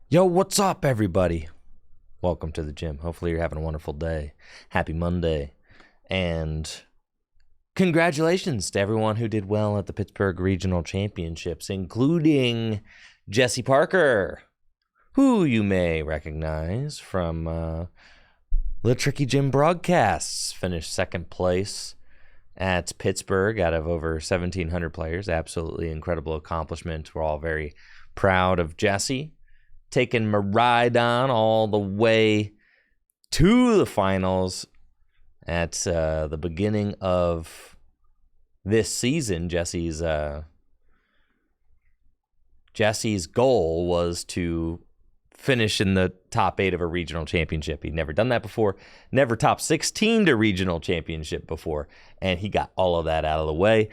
Yo, what's up, everybody? Welcome to the gym. Hopefully, you're having a wonderful day. Happy Monday. And congratulations to everyone who did well at the Pittsburgh Regional Championships, including Jesse Parker, who you may recognize from the Tricky Gym broadcasts. Finished second place at Pittsburgh out of over 1,700 players. Absolutely incredible accomplishment. We're all very proud of Jesse. Taking Maridon all the way to the finals at the beginning of this season. Jesse's goal was to finish in the top 8 of a regional championship. He'd never done that before, never top 16 to regional championship before, and he got all of that out of the way,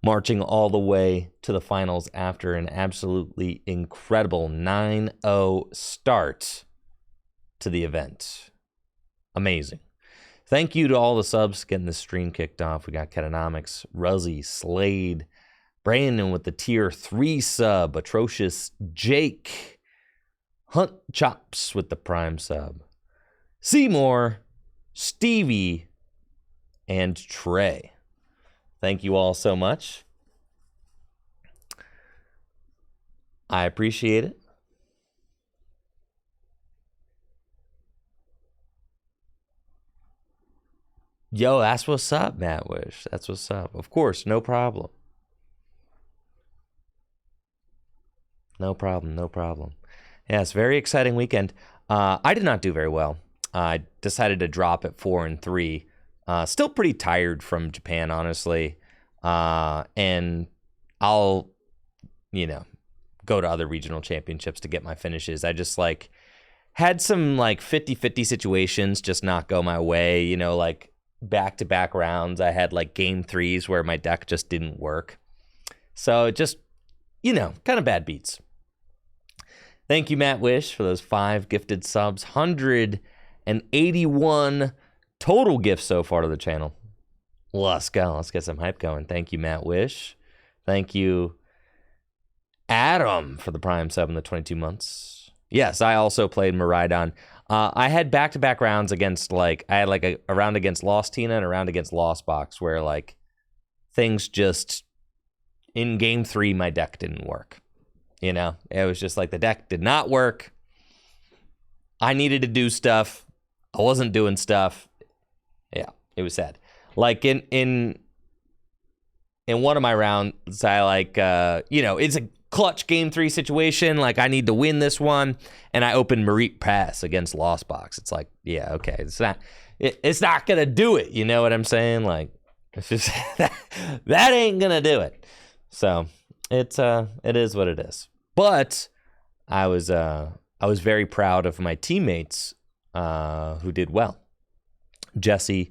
marching all the way to the finals after an absolutely incredible 9-0 start to the event. Amazing. Thank you to all the subs getting this stream kicked off. We got Ketanomics, Ruzzy, Slade, Brandon with the tier 3 sub, Atrocious Jake, Hunt Chops with the prime sub, Seymour, Stevie, and Trey. Thank you all so much. I appreciate it. Yo, that's what's up, Matt Wish. That's what's up. Of course, no problem. No problem. Yeah, it's a very exciting weekend. I did not do very well. I decided to drop at 4-3. Still pretty tired from Japan, honestly. And I'll, go to other regional championships to get my finishes. I just had some 50-50 situations just not go my way, back-to-back rounds. I had game 3s where my deck just didn't work. So it just, kind of bad beats. Thank you, Matt Wish, for those 5 gifted subs. 181 total gifts so far to the channel. Let's go. Let's get some hype going. Thank you, Matt Wish. Thank you, Adam, for the prime sub in the 22 months. Yes, I also played Maridon. I had back-to-back rounds against, I had a round against Lost Tina and a round against Lost Box where, things just, in game 3, my deck didn't work. It was just the deck did not work. I needed to do stuff. I wasn't doing stuff. Yeah, it was sad. In one of my rounds, I it's a clutch game 3 situation. I need to win this one, and I opened Marit Pass against Lost Box. It's yeah, okay, it's not gonna do it. You know what I'm saying? It's just that ain't gonna do it. So it is what it is. But I was very proud of my teammates who did well. Jesse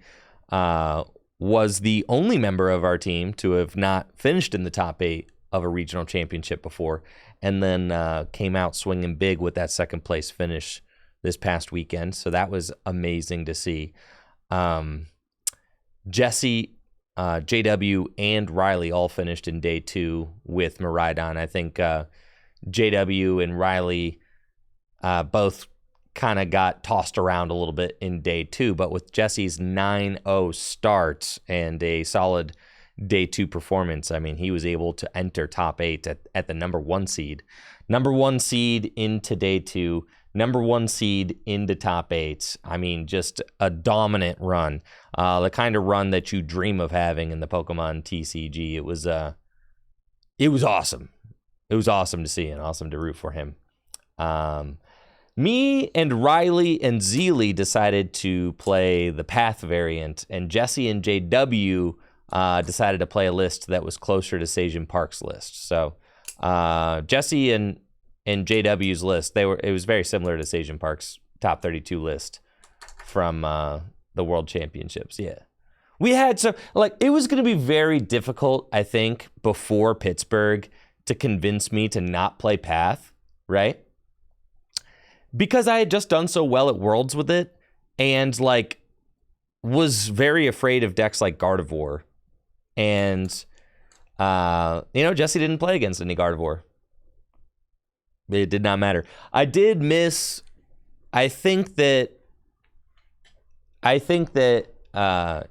was the only member of our team to have not finished in the top 8 of a regional championship before, and then came out swinging big with that second place finish this past weekend. So that was amazing to see. Jesse, JW, and Riley all finished in day 2 with Maridon. I think JW and Riley both kind of got tossed around a little bit in day 2, but with Jesse's 9-0 start and a solid day 2 performance, he was able to enter top 8 at the number 1 seed. Number 1 seed into day 2, number 1 seed into top 8. Just a dominant run. The kind of run that you dream of having in the Pokémon TCG. It was awesome. It was awesome to see and awesome to root for him. Me and Riley and Zeely decided to play the Path variant, and Jesse and JW decided to play a list that was closer to Sajin Park's list. So Jesse and JW's list, it was very similar to Sajin Park's top 32 list from the World Championships. Yeah. We had some, it was going to be very difficult, I think, before Pittsburgh to convince me to not play Path, right? Because I had just done so well at Worlds with it, and was very afraid of decks like Gardevoir. And Jesse didn't play against any Gardevoir. It did not matter. I did miss. I think that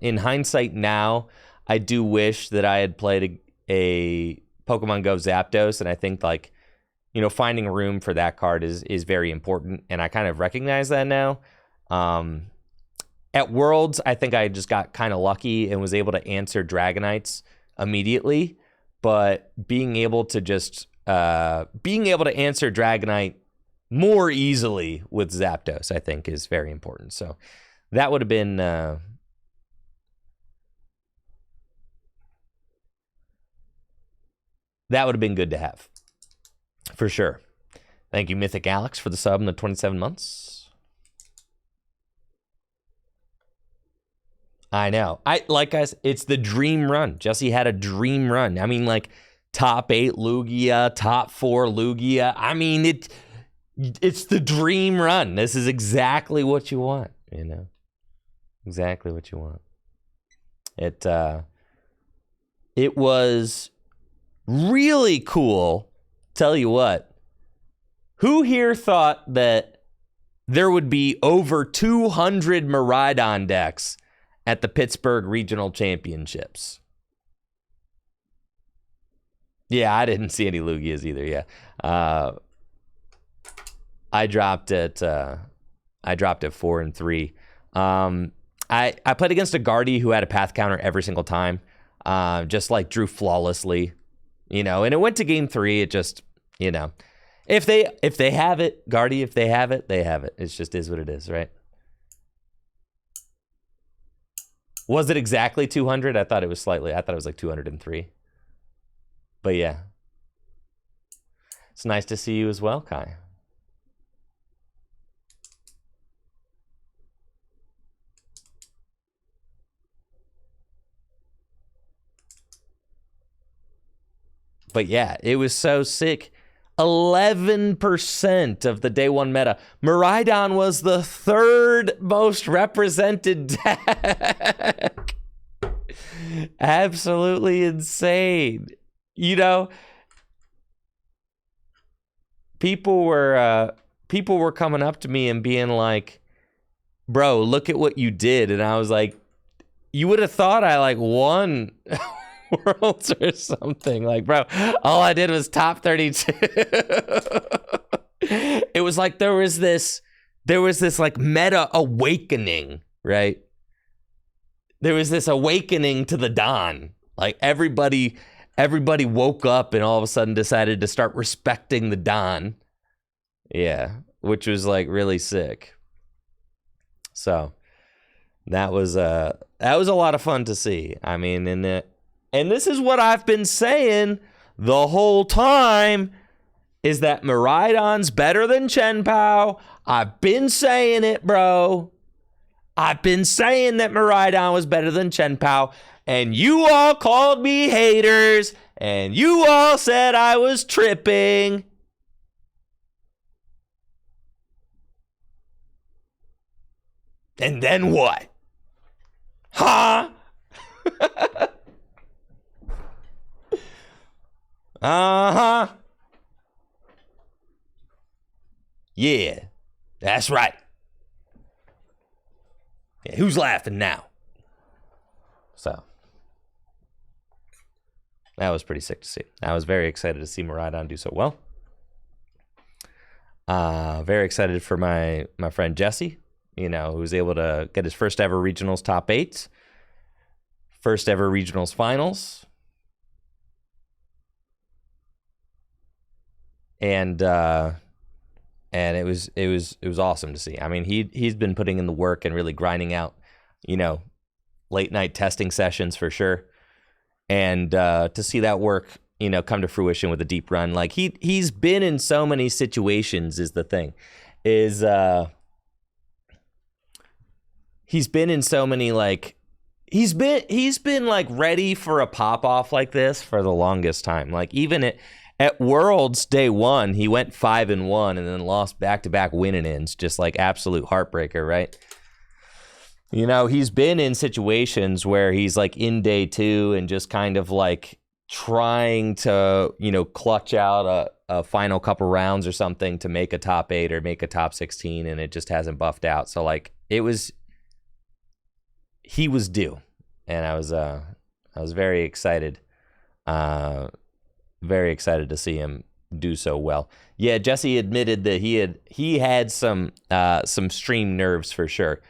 in hindsight now, I do wish that I had played a Pokemon Go Zapdos, and I think like, you know, finding room for that card is very important, and I kind of recognize that now. At Worlds, I think I just got kind of lucky and was able to answer Dragonites immediately, but being able to answer Dragonite more easily with Zapdos, I think, is very important. So that would have been good to have, for sure. Thank you, Mythic Alex, for the sub in the 27 months. I know. It's the dream run. Jesse had a dream run. I mean, like, top 8 Lugia, top 4 Lugia. I mean, it's the dream run. This is exactly what you want, you know? Exactly what you want. It was really cool. Tell you what, who here thought that there would be over 200 Miraidon decks at the Pittsburgh Regional Championships? Yeah, I didn't see any Lugias either. Yeah, I dropped at 4 and 3. I played against a Guardy who had a path counter every single time. Just like drew flawlessly, you know. And it went to game 3. It just, you know, if they have it, Guardy, if they have it, they have it. It just is what it is, right? Was it exactly 200? I thought it was like 203. But yeah. It's nice to see you as well, Kai. But yeah, it was so sick. 11% of the day 1 meta. Miraidon was the 3rd most represented deck. Absolutely insane. You know, people were coming up to me and being like, bro, look at what you did. And I was like, you would have thought I like won Worlds or something. Like, bro, all I did was top 32. It was like there was this like meta awakening, right? There was this awakening to the dawn. Like everybody woke up and all of a sudden decided to start respecting the dawn. Yeah, which was like really sick. So that was a lot of fun to see. I mean, and this is what I've been saying the whole time, is that Miraidon's better than Chien Pao. I've been saying it, bro. I've been saying that Miraidon was better than Chien Pao, and you all called me haters, and you all said I was tripping. And then what? Huh? Uh-huh. Yeah, that's right. Yeah, who's laughing now? So that was pretty sick to see. I was very excited to see Miraidon do so well. Very excited for my friend Jesse, you know, who was able to get his first ever regionals top 8, first ever regionals finals. And it was awesome to see. I mean, he's been putting in the work and really grinding out, you know, late night testing sessions for sure. And to see that work, you know, come to fruition with a deep run, like he's been in so many situations is the thing, is he's been in so many, like he's been like ready for a pop off like this for the longest time. Like even at Worlds day 1, he went 5-1 and then lost back-to-back win-and-ins, just like absolute heartbreaker, right? You know, he's been in situations where he's like in day 2 and just kind of like trying to, clutch out a final couple rounds or something to make a top 8 or make a top 16, and it just hasn't buffed out. So like he was due, and I was very excited, to see him do so well. Yeah, Jesse admitted that he had some stream nerves for sure.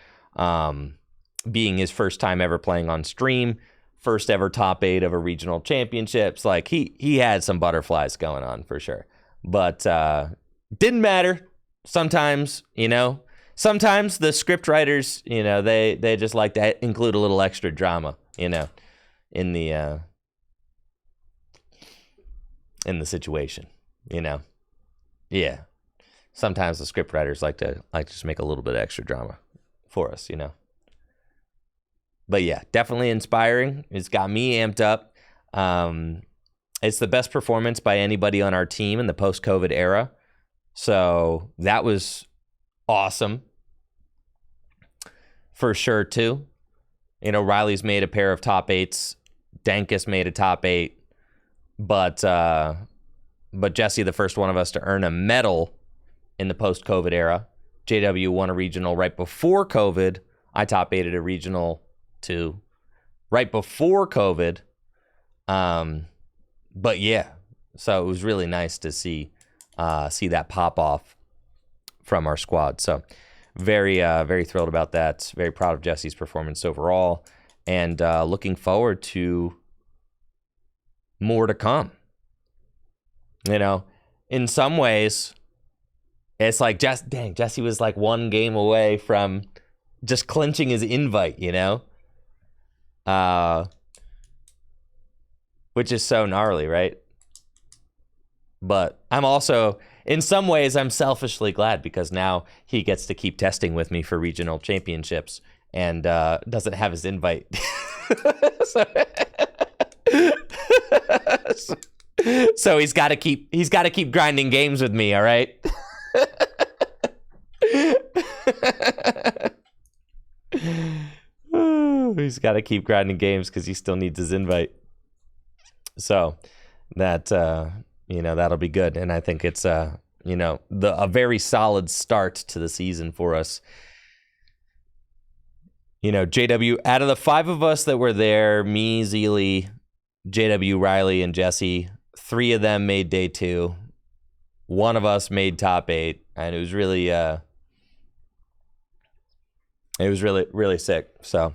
Being his first time ever playing on stream, first ever top 8 of a regional championships, like he had some butterflies going on for sure. But didn't matter. Sometimes the script writers, they just like to include a little extra drama, in the situation, Yeah. Sometimes the script writers like to just make a little bit of extra drama for us, But yeah, definitely inspiring. It's got me amped up. It's the best performance by anybody on our team in the post-COVID era. So that was awesome. For sure, too. Riley's made a pair of top 8s. Dankus made a top 8. But Jesse, the first one of us to earn a medal in the post-COVID era. JW won a regional right before COVID. I top 8'd a regional too, right before COVID. But yeah, so it was really nice to see that pop off from our squad. So very thrilled about that. Very proud of Jesse's performance overall, and looking forward to more to come. In some ways, it's like Jesse was like one game away from just clinching his invite, which is so gnarly, right? But I'm also, in some ways, I'm selfishly glad because now he gets to keep testing with me for regional championships and doesn't have his invite. So he's got to keep grinding games with me, all right? He's got to keep grinding games because he still needs his invite. So that that'll be good, and I think it's a very solid start to the season for us. JW, out of the 5 of us that were there, me, Zeely, JW, Riley, and Jesse, 3 of them made day 2. 1 of us made top 8, and it was really really sick. So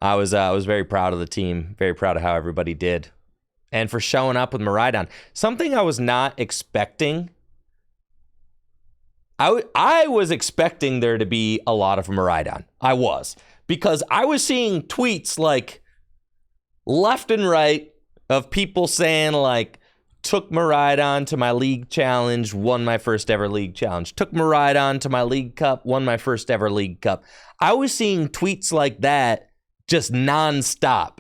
I was very proud of the team, very proud of how everybody did, and for showing up with Miraidon. Something I was not expecting. I was expecting there to be a lot of Miraidon. I was, because I was seeing tweets like left and right of people saying like, took Miraidon to my league challenge, won my first ever league challenge. Took Miraidon to my league cup, won my first ever league cup. I was seeing tweets like that just nonstop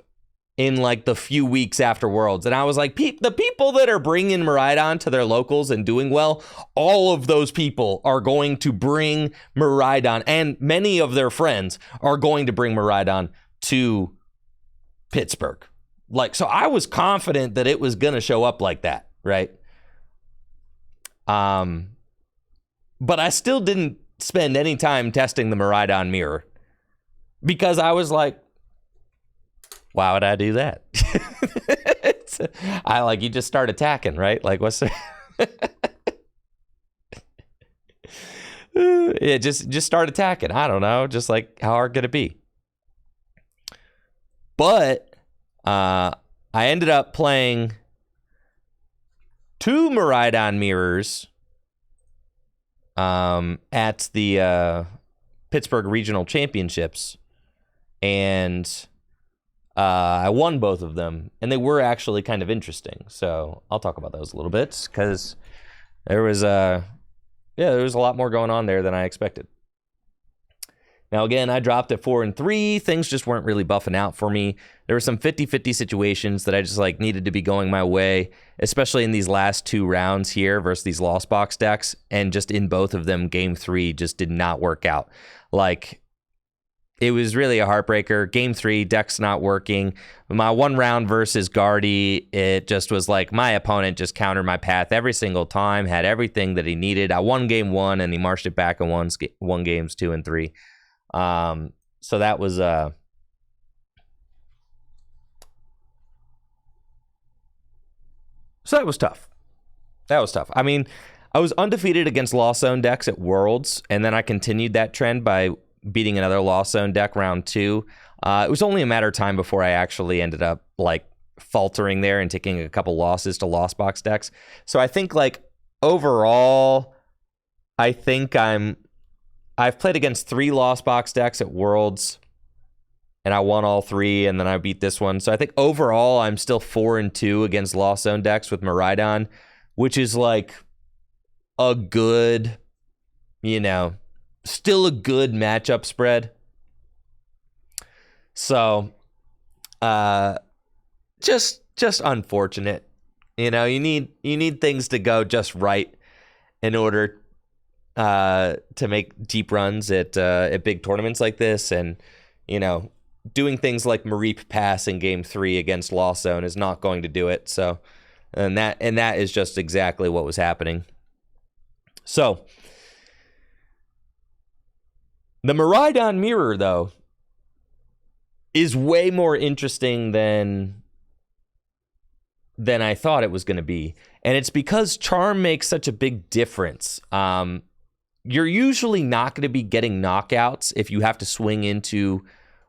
in like the few weeks after Worlds. And I was like, the people that are bringing Miraidon to their locals and doing well, all of those people are going to bring Miraidon, and many of their friends are going to bring Miraidon to Pittsburgh. Like, so I was confident that it was going to show up like that, right? But I still didn't spend any time testing the Miraidon mirror because I was like, why would I do that? You just start attacking, right? Like, what's the... Yeah, just start attacking. I don't know. Just like, how hard could it be? But I ended up playing 2 Miraidon mirrors at the Pittsburgh Regional Championships, and I won both of them, and they were actually kind of interesting. So I'll talk about those a little bit because there was a lot more going on there than I expected. Now, again, I dropped at 4-3. Things just weren't really buffing out for me. There were some 50-50 situations that I just needed to be going my way, especially in these last 2 rounds here versus these Lost Box decks. And just in both of them, game 3 just did not work out. Like, it was really a heartbreaker. Game 3, deck's not working. My one round versus Guardy, it just was like my opponent just countered my path every single time, had everything that he needed. I won game 1, and he marched it back and won games 2 and 3. So that was tough. That was tough. I mean, I was undefeated against Lost Zone decks at Worlds, and then I continued that trend by beating another Lost Zone deck round 2. It was only a matter of time before I actually ended up like faltering there and taking a couple losses to Lost Box decks. So I think like overall, I think I've played against 3 Lost Box decks at Worlds, and I won all 3, and then I beat this one. So I think overall, I'm still 4-2 against Lost Zone decks with Miraidon, which is like a good, still a good matchup spread. So, just unfortunate. You need things to go just right in order to make deep runs at big tournaments like this, and doing things like Mareep Pass in Game 3 against Lost Zone is not going to do it. So, and that is just exactly what was happening. So, the Miraidon Mirror, though, is way more interesting than I thought it was going to be. And it's because Charm makes such a big difference. You're usually not going to be getting knockouts if you have to swing into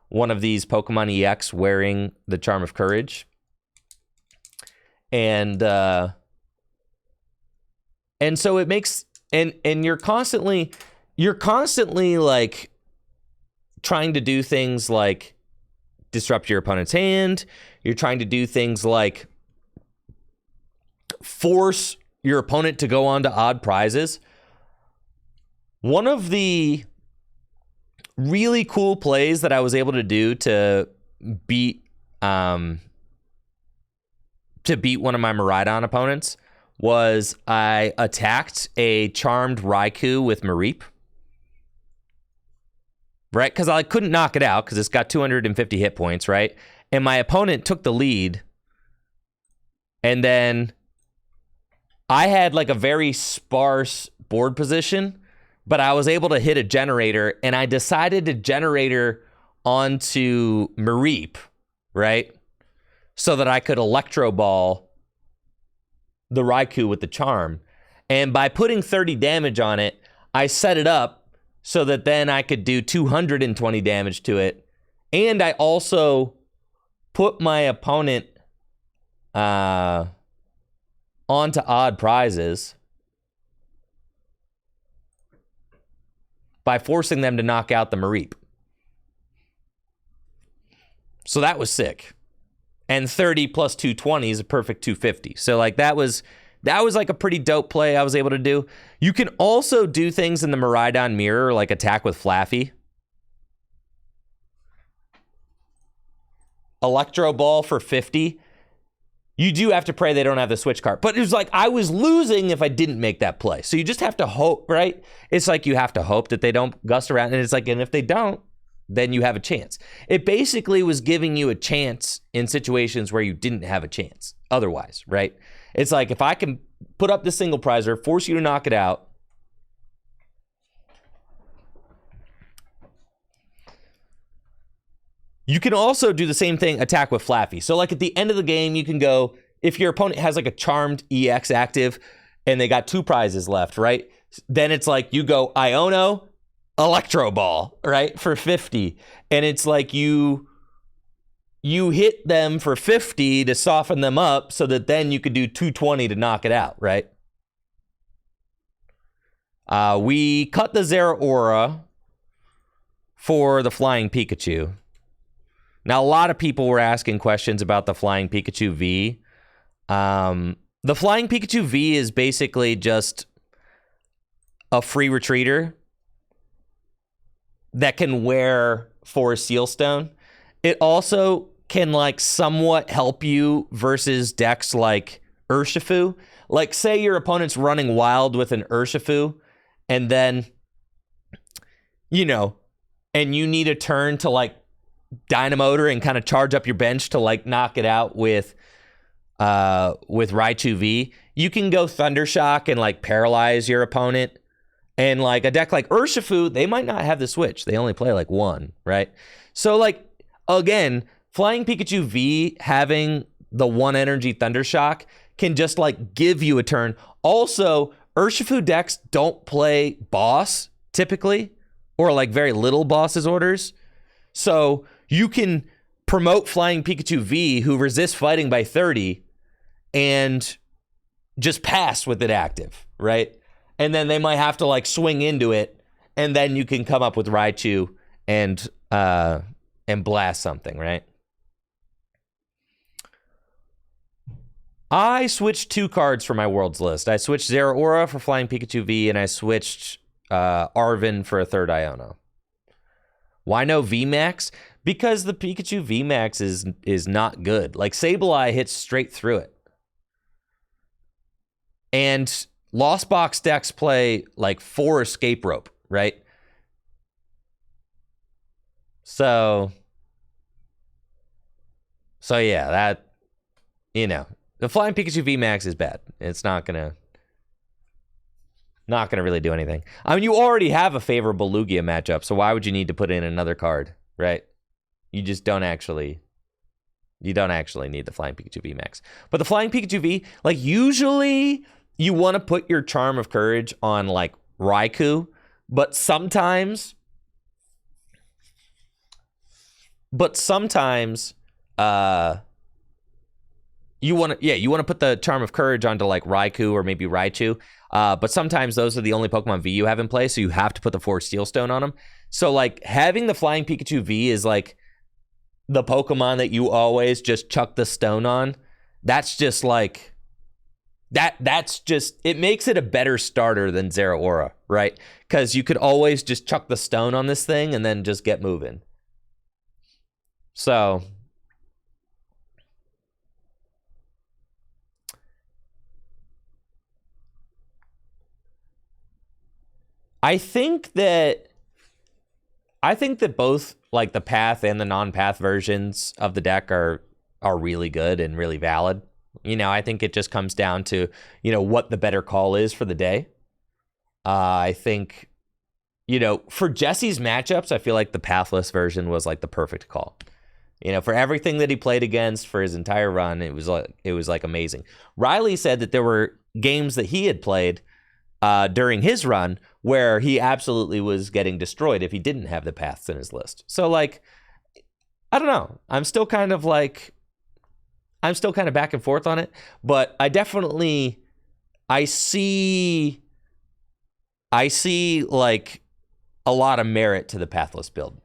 one of these Pokemon EX wearing the Charm of Courage. And so it makes... And you're constantly like trying to do things like disrupt your opponent's hand. You're trying to do things like force your opponent to go on to odd prizes. One of the really cool plays that I was able to do to beat one of my Miraidon opponents was I attacked a charmed Raikou with Mareep. Right? Because I couldn't knock it out because it's got 250 hit points, right? And my opponent took the lead. And then I had like a very sparse board position, but I was able to hit a generator, and I decided to generator onto Mareep, right? So that I could Electro Ball the Raikou with the Charm. And by putting 30 damage on it, I set it up so that then I could do 220 damage to it. And I also put my opponent onto odd prizes by forcing them to knock out the Mareep. So that was sick. And 30 plus 220 is a perfect 250. So like that was like a pretty dope play I was able to do. You can also do things in the Miraidon Mirror, like attack with Flaffy. Electro Ball for 50. You do have to pray they don't have the switch card. But it was like I was losing if I didn't make that play. So you just have to hope, right? It's like you have to hope that they don't gust around. And it's like, and if they don't, then you have a chance. It basically was giving you a chance in situations where you didn't have a chance otherwise, right? It's like if I can put up the single prizer, force you to knock it out, you can also do the same thing, attack with Flaffy. So like at the end of the game, you can go, if your opponent has like a Charmed EX active and they got 2 prizes left, right? Then it's like you go Iono, Electro Ball, right, for 50. And it's like you hit them for 50 to soften them up so that then you could do 220 to knock it out, right? We cut the Zeraora for the Flying Pikachu. Now, a lot of people were asking questions about the Flying Pikachu V. The Flying Pikachu V is basically just a free retreater that can wear Forest Sealstone. It also can like somewhat help you versus decks like Urshifu. Like say your opponent's running wild with an Urshifu, and then, and you need a turn to like Dynamotor and kind of charge up your bench to like knock it out with Raichu V, you can go Thundershock and like paralyze your opponent. And like a deck like Urshifu, they might not have the switch. They only play like one, right? So like, again, Flying Pikachu V having the 1 energy Thundershock can just like give you a turn. Also, Urshifu decks don't play boss typically, or like very little boss's orders. So you can promote Flying Pikachu V, who resists fighting by 30, and just pass with it active, right? And then they might have to like swing into it, and then you can come up with Raichu and blast something, right? I switched 2 cards for my Worlds list. I switched Zeraora for Flying Pikachu V, and I switched Arven for a 3rd Iono. Why no VMAX? Because the Pikachu VMAX is not good. Like Sableye hits straight through it. And Lost Box decks play like 4 Escape Rope, right? So yeah, that, you know, the Flying Pikachu VMAX is bad. It's not gonna really do anything. I mean, you already have a favorable Lugia matchup, so why would you need to put in another card, right? You just don't actually need the Flying Pikachu VMAX. But the Flying Pikachu V, like usually you want to put your Charm of Courage on like Raikou, but sometimes you want to put the Charm of Courage onto like Raikou or maybe Raichu, but sometimes those are the only Pokemon V you have in play, so you have to put the Force Steel Stone on them. So like having the Flying Pikachu V is like the Pokemon that you always just chuck the stone on. That's just like that's just, it makes it a better starter than Zeraora, right? Because you could always just chuck the stone on this thing and then just get moving. So I think that both like the path and the non-path versions of the deck are really good and really valid. You know, I think it just comes down to, you know, what the better call is for the day. I think, you know, for Jesse's matchups, I feel like the pathless version was like the perfect call. You know, for everything that he played against for his entire run, it was like amazing. Riley said that there were games that he had played during his run where he absolutely was getting destroyed if he didn't have the paths in his list. So like, I don't know. I'm still kind of back and forth on it, but I see like a lot of merit to the pathless build,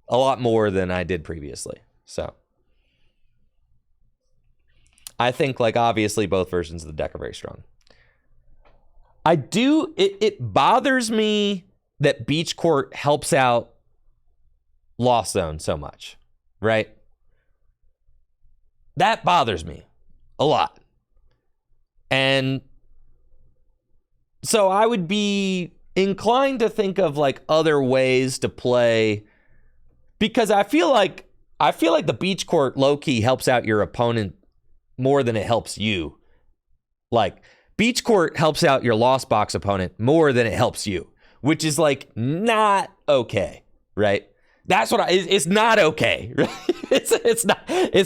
a lot more than I did previously. So I think like obviously both versions of the deck are very strong. It bothers me that Beach Court helps out Lost Zone so much, right? That bothers me a lot. And so I would be inclined to think of like other ways to play, because I feel like the Beach Court low-key helps out your opponent more than it helps you. Like Beach Court helps out your Lost Box opponent more than it helps you, which is like not okay, right? That's what it's not okay. Right? It's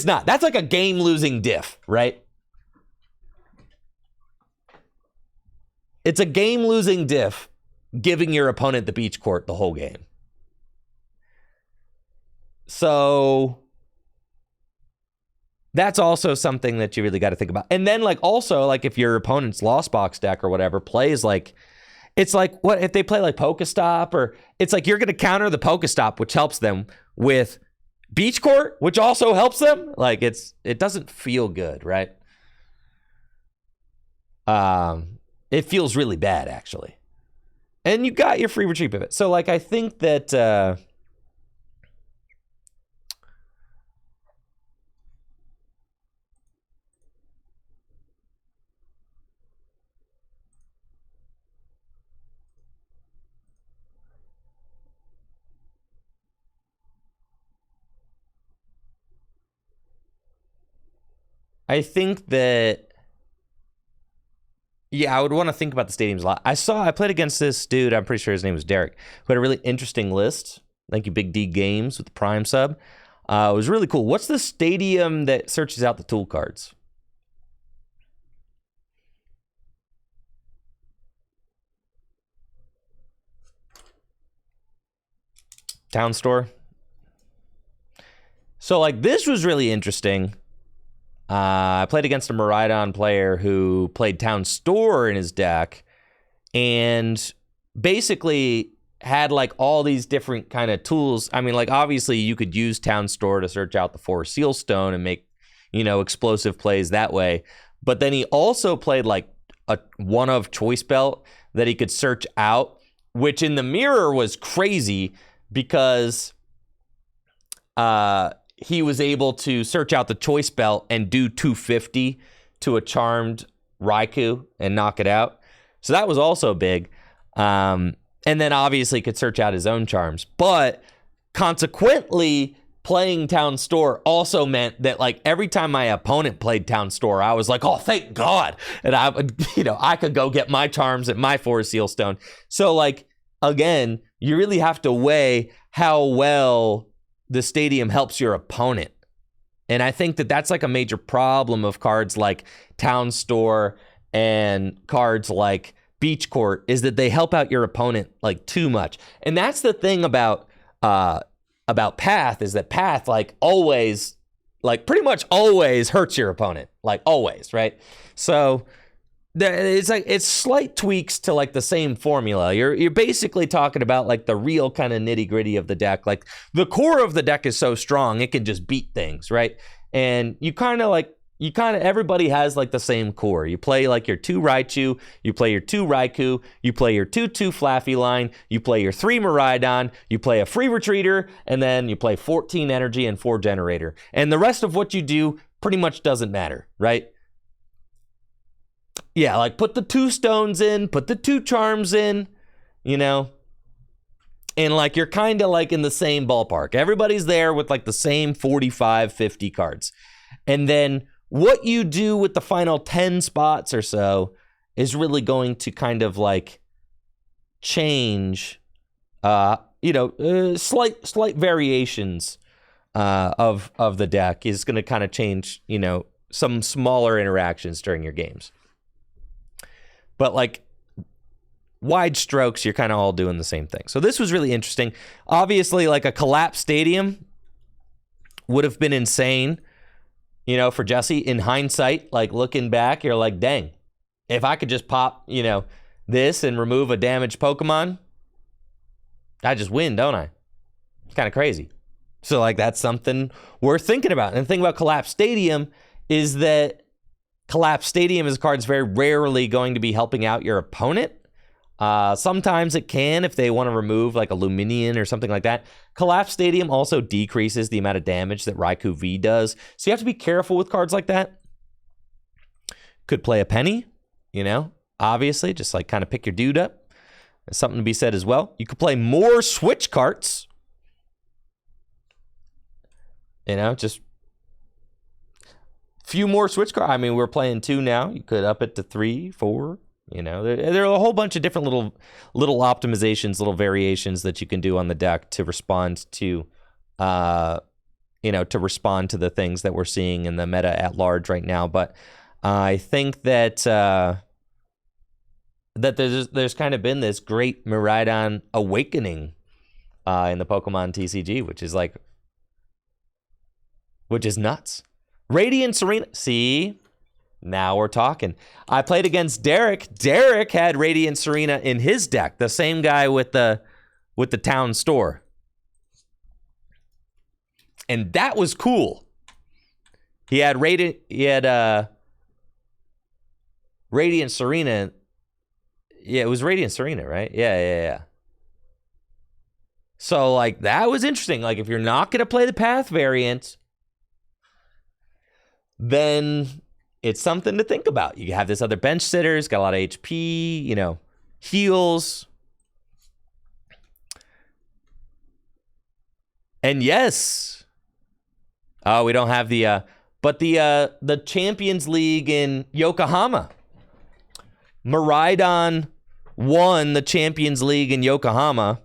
not. That's like a game losing diff, right? It's a game losing diff giving your opponent the Beach Court the whole game. So that's also something that you really got to think about. And then like also like if your opponent's Lost Box deck or whatever plays like, it's like, what if they play like Pokestop, or it's like you're going to counter the Pokestop, which helps them, with Beach Court, which also helps them. Like it doesn't feel good, right? It feels really bad actually. And you got your free retreat pivot. So like I think that I think that, yeah, I would want to think about the stadiums a lot. I played against this dude, I'm pretty sure his name was Derek, who had a really interesting list. Thank you, Big D Games, with the Prime sub. It was really cool. What's the stadium that searches out the tool cards? Town Store. So, like, this was really interesting. I played against a Miraidon player who played Town Store in his deck and basically had, like, all these different kind of tools. I mean, like, obviously you could use Town Store to search out the 4 Seal Stone and make, you know, explosive plays that way. But then he also played, like, a one of Choice Belt that he could search out, which in the mirror was crazy because he was able to search out the Choice Belt and do 250 to a charmed Raikou and knock it out. So that was also big. And then obviously could search out his own charms. But consequently, playing Town Store also meant that, like, every time my opponent played Town Store, I was like, oh, thank God. And I would, you know, I could go get my charms at my 4 Seal Stone. So, like, again, you really have to weigh how well the stadium helps your opponent. And I think that that's like a major problem of cards like Town Store and cards like Beach Court, is that they help out your opponent like too much. And that's the thing about Path, is that Path, like, always, like, pretty much always hurts your opponent, like, always, right? So it's like, it's slight tweaks to, like, the same formula. You're basically talking about, like, the real kind of nitty gritty of the deck. Like, the core of the deck is so strong it can just beat things, right? And everybody has, like, the same core. You play, like, your 2 Raichu, you play your 2 Raikou, you play your 2/2 Flaffy line, you play your 3 Miraidon, you play a free retreater, and then you play 14 energy and 4 generator. And the rest of what you do pretty much doesn't matter, right? Yeah, like, put the 2 stones in, put the 2 charms in, you know? And, like, you're kind of, like, in the same ballpark. Everybody's there with, like, the same 45, 50 cards. And then what you do with the final 10 spots or so is really going to kind of, like, change, slight variations of the deck is going to kind of change, you know, some smaller interactions during your games. But, like, wide strokes, you're kind of all doing the same thing. So this was really interesting. Obviously, like, a collapsed stadium would have been insane, you know, for Jesse. In hindsight, like, looking back, you're like, dang, if I could just pop, you know, this and remove a damaged Pokemon, I just win, don't I? It's kind of crazy. So, like, that's something worth thinking about. And the thing about Collapsed Stadium is that Collapsed Stadium is cards very rarely going to be helping out your opponent. Sometimes it can if they want to remove, like, a Luminion or something like that. Collapsed Stadium also decreases the amount of damage that Raikou V does. So you have to be careful with cards like that. Could play a penny, you know, obviously, just, like, kind of pick your dude up. There's something to be said as well. You could play more switch carts. You know, just few more switch cards. I mean, we're playing 2 now. You could up it to 3, 4. You know, there are a whole bunch of different little optimizations, little variations that you can do on the deck to respond to, to respond to the things that we're seeing in the meta at large right now. But I think that there's kind of been this great Miraidon awakening in the Pokemon TCG, which is nuts. Radiant Serena, see. Now we're talking. I played against Derek. Derek had Radiant Serena in his deck. The same guy with the Town Store. And that was cool. He had Radiant Serena. Yeah, it was Radiant Serena, right? Yeah. So, like, that was interesting. Like, if you're not going to play the Path variant, then it's something to think about. You have this other bench sitter, he's got a lot of HP, you know, heals. And yes. Oh, we don't have the But the Champions League in Yokohama. Miraidon won the Champions League in Yokohama.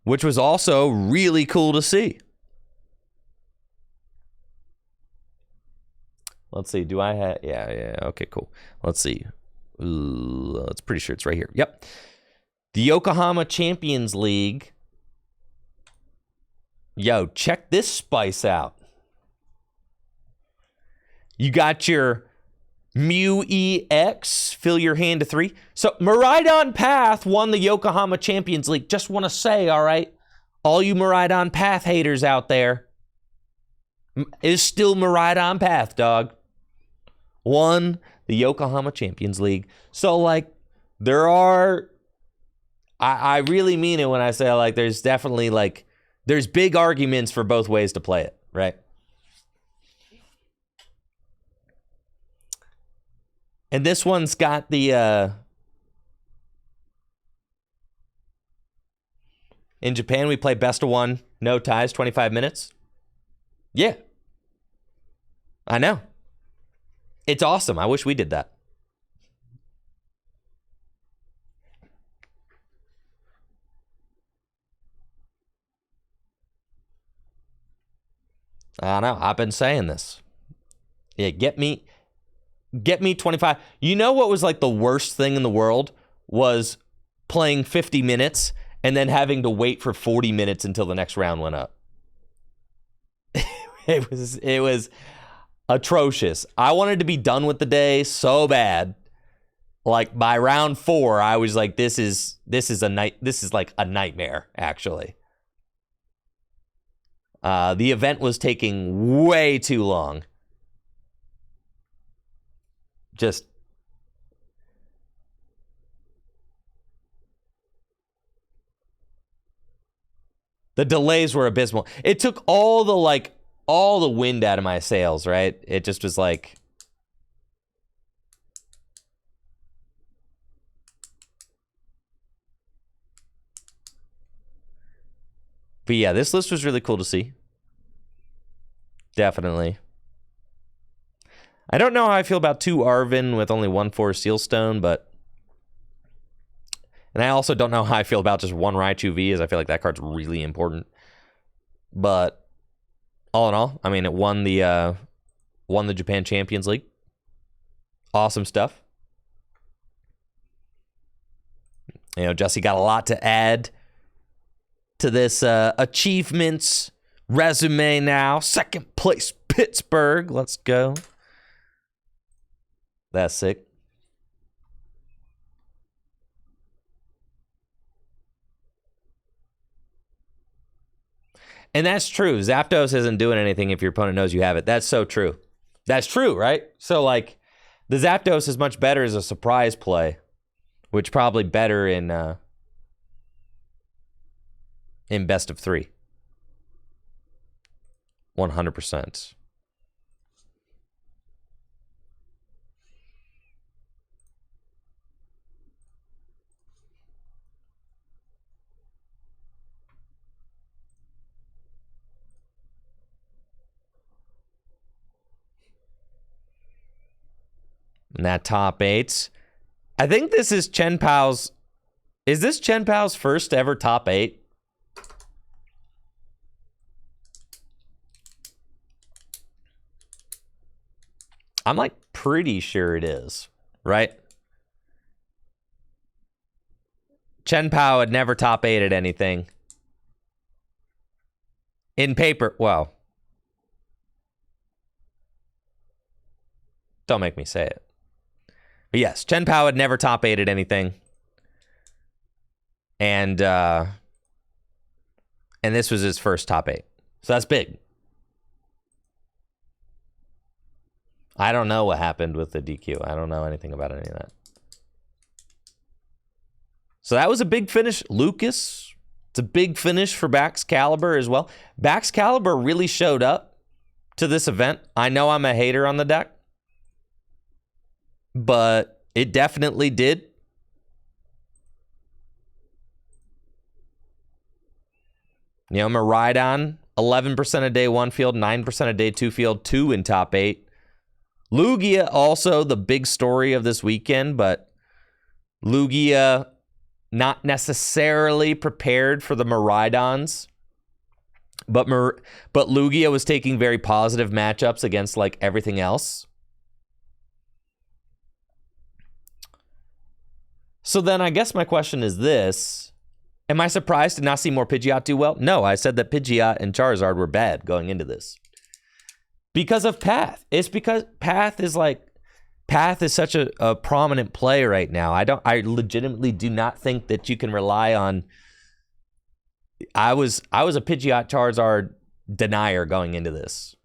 Which was also really cool to see. Let's see. Do I have... Yeah. Okay, cool. Let's see. It's pretty sure it's right here. Yep. The Yokohama Champions League. Yo, check this spice out. You got your Mew EX, fill your hand to 3. So Miraidon Path won the Yokohama Champions League. Just want to say, all right, all you Miraidon Path haters out there, is still Miraidon Path, dog. Won the Yokohama Champions League. So, like, there are... I really mean it when I say, like, there's definitely, like... There's big arguments for both ways to play it, right? And this one's got the... In Japan, we play best of 1, no ties, 25 minutes. Yeah. I know. It's awesome. I wish we did that. I know. I've been saying this. Yeah, get me 25. You know what was like the worst thing in the world was playing 50 minutes and then having to wait for 40 minutes until the next round went up. It was atrocious. I wanted to be done with the day so bad. Like by round 4, I was like, this is like a nightmare, actually. The event was taking way too long. Just the delays were abysmal. It took all the wind out of my sails, right? It just was like... But yeah, this list was really cool to see. Definitely. I don't know how I feel about 2 Arvin with only 1/4 Sealstone, but... And I also don't know how I feel about just 1 Raichu V, as I feel like that card's really important. But all in all, I mean, it won the Japan Champions League. Awesome stuff. You know, Jesse got a lot to add to this achievements resume now. 2nd place, Pittsburgh. Let's go. That's sick. And that's true. Zapdos isn't doing anything if your opponent knows you have it. That's so true. That's true, right? So, like, the Zapdos is much better as a surprise play, which probably better in best of 3. 100%. And that top 8. I think this is Chen Pao's... Is this Chen Pao's first ever top 8? I'm like pretty sure it is, right? Chen Pao had never top 8'd anything. In paper, well. Don't make me say it. But yes, Chen Pao had never top 8'd anything. And this was his first top 8. So that's big. I don't know what happened with the DQ. I don't know anything about any of that. So that was a big finish. Lucas, it's a big finish for Baxcalibur as well. Baxcalibur really showed up to this event. I know I'm a hater on the deck, but it definitely did. You know, Miraidon, 11% of day 1 field, 9% of day 2 field, 2 in top 8. Lugia, also the big story of this weekend, but Lugia not necessarily prepared for the Miraidons. But Lugia was taking very positive matchups against like everything else. So then I guess my question is this. Am I surprised to not see more Pidgeot do well? No, I said that Pidgeot and Charizard were bad going into this. Because of Path. It's because Path is such a prominent play right now. I legitimately do not think that you can rely on. I was a Pidgeot Charizard denier going into this.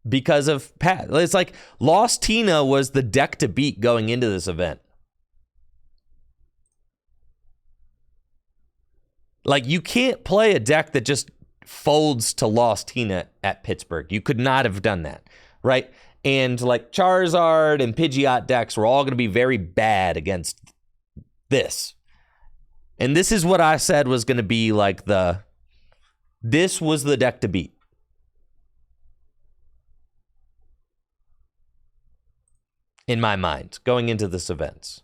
Because of Path. It's like Lost Tina was the deck to beat going into this event. Like, you can't play a deck that just folds to Lost Tina at Pittsburgh. You could not have done that, right? And, like, Charizard and Pidgeot decks were all going to be very bad against this. And this is what I said was going to be, like, this was the deck to beat. In my mind, going into this event.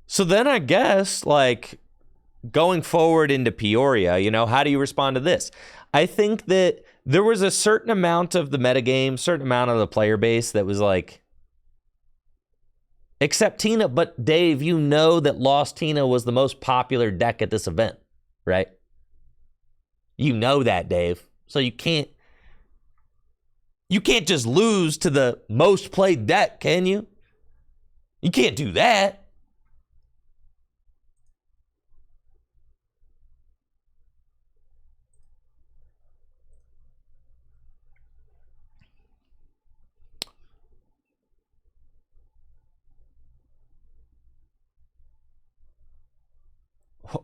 So then I guess, like, going forward into Peoria, you know, how do you respond to this? I think that there was a certain amount of the metagame, certain amount of the player base that was like, except Tina, but Dave, you know that Lost Tina was the most popular deck at this event, right? You know that, Dave. So you can't just lose to the most played deck, can you? You can't do that.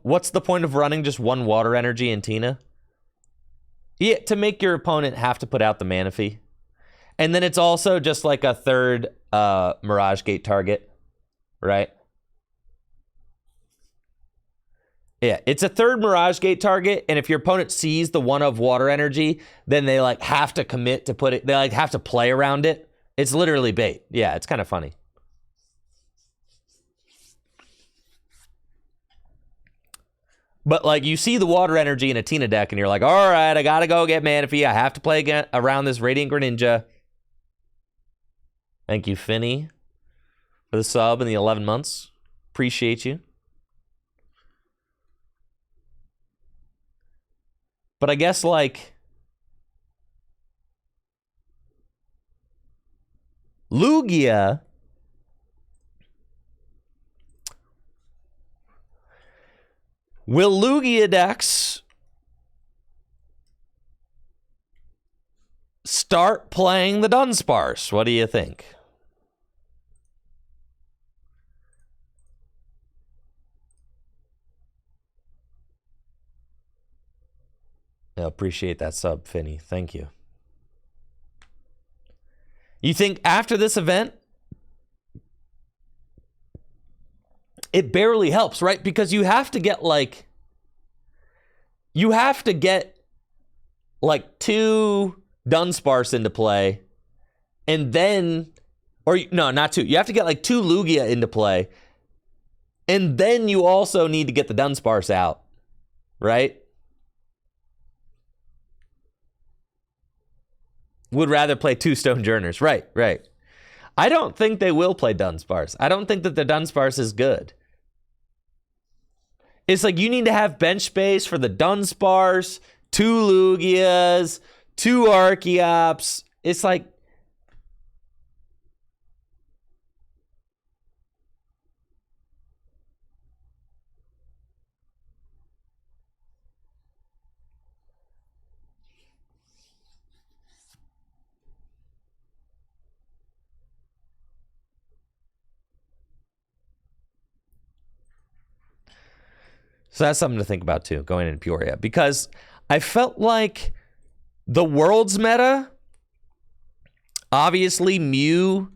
What's the point of running just one water energy in Tina? Yeah, to make your opponent have to put out the mana fee. And then it's also just like a third Mirage Gate target, right? Yeah, it's a third Mirage Gate target, and if your opponent sees the one of water energy, then they like have to commit to put it, they like have to play around it. It's literally bait. Yeah, it's kind of funny. But, like, you see the water energy in a Tina deck, and you're like, all right, I got to go get Manaphy. I have to play again around this Radiant Greninja. Thank you, Finney, for the sub and the 11 months. Appreciate you. But I guess, like, Lugia... Will Lugia decks start playing the Dunsparce? What do you think? I appreciate that sub, Finney. Thank you. You think after this event, it barely helps, right? Because you have to get like 2 Dunsparce into play, and then, or no, not 2. You have to get like 2 Lugia into play, and then you also need to get the Dunsparce out, right? Would rather play 2 Stonejourners, right. I don't think they will play Dunsparce. I don't think that the Dunsparce is good. It's like you need to have bench space for the Dunsparce, 2 Lugias, 2 Archeops. It's like... So that's something to think about too, going into Peoria. Because I felt like the World's meta, obviously Mew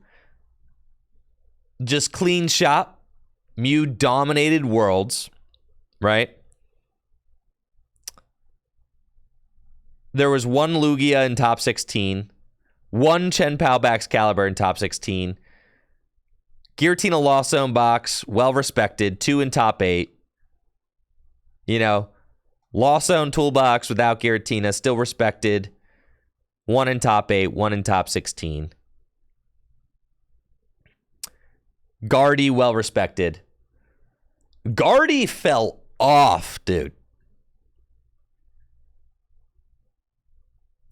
just clean shop. Mew dominated Worlds, right? There was one Lugia in top 16, one Chien Baxcalibur in top 16. Giratina Lost Zone box, well respected, 2 in top 8. You know, Lost Zone toolbox without Giratina, still respected. 1 in top 8, 1 in top 16. Guardy, well respected. Guardy fell off, dude.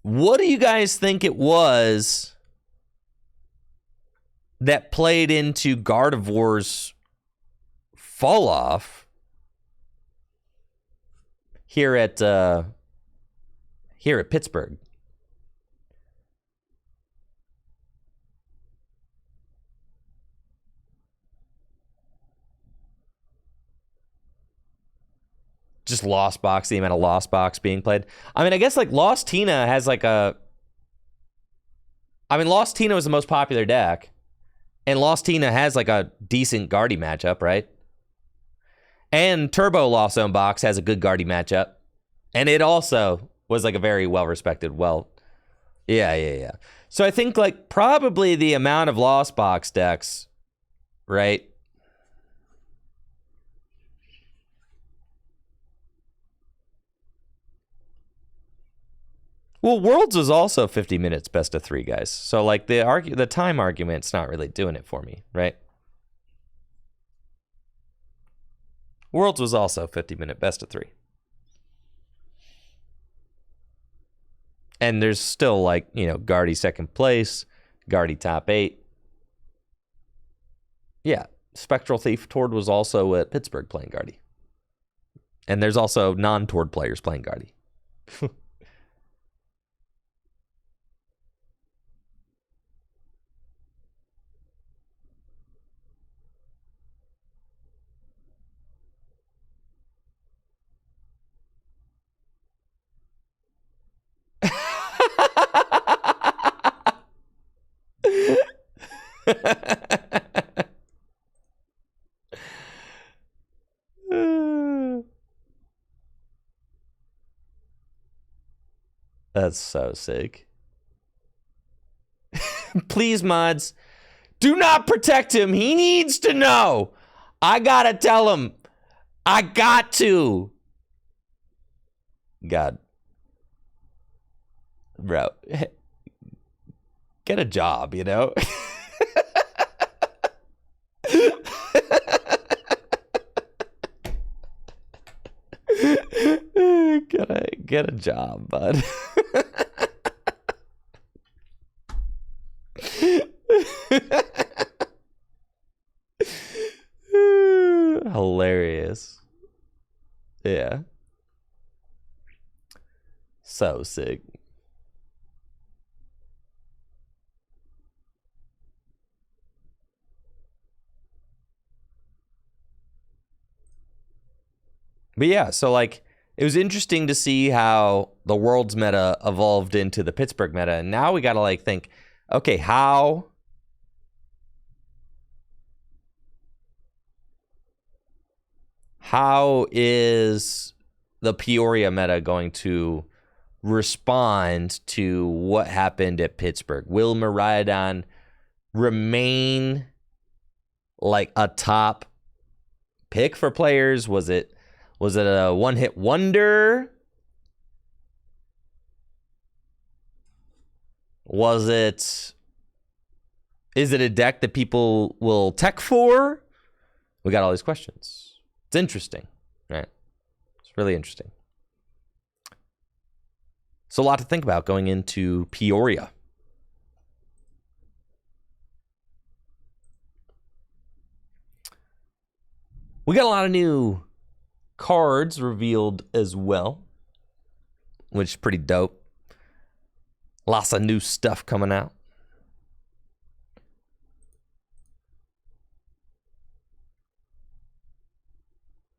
What do you guys think it was that played into Gardevoir's fall off here at Pittsburgh? Just Lost Box, the amount of Lost Box being played. I mean, I guess like Lost Tina has like a... I mean, Lost Tina was the most popular deck. And Lost Tina has like a decent Guardy matchup, right? And Turbo Lost Zone Box has a good Guardy matchup. And it also was like a very well-respected, Yeah. So I think like probably the amount of Lost Box decks, right? Well, Worlds was also 50 minutes best of 3, guys. So like the time argument's not really doing it for me, right? Worlds was also 50-minute best of 3. And there's still like, you know, Guardy second place, Guardy top 8. Yeah, Spectral Thief Tord was also at Pittsburgh playing Guardy. And there's also non-Tord players playing Guardy. That's so sick. Please, mods, do not protect him. He needs to know. I gotta tell him. I got to. God. Bro. Get a job, you know? Get a job, bud. Hilarious. Yeah. So sick. But yeah, so like it was interesting to see how the World's meta evolved into the Pittsburgh meta. And now we got to like think, okay, how is the Peoria meta going to respond to what happened at Pittsburgh? Will Miraidon remain like a top pick for players? Was it a one-hit wonder? Is it a deck that people will tech for? We got all these questions. It's interesting, right? It's really interesting. So a lot to think about going into Peoria. We got a lot of new cards revealed as well, which is pretty dope. Lots of new stuff coming out.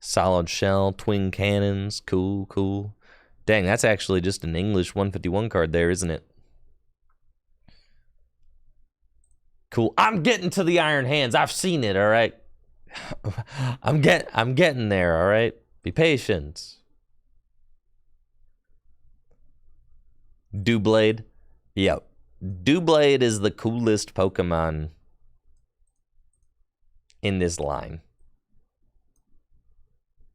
Solid shell, twin cannons, cool. Dang, that's actually just an English 151 card there, isn't it? Cool. I'm getting to the Iron Hands. I've seen it, all right? I'm getting there, all right? Be patient. Doublade. Yep. Doublade is the coolest Pokemon in this line.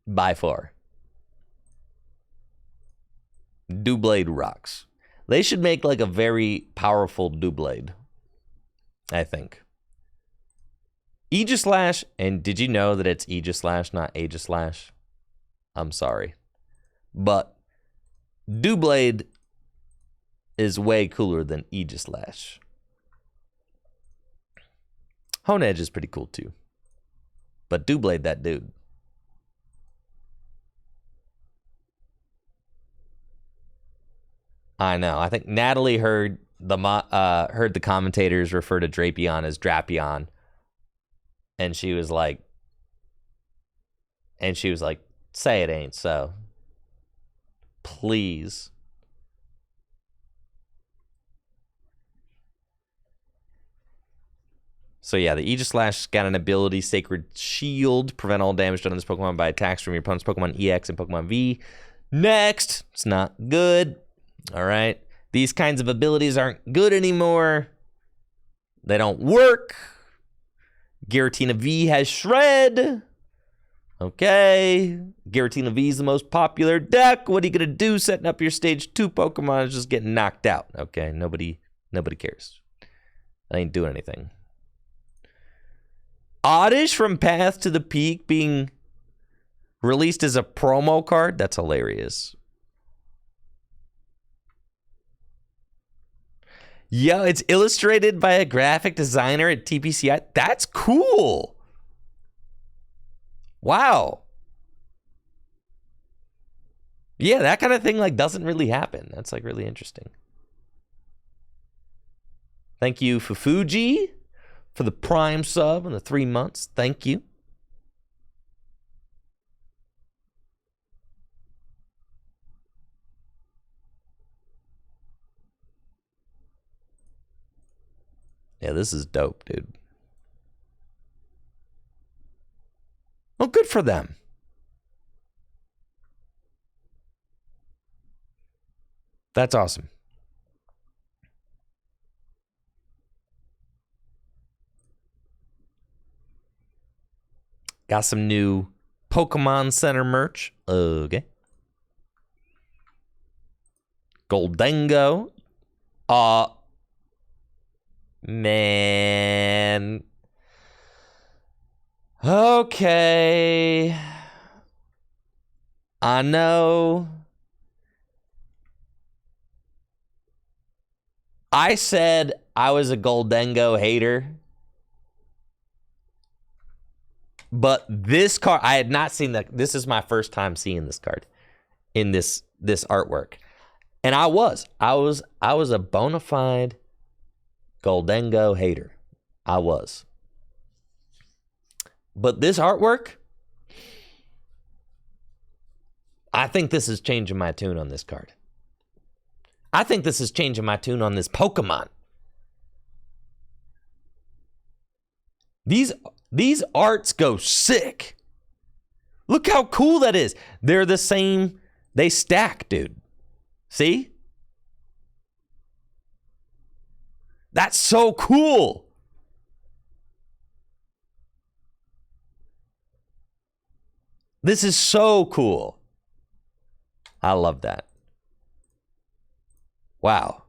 By far. Doublade rocks. They should make like a very powerful Doublade, I think. Aegislash, and did you know that it's Aegislash, not Aegislash? I'm sorry. But Doublade is way cooler than Aegislash. Honedge is pretty cool too. But Doublade, that dude. I know. I think Natalie heard the commentators refer to Drapion as Drapion. And she was like, say it ain't so. Please. So yeah, the Aegislash got an ability, Sacred Shield, prevent all damage done on this Pokemon by attacks from your opponent's Pokemon EX and Pokemon V. Next, it's not good. All right, these kinds of abilities aren't good anymore. They don't work. Giratina V has Shred. Okay. Giratina V is the most popular deck. What are you going to do setting up your stage 2 Pokemon is just getting knocked out. Okay, nobody cares. I ain't doing anything. Oddish from Path to the Peak being released as a promo card. That's hilarious. Yeah, it's illustrated by a graphic designer at TPCI. That's cool. Wow. Yeah, that kind of thing like doesn't really happen. That's like really interesting. Thank you, Fufuji, for the Prime sub and the 3 months. Thank you. Yeah, this is dope, dude. Oh, good for them. That's awesome. Got some new Pokemon Center merch. Okay. Goldengo. Man. Okay. I know. I said I was a Goldengo hater. But this card, I had not seen that. This is my first time seeing this card in this artwork. And I was a bona fide Goldengo hater. I was. But this artwork, I think this is changing my tune on this card. I think this is changing my tune on this Pokemon. These arts go sick. Look how cool that is. They're the same. They stack, dude. See? That's so cool. This is so cool. I love that. Wow.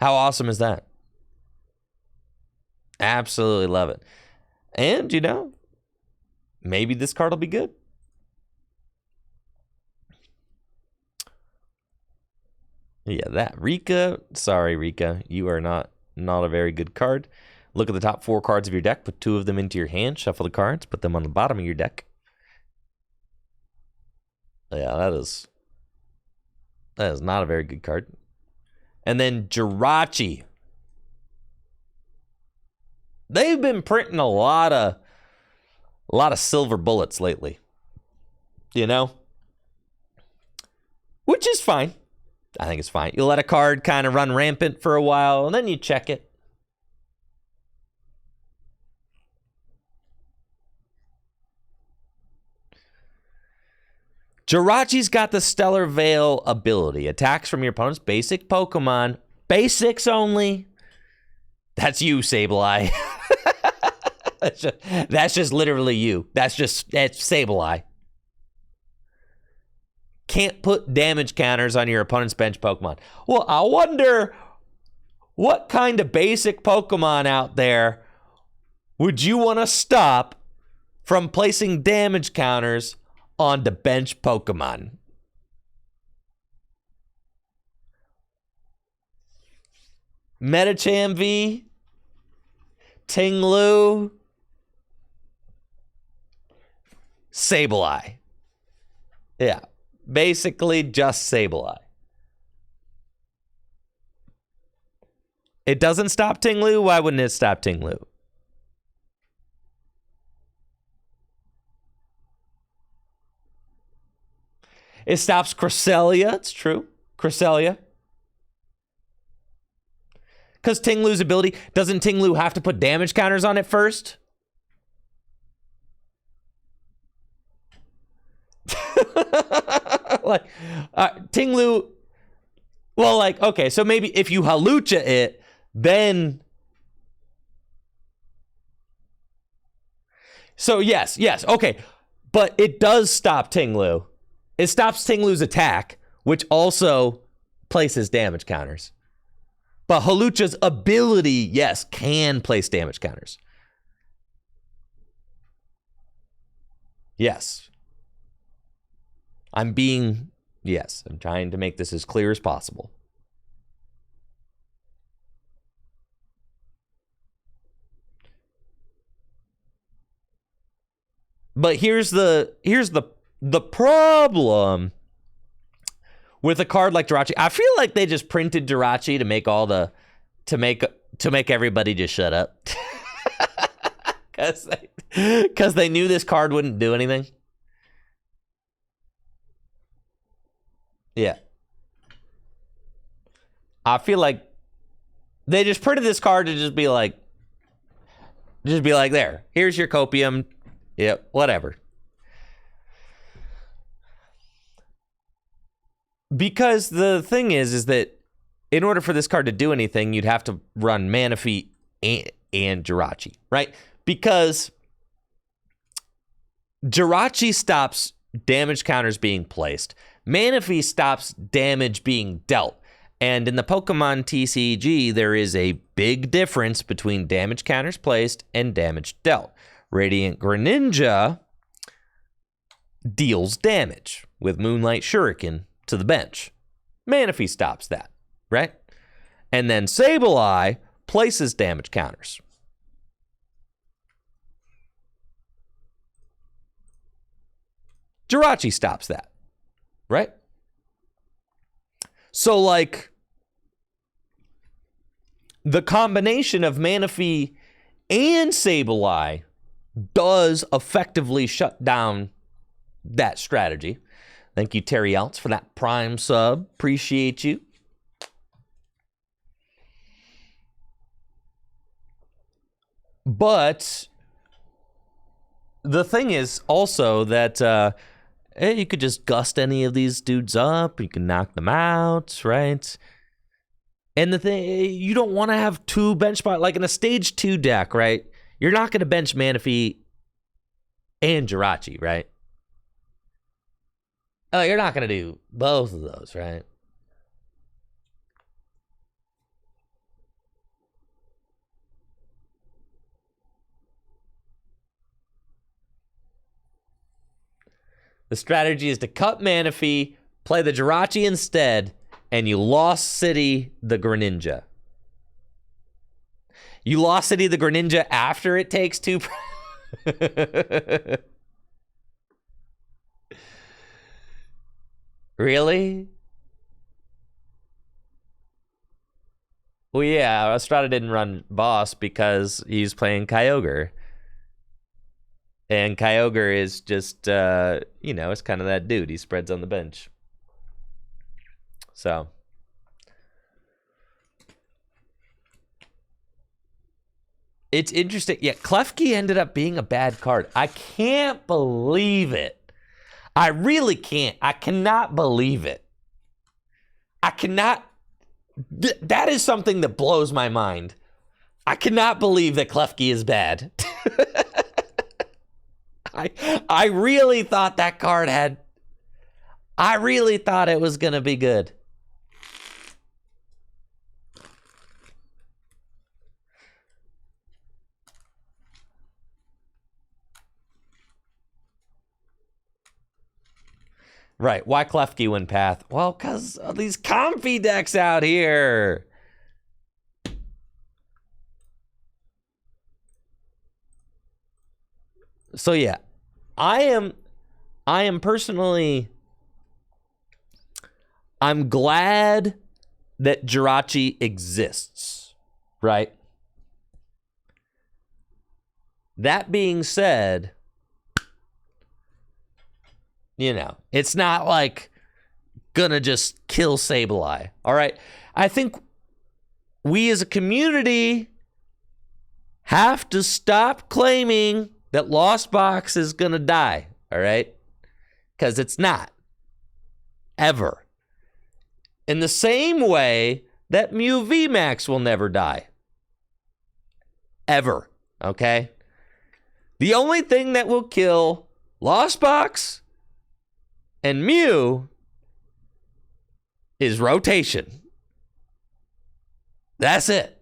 How awesome is that? Absolutely love it. And, you know, maybe this card will be good. Yeah, that. Rika. Sorry, Rika. You are not a very good card. Look at the top 4 cards of your deck. Put 2 of them into your hand. Shuffle the cards. Put them on the bottom of your deck. Yeah, that is not a very good card. And then Jirachi. They've been printing a lot of silver bullets lately. You know? Which is fine. I think it's fine. You let a card kind of run rampant for a while, and then you check it. Jirachi's got the Stellar Veil ability. Attacks from your opponent's basic Pokemon. Basics only. That's you, Sableye. That's just literally you. That's Sableye. Can't put damage counters on your opponent's bench Pokemon. Well, I wonder what kind of basic Pokemon out there would you want to stop from placing damage counters on the bench Pokemon? Metacham V, Ting-Lu, Sableye. Yeah, basically just Sableye. It doesn't stop Ting-Lu. Why wouldn't it stop Ting-Lu? It stops Cresselia. It's true. Cresselia. Because Ting-Lu's ability, doesn't Ting-Lu have to put damage counters on it first? Like, Ting-Lu, well, like, okay, so maybe if you Halucha it, then... So, yes, okay. But it does stop Ting-Lu. It stops Ting-Lu's attack, which also places damage counters. But Halucha's ability, yes, can place damage counters. Yes. I'm trying to make this as clear as possible. But here's the problem with a card like Jirachi. I feel like they just printed Jirachi to make to make everybody just shut up. Cuz they knew this card wouldn't do anything. Yeah. I feel like they just printed this card to just be like, there, here's your copium. Yep, whatever. Because the thing is that in order for this card to do anything, you'd have to run Manaphy and Jirachi, right? Because Jirachi stops damage counters being placed. Manaphy stops damage being dealt. And in the Pokemon TCG, there is a big difference between damage counters placed and damage dealt. Radiant Greninja deals damage with Moonlight Shuriken to the bench. Manaphy stops that, right? And then Sableye places damage counters. Jirachi stops that, right? So, like, the combination of Manaphy and Sableye does effectively shut down that strategy. Thank you, Terry Alts, for that Prime sub. Appreciate you. But the thing is also that you could just gust any of these dudes up. You can knock them out, right? And the thing, you don't want to have two bench spots. Like in a stage 2 deck, right? You're not going to bench Manaphy and Jirachi, right? You're not going to do both of those, right? The strategy is to cut Manaphy, play the Jirachi instead, and you Lost City the Greninja. You Lost City the Greninja after it takes 2... Really? Well, yeah, Estrada didn't run Boss because he's playing Kyogre. And Kyogre is just, it's kind of that dude. He spreads on the bench. So, It's interesting. Yeah, Klefki ended up being a bad card. I can't believe it. I really can't. I cannot believe it. I cannot. That is something that blows my mind. I cannot believe that Klefki is bad. I really thought that card had... I really thought it was going to be good. Right. Why Klefki win path? Well, because of these comfy decks out here. So yeah, I am personally, I'm glad that Jirachi exists, right? That being said, you know, it's not like gonna just kill Sableye, all right? I think we as a community have to stop claiming that Lost Box is gonna die, all right? Because it's not. Ever. In the same way that Mew VMAX will never die. Ever, okay? The only thing that will kill Lost Box and Mew is rotation. That's it.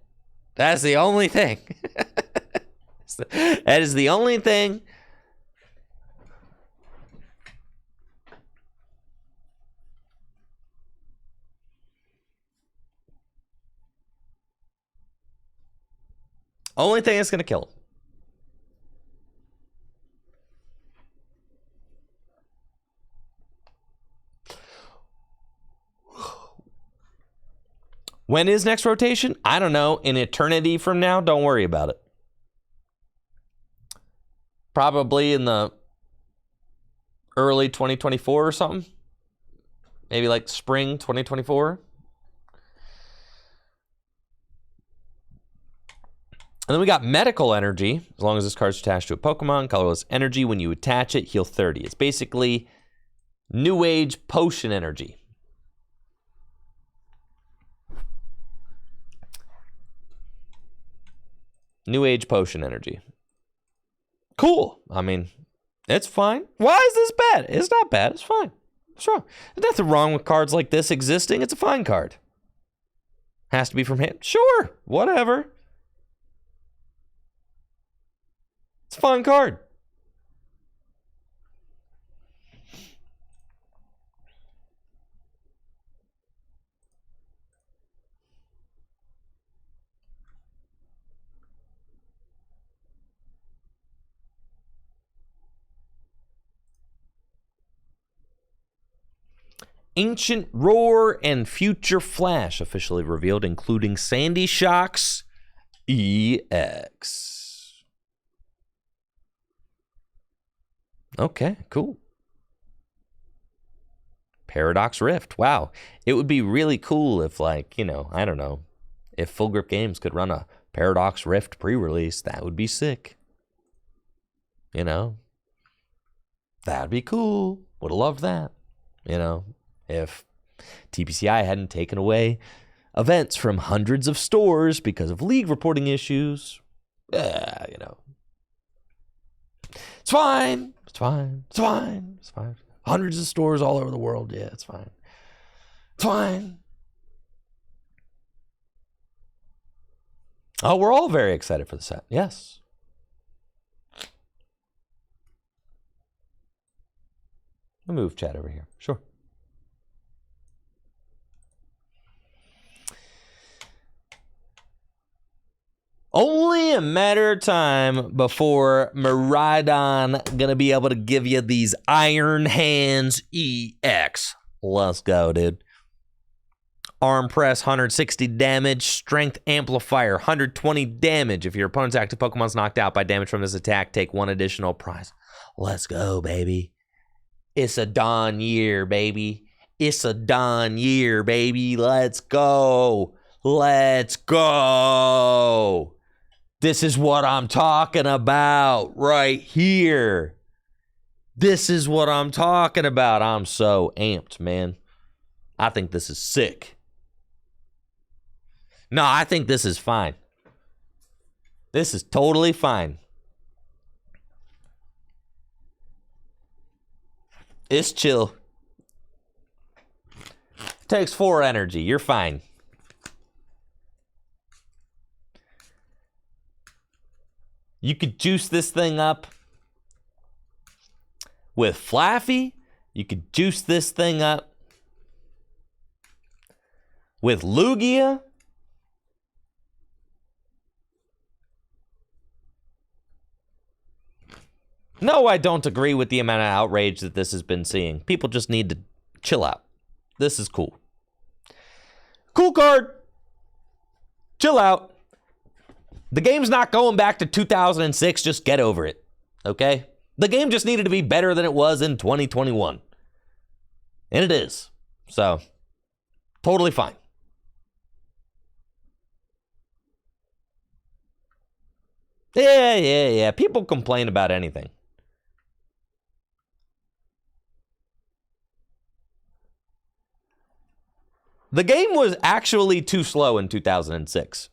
That's the only thing. That is the only thing. Only thing that's going to kill him. When is next rotation? I don't know. An eternity from now? Don't worry about it. Probably in the early 2024 or something. Maybe like spring 2024. And then we got Medical Energy. As long as this card's attached to a Pokemon, colorless energy. When you attach it, heal 30. It's basically New Age Potion Energy. New Age Potion Energy. Cool. I mean, it's fine. Why is this bad? It's not bad. It's fine. What's wrong? There's nothing wrong with cards like this existing. It's a fine card. Has to be from hand. Sure. Whatever. It's a fun card. Ancient Roar and Future Flash officially revealed, including Sandy Shock's EX. Okay, cool. Paradox Rift. Wow. It would be really cool if, like, you know, I don't know, if Full Grip Games could run a Paradox Rift pre-release. That would be sick. You know? That'd be cool. Would have loved that. You know? If TPCI hadn't taken away events from hundreds of stores because of league reporting issues, you know. It's fine. It's fine. It's fine. It's fine. Hundreds of stores all over the world. Yeah, it's fine. It's fine. Oh, we're all very excited for the set. Yes. I'll move chat over here. Sure. Only a matter of time before Miraidon gonna be able to give you these Iron Hands EX. Let's go, dude. Arm press, 160 damage. Strength amplifier, 120 damage. If your opponent's active Pokemon's knocked out by damage from this attack, take one additional prize. Let's go, baby. It's a dawn year, baby. It's a dawn year, baby. Let's go. Let's go. This is what I'm talking about right here. This is what I'm talking about. I'm so amped, man. I think this is sick. No, I think this is fine. This is totally fine. It's chill. Takes 4 energy. You're fine. You could juice this thing up with Flaffy. You could juice this thing up with Lugia. No, I don't agree with the amount of outrage that this has been seeing. People just need to chill out. This is cool. Cool card. Chill out. The game's not going back to 2006. Just get over it. Okay? The game just needed to be better than it was in 2021. And it is. So, totally fine. Yeah. People complain about anything. The game was actually too slow in 2006.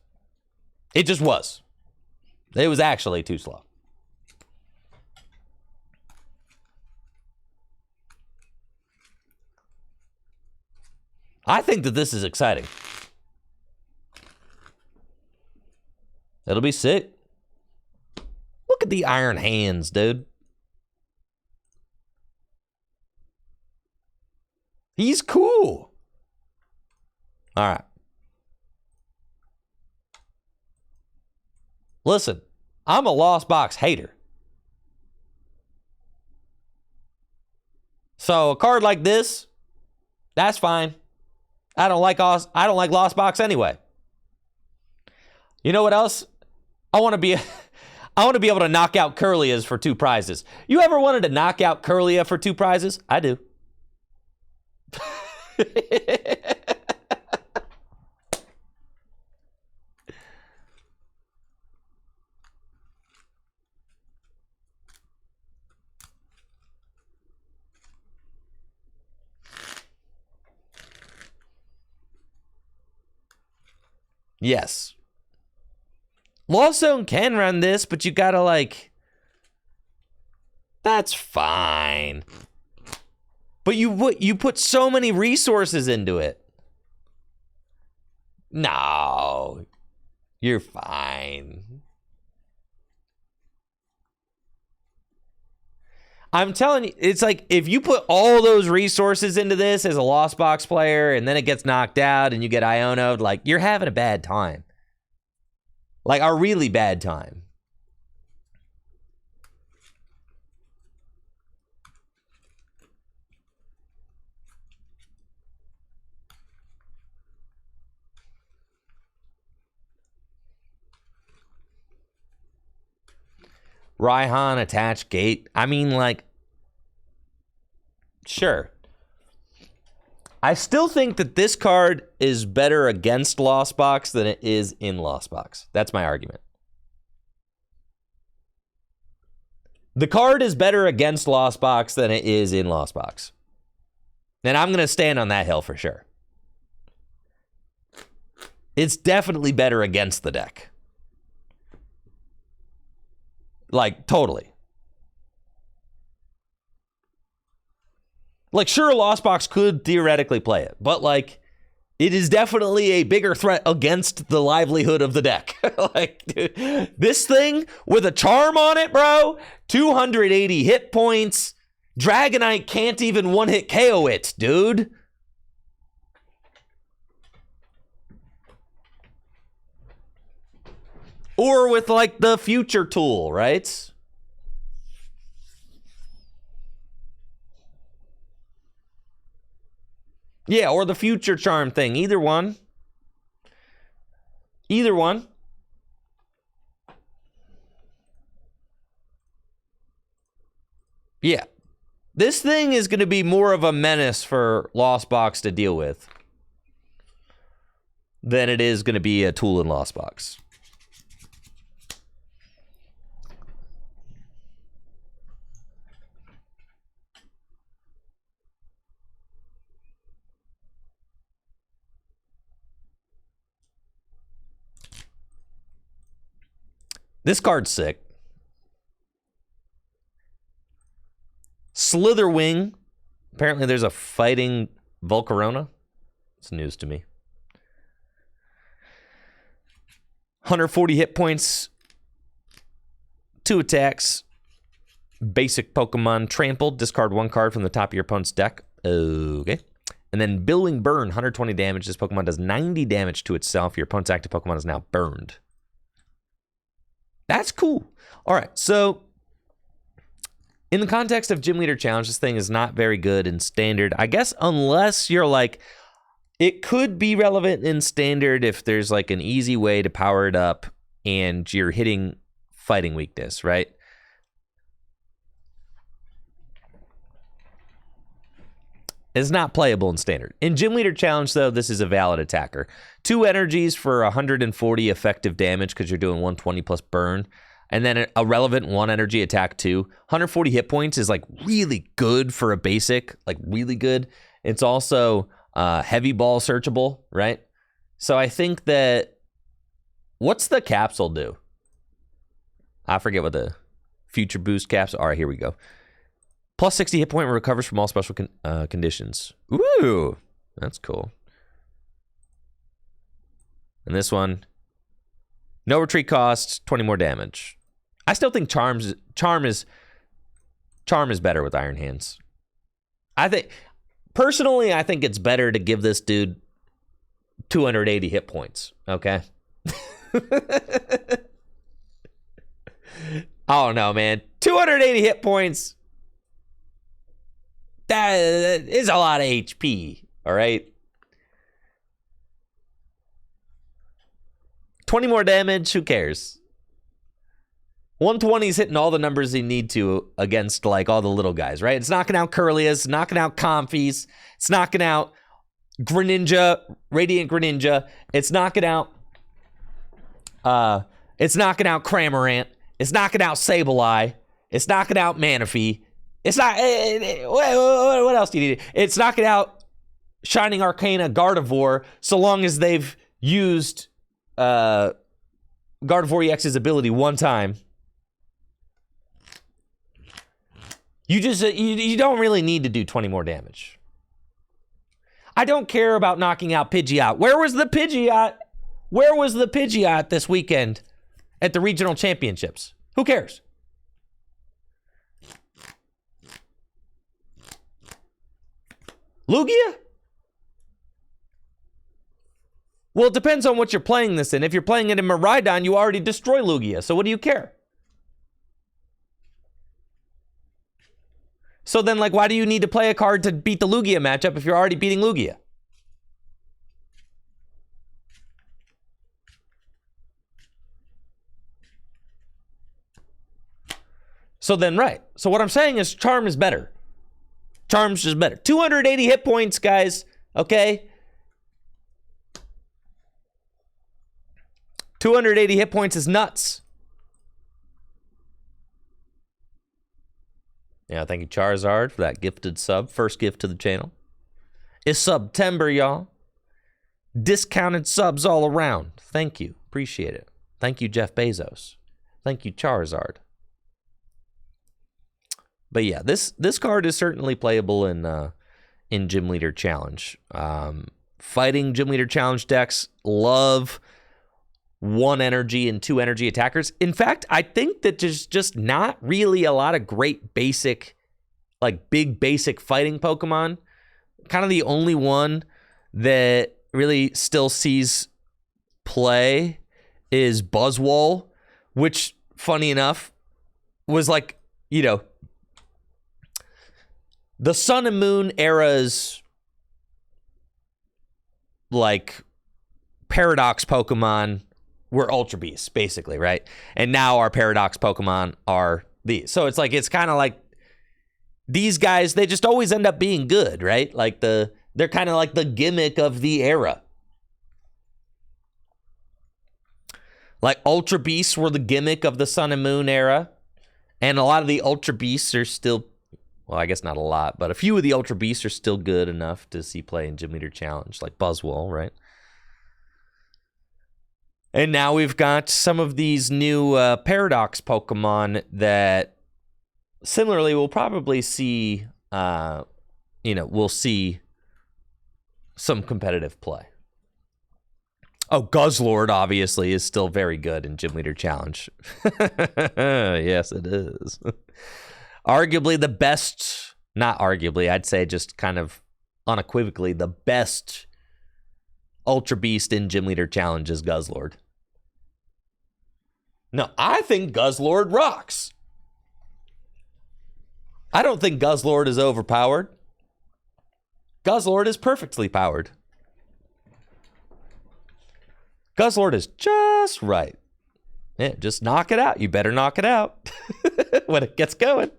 It just was. It was actually too slow. I think that this is exciting. It'll be sick. Look at the iron hands, dude. He's cool. All right. Listen, I'm a Lost Box hater. So a card like this, that's fine. I don't like Lost Box anyway. You know what else? I want to be able to knock out Curlias for 2 prizes. You ever wanted to knock out Curlia for 2 prizes? I do. Yes. Lost Zone can run this, but you gotta that's fine. But you put so many resources into it. No. You're fine. I'm telling you, it's like if you put all those resources into this as a Lost Box player and then it gets knocked out and you get Iono'd, you're having a bad time. A really bad time. Raihan attached gate. I mean, sure. I still think that this card is better against Lost Box than it is in Lost Box. That's my argument. The card is better against Lost Box than it is in Lost Box. And I'm going to stand on that hill for sure. It's definitely better against the deck. Totally. Sure, Lost Box could theoretically play it, but, it is definitely a bigger threat against the livelihood of the deck. Dude, this thing with a charm on it, bro, 280 hit points. Dragonite can't even one-hit KO it, dude. Or with, the future tool, right? Yeah, or the future charm thing. Either one. Either one. Yeah. This thing is going to be more of a menace for Lost Box to deal with than it is going to be a tool in Lost Box. This card's sick. Slitherwing. Apparently there's a fighting Volcarona. It's news to me. 140 hit points. 2 attacks. Basic Pokemon Trampled. Discard 1 card from the top of your opponent's deck. Okay. And then Billing Burn. 120 damage. This Pokemon does 90 damage to itself. Your opponent's active Pokemon is now burned. That's cool. All right. So, in the context of Gym Leader Challenge, this thing is not very good in Standard. I guess unless you're like... It could be relevant in Standard if there's like an easy way to power it up and you're hitting fighting weakness, right? It's not playable in Standard. In Gym Leader Challenge, though, this is a valid attacker. 2 energies for 140 effective damage because you're doing 120 plus burn. And then a relevant 1 energy attack, too. 140 hit points is like really good for a basic, like really good. It's also... heavy ball searchable, right? So I think that... What's the capsule do? I forget what the future boost capsule... All right, here we go. Plus 60 hit point recovers from all special conditions. Ooh, that's cool. And this one... No retreat cost, 20 more damage. I still think Charm is better with Iron Hands. Personally, I think it's better to give this dude 280 hit points, okay? Oh, no, man. 280 hit points. That is a lot of HP, all right? 20 more damage, who cares? 120's hitting all the numbers he need to against, like, all the little guys, right? It's knocking out Curlias, knocking out Comfies, it's knocking out Greninja, Radiant Greninja, it's knocking out Cramorant, it's knocking out Sableye, it's knocking out Manaphy, it's not, what else do you need? It's knocking out Shining Arcana Gardevoir, so long as they've used Gardevoir EX's ability one time. You don't really need to do 20 more damage. I don't care about knocking out Pidgeot. Where was the Pidgeot? Where was the Pidgeot this weekend at the regional championships? Who cares? Lugia? Well, it depends on what you're playing this in. If you're playing it in Miraidon, you already destroy Lugia. So what do you care? So then, like, why do you need to play a card to beat the Lugia matchup if you're already beating Lugia? So then, right. So what I'm saying is Charm is better. Charm's just better. 280 hit points, guys. Okay? 280 hit points is nuts. Yeah, thank you, Charizard, for that gifted sub. First gift to the channel. It's September, y'all. Discounted subs all around. Thank you. Appreciate it. Thank you, Jeff Bezos. Thank you, Charizard. But yeah, this card is certainly playable in Gym Leader Challenge. Fighting Gym Leader Challenge decks love 1 energy and 2 energy attackers. In fact, I think that there's just not really a lot of great basic, like big basic fighting Pokemon. Kind of the only one that really still sees play is Buzzwole, which, funny enough, was like, you know, the Sun and Moon era's like Paradox Pokemon were Ultra Beasts, basically, right? And now our Paradox Pokemon are these. So it's like, it's kind of like these guys, they just always end up being good, right? Like they're kind of like the gimmick of the era. Like Ultra Beasts were the gimmick of the Sun and Moon era. And a lot of the Ultra Beasts are still, well, I guess not a lot, but a few of the Ultra Beasts are still good enough to see play in Gym Leader Challenge, like Buzzwole, right? And now we've got some of these new Paradox Pokemon that similarly we'll probably see, we'll see some competitive play. Oh, Guzzlord obviously is still very good in Gym Leader Challenge. Yes, it is. Arguably the best, not arguably, I'd say just kind of unequivocally the best Ultra Beast in Gym Leader Challenge is Guzzlord. No, I think Guzzlord rocks. I don't think Guzzlord is overpowered. Guzzlord is perfectly powered. Guzzlord is just right. Yeah, just knock it out. You better knock it out when it gets going.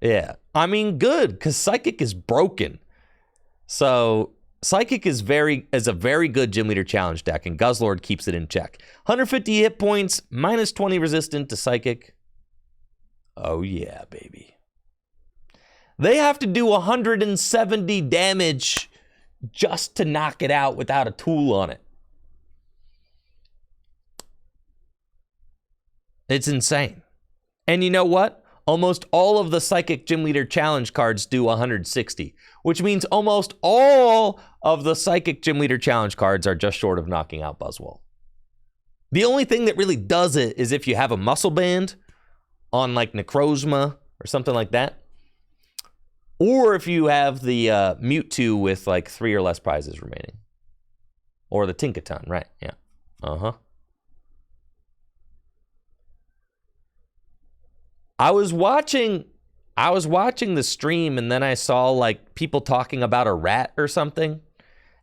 Yeah, I mean, good, because Psychic is broken. So Psychic is a very good Gym Leader Challenge deck, and Guzzlord keeps it in check. 150 hit points, minus 20 resistant to Psychic. Oh yeah, baby. They have to do 170 damage just to knock it out without a tool on it. It's insane. And you know what? Almost all of the Psychic Gym Leader Challenge cards do 160, which means almost all of the Psychic Gym Leader Challenge cards are just short of knocking out Buzzwole. The only thing that really does it is if you have a Muscle Band on like Necrozma or something like that. Or if you have the Mewtwo with like 3 or less prizes remaining. Or the Tinkaton, right, yeah. Uh-huh. I was watching the stream and then I saw like people talking about a rat or something.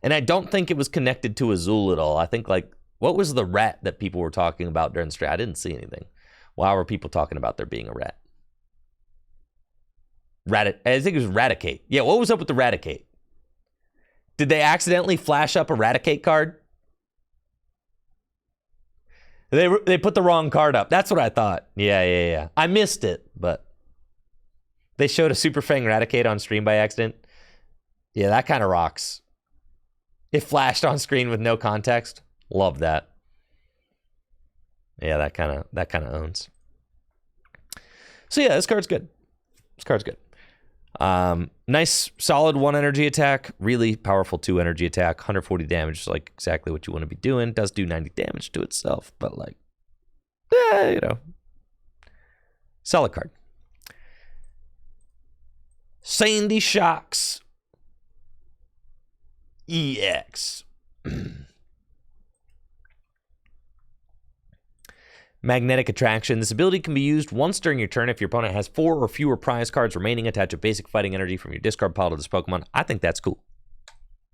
And I don't think it was connected to Azul at all. I think like, what was the rat that people were talking about during the stream? I didn't see anything. Why were people talking about there being a rat? I think it was Raticate. Yeah, what was up with the Raticate? Did they accidentally flash up a Raticate card? They put the wrong card up. That's what I thought. Yeah. I missed it, but they showed a Super Fang Raticate on stream by accident. Yeah, that kind of rocks. It flashed on screen with no context. Love that. Yeah, that kind of owns. So yeah, this card's good. Nice, solid 1 energy attack. Really powerful 2 energy attack. 140 damage, like exactly what you want to be doing. Does do 90 damage to itself, but like, solid card. Sandy Shocks EX. Magnetic Attraction. This ability can be used once during your turn if your opponent has 4 or fewer prize cards remaining. Attach a basic fighting energy from your discard pile to this Pokemon. I think that's cool.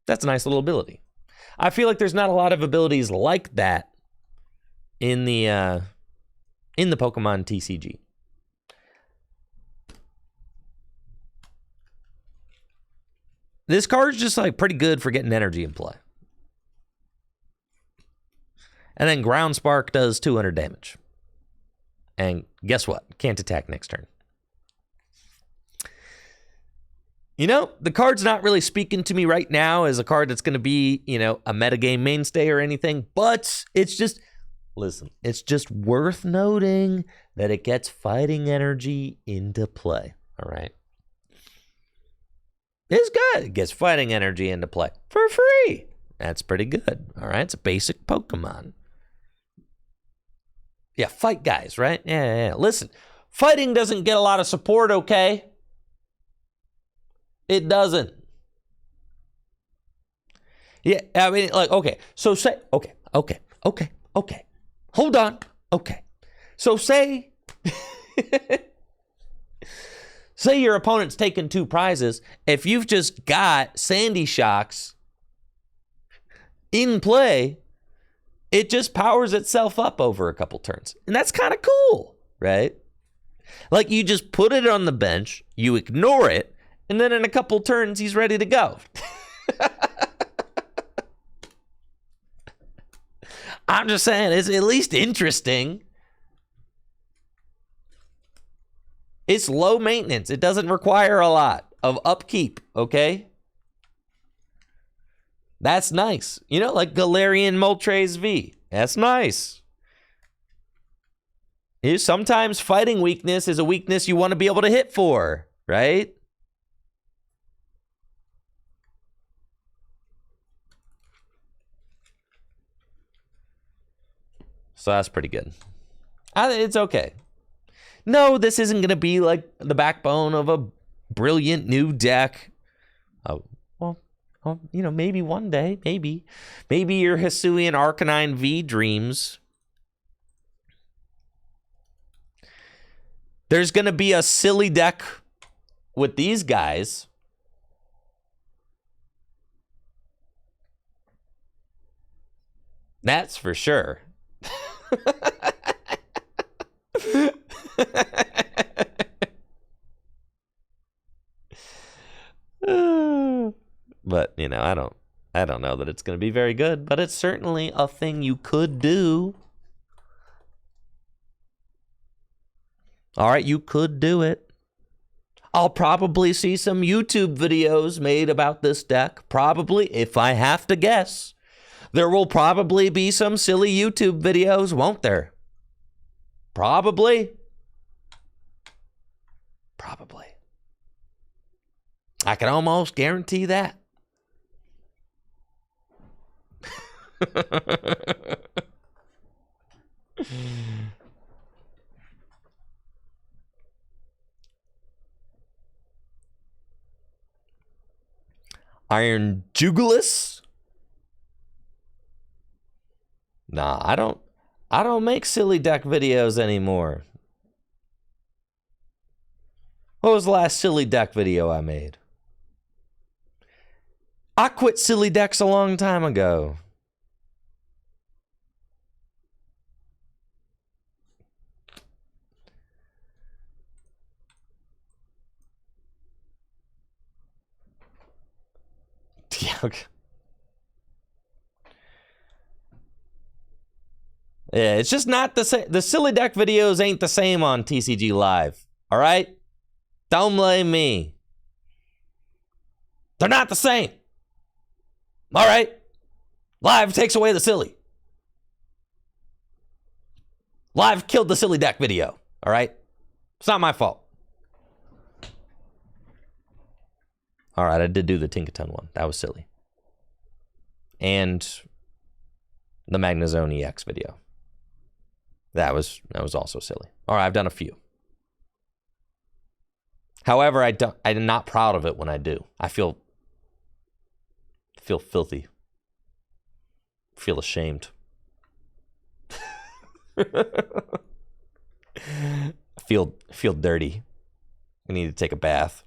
That's a nice little ability. I feel like there's not a lot of abilities like that in the Pokemon TCG. This card's just like pretty good for getting energy in play. And then Ground Spark does 200 damage. And guess what? Can't attack next turn. You know, the card's not really speaking to me right now as a card that's going to be, a metagame mainstay or anything. But it's just, listen, it's just worth noting that it gets fighting energy into play. All right? It's good. It gets fighting energy into play for free. That's pretty good. All right? It's a basic Pokemon. Yeah, fight guys, right? Yeah. Listen, fighting doesn't get a lot of support, okay? It doesn't. Yeah, I mean, like, okay. So say, okay. Hold on. Okay. So say, say your opponent's taking 2 prizes. If you've just got Sandy Shocks in play, it just powers itself up over a couple turns. And that's kind of cool, right? Like you just put it on the bench, you ignore it, and then in a couple turns, he's ready to go. I'm just saying, it's at least interesting. It's low maintenance. It doesn't require a lot of upkeep, okay? That's nice. You know, like Galarian Moltres V. That's nice. Sometimes fighting weakness is a weakness you want to be able to hit for, right? So that's pretty good. It's okay. No, this isn't going to be like the backbone of a brilliant new deck. Oh, well, you know, maybe one day, maybe your Hisuian Arcanine V dreams. There's going to be a silly deck with these guys. That's for sure. But, you know, I don't know that it's going to be very good, but it's certainly a thing you could do. All right, you could do it. I'll probably see some YouTube videos made about this deck. Probably, if I have to guess. There will probably be some silly YouTube videos, won't there? Probably. Probably. I can almost guarantee that. Iron Jugulis? Nah, I don't make silly deck videos anymore. What was the last silly deck video I made? I quit silly decks a long time ago. Yeah, it's just not the same. The silly deck videos ain't the same on TCG Live. All right? Don't blame me. They're not the same. All right? Live takes away the silly. Live killed the silly deck video. All right? It's not my fault. All right, I did do the Tinkaton one. That was silly. And the Magnezone EX video. That was also silly. All right, I've done a few. However, I'm not proud of it when I do. I feel filthy. Feel ashamed. feel dirty. I need to take a bath.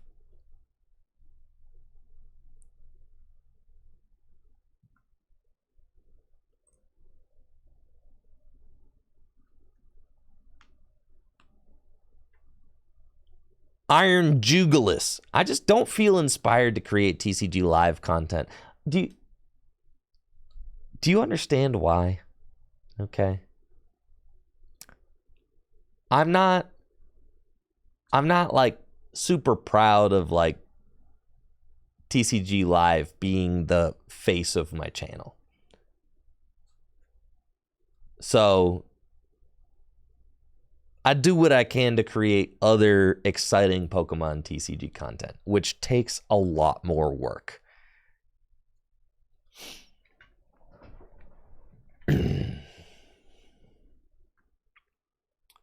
Iron Jugulis. I just don't feel inspired to create TCG Live content. Do you understand why? Okay. I'm not like super proud of like TCG Live being the face of my channel. So I do what I can to create other exciting Pokemon TCG content, which takes a lot more work.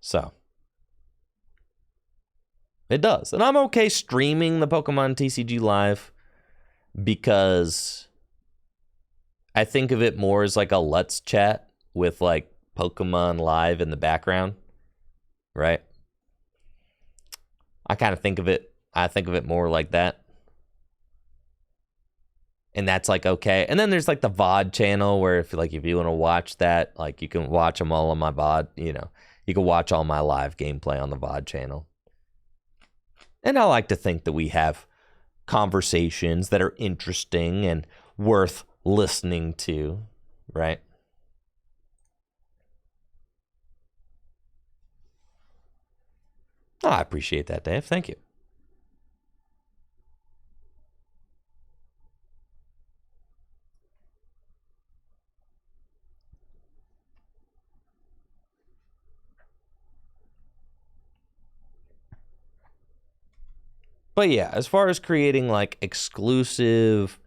So it does. And I'm okay streaming the Pokemon TCG Live because I think of it more as like a Let's Chat with like Pokemon Live in the background. Right? I think of it more like that. And that's like okay. And then there's like the VOD channel where if you want to watch that, like you can watch them all on my VOD, you know. You can watch all my live gameplay on the VOD channel. And I like to think that we have conversations that are interesting and worth listening to, right? Oh, I appreciate that, Dave. Thank you. But yeah, as far as creating like exclusive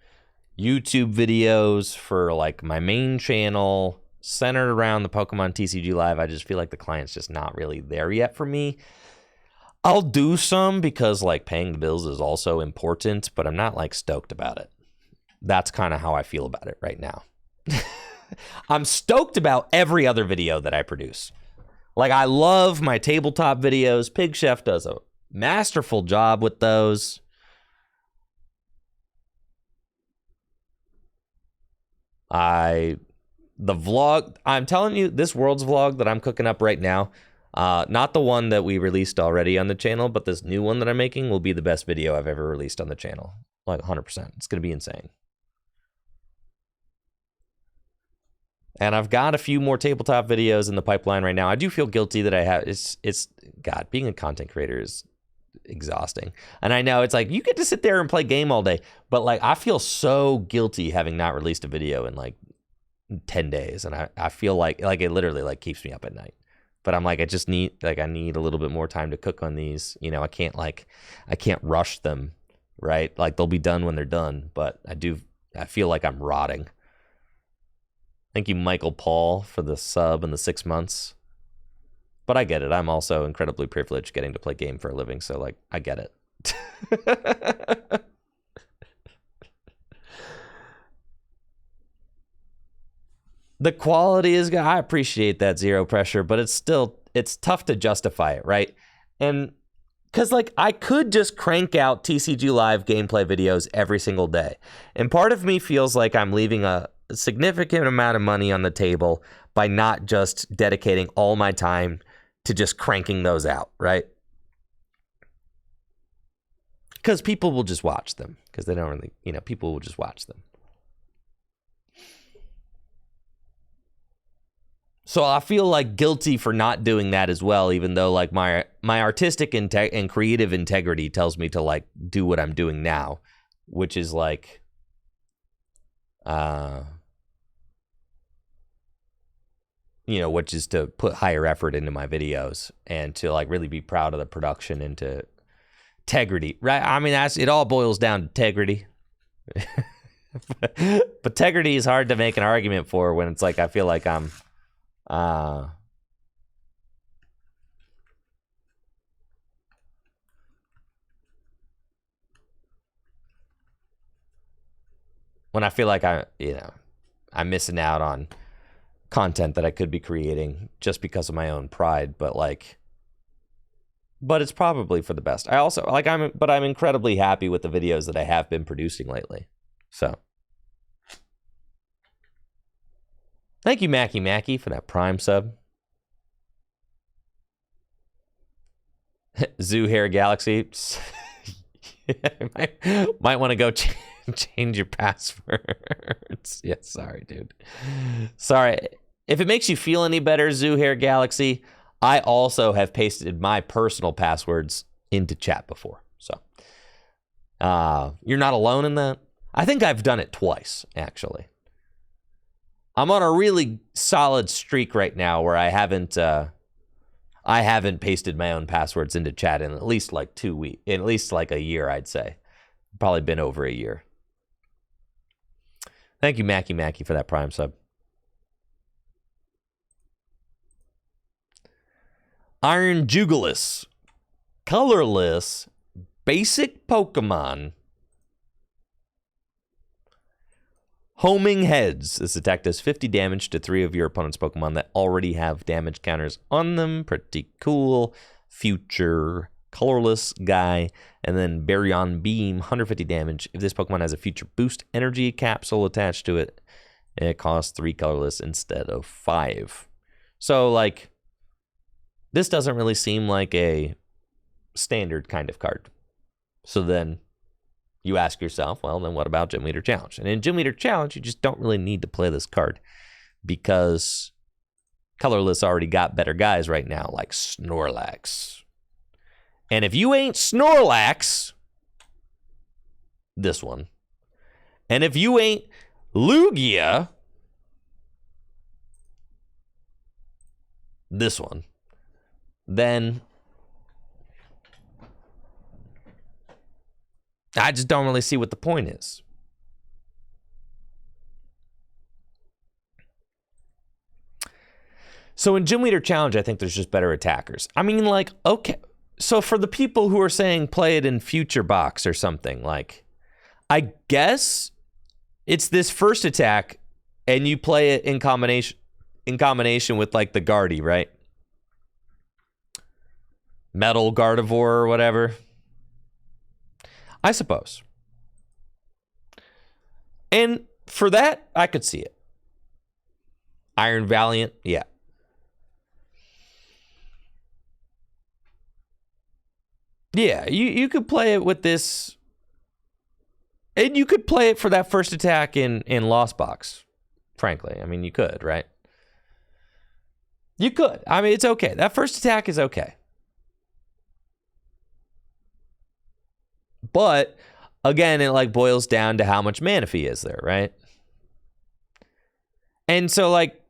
YouTube videos for like my main channel centered around the Pokemon TCG Live, I just feel like the client's just not really there yet for me. I'll do some because like paying the bills is also important, but I'm not like stoked about it. That's kind of how I feel about it right now. I'm stoked about every other video that I produce. Like, I love my tabletop videos. Pig Chef does a masterful job with those. The vlog, I'm telling you, this Worlds vlog that I'm cooking up right now, not the one that we released already on the channel, but this new one that I'm making will be the best video I've ever released on the channel. Like 100%. It's going to be insane. And I've got a few more tabletop videos in the pipeline right now. I do feel guilty that I have, God, being a content creator is exhausting. And I know it's like, you get to sit there and play game all day, but like, I feel so guilty having not released a video in like 10 days. And I feel like it literally like keeps me up at night. But I'm like, I need a little bit more time to cook on these. You know, I can't rush them, right? Like, they'll be done when they're done, but I feel like I'm rotting. Thank you, Michael Paul, for the sub and the 6 months. But I get it. I'm also incredibly privileged getting to play game for a living, so like, I get it. The quality is good. I appreciate that, Zero Pressure, but it's tough to justify it, right? And because like, I could just crank out TCG Live gameplay videos every single day. And part of me feels like I'm leaving a significant amount of money on the table by not just dedicating all my time to just cranking those out, right? Because people will just watch them, because they don't really, people will just watch them. So I feel like guilty for not doing that as well, even though like my artistic and creative integrity tells me to like do what I'm doing now, which is like, which is to put higher effort into my videos and to like really be proud of the production and to integrity, right? I mean, it all boils down to integrity. But integrity is hard to make an argument for when it's like, I feel like I'm, when I feel like I'm missing out on content that I could be creating just because of my own pride, but it's probably for the best. I also I'm incredibly happy with the videos that I have been producing lately. So thank you, Mackie, for that Prime sub. Zoo Hair Galaxy. might want to go change your passwords. Yeah, sorry, dude. Sorry. If it makes you feel any better, Zoo Hair Galaxy, I also have pasted my personal passwords into chat before. So you're not alone in that. I think I've done it twice, actually. I'm on a really solid streak right now where I haven't pasted my own passwords into chat in at least like 2 weeks, at least like a year, I'd say. Probably been over a year. Thank you, Mackie, for that Prime sub. Iron Jugulis. Colorless. Basic Pokemon. Homing Heads. This attack does 50 damage to 3 of your opponent's Pokemon that already have damage counters on them. Pretty cool. Future colorless guy. And then Baryon Beam, 150 damage. If this Pokemon has a future boost energy capsule attached to it, it costs 3 colorless instead of 5. So, like, this doesn't really seem like a standard kind of card. So then you ask yourself, well, then what about Gym Leader Challenge? And in Gym Leader Challenge, you just don't really need to play this card because colorless already got better guys right now, like Snorlax. And if you ain't Snorlax, this one. And if you ain't Lugia, this one, then I just don't really see what the point is. So in Gym Leader Challenge, I think there's just better attackers. I mean, like, okay. So for the people who are saying play it in Future Box or something, like, I guess it's this first attack and you play it in combination with like the Guardy, right? Metal Gardevoir or whatever. I suppose. And for that, I could see it. Iron Valiant, yeah. Yeah, you could play it with this. And you could play it for that first attack in Lost Box, frankly. I mean, you could, right? You could. I mean, it's okay. That first attack is okay. But, again, it, like, boils down to how much Manaphy is there, right? And so, like,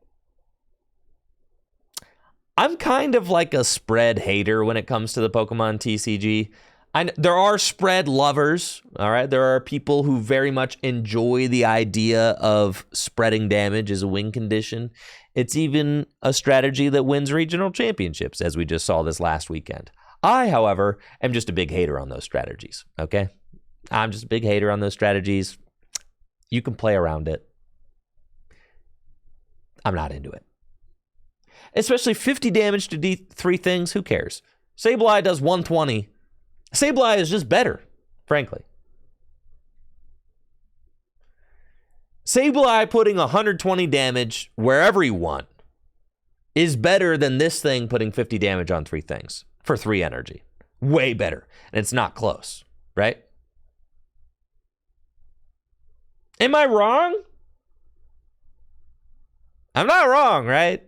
I'm kind of like a spread hater when it comes to the Pokemon TCG. There are spread lovers, all right? There are people who very much enjoy the idea of spreading damage as a win condition. It's even a strategy that wins regional championships, as we just saw this last weekend. I, however, am just a big hater on those strategies, okay? I'm just a big hater on those strategies. You can play around it. I'm not into it. Especially 50 damage to three things, who cares? Sableye does 120. Sableye is just better, frankly. Sableye putting 120 damage wherever you want is better than this thing putting 50 damage on three things for 3 energy. Way better. And it's not close, right? Am I wrong? I'm not wrong, right?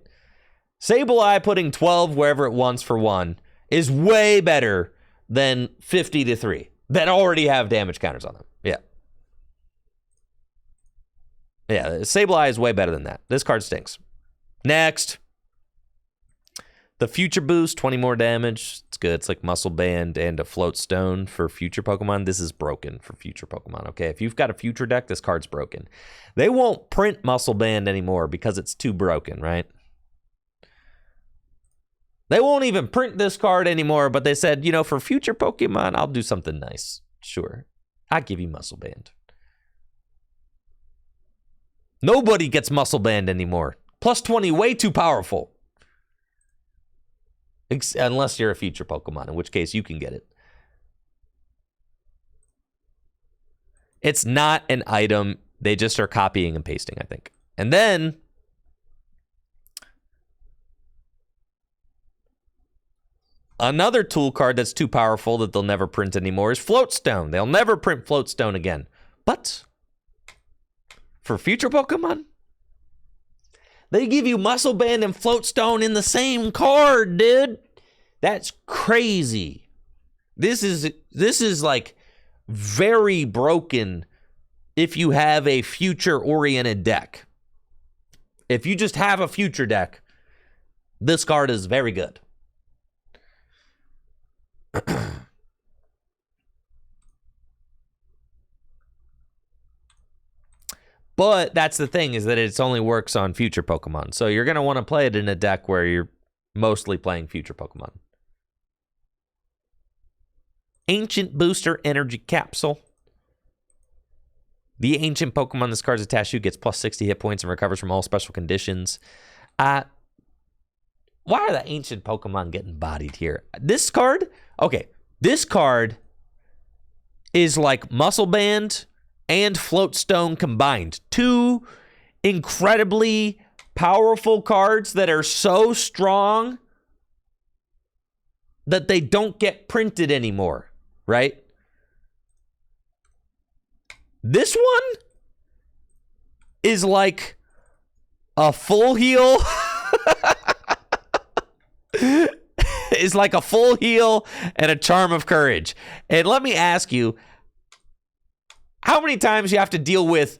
Sableye putting 12 wherever it wants for 1 is way better than 50 to 3 that already have damage counters on them. Yeah. Yeah, Sableye is way better than that. This card stinks. Next. The Future Boost, 20 more damage. It's good. It's like Muscle Band and a Float Stone for future Pokemon. This is broken for future Pokemon, okay? If you've got a future deck, this card's broken. They won't print Muscle Band anymore because it's too broken, right? They won't even print this card anymore, but they said, you know, for future Pokemon, I'll do something nice. Sure. I'll give you Muscle Band. Nobody gets Muscle Band anymore. Plus 20, way too powerful. Unless you're a future Pokemon, in which case you can get it. It's not an item. They just are copying and pasting, I think. And then another tool card that's too powerful that they'll never print anymore is Float Stone. They'll never print Float Stone again. But for future Pokemon, they give you Muscle Band and Float Stone in the same card, dude. That's crazy. This is like very broken if you have a future-oriented deck. If you just have a future deck, this card is very good. But that's the thing, is that it only works on future Pokemon. So you're going to want to play it in a deck where you're mostly playing future Pokemon. Ancient Booster Energy Capsule. The ancient Pokemon this card's attached to gets plus 60 hit points and recovers from all special conditions. Why are the ancient Pokemon getting bodied here? This card, okay, this card is like Muscle Band and Float Stone combined. 2 incredibly powerful cards that are so strong that they don't get printed anymore, right? This one is like a full heal. Is like a full heal and a Charm of Courage. And let me ask you, how many times you have to deal with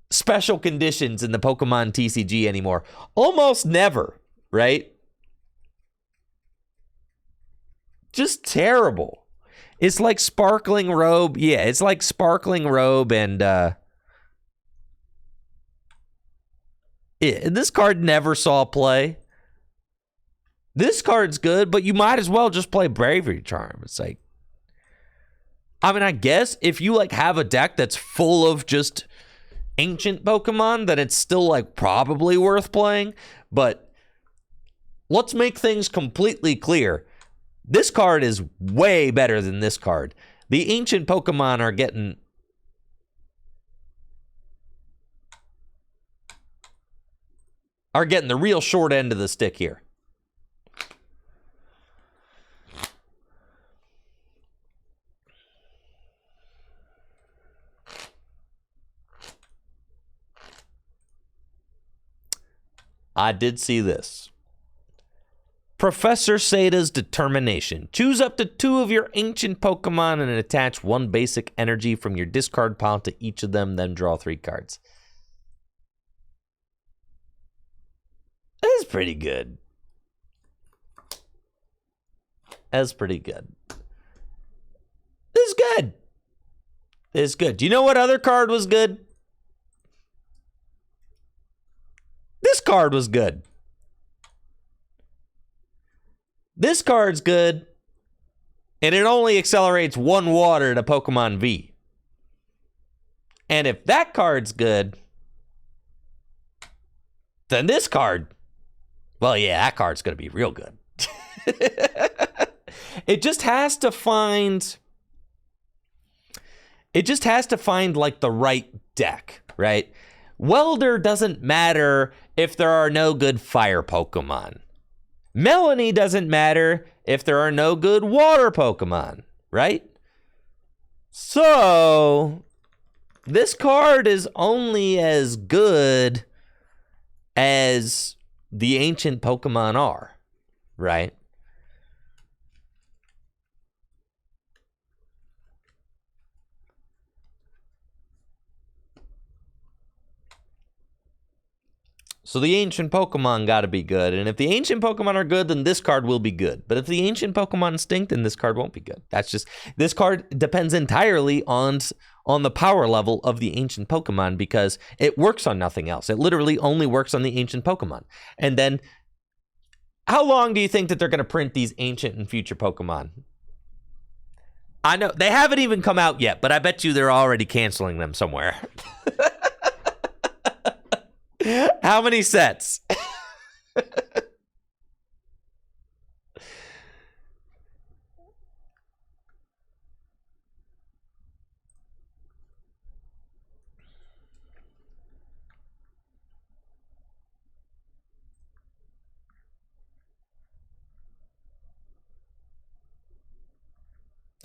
special conditions in the Pokemon TCG anymore? Almost never, right? Just terrible. It's like Sparkling Robe. Yeah, it's like Sparkling Robe and this card never saw play. This card's good, but you might as well just play Bravery Charm. It's like, I mean, I guess if you like have a deck that's full of just ancient Pokemon, then it's still like probably worth playing. But let's make things completely clear. This card is way better than this card. The ancient Pokemon are getting the real short end of the stick here. I did see this. Professor Sada's Determination. Choose up to 2 of your ancient Pokemon and attach 1 basic energy from your discard pile to each of them, then draw 3 cards. That's pretty good. That's pretty good. This is good. This is good. Do you know what other card was good? This card was good. This card's good, and it only accelerates 1 water to Pokemon V. And if that card's good, then this card, well, yeah, that card's going to be real good. It just has to find like the right deck, right? Welder doesn't matter if there are no good fire Pokemon. Melanie doesn't matter if there are no good water Pokemon, right? So, this card is only as good as the ancient Pokemon are, right? So the ancient Pokemon got to be good. And if the ancient Pokemon are good, then this card will be good. But if the ancient Pokemon stink, then this card won't be good. That's just, this card depends entirely on the power level of the ancient Pokemon because it works on nothing else. It literally only works on the ancient Pokemon. And then, how long do you think that they're going to print these ancient and future Pokemon? I know, they haven't even come out yet, but I bet you they're already canceling them somewhere. How many sets?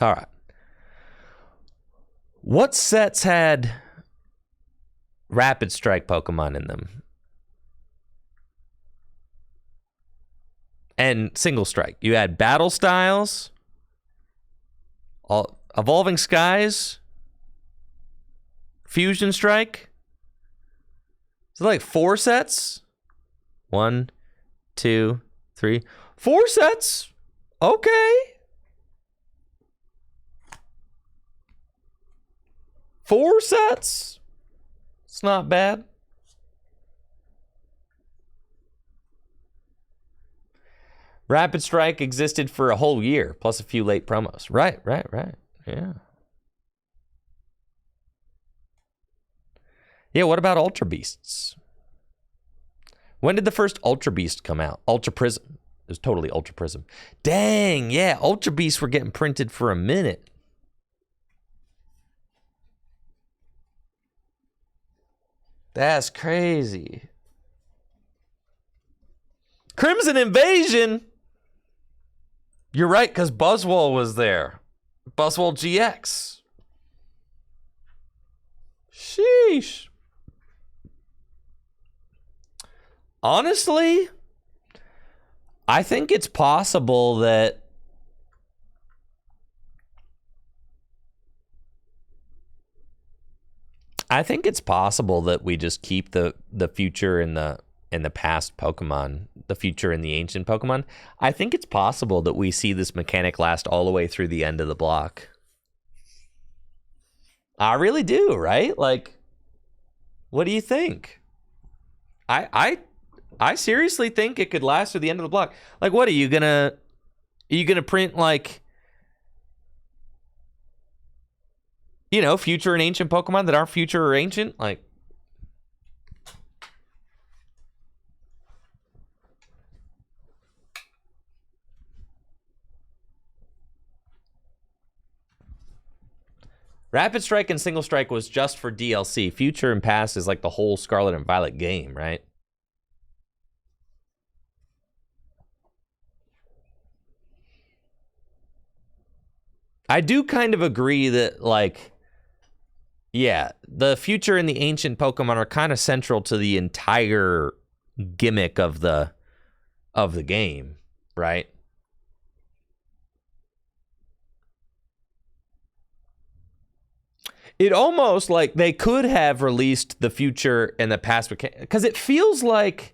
All right. What sets had Rapid Strike Pokemon in them? And Single Strike. You had Battle Styles, Evolving Skies, Fusion Strike. Is it like 4 sets? 1, 2, 3, 4 sets. Okay. 4 sets. It's not bad. Rapid Strike existed for a whole year, plus a few late promos. Right. Yeah. Yeah, what about Ultra Beasts? When did the first Ultra Beast come out? Ultra Prism. It was totally Ultra Prism. Dang, yeah, Ultra Beasts were getting printed for a minute. That's crazy. Crimson Invasion. You're right, because Buzzwole was there. Buzzwole GX. Sheesh. Honestly, I think it's possible that we just keep the future and the and the past Pokemon, the future and the ancient Pokemon, I think it's possible that we see this mechanic last all the way through the end of the block. I really do, right? Like, what do you think? I seriously think it could last through the end of the block. Like, what are you gonna print, like, you know, future and ancient Pokemon that aren't future or ancient? Like, Rapid Strike and Single Strike was just for DLC. Future and past is like the whole Scarlet and Violet game, right? I do kind of agree that, like, yeah, the future and the ancient Pokemon are kind of central to the entire gimmick of the game, right? It almost, like, they could have released the future and the past, because it feels like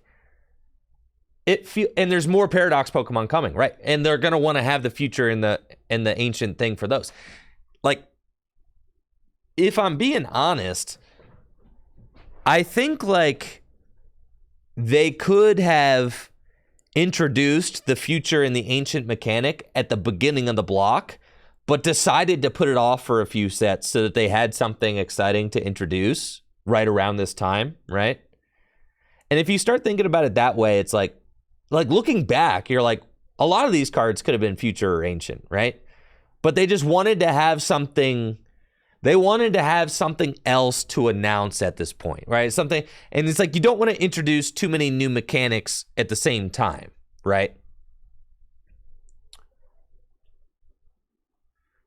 and there's more Paradox Pokemon coming, right? And they're gonna want to have the future and the ancient thing for those. Like, if I'm being honest, I think, like, they could have introduced the future and the ancient mechanic at the beginning of the block, but decided to put it off for a few sets so that they had something exciting to introduce right around this time, right? And if you start thinking about it that way, it's like looking back, you're like, a lot of these cards could have been future or ancient, right? But they just wanted to have something. They wanted to have something else to announce at this point, right? Something, and it's like, you don't want to introduce too many new mechanics at the same time, right?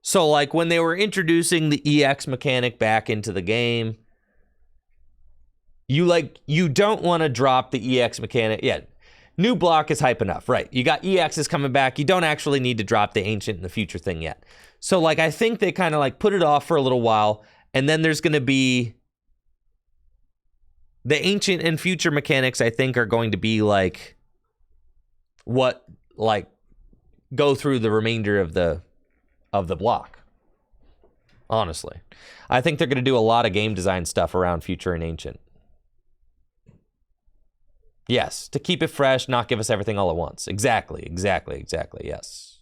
So, like, when they were introducing the EX mechanic back into the game, you don't want to drop the EX mechanic. Yeah, new block is hype enough, right? You got EXs coming back. You don't actually need to drop the ancient and the future thing yet. So, like, I think they kind of, like, put it off for a little while, and then there's going to be the ancient and future mechanics, I think, are going to be, like, what, like, go through the remainder of the block. Honestly, I think they're going to do a lot of game design stuff around future and ancient. Yes, to keep it fresh, not give us everything all at once. Exactly. Yes.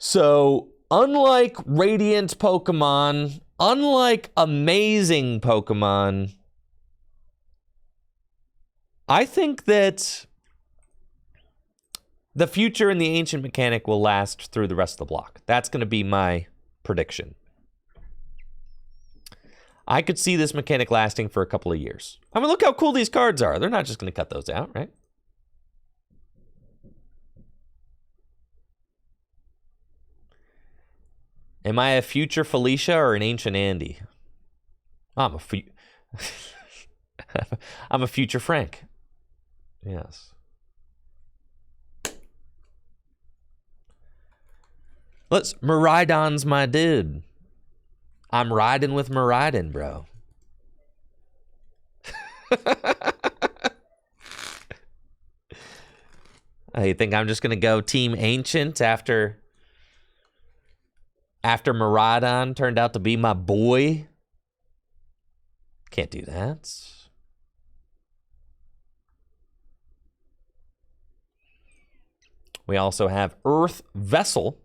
So, unlike Radiant Pokemon, unlike amazing Pokemon, I think that the future and the ancient mechanic will last through the rest of the block. That's going to be my prediction. I could see this mechanic lasting for a couple of years. I mean, look how cool these cards are. They're not just going to cut those out, right? Am I a future Felicia or an ancient Andy? I'm a future Frank. Yes. Miraidon's my dude. I'm riding with Miraidon, bro. You think I'm just gonna go Team Ancient after Miraidon turned out to be my boy? Can't do that. We also have Earth Vessel.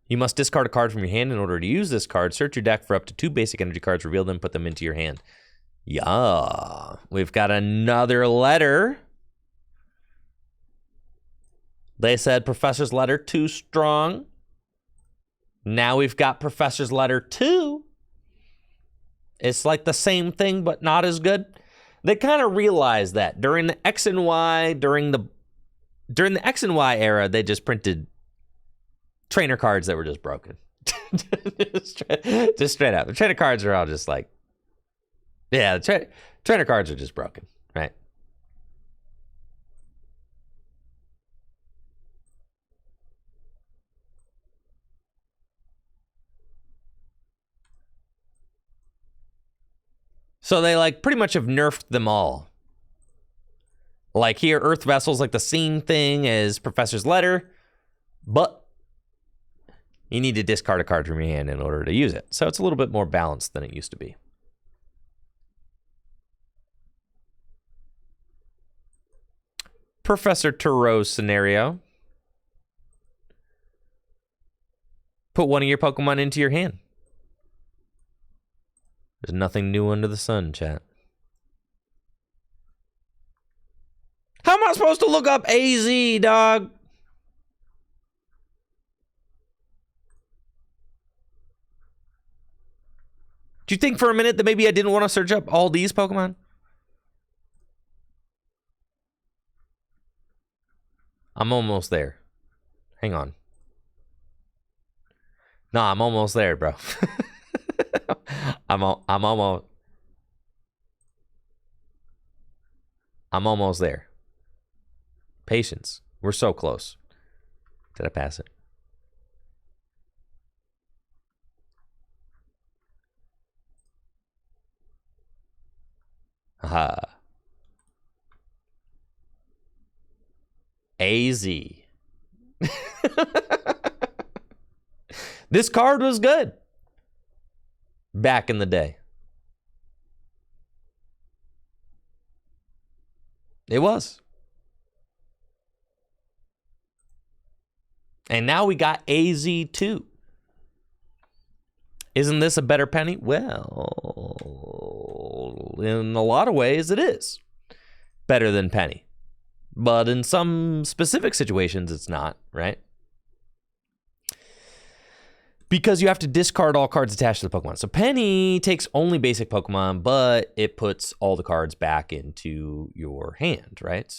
You must discard a card from your hand in order to use this card. Search your deck for up to 2 basic energy cards, reveal them, put them into your hand. Yeah. We've got another letter. They said Professor's Letter too strong. Now we've got Professor's Letter 2. It's like the same thing, but not as good. They kind of realized that during the X and Y, during the X and Y era, they just printed trainer cards that were just broken. just straight up. The trainer cards are all just like, yeah, the trainer cards are just broken, right? So they like pretty much have nerfed them all. Like here, Earth Vessel's like the same thing as Professor's Letter, but you need to discard a card from your hand in order to use it. So it's a little bit more balanced than it used to be. Professor Turo's scenario. Put one of your Pokemon into your hand. There's nothing new under the sun, chat. How am I supposed to look up AZ, dog? Do you think for a minute that maybe I didn't want to search up all these Pokemon? I'm almost there. Hang on. Nah, I'm almost there, bro. I'm almost there. Patience. We're so close. Did I pass it? Aha. AZ. This card was good back in the day. It was. And now we got AZ2. Isn't this a better penny? Well, in a lot of ways it is better than penny. But in some specific situations, it's not, right? Because you have to discard all cards attached to the Pokemon. So Penny takes only basic Pokemon, but it puts all the cards back into your hand, right?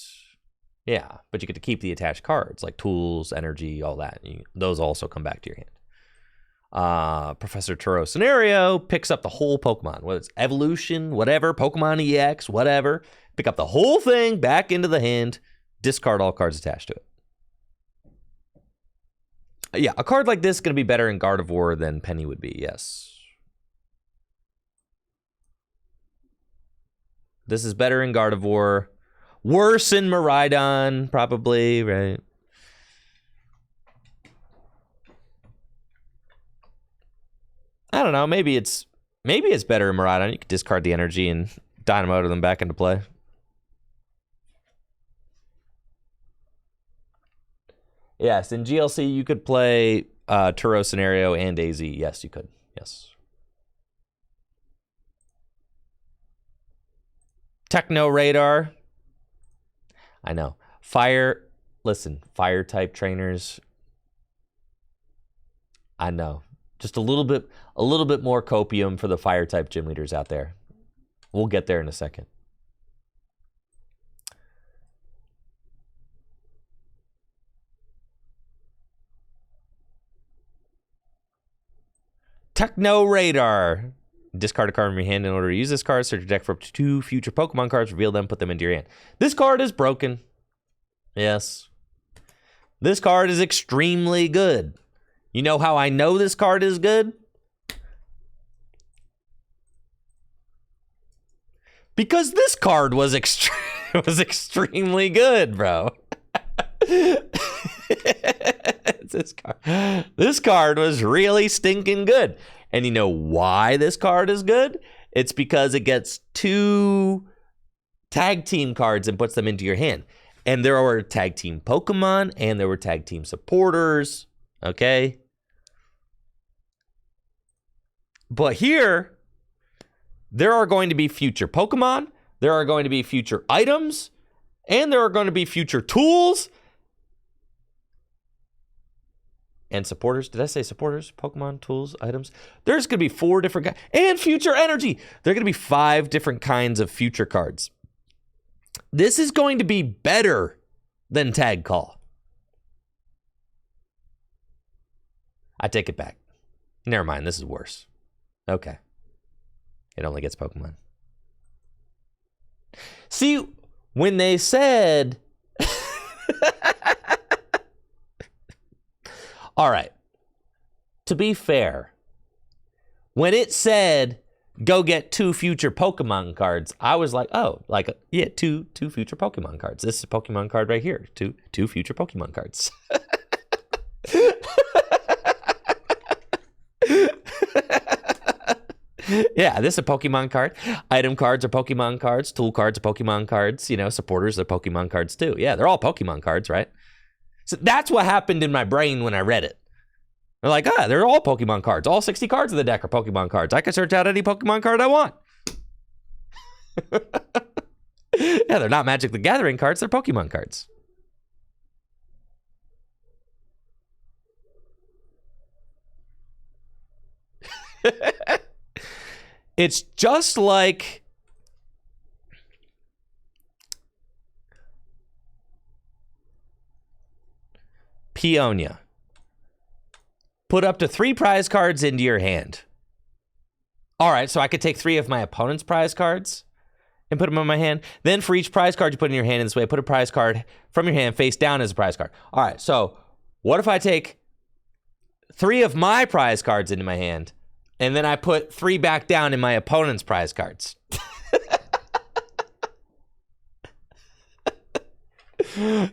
Yeah, but you get to keep the attached cards, like tools, energy, all that. Those also come back to your hand. Professor Turo scenario picks up the whole Pokemon, whether it's evolution, whatever, Pokemon EX, whatever. Pick up the whole thing back into the hand, discard all cards attached to it. Yeah, a card like this is going to be better in Gardevoir than Penny would be, yes. This is better in Gardevoir. Worse in Miraidon, probably, right? I don't know, maybe it's better in Miraidon. You could discard the energy and Dynamo them back into play. Yes, in GLC you could play Turo scenario and AZ. Yes, you could. Yes. Techno Radar. I know. Fire. Listen, fire type trainers. I know. Just a little bit more copium for the fire type gym leaders out there. We'll get there in a second. Techno Radar. Discard a card from your hand in order to use this card. Search your deck for up to 2 future Pokemon cards. Reveal them, put them into your hand. This card is broken. Yes. This card is extremely good. You know how I know this card is good? Because this card was extremely good, bro. This card was really stinking good. And you know why this card is good? It's because it gets 2 tag team cards and puts them into your hand. And there were tag team Pokemon and there were tag team supporters. Okay? But here, there are going to be future Pokemon, there are going to be future items, and there are going to be future tools. And supporters. Did I say supporters? Pokemon, tools, items. There's going to be 4 different guys. And future energy. There are going to be 5 different kinds of future cards. This is going to be better than Tag Call. I take it back. Never mind. This is worse. Okay. It only gets Pokemon. See, when they said... All right. To be fair, when it said go get 2 future Pokemon cards, I was like, oh, like, yeah, two future Pokemon cards. This is a Pokemon card right here. Two future Pokemon cards. Yeah, this is a Pokemon card. Item cards are Pokemon cards. Tool cards are Pokemon cards. You know, supporters are Pokemon cards too. Yeah, they're all Pokemon cards, right? So that's what happened in my brain when I read it. They're like, they're all Pokemon cards. All 60 cards of the deck are Pokemon cards. I can search out any Pokemon card I want. Yeah, they're not Magic the Gathering cards. They're Pokemon cards. It's just like Peonia. Put up to 3 prize cards into your hand. All right, so I could take 3 of my opponent's prize cards and put them in my hand. Then for each prize card you put in your hand in this way, put a prize card from your hand face down as a prize card. All right, so what if I take 3 of my prize cards into my hand and then I put 3 back down in my opponent's prize cards?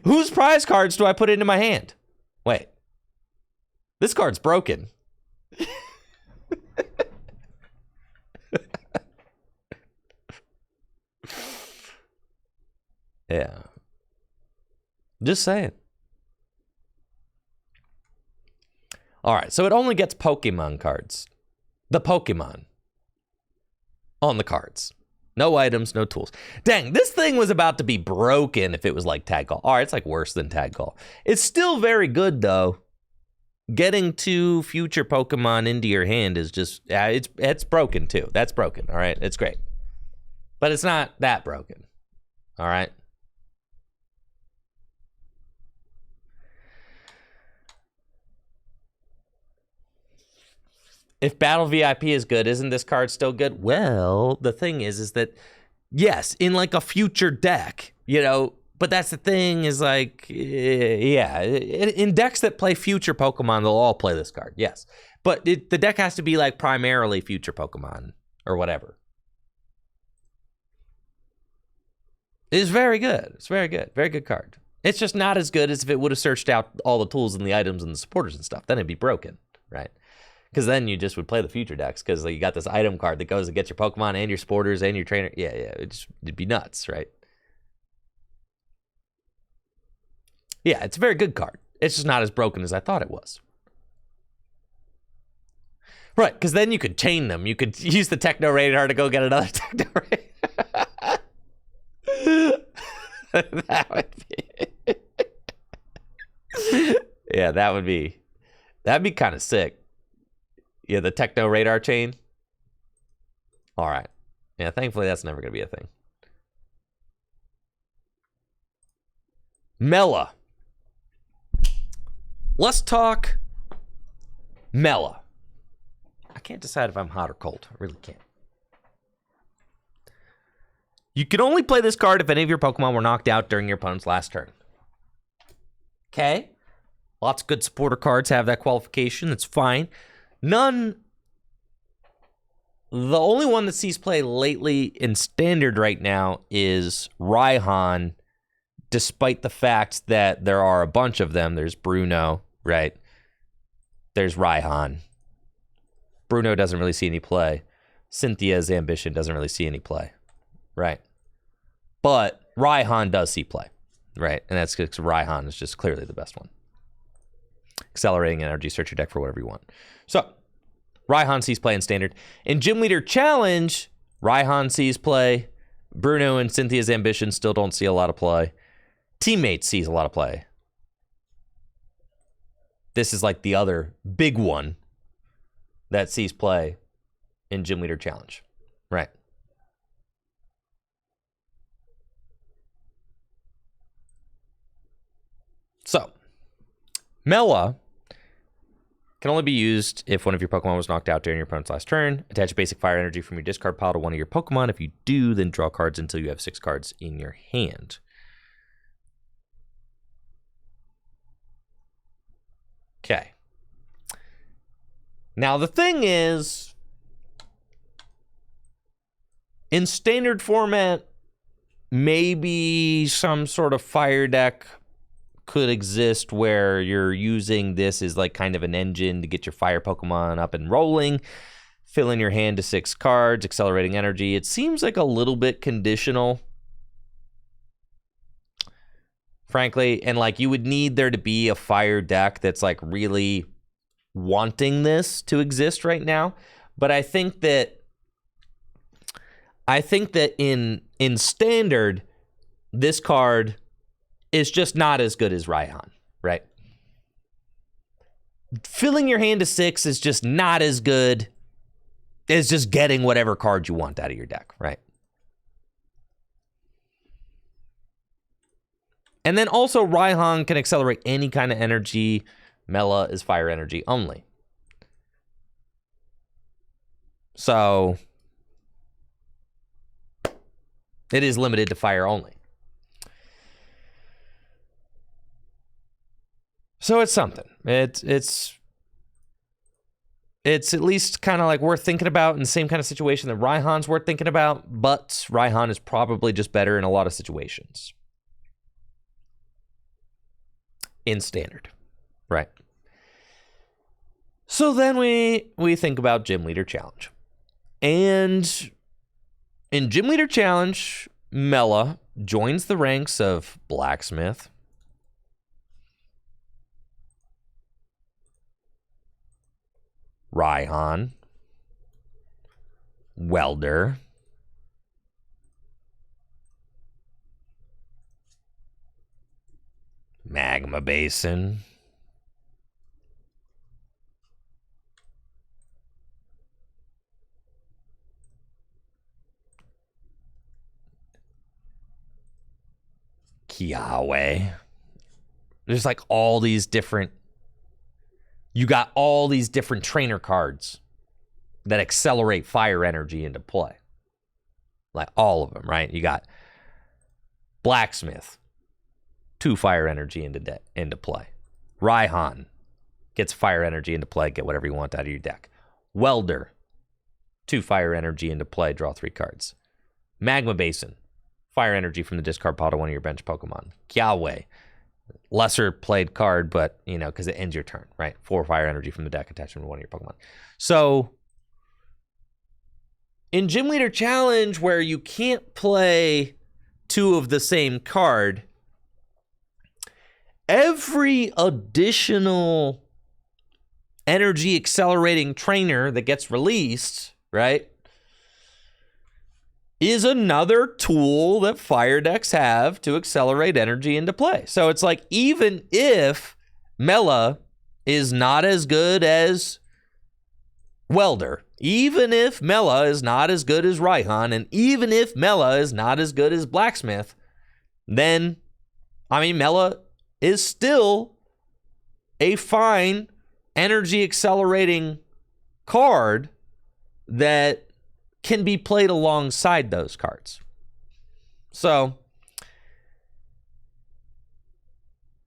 Whose prize cards do I put into my hand? Wait. This card's broken. Yeah. Just saying. All right, so it only gets Pokemon cards. The Pokemon on the cards. No items, no tools. Dang, this thing was about to be broken if it was like Tag Call. All right, it's like worse than Tag Call. It's still very good, though. Getting 2 future Pokemon into your hand is just, it's broken, too. That's broken, all right? It's great. But it's not that broken, all right? If Battle VIP is good, isn't this card still good? Well, the thing is that, yes, in like a future deck, you know, but that's the thing is like, yeah, in decks that play future Pokemon, they'll all play this card, yes. But the deck has to be like primarily future Pokemon or whatever. It's very good. It's very good. Very good card. It's just not as good as if it would have searched out all the tools and the items and the supporters and stuff. Then it'd be broken, right? Because then you just would play the future decks because you got this item card that goes and gets your Pokemon and your supporters and your trainer. Yeah, it'd be nuts, right? Yeah, it's a very good card. It's just not as broken as I thought it was. Right, because then you could chain them. You could use the Techno Radar to go get another Techno Radar. That would be... Yeah, that'd be kind of sick. Yeah, the Techno Radar chain. All right. Yeah, thankfully that's never going to be a thing. Mela. Let's talk Mela. I can't decide if I'm hot or cold. I really can't. You can only play this card if any of your Pokemon were knocked out during your opponent's last turn. Okay. Lots of good supporter cards have that qualification. That's fine. None. The only one that sees play lately in Standard right now is Raihan, despite the fact that there are a bunch of them. There's Bruno, right? There's Raihan. Bruno doesn't really see any play. Cynthia's Ambition doesn't really see any play, right? But Raihan does see play, right? And that's because Raihan is just clearly the best one. Accelerating energy, search your deck for whatever you want. So, Raihan sees play in Standard. In Gym Leader Challenge, Raihan sees play. Bruno and Cynthia's Ambition still don't see a lot of play. Teammates sees a lot of play. This is like the other big one that sees play in Gym Leader Challenge. Right. So, Mela can only be used if one of your Pokemon was knocked out during your opponent's last turn. Attach a basic fire energy from your discard pile to one of your Pokemon. If you do, then draw cards until you have 6 cards in your hand. Okay. Now, the thing is, In standard format, maybe some sort of fire deck could exist where you're using this as like kind of an engine to get your fire Pokemon up and rolling, fill in your hand to 6 cards, accelerating energy. It seems like a little bit conditional, frankly, and like you would need there to be a fire deck that's like really wanting this to exist right now. But I think that in standard, this card is just not as good as Raihan, right? Filling your hand to 6 is just not as good as just getting whatever card you want out of your deck, right? And then also Raihan can accelerate any kind of energy. Mela is fire energy only. So it is limited to fire only. So it's something. It's at least kind of like worth thinking about in the same kind of situation that Raihan's worth thinking about, but Raihan is probably just better in a lot of situations. In standard, right? So then we think about Gym Leader Challenge. And in Gym Leader Challenge, Mela joins the ranks of Blacksmith, Raihan, Welder, Magma Basin, Kiawe. There's like all these different, you got all these different trainer cards that accelerate fire energy into play. Like all of them, right? You got Blacksmith, 2 fire energy into play. Raihan gets fire energy into play, get whatever you want out of your deck. Welder, 2 fire energy into play, draw 3 cards. Magma Basin, fire energy from the discard pile to one of your bench Pokemon. Kiawe, lesser played card, but, you know, because it ends your turn, right? 4 fire energy from the deck attached to one of your Pokemon. So, in Gym Leader Challenge, where you can't play 2 of the same card, every additional energy accelerating trainer that gets released, right, is another tool that fire decks have to accelerate energy into play. So it's like, even if Mela is not as good as Welder, even if Mela is not as good as Raihan, and even if Mela is not as good as Blacksmith, then, I mean, Mela is still a fine energy accelerating card that can be played alongside those cards. So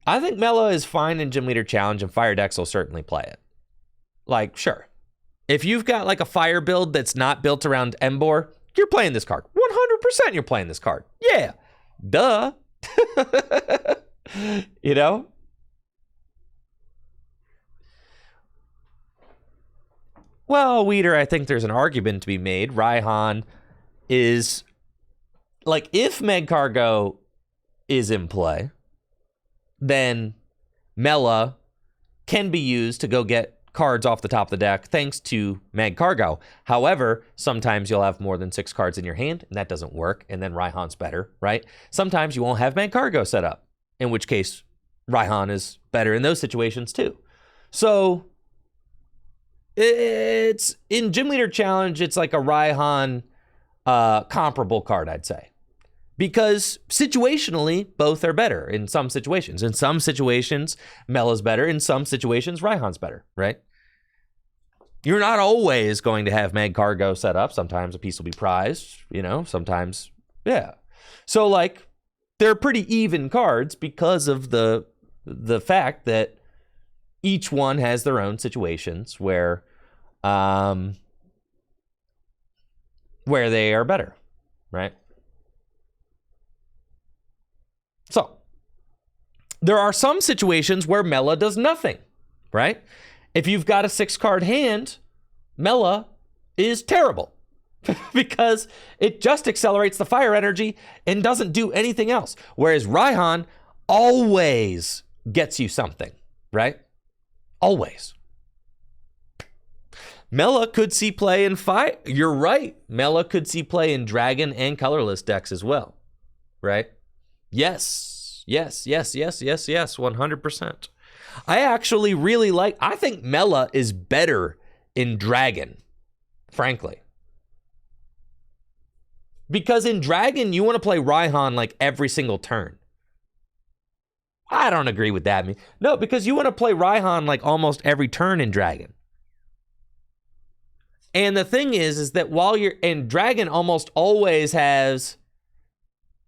I think Mela is fine in Gym Leader Challenge, and fire decks will certainly play it. Like, sure. If you've got like a fire build that's not built around Embor, you're playing this card. 100% you're playing this card. Yeah. Duh. You know? Well, Weeder, I think there's an argument to be made. Raihan is, like, if Magcargo is in play, then Mela can be used to go get cards off the top of the deck thanks to Magcargo. However, sometimes you'll have more than 6 cards in your hand, and that doesn't work, and then Raihan's better, right? Sometimes you won't have Magcargo set up, in which case Raihan is better in those situations too. So it's in Gym Leader Challenge, it's like a Raihan comparable card, I'd say. Because situationally, both are better in some situations. In some situations, Mela's better. In some situations, Raihan's better, right? You're not always going to have Magcargo set up. Sometimes a piece will be prized, you know, sometimes, yeah. So, like, they're pretty even cards because of the fact that each one has their own situations where they are better. right? So, there are some situations where Mela does nothing, right? If you've got a 6-card hand, Mela is terrible because it just accelerates the fire energy and doesn't do anything else. Whereas Raihan always gets you something, right? Always. Mela could see play in fire. You're right. Mela could see play in dragon and colorless decks as well, right? Yes. 100%. I actually really I think Mela is better in dragon, frankly. Because in dragon, you want to play Raihan like every single turn. I don't agree with that. No, because you want to play Raihan like almost every turn in dragon. And the thing is that while you're in dragon almost always has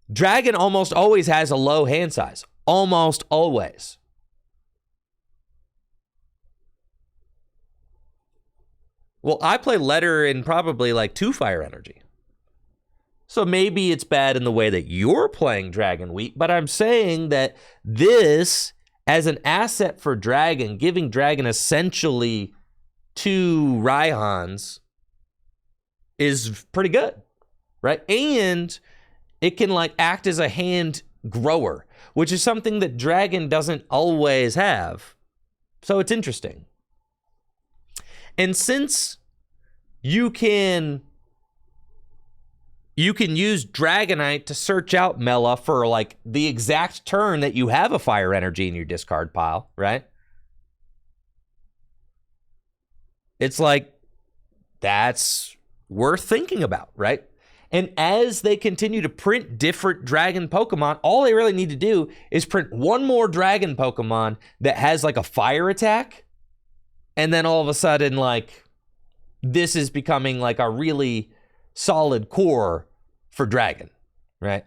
a low hand size. Almost always. Well, I play letter in probably like 2 fire energy. So maybe it's bad in the way that you're playing Dragon Wheat, but I'm saying that this, as an asset for Dragon, giving Dragon essentially 2 Raihans is pretty good, right? And it can like act as a hand grower, which is something that Dragon doesn't always have. So it's interesting. And since you can use Dragonite to search out Mela for like the exact turn that you have a fire energy in your discard pile, right? It's like, that's worth thinking about, right? And as they continue to print different dragon Pokemon, all they really need to do is print one more dragon Pokemon that has like a fire attack. And then all of a sudden, like, this is becoming like a really solid core for dragon, right?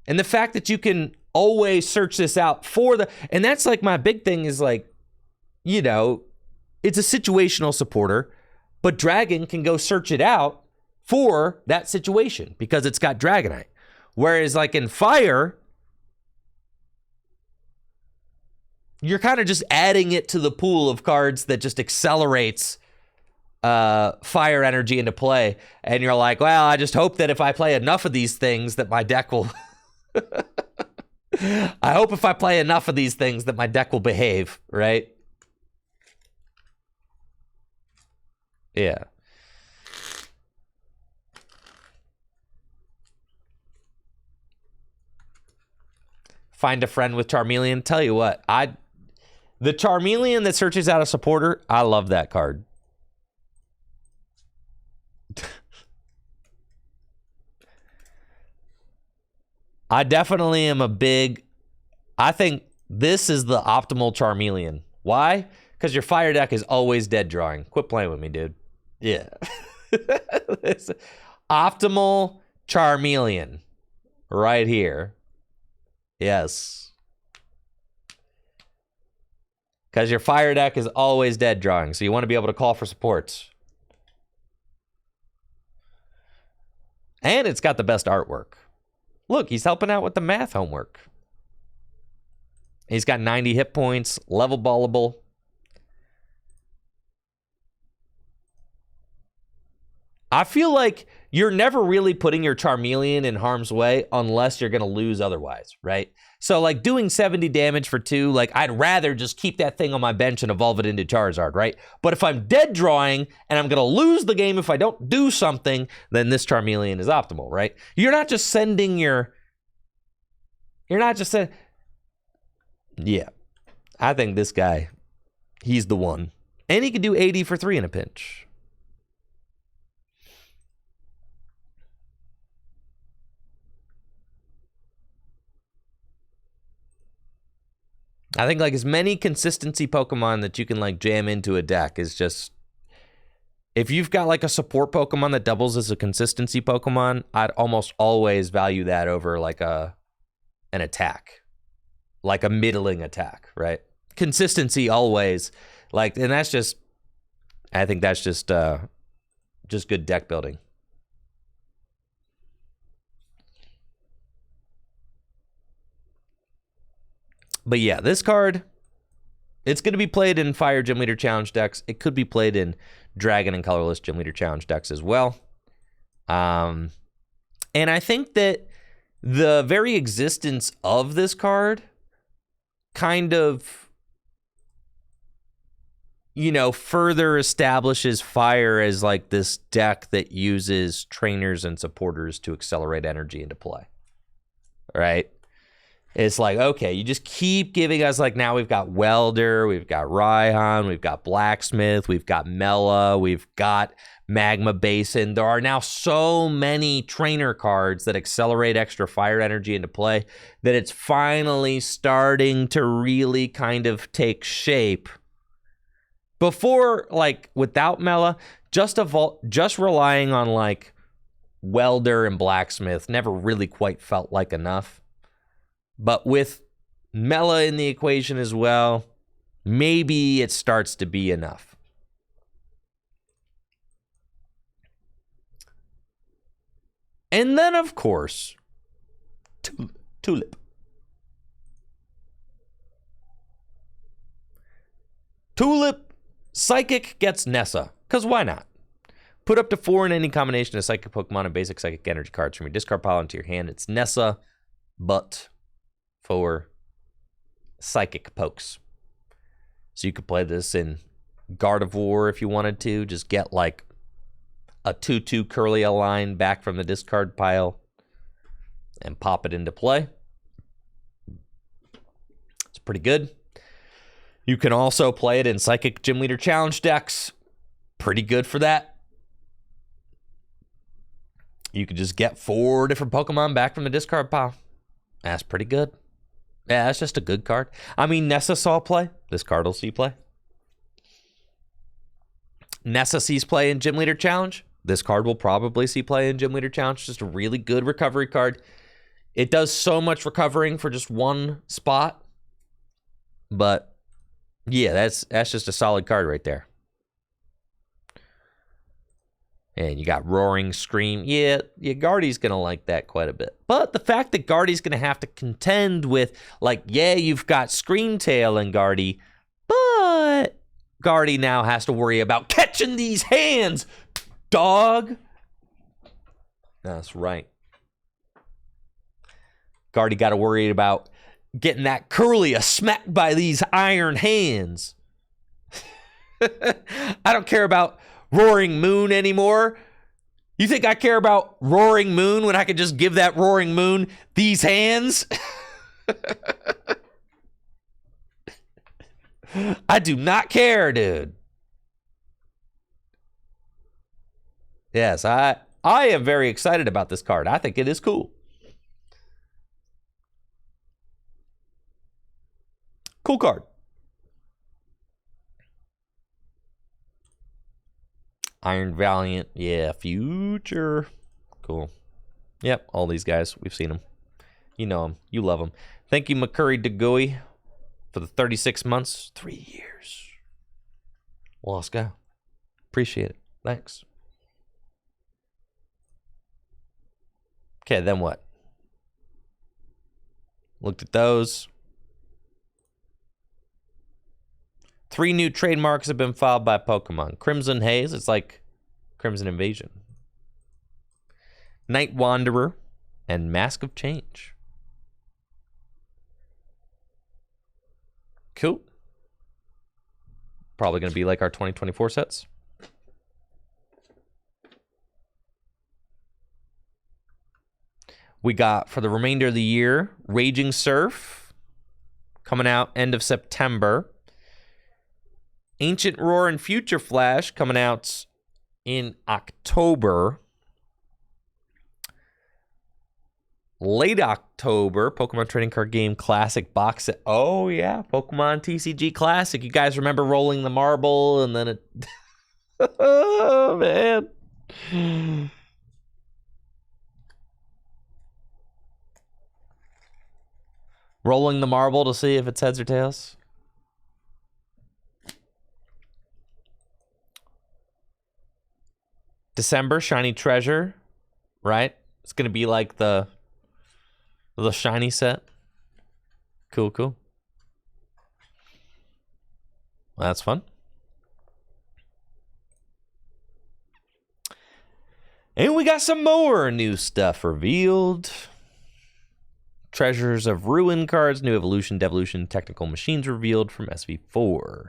And the fact that you can always search this out and that's like my big thing is like, you know, it's a situational supporter, but Dragon can go search it out for that situation because it's got Dragonite. Whereas like in Fire, you're kind of just adding it to the pool of cards that just accelerates fire energy into play. And you're like, well, I just hope that if I play enough of these things that my deck will... I hope if I play enough of these things that my deck will behave, right? Yeah. Find a friend with Charmeleon. Tell you what, the Charmeleon that searches out a supporter, I love that card. I definitely am I think this is the optimal Charmeleon. Why? Because your fire deck is always dead drawing. Quit playing with me, dude. Yeah. Optimal Charmeleon. Right here. Yes. Because your fire deck is always dead drawing, so you want to be able to call for supports. And it's got the best artwork. Look, he's helping out with the math homework. He's got 90 hit points, level ballable. I feel like you're never really putting your Charmeleon in harm's way unless you're going to lose otherwise, right? So like doing 70 damage for 2, like I'd rather just keep that thing on my bench and evolve it into Charizard, right? But if I'm dead drawing and I'm going to lose the game if I don't do something, then this Charmeleon is optimal, right? You're not just sending Yeah. I think this guy, he's the one. And he can do 80 for 3 in a pinch. I think like as many consistency Pokemon that you can like jam into a deck is just, if you've got like a support Pokemon that doubles as a consistency Pokemon, I'd almost always value that over like an attack, like a middling attack, right? Consistency always, like, and that's just, I think that's just good deck building. But yeah, this card, it's going to be played in Fire Gym Leader Challenge decks. It could be played in Dragon and Colorless Gym Leader Challenge decks as well. And I think that the very existence of this card kind of, you know, further establishes Fire as like this deck that uses trainers and supporters to accelerate energy into play. Right? It's like, okay, you just keep giving us, like, now we've got Welder, we've got Raihan, we've got Blacksmith, we've got Mela, we've got Magma Basin. There are now so many trainer cards that accelerate extra fire energy into play that it's finally starting to really kind of take shape. Before, like, without Mela, just relying on, like, Welder and Blacksmith never really quite felt like enough. But with Mela in the equation as well, maybe it starts to be enough. And then, of course, Tulip. Tulip, Psychic gets Nessa, because why not? Put up to 4 in any combination of Psychic Pokemon and basic Psychic Energy cards from your discard pile into your hand. It's Nessa, but for Psychic Pokes. So you could play this in Gardevoir if you wanted to. Just get like a 2/2 Curlia line back from the discard pile and pop it into play. It's pretty good. You can also play it in Psychic Gym Leader Challenge decks. Pretty good for that. You could just get 4 different Pokemon back from the discard pile. That's pretty good. Yeah, that's just a good card. I mean, Nessa saw play. This card will see play. Nessa sees play in Gym Leader Challenge. This card will probably see play in Gym Leader Challenge. Just a really good recovery card. It does so much recovering for just one spot. But, yeah, that's just a solid card right there. And you got Roaring Scream. Yeah, Guardy's going to like that quite a bit. But the fact that Guardy's going to have to contend with, like, yeah, you've got Screamtail and Guardy, but Guardy now has to worry about catching these hands, dog. That's right. Guardy got to worry about getting that Curlia smacked by these iron hands. I don't care about Roaring Moon anymore. You think I care about Roaring Moon when I could just give that Roaring Moon these hands? I do not care, dude. Yes, I am very excited about this card. I think it is cool. Cool card. Iron Valiant, yeah, Future. Cool. Yep, all these guys. We've seen them. You know them. You love them. Thank you, McCurry DeGooey, for the 36 months. 3 years. Well, let's go. Appreciate it. Thanks. Okay, then what? Looked at those. 3 new trademarks have been filed by Pokemon. Crimson Haze, it's like Crimson Invasion. Night Wanderer and Mask of Change. Cool. Probably going to be like our 2024 sets. We got, for the remainder of the year, Raging Surf coming out end of September. Ancient Roar and Future Flash coming out in October. Late October, Pokemon Trading Card Game Classic box set. Oh, yeah, Pokemon TCG Classic. You guys remember rolling the marble and then it... Oh, man. Rolling the marble to see if it's heads or tails. December, Shiny Treasure, right? It's going to be like the shiny set. Cool, cool. That's fun. And we got some more new stuff revealed. Treasures of Ruin cards, new evolution, devolution, technical machines revealed from SV4.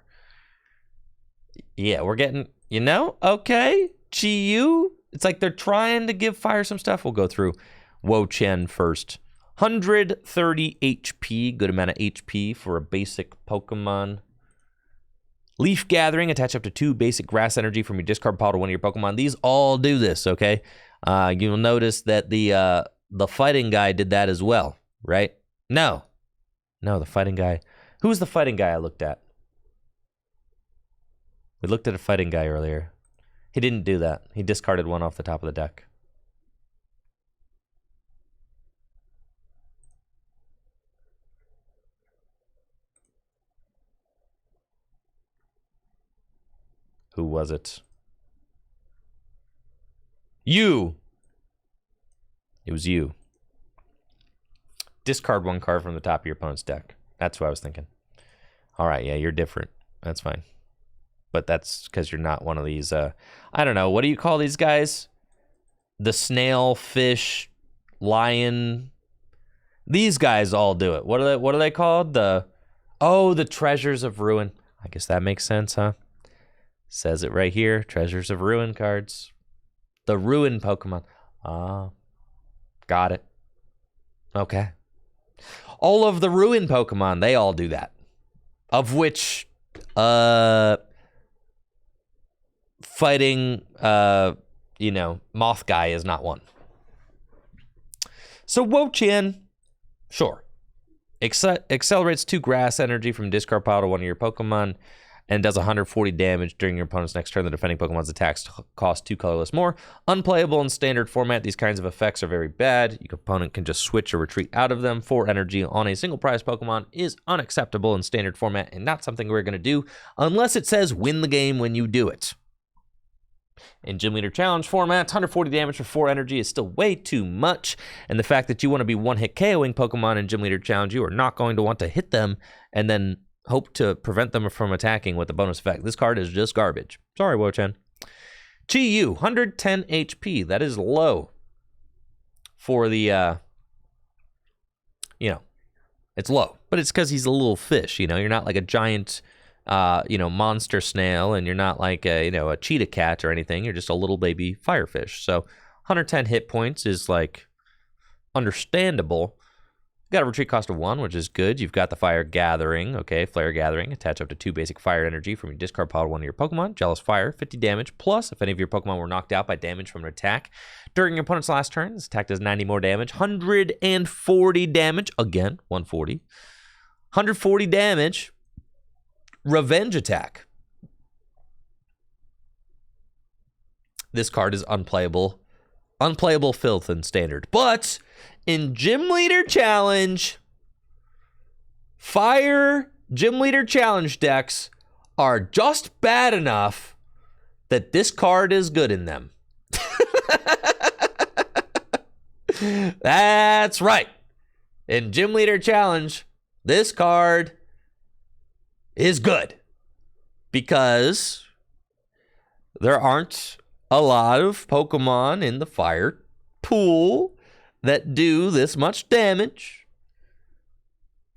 Yeah, we're getting, you know, okay. Chien. It's like they're trying to give Fire some stuff. We'll go through Chien first. 130 HP, good amount of HP for a basic Pokemon. Leaf Gathering, attach up to 2 basic grass energy from your discard pile to one of your Pokemon. These all do this, okay? You'll notice that the fighting guy did that as well, right? No, the fighting guy. Who was the fighting guy I looked at? We looked at a fighting guy earlier. He didn't do that. He discarded one off the top of the deck. Who was it? You. It was you. Discard 1 card from the top of your opponent's deck. That's what I was thinking. All right, yeah, you're different. That's fine. But that's because you're not one of these, I don't know, what do you call these guys? The snail, fish, lion. These guys all do it. What are they called? The Treasures of Ruin. I guess that makes sense, huh? Says it right here. Treasures of Ruin cards. The Ruin Pokemon. Got it. Okay. All of the Ruin Pokemon, they all do that. Of which, fighting, Moth Guy is not one. So Chien, sure. Accelerates 2 grass energy from discard pile to one of your Pokemon and does 140 damage during your opponent's next turn. The defending Pokemon's attacks cost 2 colorless more. Unplayable in standard format. These kinds of effects are very bad. Your opponent can just switch or retreat out of them. 4 energy on a single prize Pokemon is unacceptable in standard format and not something we're going to do unless it says win the game when you do it. In Gym Leader Challenge formats, 140 damage for 4 energy is still way too much. And the fact that you want to be one-hit KOing Pokemon in Gym Leader Challenge, you are not going to want to hit them and then hope to prevent them from attacking with the bonus effect. This card is just garbage. Sorry, Chien. Chien, 110 HP. That is low for the, it's low. But it's because he's a little fish, You're not like a giant, monster snail, and you're not like a cheetah cat or anything. You're just a little baby firefish. So 110 hit points is like understandable. Got a retreat cost of 1, which is good. You've got the Fire Gathering, okay, Flare Gathering. Attach up to 2 basic fire energy from your discard pile to one of your Pokemon. Jealous Fire, 50 damage, plus if any of your Pokemon were knocked out by damage from an attack during your opponent's last turn, this attack does 90 more damage. 140 damage, again, 140. 140 damage, Revenge Attack. This card is unplayable. Unplayable filth in standard, but in Gym Leader Challenge, Fire Gym Leader Challenge decks are just bad enough that this card is good in them. That's right. In Gym Leader Challenge, this card is good because there aren't a lot of Pokemon in the fire pool that do this much damage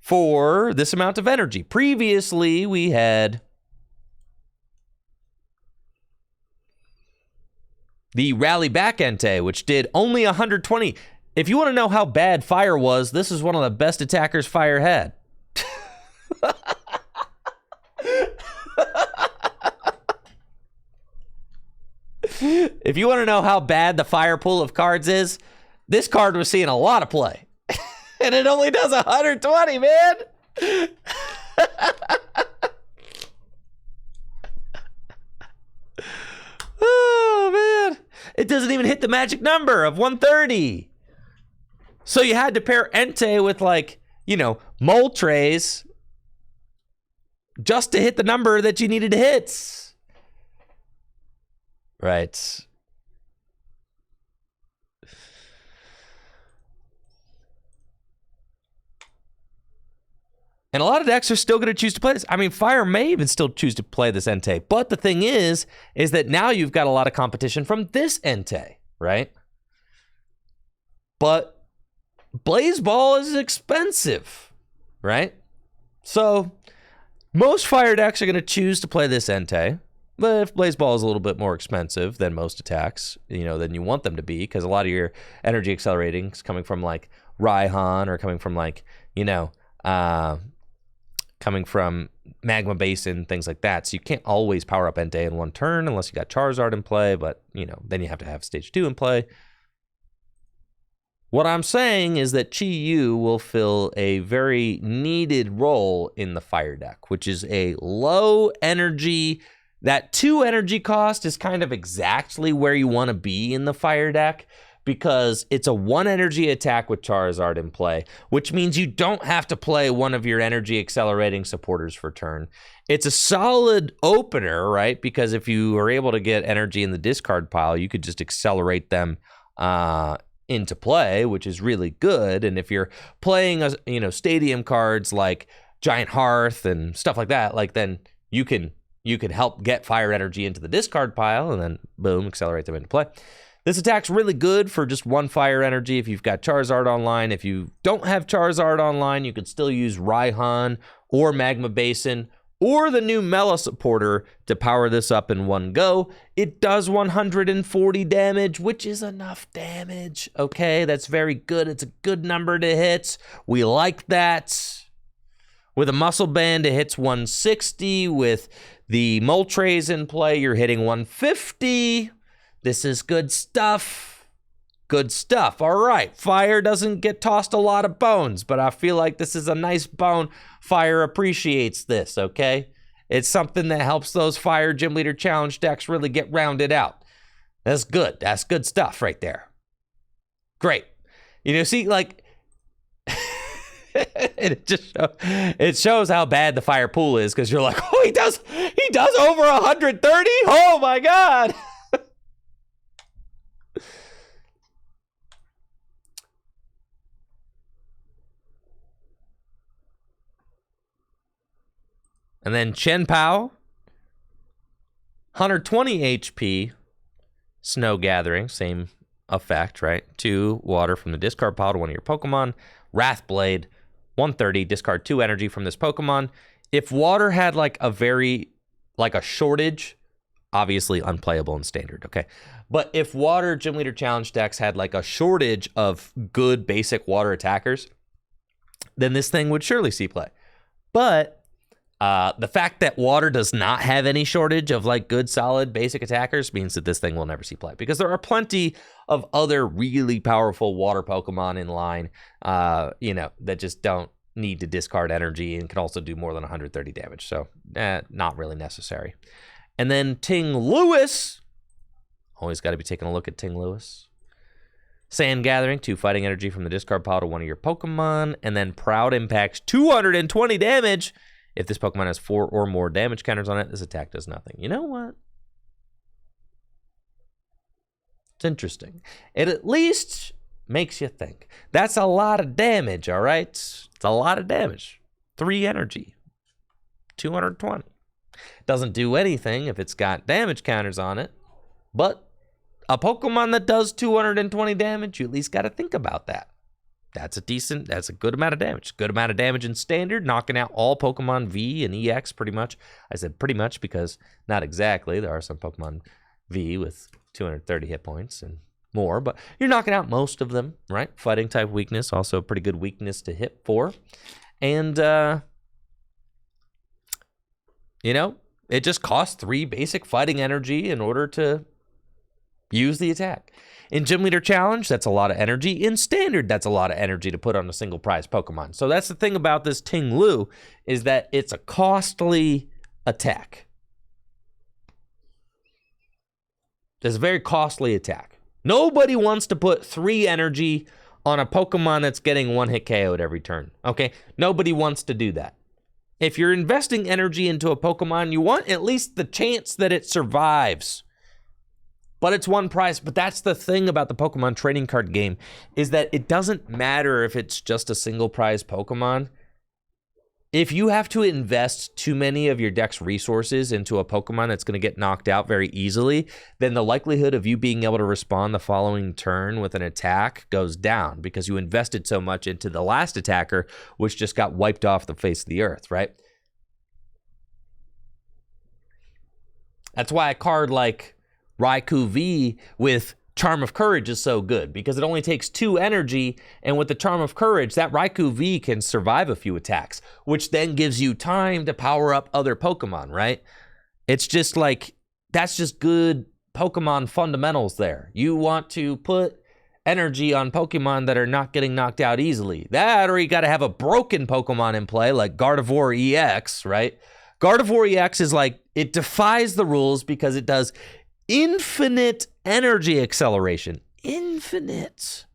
for this amount of energy. Previously, we had the Rally Back Entei, which did only 120. If you want to know how bad Fire was, this is one of the best attackers Fire had. If you want to know how bad the Fire pool of cards is, this card was seeing a lot of play. And it only does 120, man. Oh, man. It doesn't even hit the magic number of 130. So you had to pair Entei with, Moltres just to hit the number that you needed to hit. Right. And a lot of decks are still going to choose to play this. I mean, Fire may even still choose to play this Entei. But the thing is that now you've got a lot of competition from this Entei, right? But Blaze Ball is expensive, right? So most Fire decks are going to choose to play this Entei. But if Blaze Ball is a little bit more expensive than most attacks, than you want them to be, because a lot of your energy accelerating is coming from like Raihan or coming from like, coming from Magma Basin, things like that. So you can't always power up Entei in one turn unless you got Charizard in play, but, then you have to have Stage 2 in play. What I'm saying is that Chi-Yu will fill a very needed role in the Fire deck, which is a low energy. That 2 energy cost is kind of exactly where you want to be in the Fire deck, because it's a 1 energy attack with Charizard in play, which means you don't have to play one of your energy accelerating supporters for turn. It's a solid opener, right? Because if you are able to get energy in the discard pile, you could just accelerate them into play, which is really good. And if you're playing stadium cards like Giant Hearth and stuff like that, like then you can help get fire energy into the discard pile and then boom, accelerate them into play. This attack's really good for just 1 fire energy if you've got Charizard online. If you don't have Charizard online, you could still use Raihan or Magma Basin or the new Mela supporter to power this up in one go. It does 140 damage, which is enough damage. Okay, that's very good. It's a good number to hit. We like that. With a Muscle Band, it hits 160. With the Moltres in play, you're hitting 150. This is good stuff. Good stuff. All right. Fire doesn't get tossed a lot of bones, but I feel like this is a nice bone. Fire appreciates this, okay? It's something that helps those Fire Gym Leader Challenge decks really get rounded out. That's good. That's good stuff right there. Great. See, like, it shows how bad the Fire pool is, because you're like, oh, he does over 130? Oh, my God. And then Chien Pao, 120 HP, Snow Gathering, same effect, right? 2 water from the discard pile to one of your Pokemon. Wrathblade, 130, discard 2 energy from this Pokemon. If water had like a shortage, obviously unplayable in standard, okay? But if water Gym Leader Challenge decks had like a shortage of good basic water attackers, then this thing would surely see play. But the fact that water does not have any shortage of like good, solid, basic attackers means that this thing will never see play, because there are plenty of other really powerful water Pokemon in line, that just don't need to discard energy and can also do more than 130 damage. So not really necessary. And then Ting Lewis, always got to be taking a look at Ting Lewis. Sand Gathering, 2 fighting energy from the discard pile to one of your Pokemon. And then Proud impacts 220 damage. If this Pokemon has 4 or more damage counters on it, this attack does nothing. You know what? It's interesting. It at least makes you think. That's a lot of damage, all right? It's a lot of damage. 3 energy. 220. Doesn't do anything if it's got damage counters on it. But a Pokemon that does 220 damage, you at least got to think about that. That's a good amount of damage. Good amount of damage in standard, knocking out all Pokemon V and EX pretty much. I said pretty much because not exactly. There are some Pokemon V with 230 hit points and more, but you're knocking out most of them, right? Fighting type weakness, also a pretty good weakness to hit for. And, it just costs 3 basic fighting energy in order to use the attack. In Gym Leader Challenge, that's a lot of energy. In Standard, that's a lot of energy to put on a single prize Pokemon. So that's the thing about this Ting Lu, is that it's a costly attack. It's a very costly attack. Nobody wants to put 3 energy on a Pokemon that's getting 1-hit KO'd every turn, okay? Nobody wants to do that. If you're investing energy into a Pokemon, you want at least the chance that it survives. But it's 1 prize. But that's the thing about the Pokemon trading card game, is that it doesn't matter if it's just a single prize Pokemon. if you have to invest too many of your deck's resources into a Pokemon that's going to get knocked out very easily, then the likelihood of you being able to respond the following turn with an attack goes down because you invested so much into the last attacker, which just got wiped off the face of the earth, right? That's why a card like Raikou V with Charm of Courage is so good, because it only takes 2 energy, and with the Charm of Courage, that Raikou V can survive a few attacks, which then gives you time to power up other Pokemon, right? It's just like, that's just good Pokemon fundamentals there. You want to put energy on Pokemon that are not getting knocked out easily. That, or you got to have a broken Pokemon in play, like Gardevoir EX, right? Gardevoir EX is like, it defies the rules because it does infinite energy acceleration. Infinite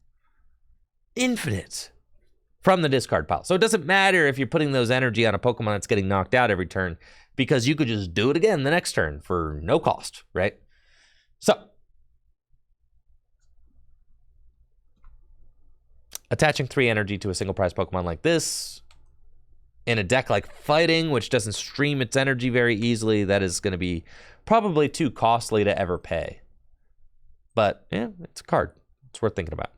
from the discard pile. So it doesn't matter if you're putting those energy on a Pokemon that's getting knocked out every turn, because you could just do it again the next turn for no cost, right? So attaching 3 energy to a single prize Pokemon like this in a deck like Fighting, which doesn't stream its energy very easily, that is going to be probably too costly to ever pay. But yeah, it's a card. It's worth thinking about.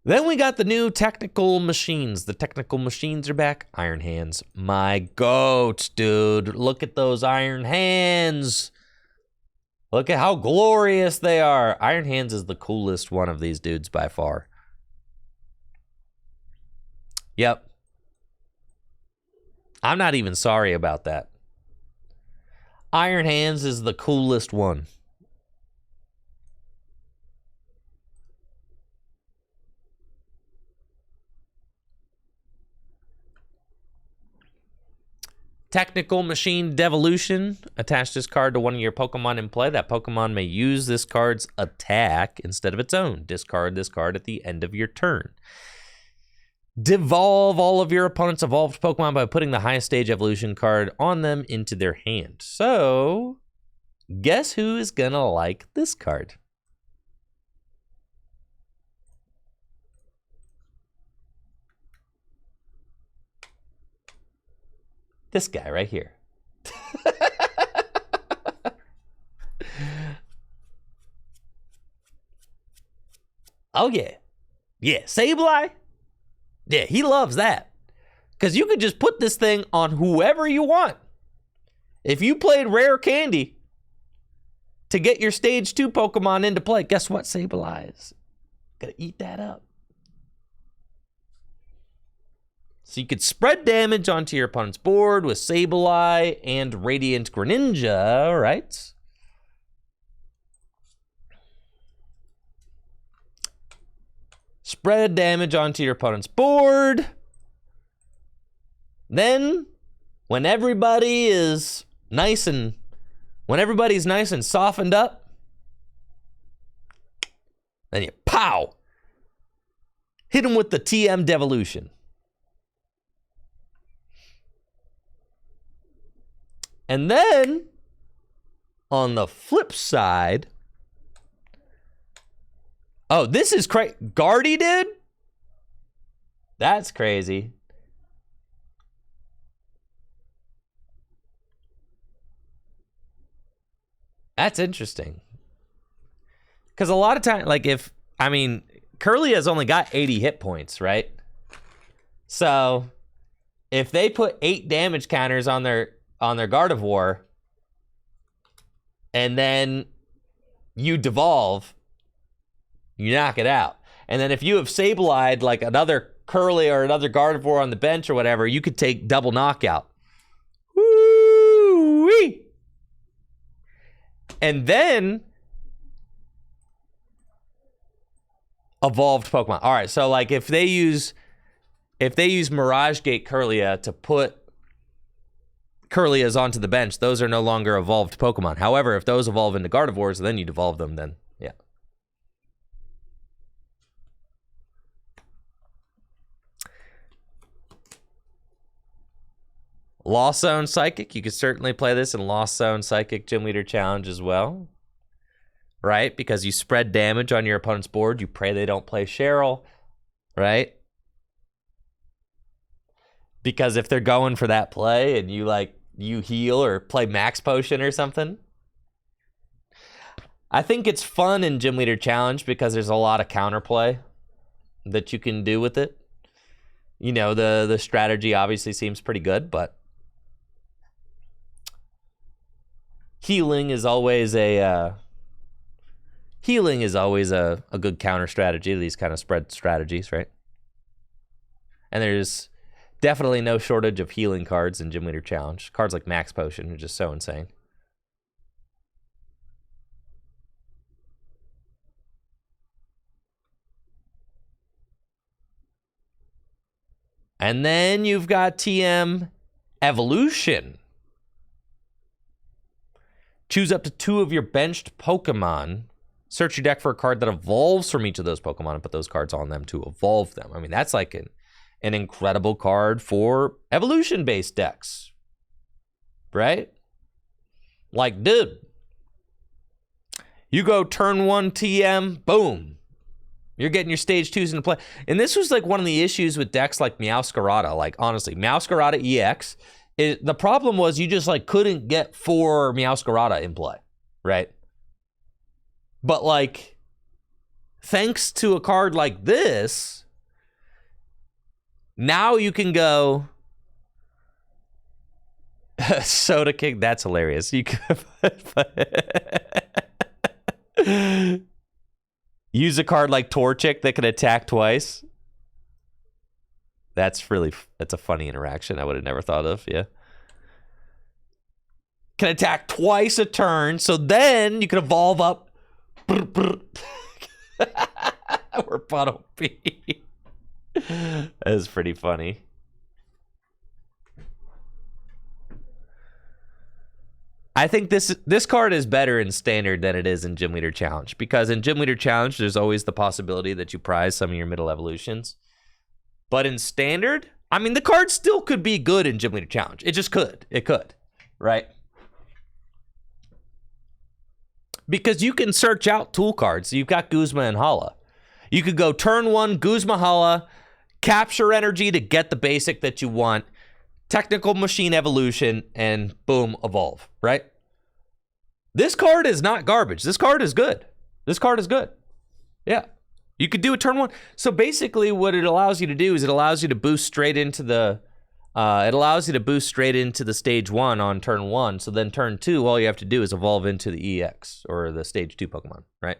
Then we got the new technical machines. The technical machines are back. Iron Hands. My goat, dude. Look at those Iron Hands. Look at how glorious they are. Iron Hands is the coolest one of these dudes by far. Yep. I'm not even sorry about that. Iron Hands is the coolest one. Technical Machine Devolution. Attach this card to one of your Pokemon in play. That Pokemon may use this card's attack instead of its own. Discard this card at the end of your turn. Devolve all of your opponent's evolved Pokemon by putting the highest stage evolution card on them into their hand. So, guess who is gonna like this card? This guy right here. Oh yeah. Yeah, Sableye? Yeah, he loves that. Because you could just put this thing on whoever you want. If you played Rare Candy to get your Stage 2 Pokemon into play, guess what, Sableye is? Gotta eat that up. So you could spread damage onto your opponent's board with Sableye and Radiant Greninja, right? Spread damage onto your opponent's board. Then, when everybody's nice and softened up, then you pow! Hit him with the TM Devolution. And then, on the flip side, oh, this is crazy. Guardy, dude? That's crazy. That's interesting. Because a lot of time, like Curly has only got 80 hit points, right? So, if they put 8 damage counters on their Gardevoir, and then you devolve, you knock it out. And then if you have Sableyed like another Curly or another Gardevoir on the bench or whatever, you could take double knockout. Woo-wee! And then evolved Pokemon. All right, so like if they use Mirage Gate Curlia to put Curlias onto the bench, those are no longer evolved Pokemon. However, if those evolve into Gardevoirs, then you devolve them, then yeah. Lost Zone Psychic. You could certainly play this in Lost Zone Psychic Gym Leader Challenge as well. Right? Because you spread damage on your opponent's board. You pray they don't play Cheryl. Right? Because if they're going for that play and you heal or play max potion or something, I think it's fun in Gym Leader Challenge because there's a lot of counterplay that you can do with it. You know, the strategy obviously seems pretty good, but healing is always a good counter strategy to these kind of spread strategies, right? And there's definitely no shortage of healing cards in Gym Leader Challenge. Cards like Max Potion are just so insane. And then you've got TM Evolution. Choose up to 2 of your benched Pokemon. Search your deck for a card that evolves from each of those Pokemon and put those cards on them to evolve them. I mean, that's like an incredible card for evolution-based decks, right? Like, dude, you go turn 1 TM, boom. You're getting your stage 2s into play. And this was like one of the issues with decks like Meowscarada. Like, honestly, Meowscarada EX, the problem was you just like couldn't get 4 Meowscarada in play, right? But like, thanks to a card like this, now you can go Soda King. That's hilarious. You can use a card like Torchic that can attack twice. That's a funny interaction I would have never thought of. Yeah. Can attack twice a turn, so then you can evolve up. We're Puddle P. That's pretty funny. I think this card is better in Standard than it is in Gym Leader Challenge, because in Gym Leader Challenge, there's always the possibility that you prize some of your middle evolutions. But in Standard, I mean, the card still could be good in Gym Leader Challenge. It just could. It could, right? Because you can search out tool cards. You've got Guzma and Hala. You could go turn 1, Guzma, Hala, capture energy to get the basic that you want, technical machine evolution, and boom, evolve, right? This card is not garbage. This card is good. This card is good. Yeah. You could do a turn 1. So basically what it allows you to do is it allows you to boost straight into the stage 1 on turn 1. So then turn 2, all you have to do is evolve into the EX or the stage 2 Pokemon, right?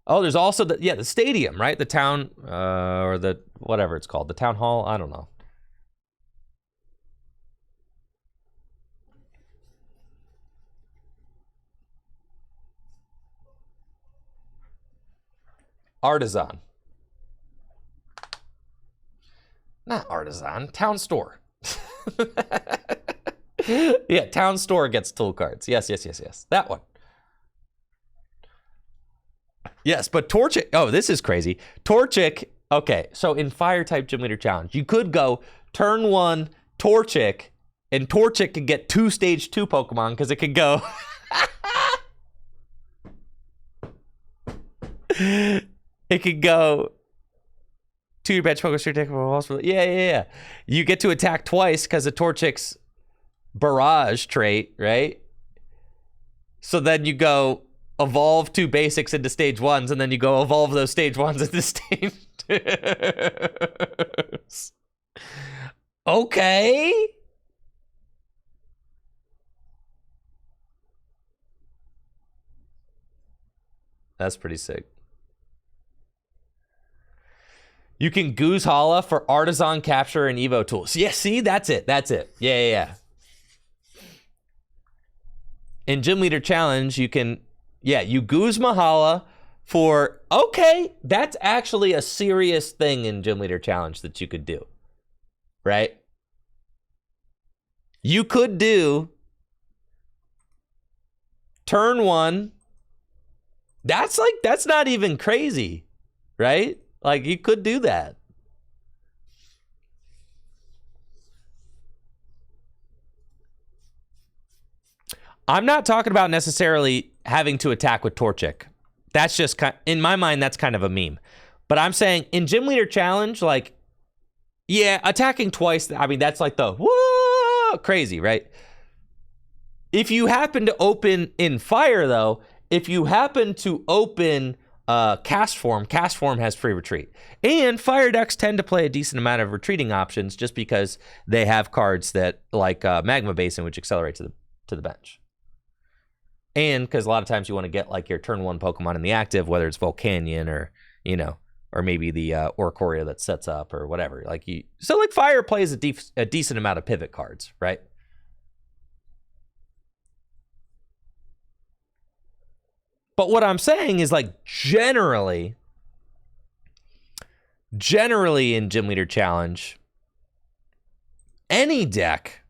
Oh, there's also the stadium, right? The town, or the, whatever it's called, the town hall. I don't know. Artisan. Not Artisan, Town Store. Yeah, Town Store gets tool cards. Yes. That one. Yes, but Torchic, oh, this is crazy. Torchic, okay, so in Fire-type Gym Leader Challenge, you could go turn 1, Torchic, and Torchic could get 2 stage 2 Pokemon because it could go... It could go to your bench Pokemon straight deck from hospital. Yeah. You get to attack twice because of Torchic's barrage trait, right? So then you go evolve 2 basics into stage 1s, and then you go evolve those stage 1s into stage 2s. Okay. That's pretty sick. You can Goose Hala for Artisan Capture and Evo tools. Yeah, see? That's it. Yeah. In Gym Leader Challenge, you can... Yeah, you Guzma Hala for... Okay, that's actually a serious thing in Gym Leader Challenge that you could do. Right? You could do... Turn 1... That's not even crazy. Right? Like, you could do that. I'm not talking about necessarily having to attack with Torchic. That's just, in my mind, that's kind of a meme. But I'm saying, in Gym Leader Challenge, like, Yeah, attacking twice, I mean, that's like the whoa, crazy, right? If you happen to open in fire, though, if you happen to open cast form has free retreat. And fire decks tend to play a decent amount of retreating options just because they have cards that, like Magma Basin, which accelerate to the bench. And because a lot of times you want to get like your turn 1 Pokemon in the active, whether it's Volcanion or, you know, or maybe the Oricorio that sets up or whatever. So fire plays a decent amount of pivot cards, right? But what I'm saying is, like, generally in Gym Leader Challenge, any deck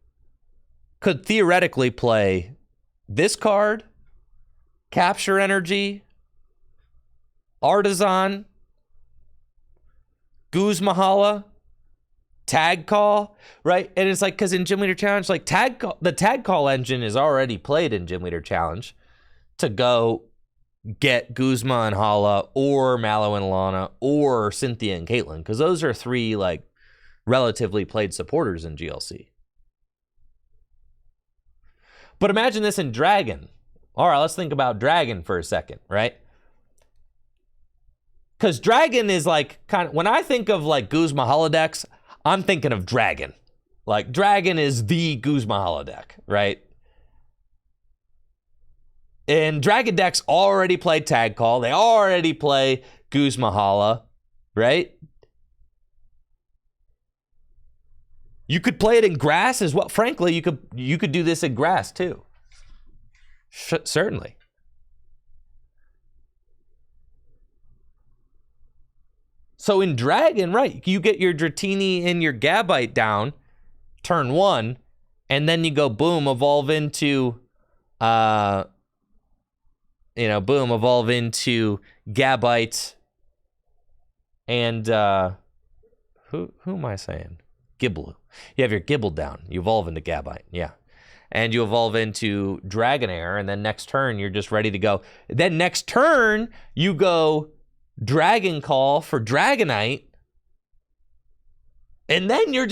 could theoretically play this card, Capture Energy, Artisan, Guzmahala, Tag Call, right? And it's like, because in Gym Leader Challenge, like the Tag Call engine is already played in Gym Leader Challenge to go get Guzma and Hala or Mallow and Lana or Cynthia and Caitlyn, because those are 3 like relatively played supporters in GLC. But imagine this in Dragon. All right, let's think about Dragon for a second, right? Because Dragon is like kind of, when I think of like Guzma holodecks, I'm thinking of Dragon. Like Dragon is the Guzma holodeck, right? And Dragon decks already play Tag Call. They already play Guzmahala, right? You could play it in grass as well. Frankly, you could do this in grass too. Certainly. So in Dragon, right, you get your Dratini and your Gabite down turn 1, and then you go boom, evolve into evolve into Gabite and who am I saying? Giblu. You have your Gibble down. You evolve into Gabite, yeah. And you evolve into Dragonair, and then next turn you're just ready to go. Then next turn you go Dragon Call for Dragonite, and then you're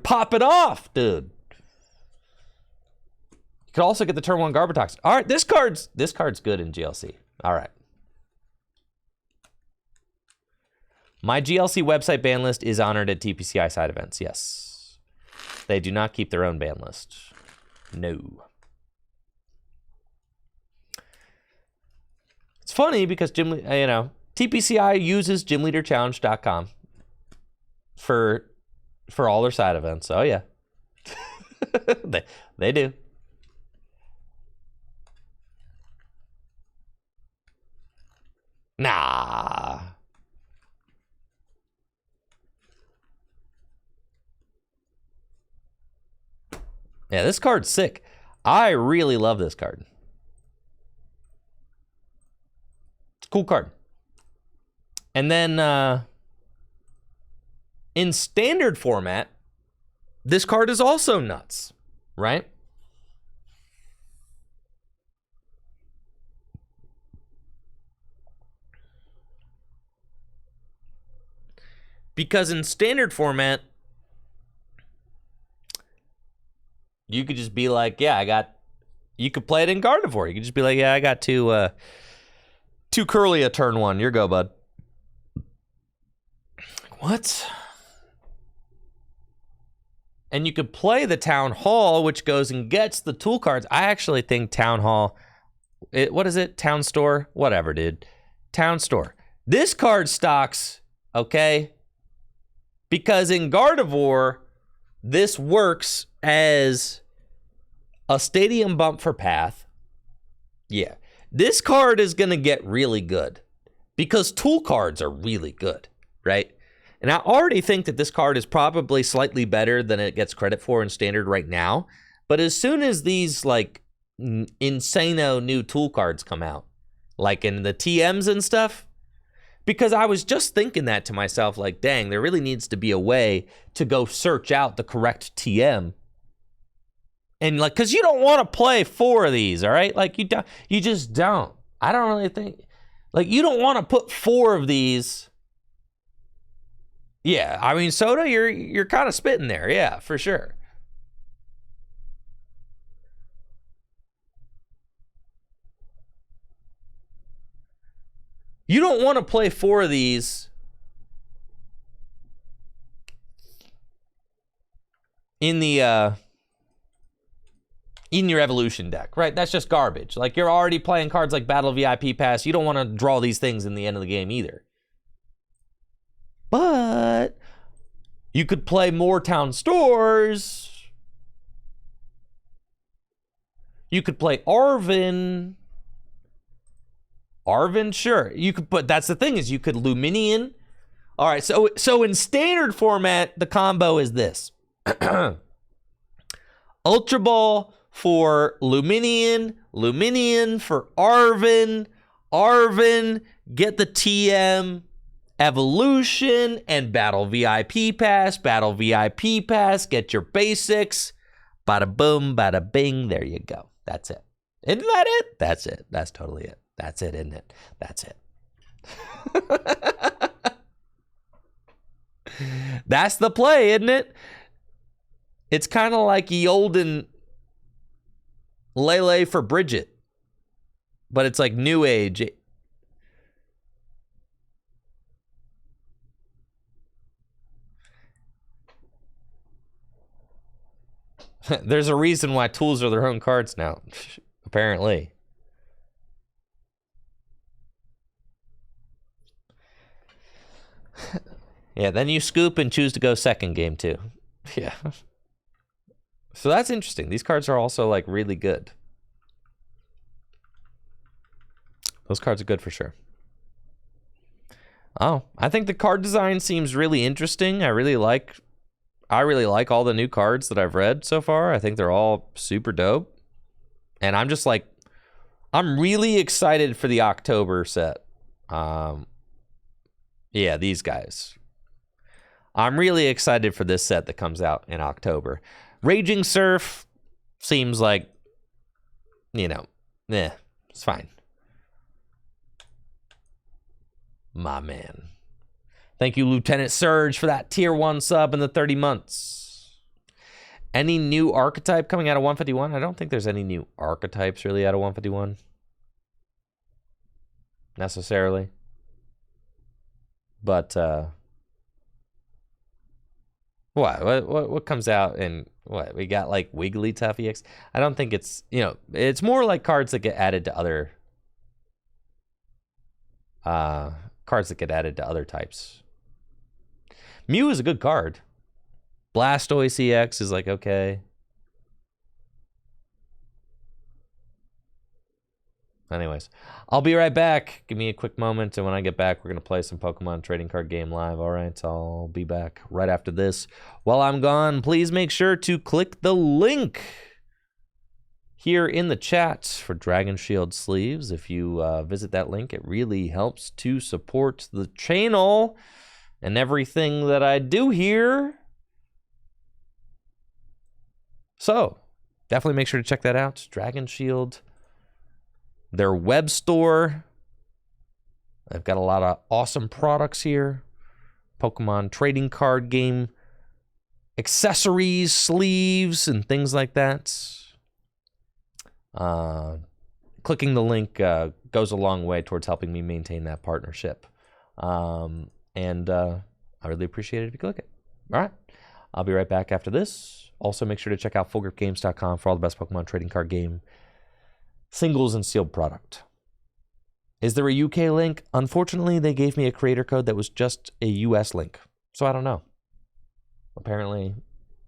popping off, dude. You could also get the turn 1 Garbatox. All right, this card's good in GLC. All right. My GLC website ban list is honored at TPCI side events. Yes. They do not keep their own ban list. No. It's funny because TPCI uses gymleaderchallenge.com for all their side events. Oh yeah. they do. Nah. Yeah, this card's sick. I really love this card. It's a cool card. And then in standard format, this card is also nuts, right? Because in standard format, you could just be like, yeah, you could play it in Gardevoir. You could just be like, yeah, I got two Curly a turn 1. Your go, bud. What? And you could play the Town Hall, which goes and gets the tool cards. I actually think Town Hall, what is it? Town Store? Whatever, dude. Town Store. This card stocks, okay? Because in Gardevoir, this works as a stadium bump for Path. Yeah. This card is going to get really good because tool cards are really good, right? And I already think that this card is probably slightly better than it gets credit for in standard right now. But as soon as these like insano new tool cards come out, like in the TMs and stuff, because I was just thinking that to myself, like, dang, there really needs to be a way to go search out the correct TM. And like, because you don't want to play 4 of these, all right? Like, you just don't. I don't really think, like, you don't want to put 4 of these Yeah, I mean, Soda, you're kind of spitting there. Yeah, for sure. You don't want to play 4 of these in the in your evolution deck, right? That's just garbage. Like, you're already playing cards like Battle VIP Pass. You don't want to draw these things in the end of the game either. But you could play more Town Stores. You could play Arvin. Arvin, sure. You could, but that's the thing, is you could Luminion. All right, so in standard format, the combo is this. Ultra Ball for Luminion, Luminion for Arvin, Arvin, get the TM, Evolution, and Battle VIP Pass, Battle VIP Pass, get your basics, bada boom, bada bing, there you go. That's it. Isn't that it? That's it. That's totally it. That's it, isn't it? That's it. That's the play, isn't it? It's kind of like the olden Lele for Bridget, but it's like new age. There's a reason why tools are their own cards now, apparently. Yeah, then you scoop and choose to go second game too. Yeah. So that's interesting. These cards are also like really good. Those cards are good for sure. Oh, I think the card design seems really interesting. I really like all the new cards that I've read so far. I think they're all super dope. And I'm just like, I'm really excited for the October set. Yeah, these guys. I'm really excited for this set that comes out in October. Raging Surf seems like, you know, it's fine. My man. Thank you, Lieutenant Surge, for that tier 1 sub in the 30 months. Any new archetype coming out of 151? I don't think there's any new archetypes really out of 151. Necessarily. But, what comes out and what? We got like Wigglytuff EX? I don't think it's, you know, it's more like cards that get added to other, types. Mew is a good card. Blastoise EX is like, okay. Anyways, I'll be right back. Give me a quick moment, and when I get back, we're going to play some Pokemon Trading Card Game live. All right, I'll be back right after this. While I'm gone, please make sure to click the link here in the chat for Dragon Shield sleeves. If you visit that link, it really helps to support the channel and everything that I do here. So, definitely make sure to check that out. Dragon Shield. Their web store. I've got a lot of awesome products here. Pokemon trading card game accessories, sleeves, and things like that. Clicking the link goes a long way towards helping me maintain that partnership. And I really appreciate it if you click it. All right. I'll be right back after this. Also, make sure to check out fullgripgames.com for all the best Pokemon trading card game singles and sealed product. Is there a UK link? Unfortunately, they gave me a creator code that was just a US link. So I don't know. Apparently,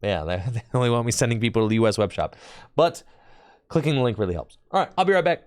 yeah, they only want me sending people to the US web shop. But clicking the link really helps. All right, I'll be right back.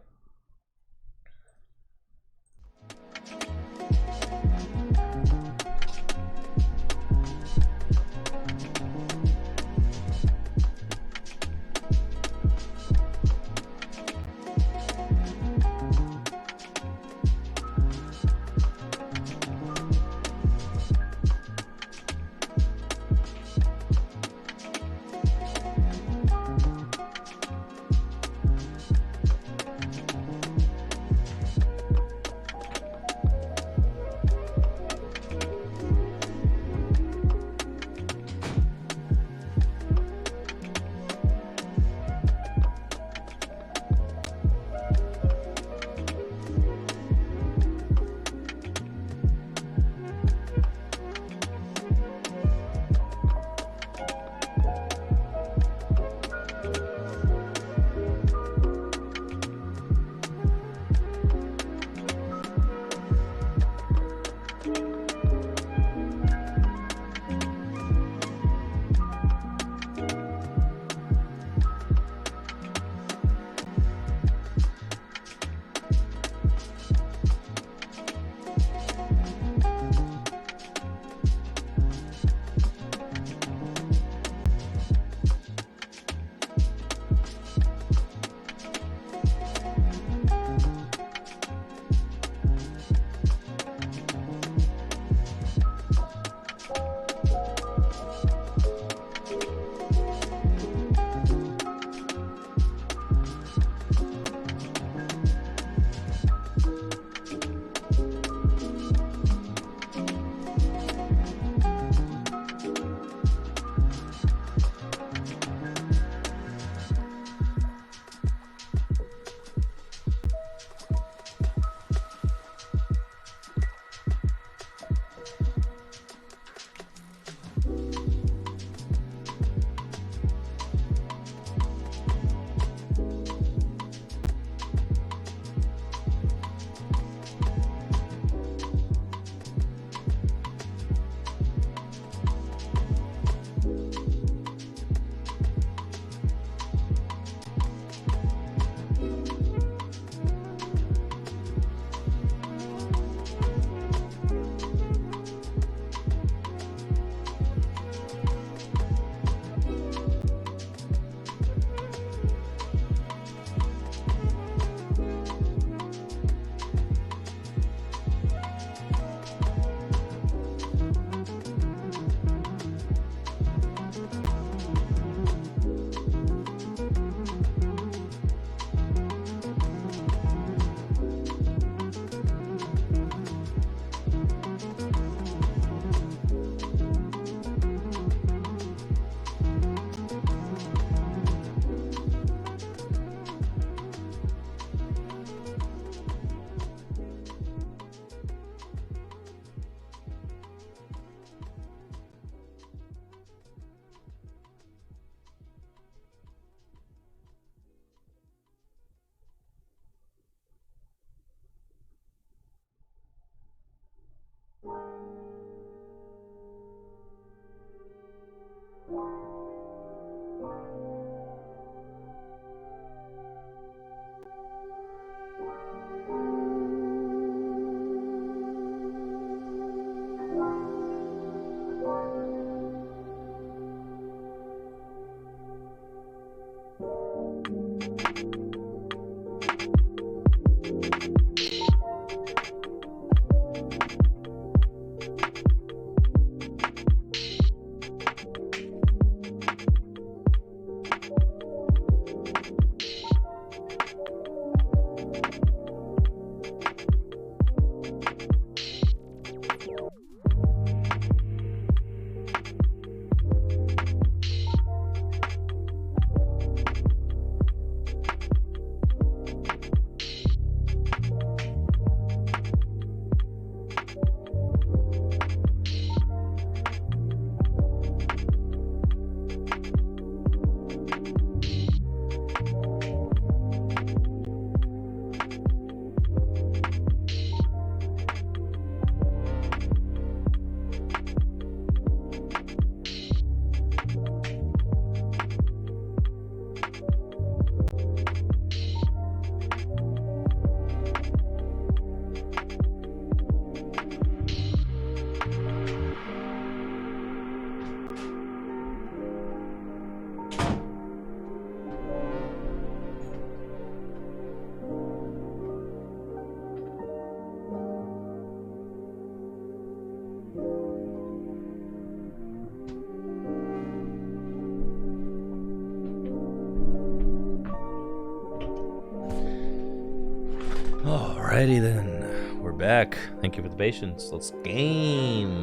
Alrighty then, we're back. Thank you for the patience. Let's game.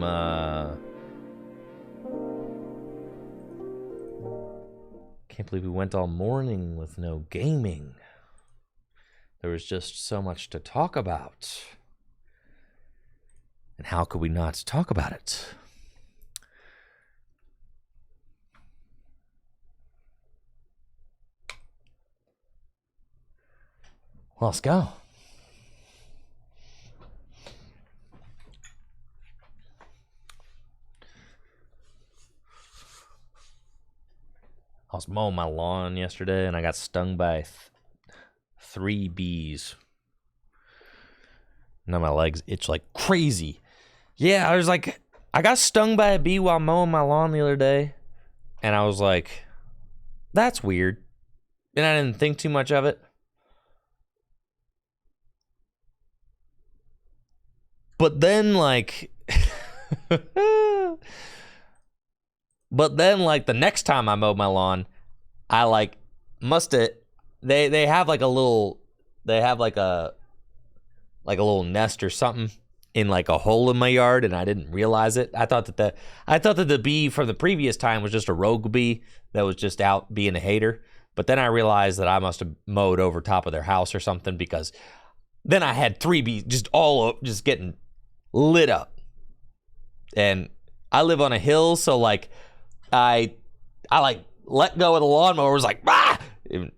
Can't believe we went all morning with no gaming. There was just so much to talk about. And how could we not talk about it? Well, let's go. I was mowing my lawn yesterday and I got stung by 3 bees. Now my legs itch like crazy. Yeah, I got stung by a bee while mowing my lawn the other day. And I was like, that's weird. And I didn't think too much of it. But then the next time I mowed my lawn, I they have a little nest or something in like a hole in my yard, and I didn't realize it. I thought that the bee from the previous time was just a rogue bee that was just out being a hater. But then I realized that I must have mowed over top of their house or something, because then I had 3 bees just getting lit up. And I live on a hill, so I let go of the lawnmower, was like, ah! And,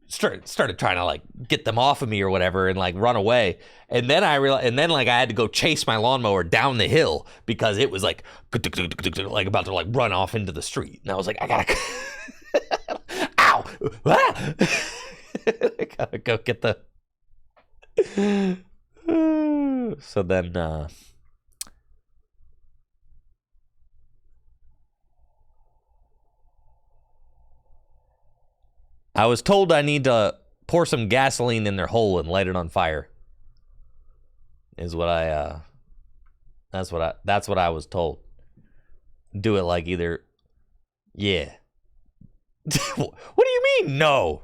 started trying to get them off of me or whatever and run away. And then I realized, I had to go chase my lawnmower down the hill because it was about to run off into the street. And I was like, I gotta, ow! Ah! I gotta go get the. So then, I was told I need to pour some gasoline in their hole and light it on fire. That's what I was told. Do it either. Yeah. What do you mean? No.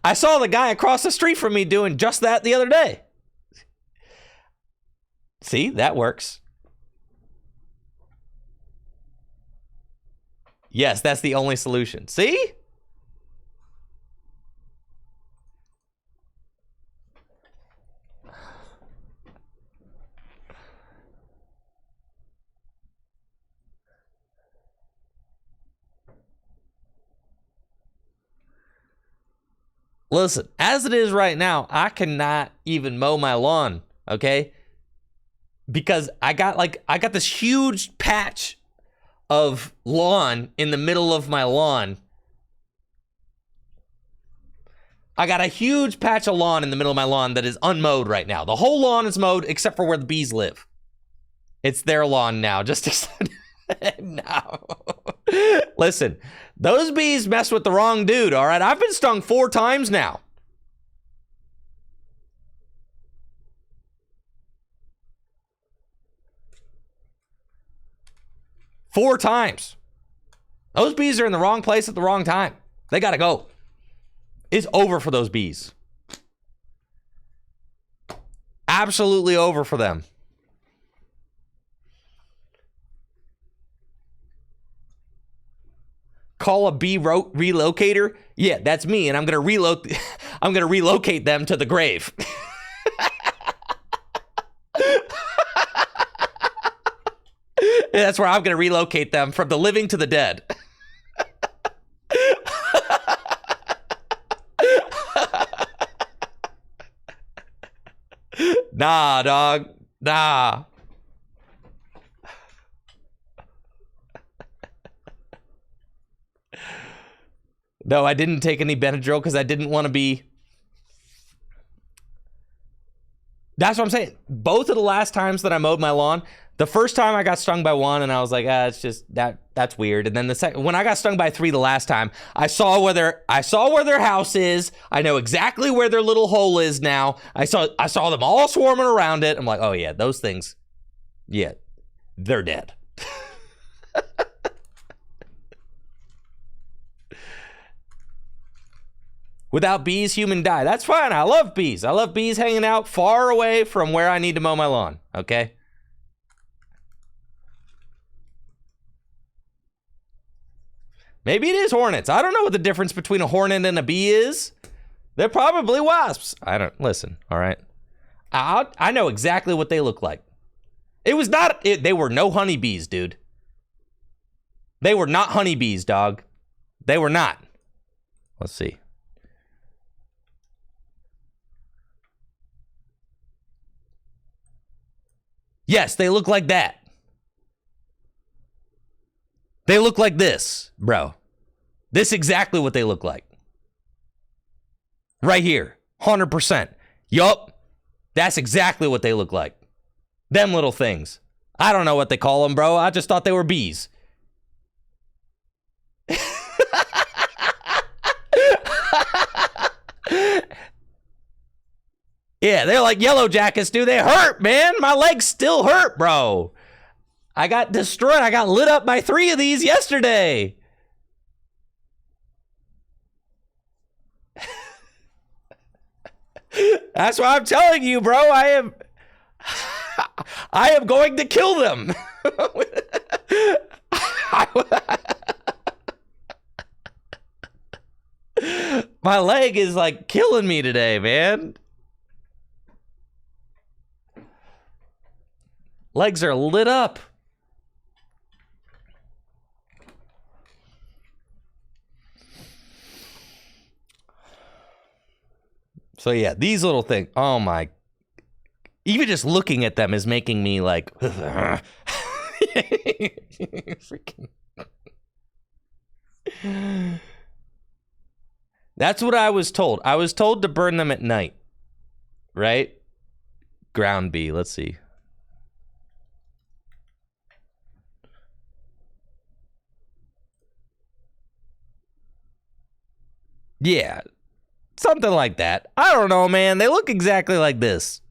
I saw the guy across the street from me doing just that the other day. See, that works. Yes, that's the only solution. See? Listen, as it is right now, I cannot even mow my lawn, okay? because I got this huge patch of lawn in the middle of my lawn. I got a huge patch of lawn in the middle of my lawn that is unmowed right now. The whole lawn is mowed except for where the bees live. It's their lawn now. No. Listen, those bees messed with the wrong dude, all right? I've been stung 4 times now. Four times. Those bees are in the wrong place at the wrong time. They gotta go. It's over for those bees. Absolutely over for them. Call a bee relocator? Yeah, that's me, and I'm gonna relocate them to the grave. That's where I'm gonna relocate them, from the living to the dead. Nah, dog. Nah. No, I didn't take any Benadryl because I didn't want to be... That's what I'm saying. Both of the last times that I mowed my lawn, the first time I got stung by one and I was like, it's just that's weird. And then the second, when I got stung by 3 the last time, I saw where their house is. I know exactly where their little hole is now. I saw them all swarming around it. I'm like, oh yeah, those things, yeah, they're dead. Without bees, human die. That's fine. I love bees. I love bees hanging out far away from where I need to mow my lawn. Okay. Maybe it is hornets. I don't know what the difference between a hornet and a bee is. They're probably wasps. I don't listen. All right. I know exactly what they look like. It was not. They were no honeybees, dude. They were not honeybees, dog. They were not. Let's see. Yes, they look like that. They look like this, bro. This is exactly what they look like. Right here. 100%. Yup. That's exactly what they look like. Them little things. I don't know what they call them, bro. I just thought they were bees. Yeah, they're like yellow jackets, dude. They hurt, man. My legs still hurt, bro. I got destroyed. I got lit up by 3 of these yesterday. That's why I'm telling you, bro. I am going to kill them. My leg is like killing me today, man. Legs are lit up. So yeah, these little things. Oh my. Even just looking at them is making me like. Freaking. That's what I was told. I was told to burn them at night. Right? Ground bee. Let's see. Yeah, something like that. I don't know, man. They look exactly like this.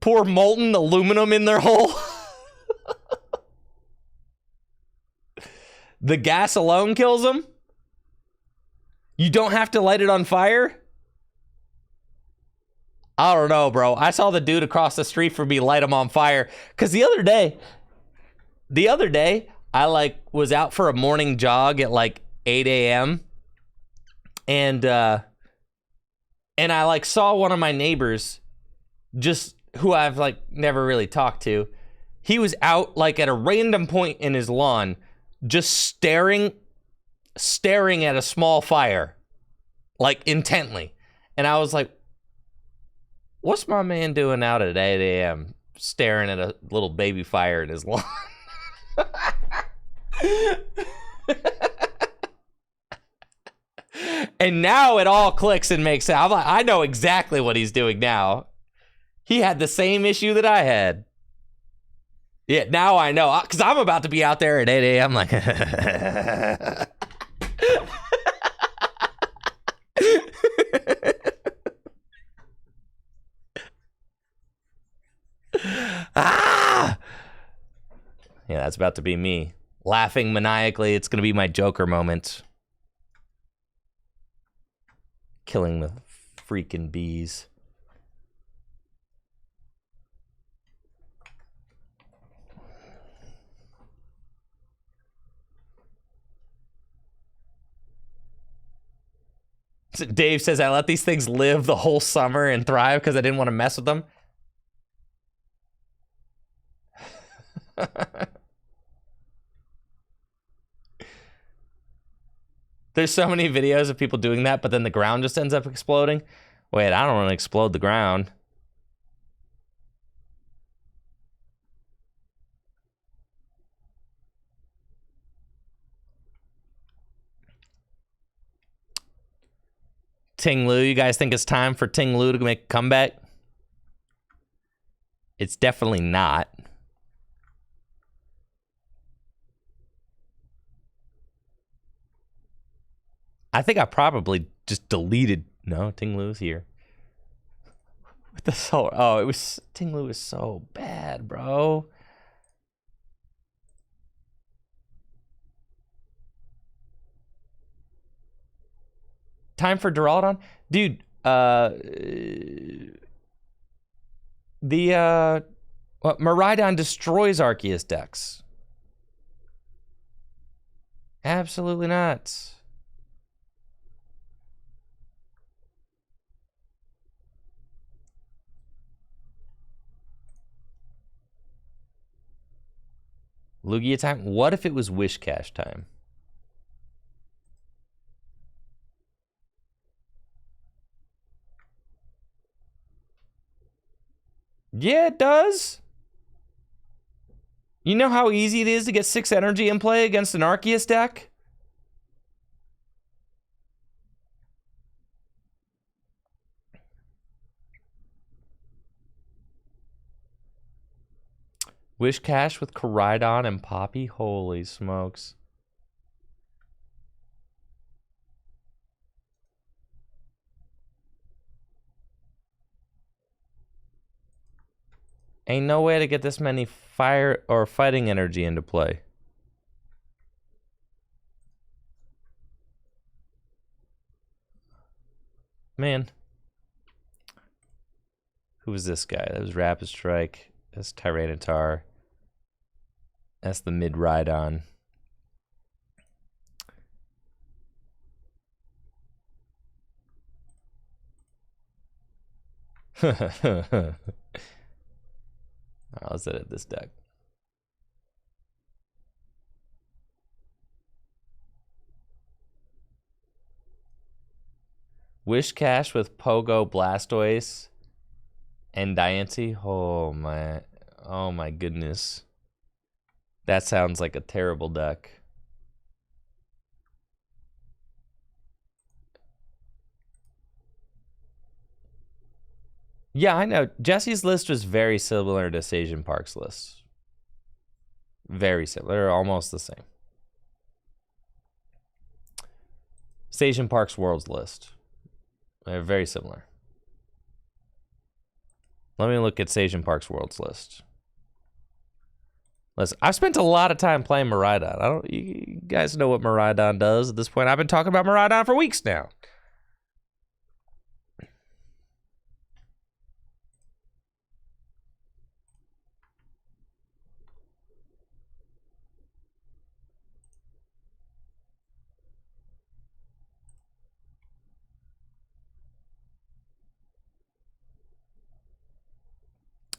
Pour molten aluminum in their hole. The gas alone kills them. You don't have to light it on fire. I don't know, bro. I saw the dude across the street from me light them on fire. Because the other day, I like was out for a morning jog at like 8 a.m. And I like saw one of my neighbors, just who I've like never really talked to. He was out like at a random point in his lawn, just staring at a small fire, like intently. And I was like, what's my man doing out at 8 a.m. staring at a little baby fire in his lawn? And now it all clicks and makes sense. I'm like, I know exactly what he's doing now. He had the same issue that I had. Yeah, now I know. Because I'm about to be out there at 8 a.m. like... ah! Yeah, that's about to be me. Laughing maniacally. It's going to be my Joker moment. Killing the freaking bees. So Dave says, I let these things live the whole summer and thrive because I didn't want to mess with them. There's so many videos of people doing that, but then the ground just ends up exploding. Wait, I don't want to explode the ground. Ting Lu, you guys think it's time for Ting Lu to make a comeback? It's definitely not. I think I probably just deleted. No, Ting Lu's here. With the soul. Oh, it was. Ting Lu is so bad, bro. Time for Duraludon? Dude, Miraidon destroys Arceus decks. Absolutely not. Lugia time? What if it was Wish Cash time? Yeah, it does. You know how easy it is to get 6 energy in play against an Arceus deck? Wish Cash with Koraidon and Poppy? Holy smokes. Ain't no way to get this many fire or fighting energy into play. Man. Who was this guy? That was Rapid Strike. That's Tyranitar. That's the mid-Rhydon. Let's edit this deck. Wish Cash with Pogo, Blastoise, and Diancie. Oh my goodness. That sounds like a terrible deck. Yeah, I know. Jesse's list was very similar to Sage Park's list. Very similar. They're almost the same. Sage Park's World's list. They're very similar. Let me look at Sage Park's World's list. Listen, I've spent a lot of time playing Miraidon. You guys know what Miraidon does at this point. I've been talking about Miraidon for weeks now.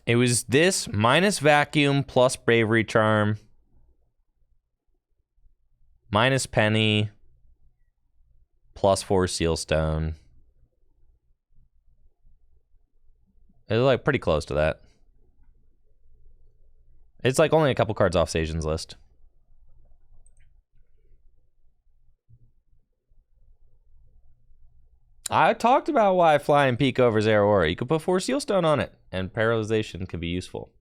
It was this minus Vacuum plus Bravery Charm minus Penny plus 4 Sealstone It's like pretty close to that. It's like only a couple cards off Sajan's list. I talked about why Flying Peak over Zeraora. You could put 4 Sealstone on it, and Paralyzation can be useful.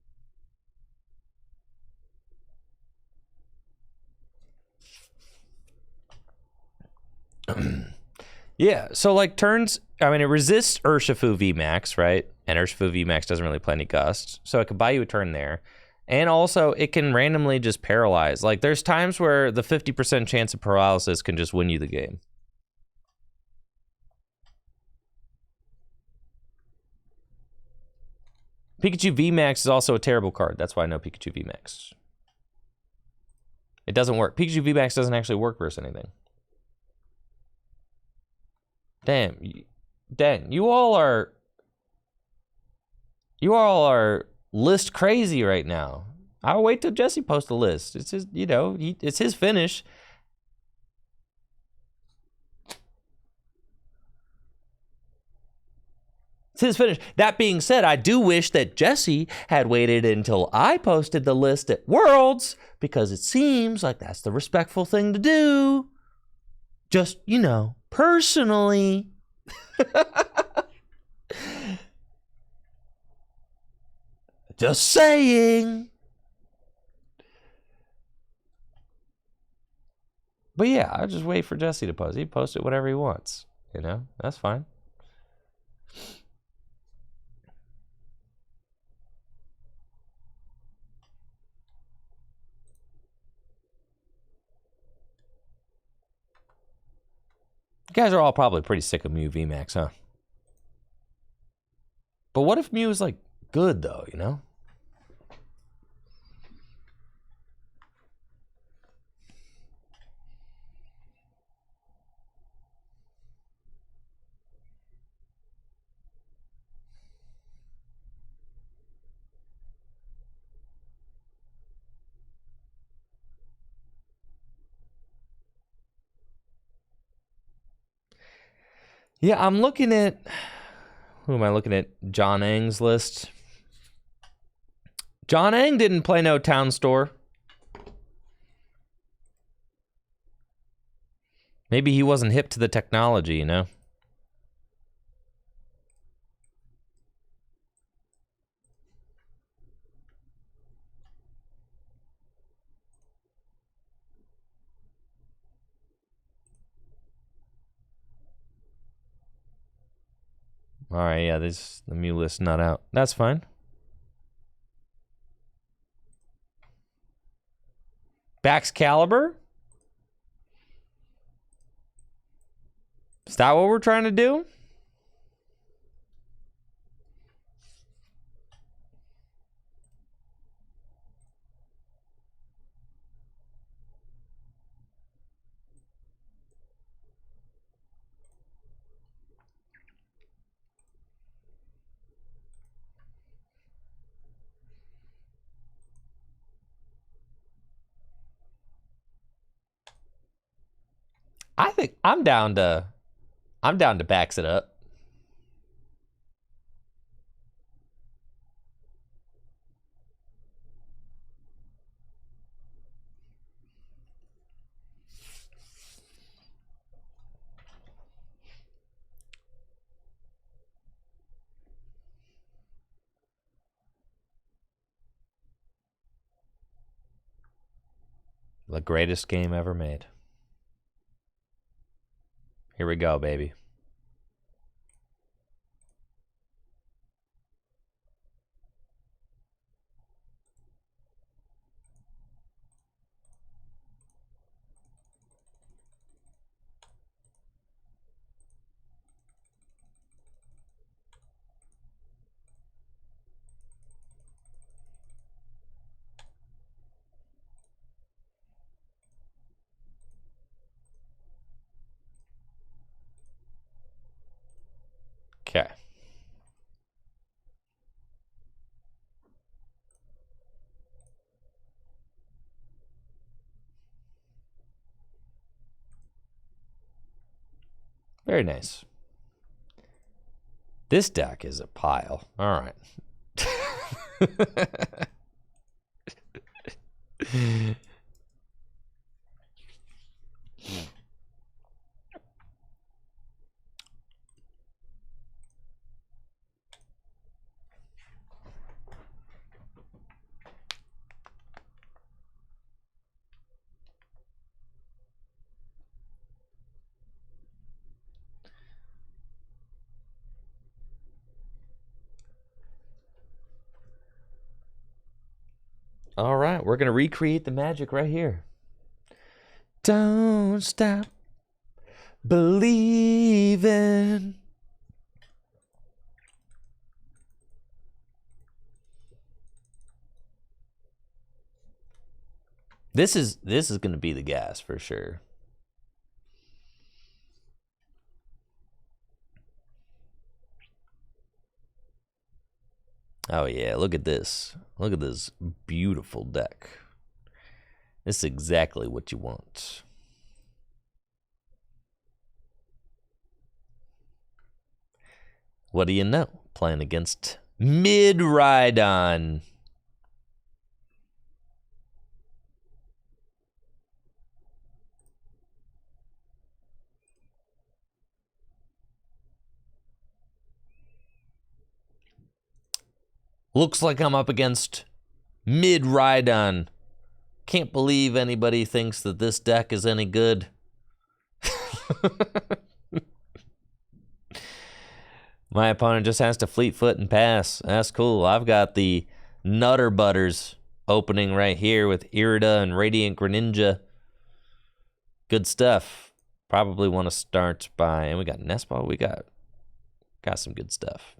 Yeah, so like turns, I mean, it resists Urshifu VMAX, right? And Urshifu VMAX doesn't really play any Gust, so it could buy you a turn there. And also, it can randomly just paralyze. Like, there's times where the 50% chance of paralysis can just win you the game. Pikachu VMAX is also a terrible card. That's why I know Pikachu VMAX. It doesn't work. Pikachu VMAX doesn't actually work versus anything. Damn, you all are list crazy right now. I'll wait till Jesse posts a list. It's his, you know, it's his finish. It's his finish. That being said, I do wish that Jesse had waited until I posted the list at Worlds, because it seems like that's the respectful thing to do. Just, you know, personally. Just saying. But yeah, I'll just wait for Jesse to post. He posts it whatever he wants. You know, that's fine. You guys are all probably pretty sick of Mew VMAX, huh? But what if Mew is like good though, you know? Yeah, I'm looking at, who am I looking at? John Ang's list. John Ang didn't play no Town Store. Maybe he wasn't hip to the technology, you know? All right, yeah, this the Mew list not out. That's fine. Baxcalibur? Is that what we're trying to do? I think I'm down to backs it up. The greatest game ever made. Here we go, baby. Okay. Very nice. This deck is a pile. All right. All right, we're going to recreate the magic right here. Don't stop believing. This is going to be the gas for sure. Oh yeah, look at this. Look at this beautiful deck. This is exactly what you want. What do you know? Playing against Mid-Rhydon. Looks like I'm up against Mid-Rhydon. Can't believe anybody thinks that this deck is any good. My opponent just has to fleet foot and pass. That's cool. I've got the Nutter Butters opening right here with Irida and Radiant Greninja. Good stuff. Probably want to start by, and we got Nestball. We got some good stuff.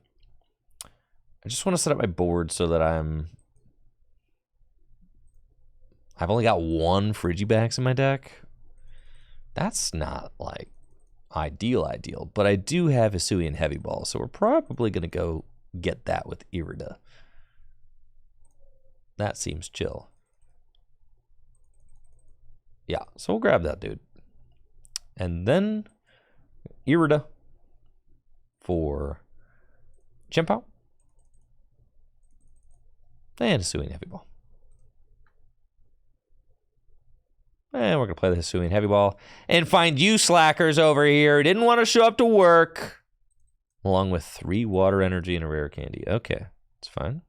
I just want to set up my board so that I've only got one Frigibax in my deck. That's not like ideal, but I do have Hisuian Heavy Ball, so we're probably going to go get that with Irida. That seems chill. Yeah, so we'll grab that dude. And then Irida for Chien-Pao. And Hisuian Heavy Ball. And we're going to play the Hisuian Heavy Ball and find you slackers over here. Didn't want to show up to work. Along with 3 water energy and a rare candy. Okay, it's fine.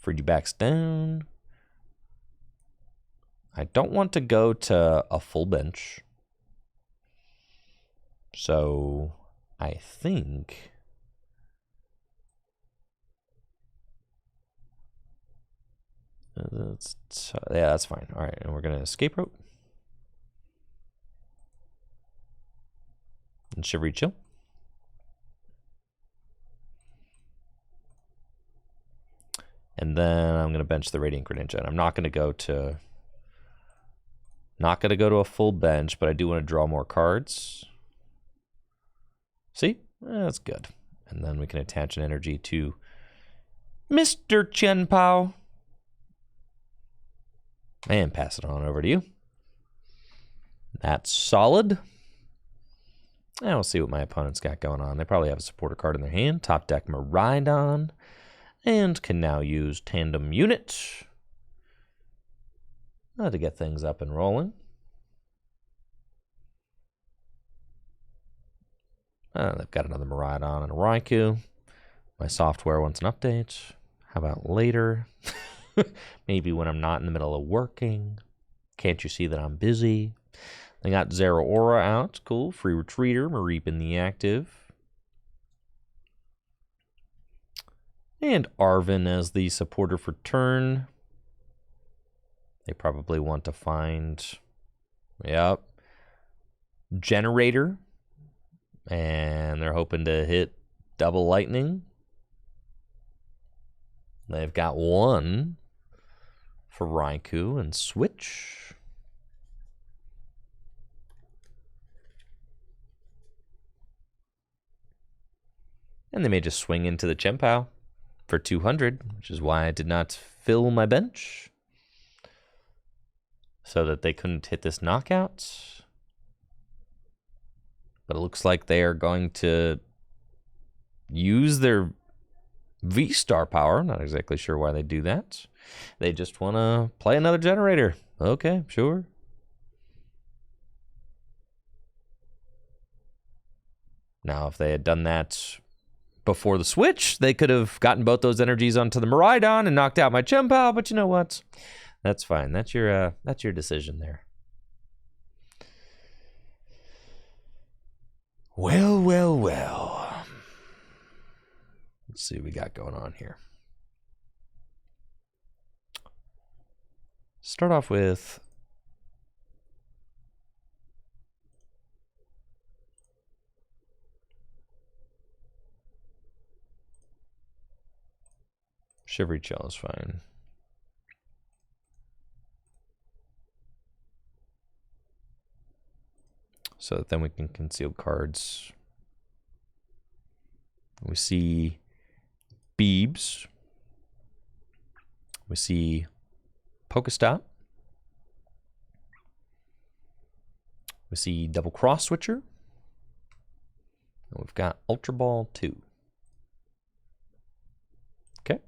Frigibax down. I don't want to go to a full bench. So I think yeah, that's fine. All right, and we're gonna escape rope and Shivery Chill. And then I'm gonna bench the Radiant Greninja. And I'm not gonna go to a full bench, but I do want to draw more cards. See? That's good. And then we can attach an energy to Mr. Chien-Pao. And pass it on over to you. That's solid. And we'll see what my opponent's got going on. They probably have a supporter card in their hand. Top deck Miraidon. And can now use Tandem Unit to get things up and rolling. They've got another Miraidon and a Raikou. My software wants an update. How about later? Maybe when I'm not in the middle of working. Can't you see that I'm busy? They got Zeraora out. Cool. Free Retreater. Mareep in the active. And Arven as the supporter for turn. They probably want to find... Yep. Generator. And they're hoping to hit double lightning. They've got one for Raikou and switch. And they may just swing into the Chien-Pao for 200, which is why I did not fill my bench. So that they couldn't hit this knockout. But it looks like they are going to use their V-Star power. Not exactly sure why they do that. They just want to play another generator. Okay, sure. Now, if they had done that before the switch, they could have gotten both those energies onto the Miraidon and knocked out my Chien-Pao, but you know what? That's fine. That's your decision there. Well, well, well. Let's see what we got going on here. Start off with Shivery Chill is fine. So that then we can conceal cards. We see Beebs. We see Pokestop. We see Double Cross Switcher. And we've got Ultra Ball 2. Okay.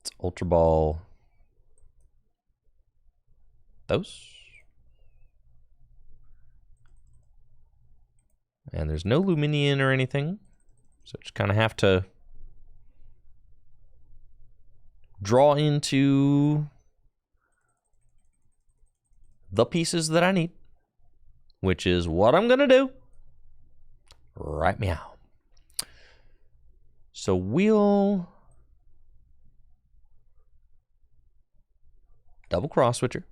It's Ultra Ball those. And there's no Luminion or anything. So just kind of have to draw into the pieces that I need, which is what I'm going to do right meow. So we'll double cross switcher,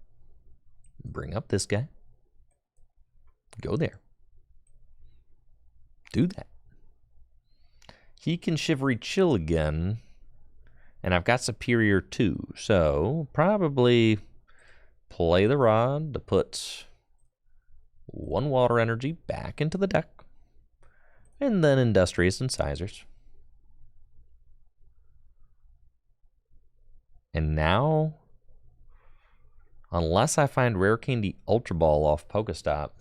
bring up this guy, go there, do that. He can Shivery Chill again, and I've got Superior 2, so probably play the Rod to put one water energy back into the deck, and then Industrious Incisors. And now, unless I find Rare Candy Ultra Ball off Pokestop,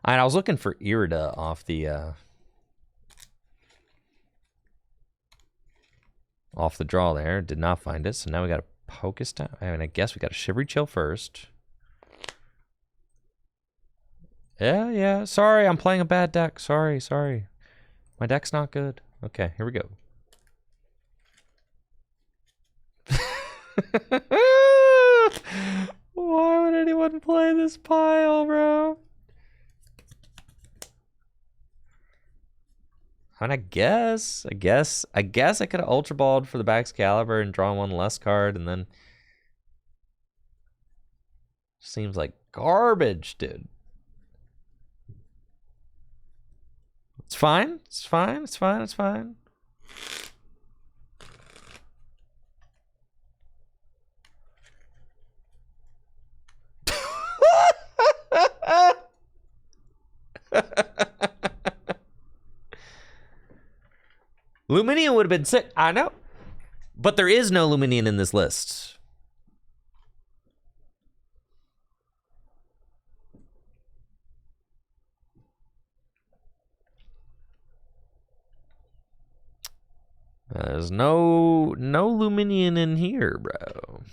and I was looking for Irida off the draw there. Did not find it. So now we got a Pokestop. I mean, I guess we got a Shivery Chill first. Yeah. Sorry, I'm playing a bad deck. Sorry. My deck's not good. Okay, here we go. Why would anyone play this pile, bro? I mean, I guess I could have Ultra Balled for the Baxcalibur and drawn one less card, and then seems like garbage, dude. It's fine. It's fine. Luminion would have been sick. I know. But there is no Luminion in this list. There's no Luminion in here, bro.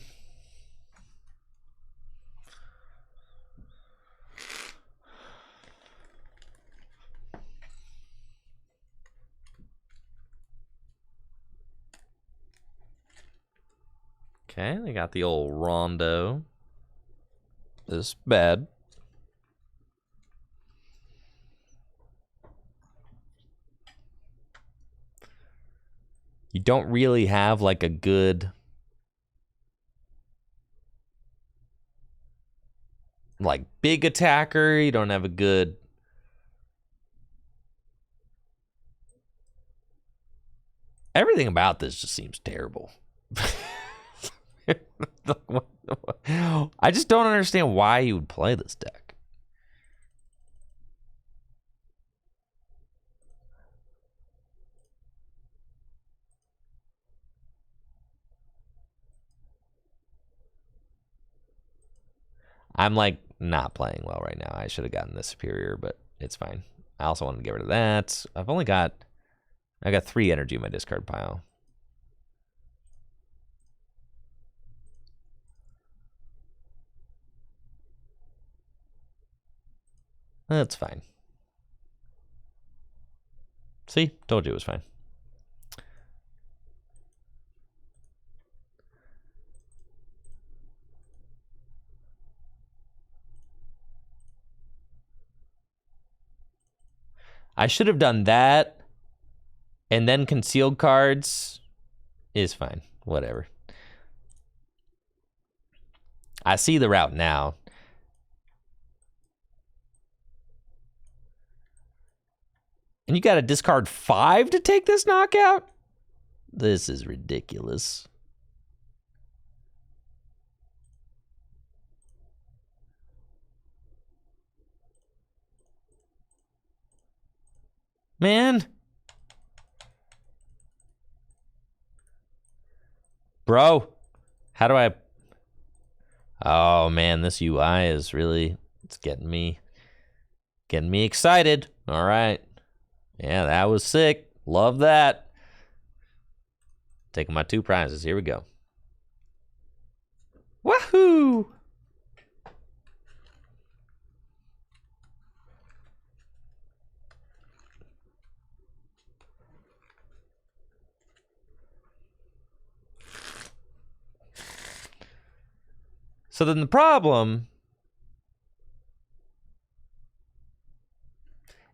Okay, they got the old Rondo. This bad. You don't really have like a good like big attacker. You don't have a good everything about this just seems terrible. I just don't understand why you would play this deck. I'm like, not playing well right now. I should have gotten this superior, but it's fine. I also wanted to get rid of that. I got 3 energy in my discard pile. That's fine. See? Told you it was fine. I should have done that, and then concealed cards is fine. Whatever. I see the route now. And you got to discard 5 to take this knockout? This is ridiculous. Man. Bro. How do I... Oh, man, this UI is really... It's getting me excited. All right. Yeah, that was sick. Love that. Taking my 2 prizes. Here we go. Wahoo! So then the problem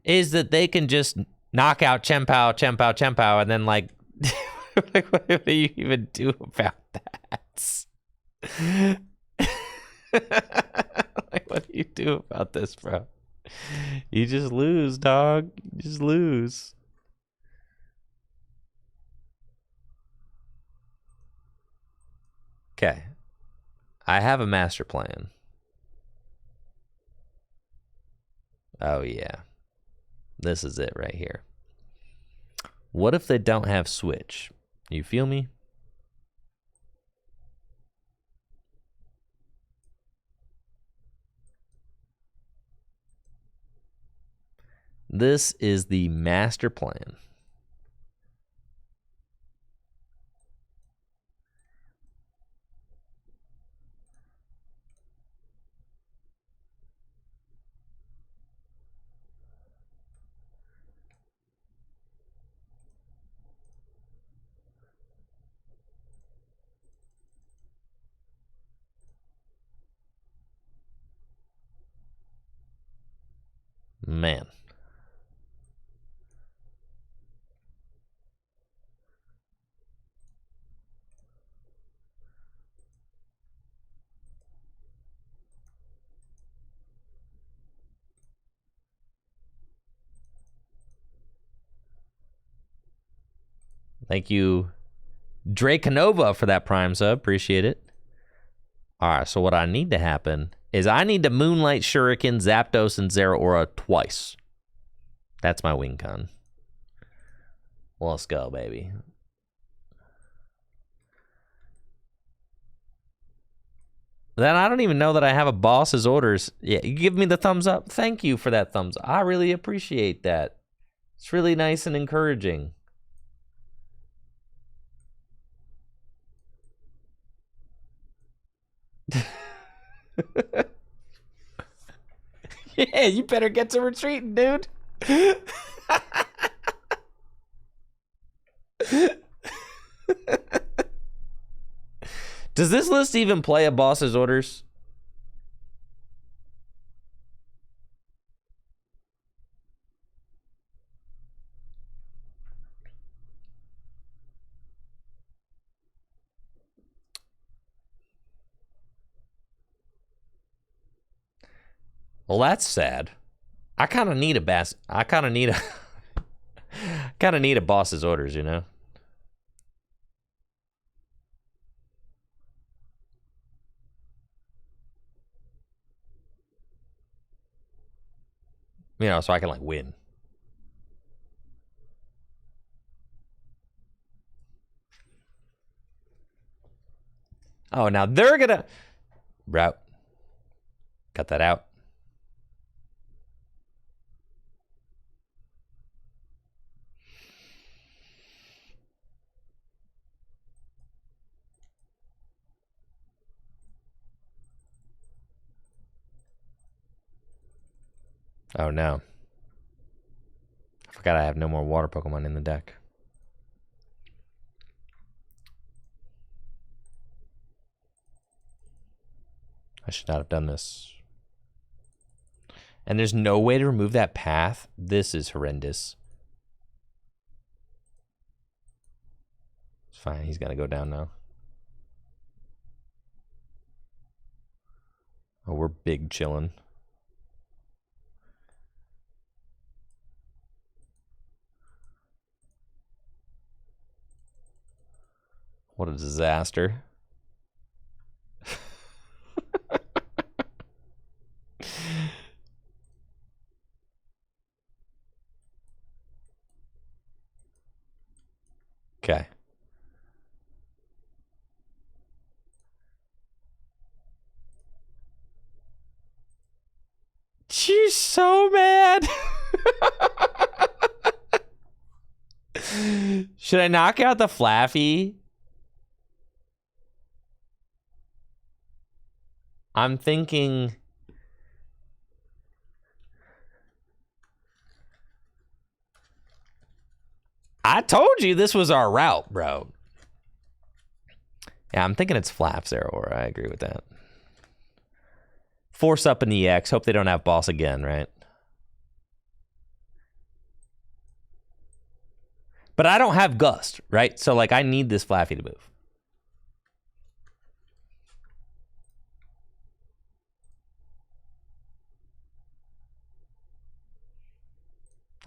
is that they can just knock out Chien-Pao, and then like, like what do you even do about that? Like, what do you do about this, bro? You just lose, dog. You just lose. Okay. I have a master plan. Oh, yeah. This is it right here. What if they don't have Switch? You feel me? This is the master plan. Man. Thank you, Drakenova, for that Prime sub. Appreciate it. All right, so what I need to happen is I need to Moonlight Shuriken, Zapdos, and Zeraora twice. That's my win con. Let's go, baby. Then I don't even know that I have a boss's orders. Yeah, you give me the thumbs up. Thank you for that thumbs up. I really appreciate that. It's really nice and encouraging. Yeah, you better get to retreating, dude. Does this list even play a boss's orders? Well, that's sad. I kind of need a boss's orders, you know? You know, so I can like win. Oh, now they're gonna route. Got that out. Oh no. I forgot I have no more water Pokemon in the deck. I should not have done this. And there's no way to remove that path? This is horrendous. It's fine, he's gonna go down now. Oh, we're big chillin'. What a disaster. Okay. She's so mad. Should I knock out the Flaffy? I'm thinking... I told you this was our route, bro. Yeah, I'm thinking it's Flap Zeraora. I agree with that. Force up an EX. Hope they don't have boss again, right? But I don't have Gust, right? So, like, I need this Flaffy to move.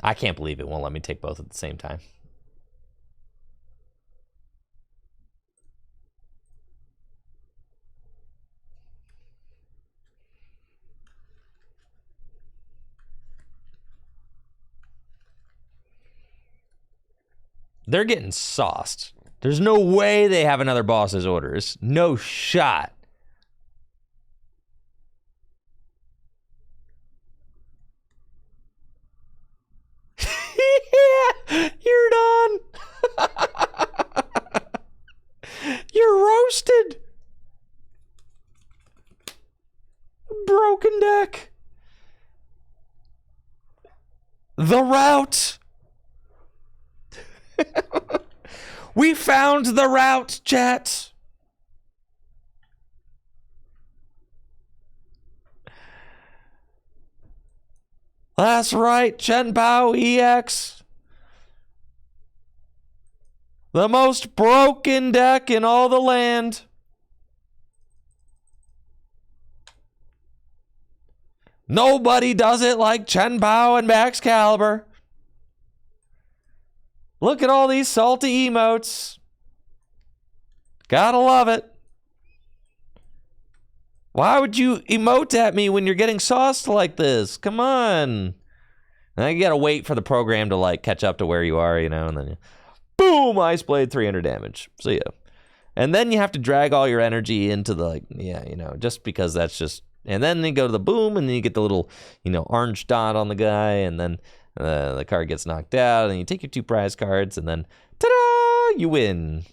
I can't believe it won't let me take both at the same time. They're getting sauced. There's no way they have another boss's orders. No shot. Yeah, you're done. You're roasted. Broken deck. The route. We found the route, chat. That's right, Chien Pao EX. The most broken deck in all the land. Nobody does it like Chien Pao and Baxcalibur. Look at all these salty emotes. Gotta love it. Why would you emote at me when you're getting sauced like this? Come on. Now you gotta wait for the program to like catch up to where you are, you know, and then boom, Ice Blade, 300 damage. See ya. And then you have to drag all your energy into the, like, yeah, you know, just because that's just, and then you go to the boom, and then you get the little, you know, orange dot on the guy, and then the card gets knocked out, and you take your 2 prize cards, and then, ta-da, you win.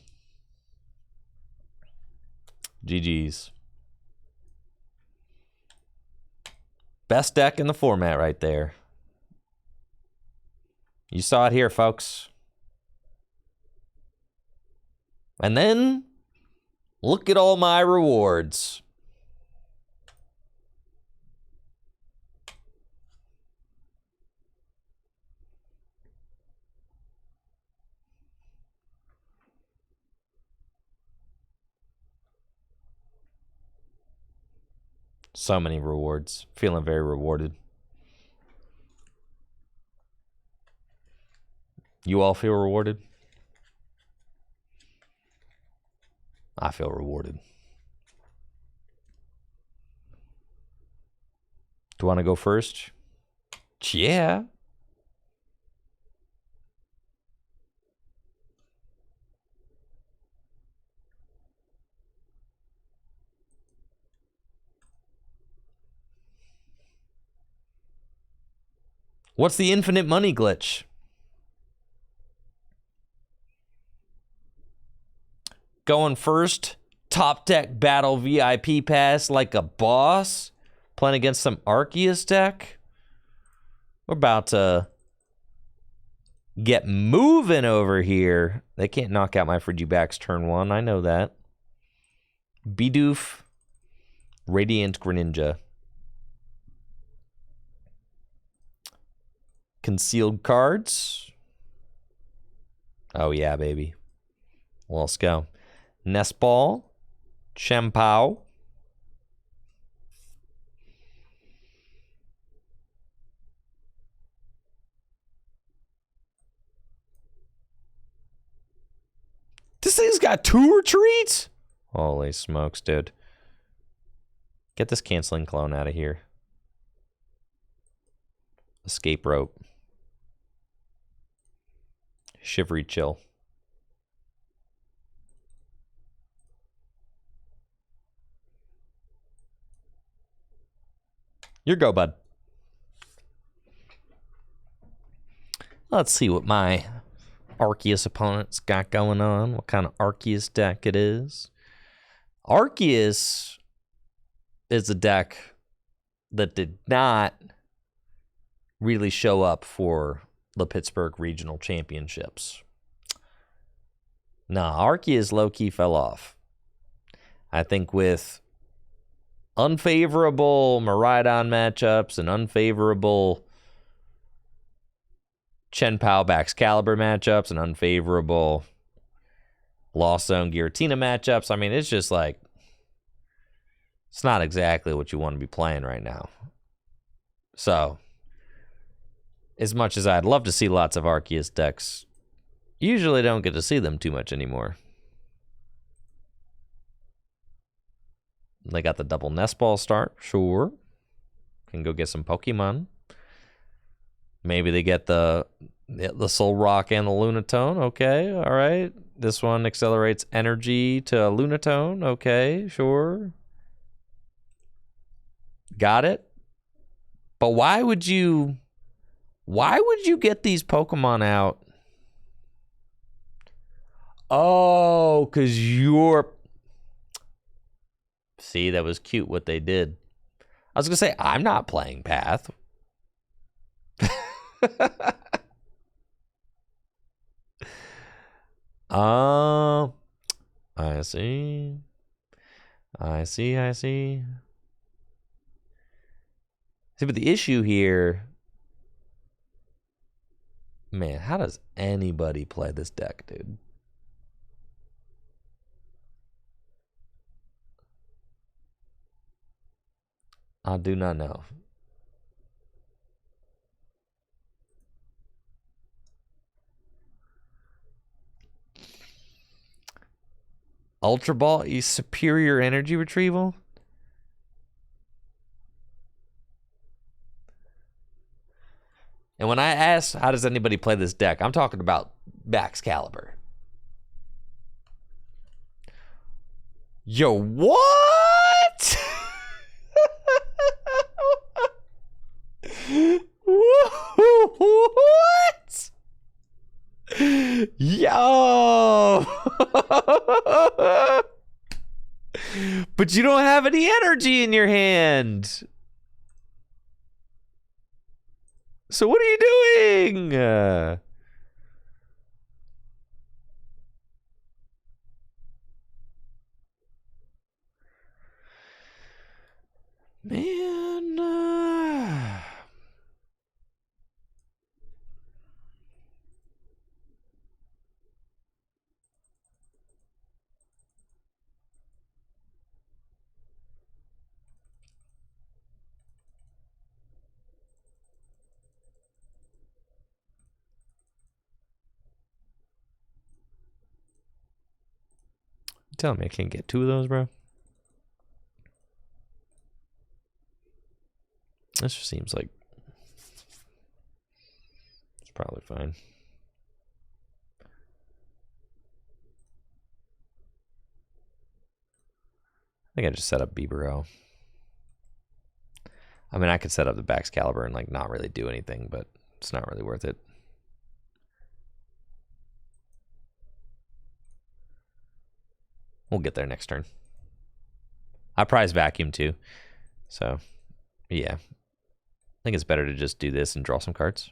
GG's. Best deck in the format right there. You saw it here, folks. And then, look at all my rewards. So many rewards. Feeling very rewarded. You all feel rewarded? I feel rewarded. Do you want to go first? Yeah. What's the infinite money glitch? Going first, top deck battle VIP pass like a boss. Playing against some Arceus deck. We're about to get moving over here. They can't knock out my Frigibax turn 1. I know that. Bidoof, Radiant Greninja. Concealed cards. Oh yeah, baby. Well, let's go. Nestball, Chempao. This thing's got 2 retreats? Holy smokes, dude. Get this canceling clone out of here. Escape rope. Shivery chill. Your go, bud. Let's see what my Arceus opponent's got going on. What kind of Arceus deck it is. Arceus is a deck that did not really show up for the Pittsburgh Regional Championships. Nah, Arceus low-key fell off. I think with unfavorable Miraidon matchups and unfavorable Chien-Pao Baxcalibur matchups and unfavorable Lost Zone Giratina matchups. I mean, it's just like, it's not exactly what you want to be playing right now. So, as much as I'd love to see lots of Arceus decks, usually don't get to see them too much anymore. They got the double Nestball start, sure. Can go get some Pokemon. Maybe they get the Soul Rock and the Lunatone. Okay, all right. This one accelerates energy to Lunatone. Okay, sure. Got it. But why would you get these Pokemon out? Oh, because you're... See, that was cute what they did. I was going to say, I'm not playing Path. I see. See, but the issue here, man, how does anybody play this deck, dude? I do not know. Ultra Ball is superior energy retrieval? And when I ask, how does anybody play this deck, I'm talking about Baxcalibur. Yo, what? What? Yo. But you don't have any energy in your hand. So what are you doing? Man. Tell me I can't get 2 of those, bro. This just seems like it's probably fine. I think I just set up Bibero. I mean, I could set up the Baxcalibur and like not really do anything, but It's not really worth it. We'll get there next turn. I prize vacuum too. So, yeah. I think it's better to just do this and draw some cards.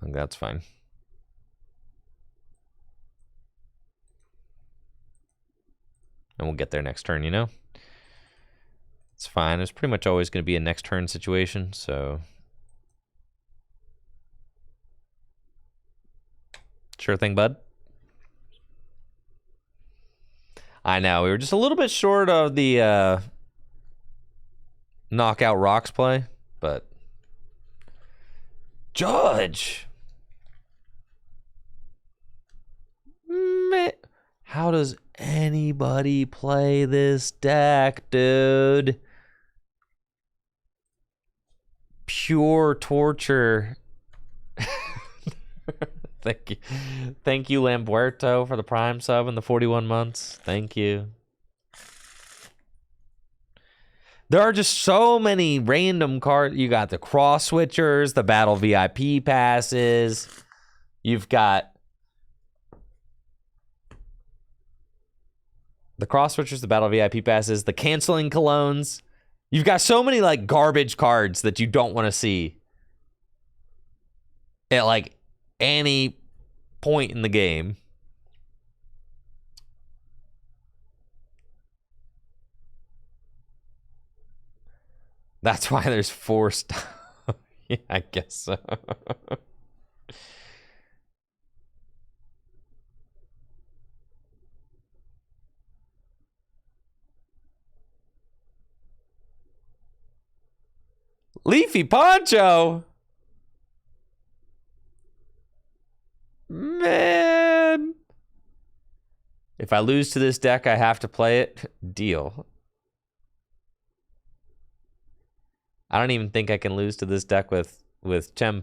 I think that's fine. And we'll get there next turn, you know? It's fine. It's pretty much always going to be a next turn situation, so... Sure thing, bud. I know, we were just a little bit short of the knockout rocks play, but... Judge! Man, how does anybody play this deck, dude? Pure torture. Thank you, Lamberto, for the Prime sub and the 41 months. Thank you. There are just so many random cards. You got the cross switchers, the battle VIP passes. You've got the cross switchers, the battle VIP passes, the canceling colognes. You've got so many like garbage cards that you don't want to see at like any point in the game. That's why there's 4 stuff. Yeah, I guess so. Leafy Poncho? Man. If I lose to this deck, I have to play it. Deal. I don't even think I can lose to this deck with Chien.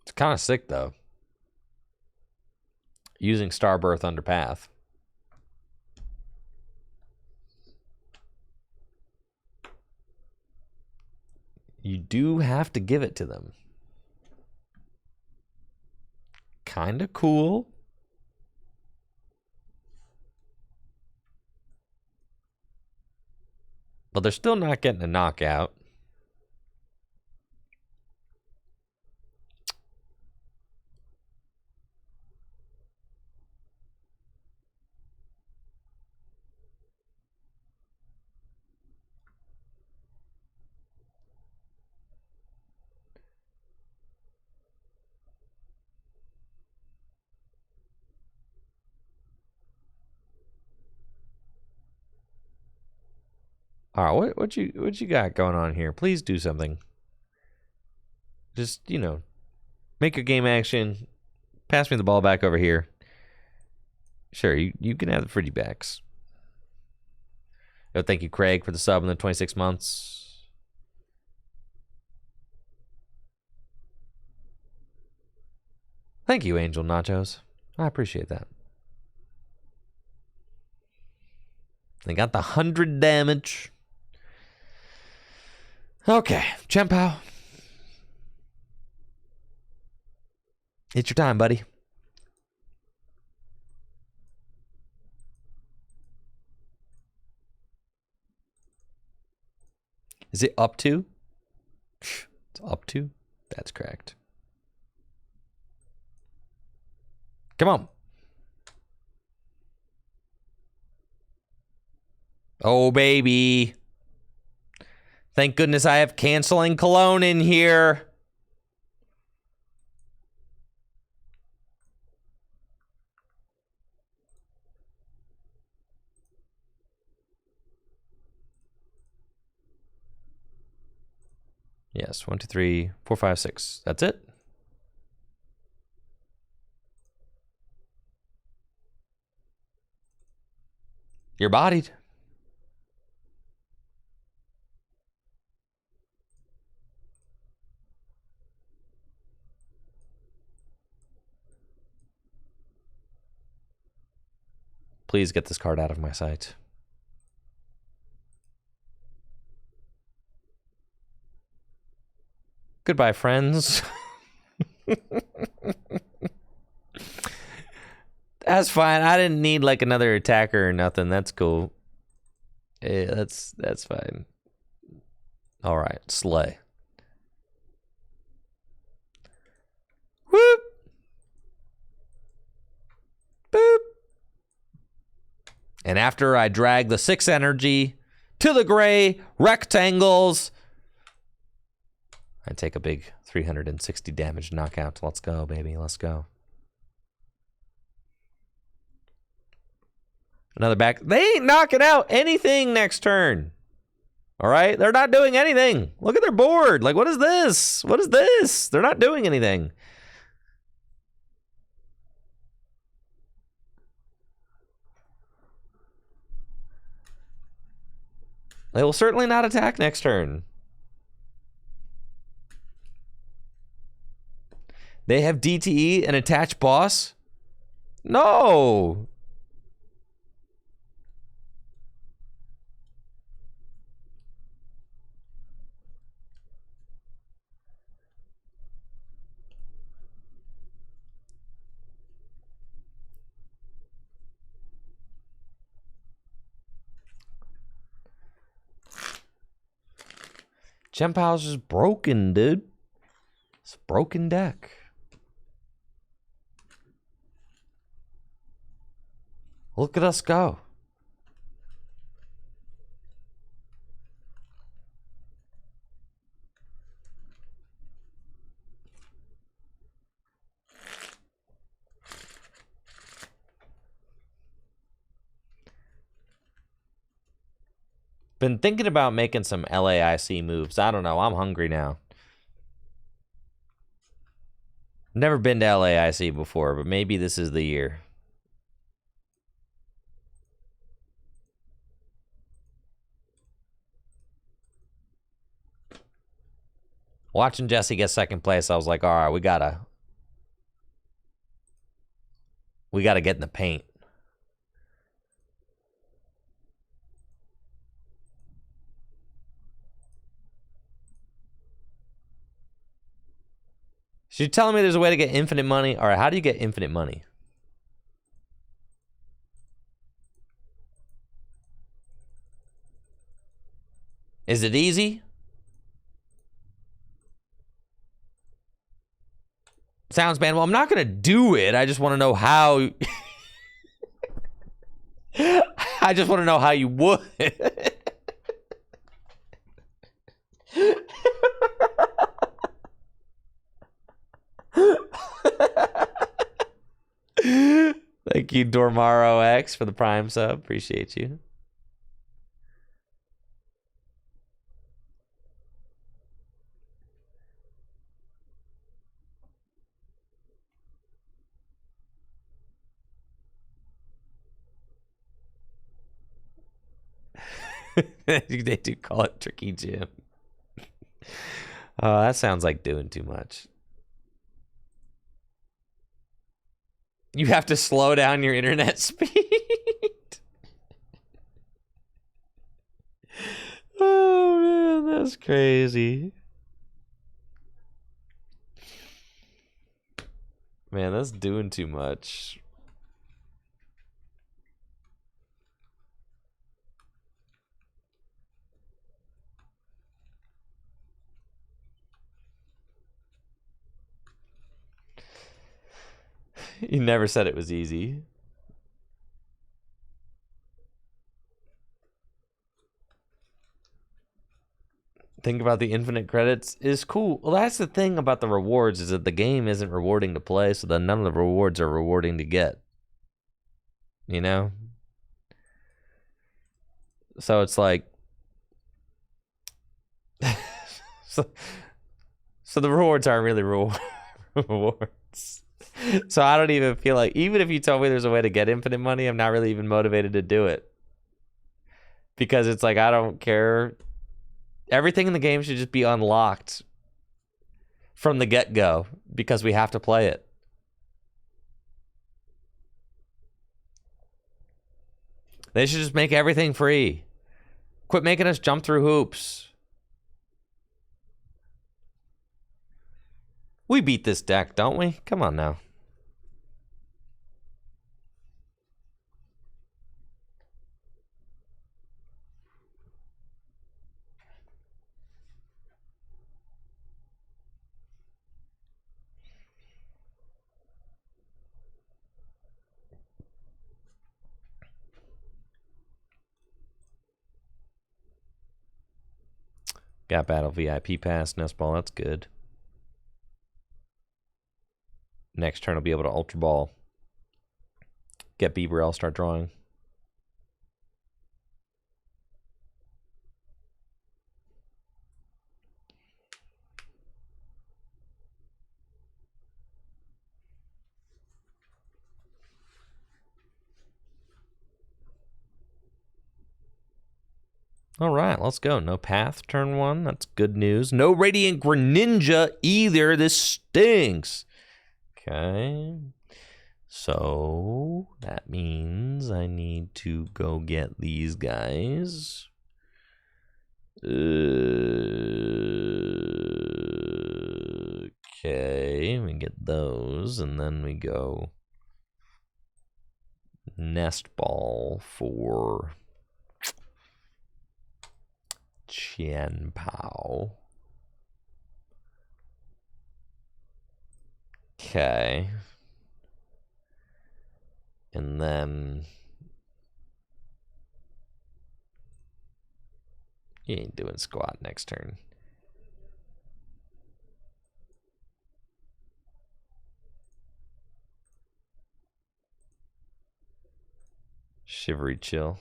It's kind of sick, though. Using Starbirth under Path. You do have to give it to them. Kind of cool. But they're still not getting a knockout. All right, what you got going on here? Please do something. Just, you know, make your game action. Pass me the ball back over here. Sure, you can have the Fridgy backs. Oh, thank you, Craig, for the sub in the 26 months. Thank you, Angel Nachos. I appreciate that. They got the 100 damage. Okay, Chien. It's your time, buddy. Is it up to? It's up to? That's correct. Come on. Oh, baby. Thank goodness I have canceling cologne in here. Yes, 1, 2, 3, 4, 5, 6. That's it. You're bodied. Please get this card out of my sight. Goodbye, friends. That's fine. I didn't need like another attacker or nothing. That's cool. Yeah, that's fine. All right, slay. Whoop. Boop. And after I drag the 6 energy to the gray rectangles, I take a big 360 damage knockout. Let's go, baby. Let's go. Another back. They ain't knocking out anything next turn. All right? They're not doing anything. Look at their board. Like, what is this? What is this? They're not doing anything. They will certainly not attack next turn. They have DTE and attach boss? No. Chempow's is broken, dude. It's a broken deck. Look at us go. Been thinking about making some LAIC moves. I don't know. I'm hungry now. Never been to LAIC before, but maybe this is the year. Watching Jesse get second place, I was like, all right, we gotta get in the paint. So you're telling me there's a way to get infinite money? All right, how do you get infinite money? Is it easy? Sounds bad. Well, I'm not going to do it. I just want to know how. I just want to know how you would. Thank you, Dormaro X, for the Prime sub. Appreciate you. They do call it Tricky Jim. Oh, that sounds like doing too much. You have to slow down your internet speed. Oh, man, that's crazy. Man, that's doing too much. You never said it was easy. Think about the infinite credits is cool. Well, that's the thing about the rewards is that the game isn't rewarding to play, so then none of the rewards are rewarding to get. You know? So it's like... so the rewards aren't really rewards. So I don't even feel like, even if you told me there's a way to get infinite money, I'm not really even motivated to do it. Because it's like, I don't care. Everything in the game should just be unlocked from the get-go because we have to play it. They should just make everything free. Quit making us jump through hoops. We beat this deck, don't we? Come on now. Got Battle VIP Pass, Nest Ball, that's good. Next turn I'll be able to Ultra Ball. Get Bieber, start drawing. All right, let's go. No Path, turn 1. That's good news. No Radiant Greninja either. This stinks. Okay. So that means I need to go get these guys. Okay, we get those, and then we go Nest Ball for Chien. Okay. And then you ain't doing squat next turn. Shivery chill.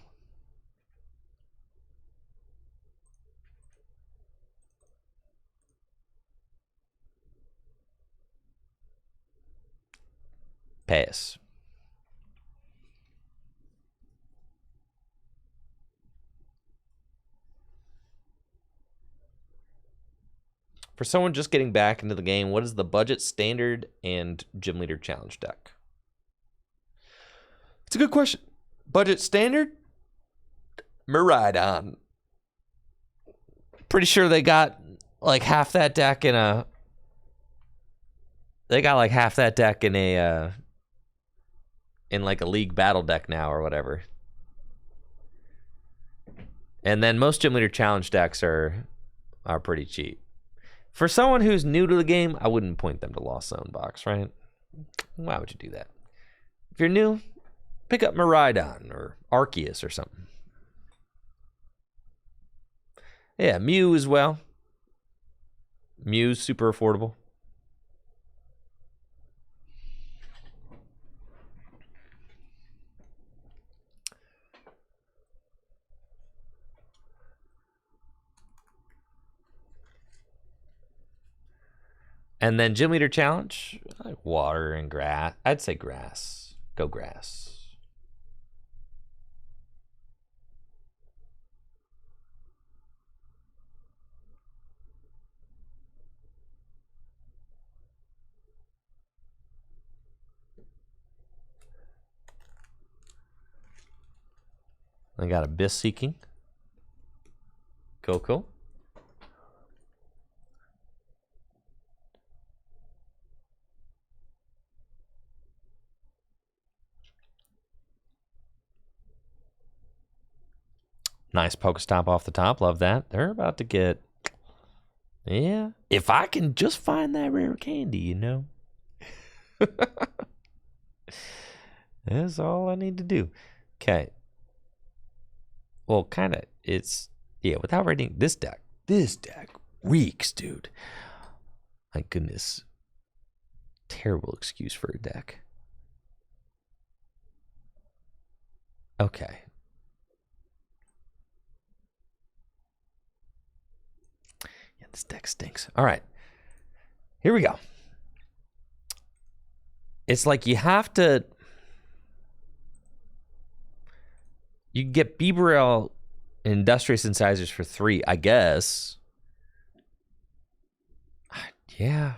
Pass. For someone just getting back into the game, what is the budget, standard, and gym leader challenge deck? It's a good question. Budget standard? Miraidon. Pretty sure they got like half that deck in a... They got like half that deck in a... in like a league battle deck now or whatever. And then most gym leader challenge decks are pretty cheap. For someone who's new to the game, I wouldn't point them to Lost Zone box, right? Why would you do that? If you're new, pick up Miraidon or Arceus or something. Yeah, Mew as well. Mew's super affordable. And then gym leader challenge, like water and grass. I'd say grass. Go grass. I got Abyss Seeking. Cool. Nice Pokestop off the top. Love that. They're about to get... Yeah. If I can just find that rare candy, you know. That's all I need to do. Okay. Well, kind of. It's... Yeah, without writing this deck. This deck reeks, dude. My goodness. Terrible excuse for a deck. Okay. This deck stinks. All right. Here we go. It's like you have to... You get Bieberell Industrious incisors for 3, I guess. Yeah.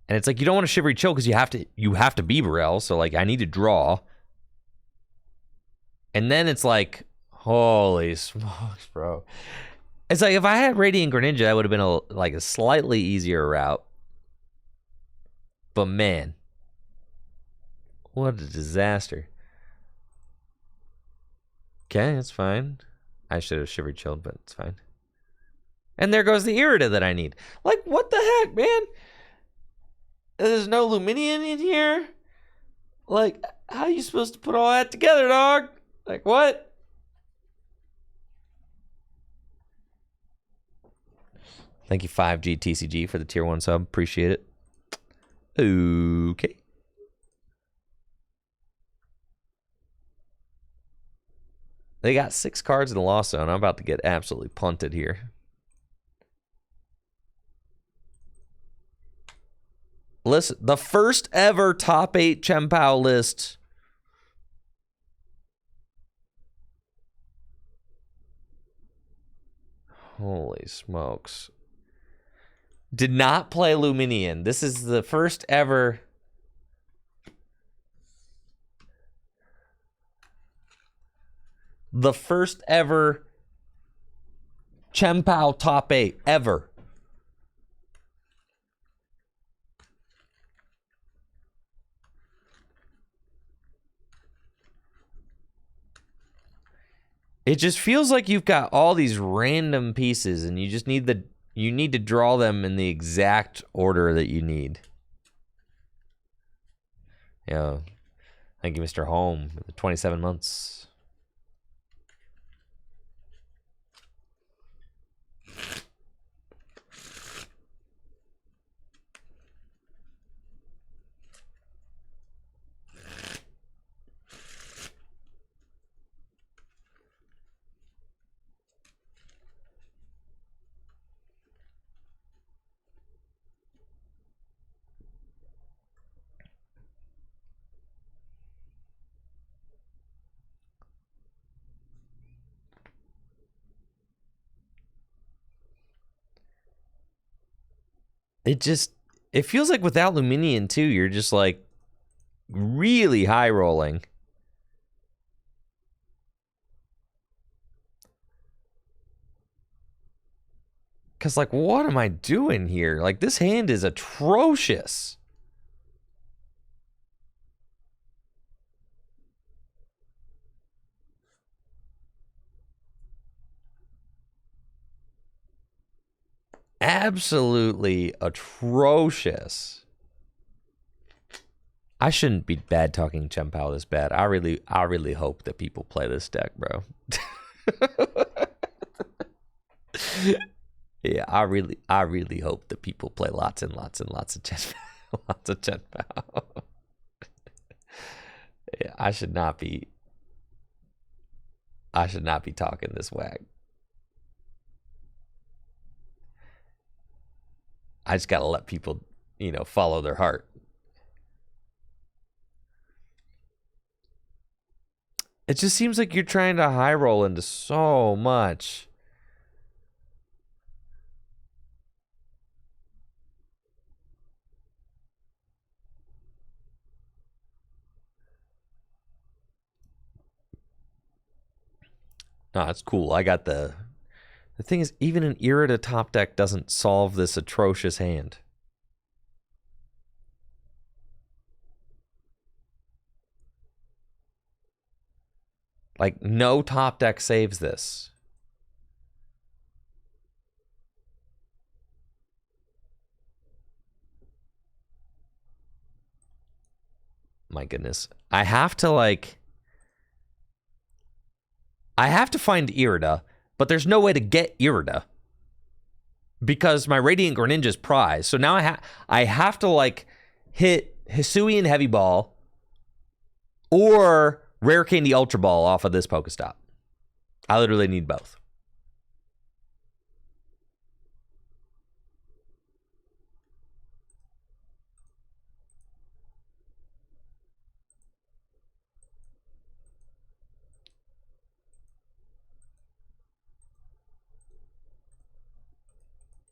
And it's like you don't want to Shivery Chill because you have to be Burrell, so like I need to draw. And then it's like, holy smokes, bro. It's like if I had Radiant Greninja, that would have been a slightly easier route. But man, what a disaster. Okay, that's fine. I should have Shivery Chilled, but it's fine. And there goes the Irida that I need. Like, what the heck, man? There's no Luminion in here? Like, how are you supposed to put all that together, dog? Like, what? Thank you, 5G TCG, for the tier 1 sub. Appreciate it. Okay. They got 6 cards in the loss zone. I'm about to get absolutely punted here. Listen, the first ever top 8 Chien-Pao list. Holy smokes. Did not play Luminion. This is the first ever. The first ever Chien-Pao top 8 ever. It just feels like you've got all these random pieces and you just need to draw them in the exact order that you need. Yeah. Thank you, Mr. Home, for the 27 months. It feels like without Luminion too, you're just like really high rolling. Cause like, what am I doing here? Like, this hand is atrocious. Absolutely atrocious. I shouldn't be bad talking Chien-Pao this bad. I really hope that people play this deck, bro. Yeah, I really hope that people play lots and lots and lots of Chien-Pao. Lots of Chien-Pao. Yeah, I should not be talking this whack. I just gotta let people, follow their heart. It just seems like you're trying to high roll into so much. No, it's cool. I got the thing is, even an Irida top deck doesn't solve this atrocious hand. Like, no top deck saves this. My goodness. I have to find Irida, but there's no way to get Irida because my Radiant Greninja's prize. So now I have to hit Hisuian Heavy Ball or Rare Candy Ultra Ball off of this Pokestop. I literally need both.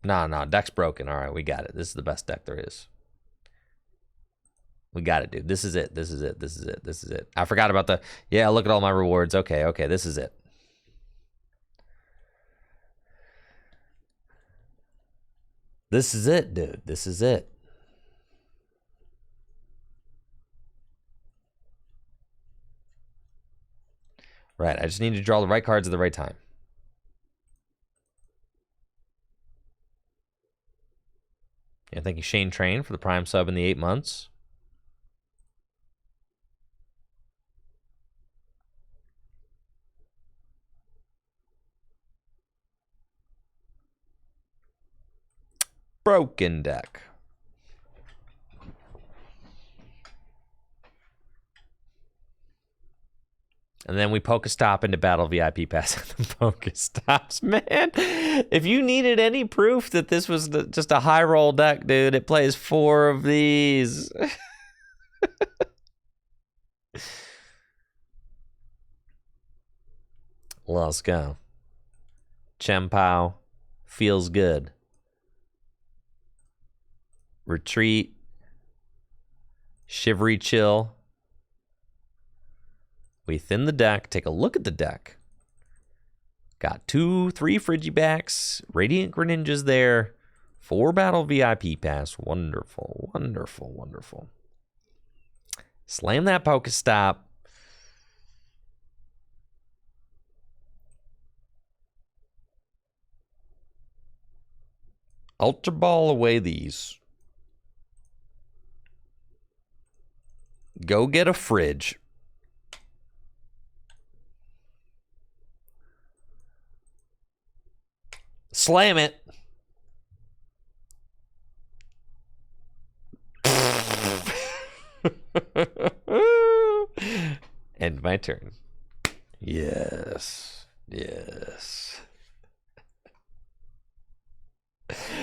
No, deck's broken. All right, we got it. This is the best deck there is. We got it, dude. This is it. This is it. This is it. This is it. I forgot about the... Yeah, look at all my rewards. Okay, this is it. This is it, dude. This is it. Right, I just need to draw the right cards at the right time. Yeah, thank you, Shane Train, for the Prime sub in the 8 months. Broken deck. And then we Pokestop into Battle VIP Pass at the Pokestops. Man, if you needed any proof that this was just a high roll deck, dude, it plays 4 of these. Let's go. Chien feels good. Retreat. Shivery Chill. We thin the deck. Take a look at the deck. Got 2, 3 Frigibacks. Radiant Greninjas there. 4 Battle VIP Pass. Wonderful, wonderful, wonderful. Slam that Pokestop. Ultra Ball away these. Go get a fridge. Slam it. End my turn. Yes. Yes.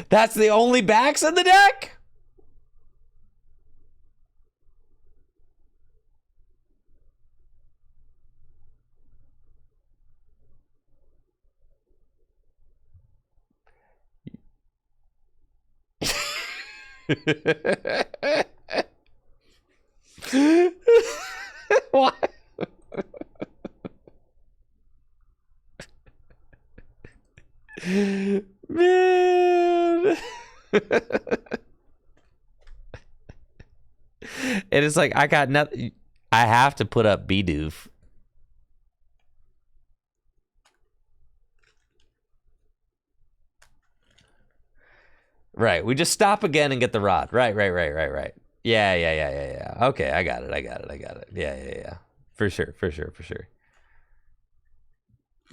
That's the only backs in the deck? What? Man. It is like, I got nothing. I have to put up Bidoof. Right, we just stop again and get the rod. Right. Yeah. Okay, I got it. Yeah. For sure.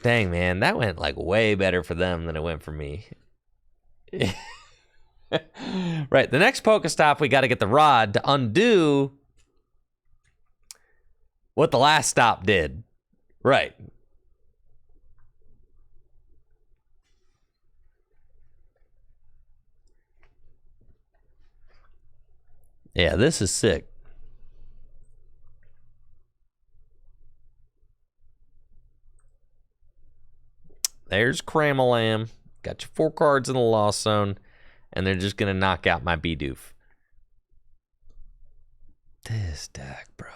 Dang, man, that went like way better for them than it went for me. Right, the next Pokestop, we got to get the rod to undo what the last stop did. Right. Yeah, this is sick. There's Cramolam. Got your 4 cards in the Lost Zone, and they're just going to knock out my Bidoof. This deck, bro.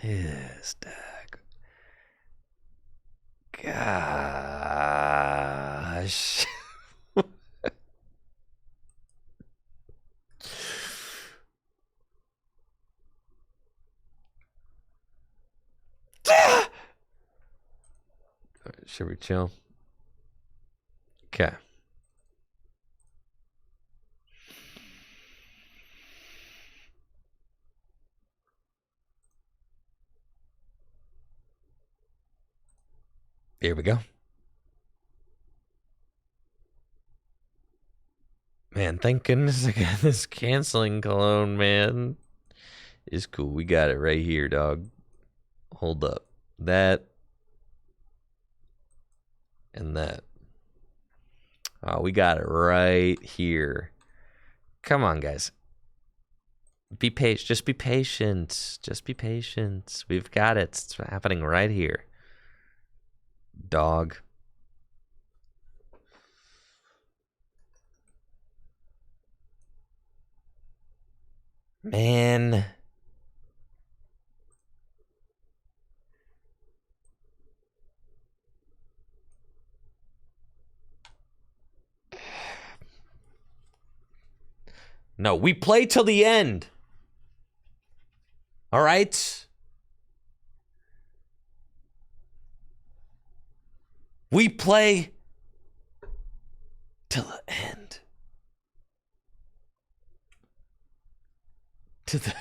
This deck. Gosh. Should we chill? Okay. Here we go. Man, thank goodness I got this canceling cologne, man. It's cool. We got it right here, dog. Hold up. That and that. Oh, we got it right here. Come on, guys. Be patient. Just be patient. Just be patient. We've got it. It's happening right here. Dog. Man. No, we play till the end. All right? We play till the end. To the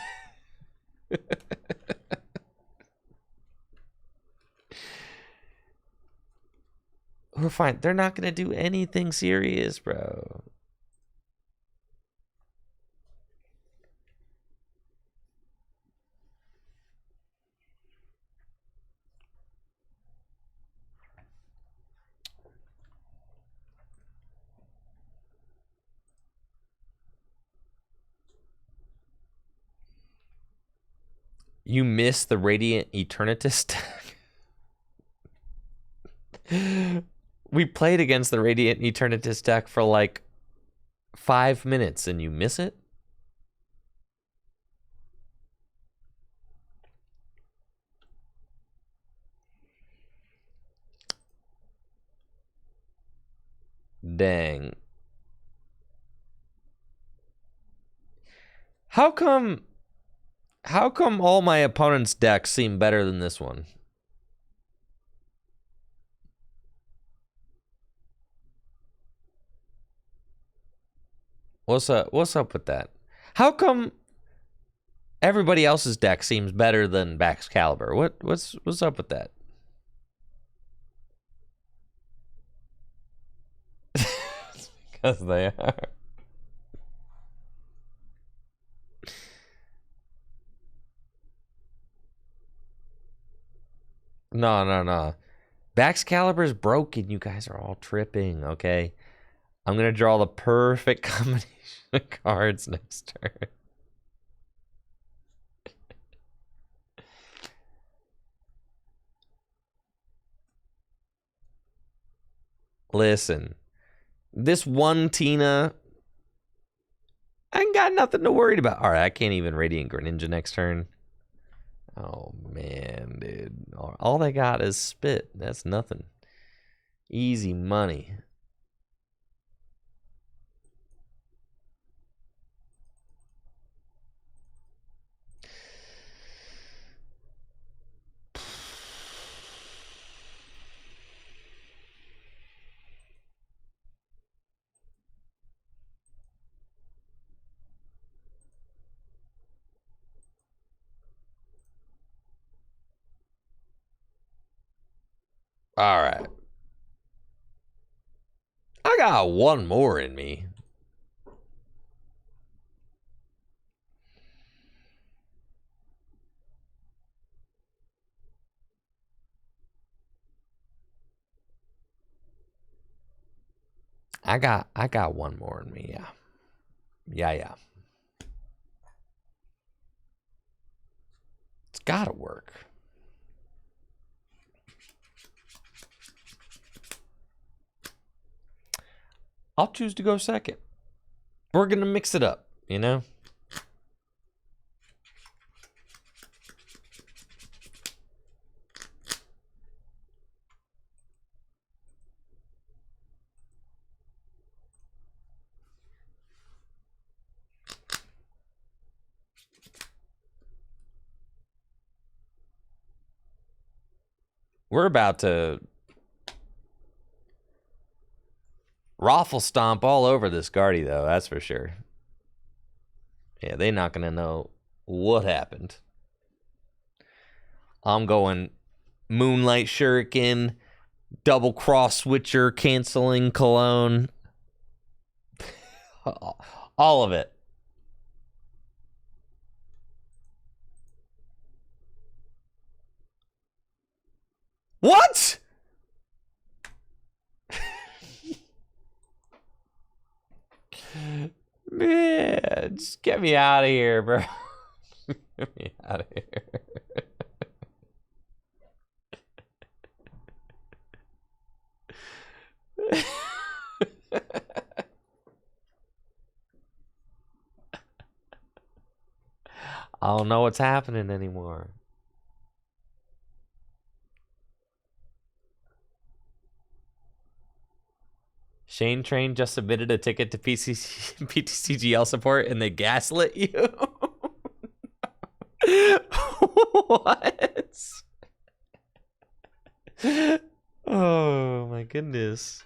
We're fine. They're not going to do anything serious, bro. You missed the Radiant Eternatus deck. We played against the Radiant Eternatus deck for like 5 minutes and you miss it? Dang. How come all my opponent's decks seem better than this one? What's up with that? How come everybody else's deck seems better than Baxcalibur? What's up with that? It's because they are. No. Baxcalibur's broken. You guys are all tripping, okay? I'm going to draw the perfect combination of cards next turn. Listen, this one Tina, I ain't got nothing to worry about. All right, I can't even Radiant Greninja next turn. Oh, man, dude. All they got is spit. That's nothing. Easy money. All right. I got one more in me. I got one more in me, yeah. Yeah. It's gotta work. I'll choose to go second. We're gonna mix it up, you know? We're about to raffle stomp all over this Guardy, though, that's for sure. Yeah, they're not gonna know what happened. I'm going Moonlight Shuriken, double cross switcher, canceling cologne. All of it. What? Man, just get me out of here, bro. Get me out of here. I don't know what's happening anymore. Shane Train just submitted a ticket to PTCGL support and they gaslit you. What? Oh my goodness.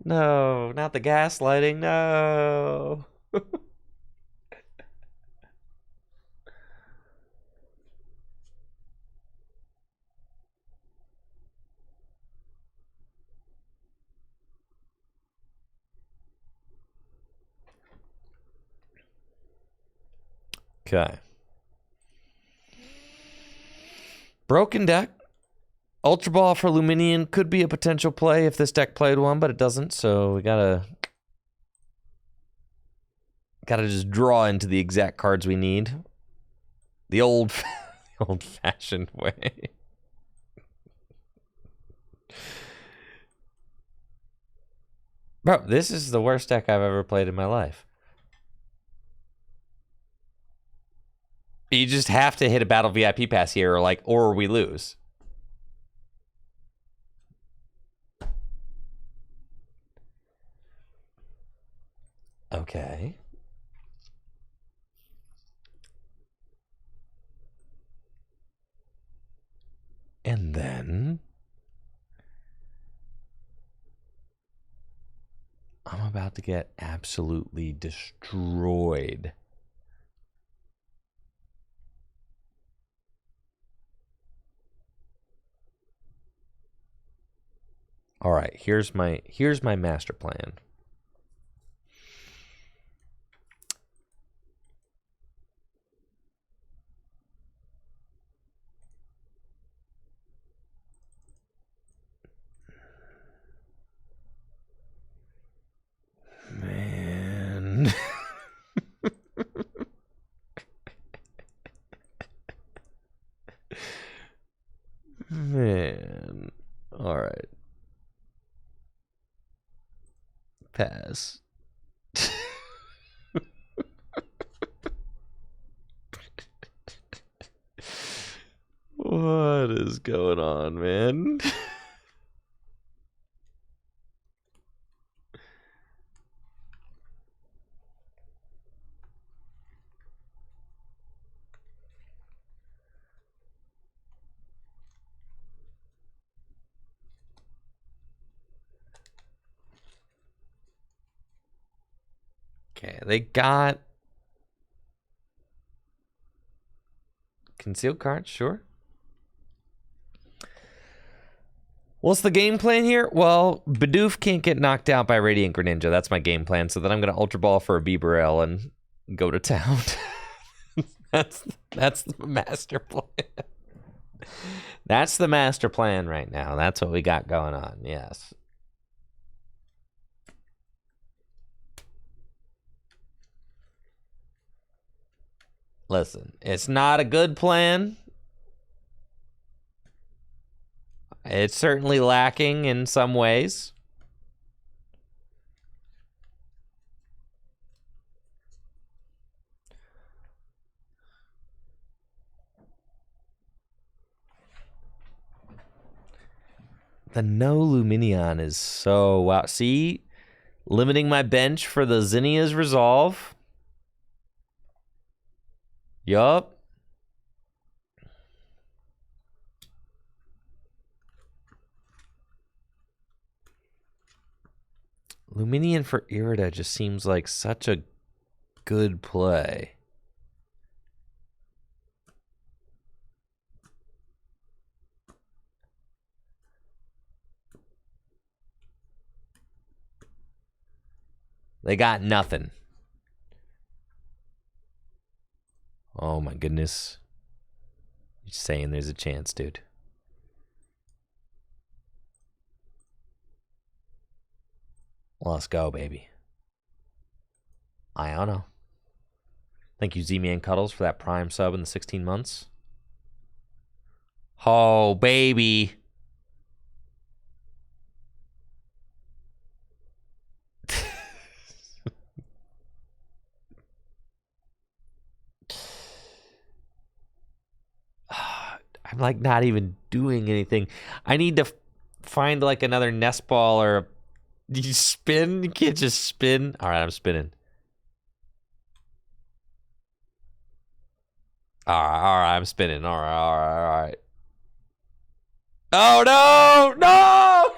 No, not the gaslighting. No. Okay. Broken deck. Ultra Ball for Luminian could be a potential play if this deck played one, but it doesn't, so we gotta just draw into the exact cards we need. The old-fashioned way. Bro, this is the worst deck I've ever played in my life. You just have to hit a battle VIP pass here, or we lose. Okay. And then I'm about to get absolutely destroyed. All right, here's my master plan. Man. Man. All right. Pass. What is going on, man? Okay, they got concealed cards, sure. What's the game plan here? Well, Bidoof can't get knocked out by Radiant Greninja. That's my game plan. So then I'm going to Ultra Ball for a Bibarel and go to town. That's the master plan. That's the master plan right now. That's what we got going on. Yes. Listen, it's not a good plan. It's certainly lacking in some ways. The no Luminion is so wow. See, limiting my bench for the Zinnia's Resolve. Yup. Luminion for Irida just seems like such a good play. They got nothing. Oh my goodness. You're saying there's a chance, dude. Let's go, baby. I don't know. Thank you, Z-Man Cuddles, for that Prime sub in the 16 months. Oh, baby. I'm like not even doing anything. I need to find like another nest ball or you spin. You can't just spin. All right, I'm spinning. All right, I'm spinning. All right. Oh no!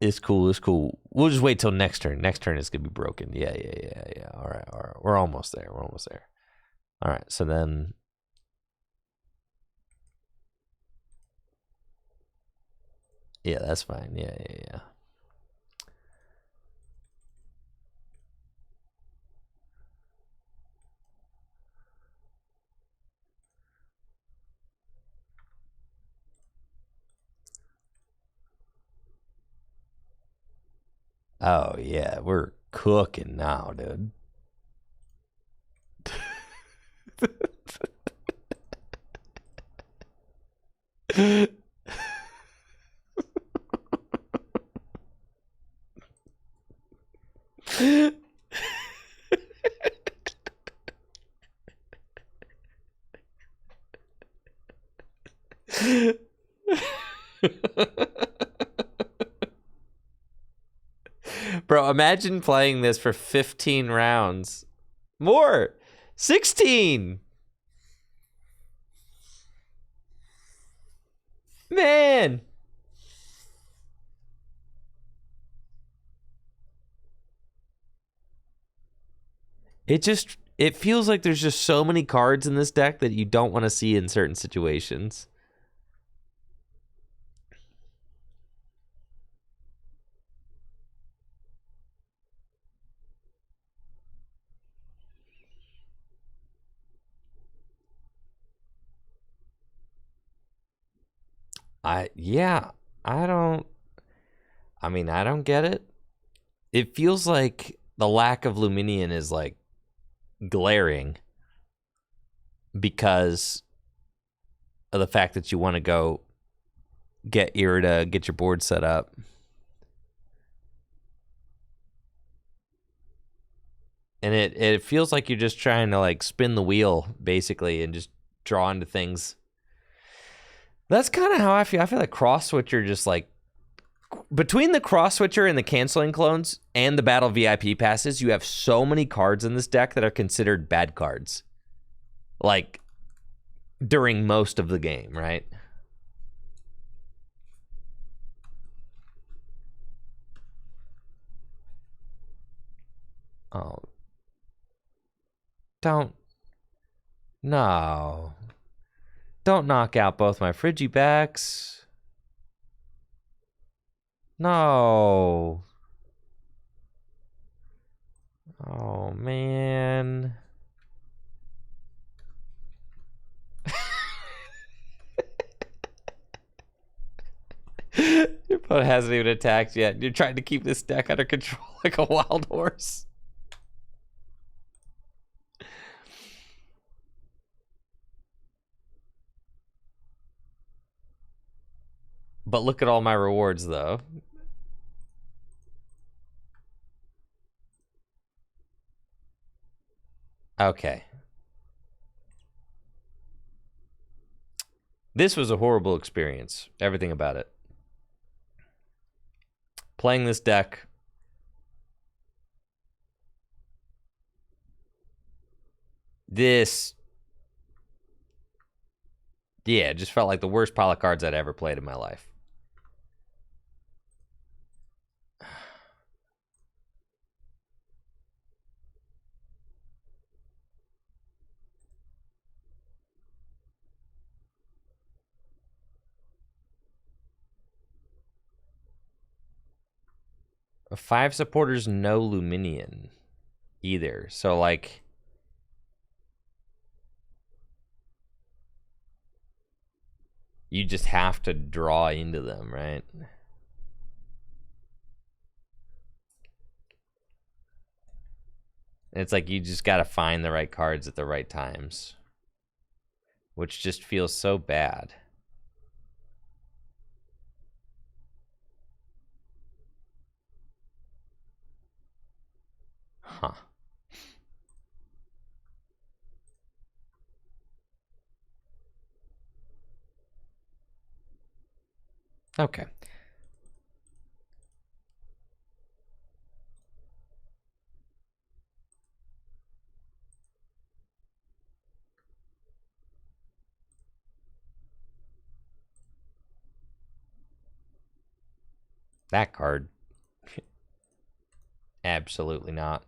It's cool. We'll just wait till next turn. Next turn is gonna be broken. Yeah. All right. We're almost there. All right. So then, yeah, that's fine. Yeah. Oh yeah, we're cooking now, dude. Bro, imagine playing this for 15 rounds. More. 16. Man. It feels like there's just so many cards in this deck that you don't want to see in certain situations. I don't get it. It feels like the lack of Luminion is like glaring because of the fact that you want to go get Irida, get your board set up. And it feels like you're just trying to like spin the wheel basically and just draw into things. That's kind of how I feel. I feel like Cross Switcher just like between the Cross Switcher and the canceling clones and the Battle VIP passes, you have so many cards in this deck that are considered bad cards. Like during most of the game, right? Oh. No. Don't knock out both my Frigibacks. No. Oh, man. Your opponent hasn't even attacked yet. You're trying to keep this deck under control like a wild horse. But look at all my rewards, though. Okay. This was a horrible experience. Everything about it. Playing this deck. This. Yeah, it just felt like the worst pile of cards I'd ever played in my life. Five supporters, no Luminion either. So, like, you just have to draw into them, right? It's like you just got to find the right cards at the right times, which just feels so bad. Huh. Okay. That card. Absolutely not.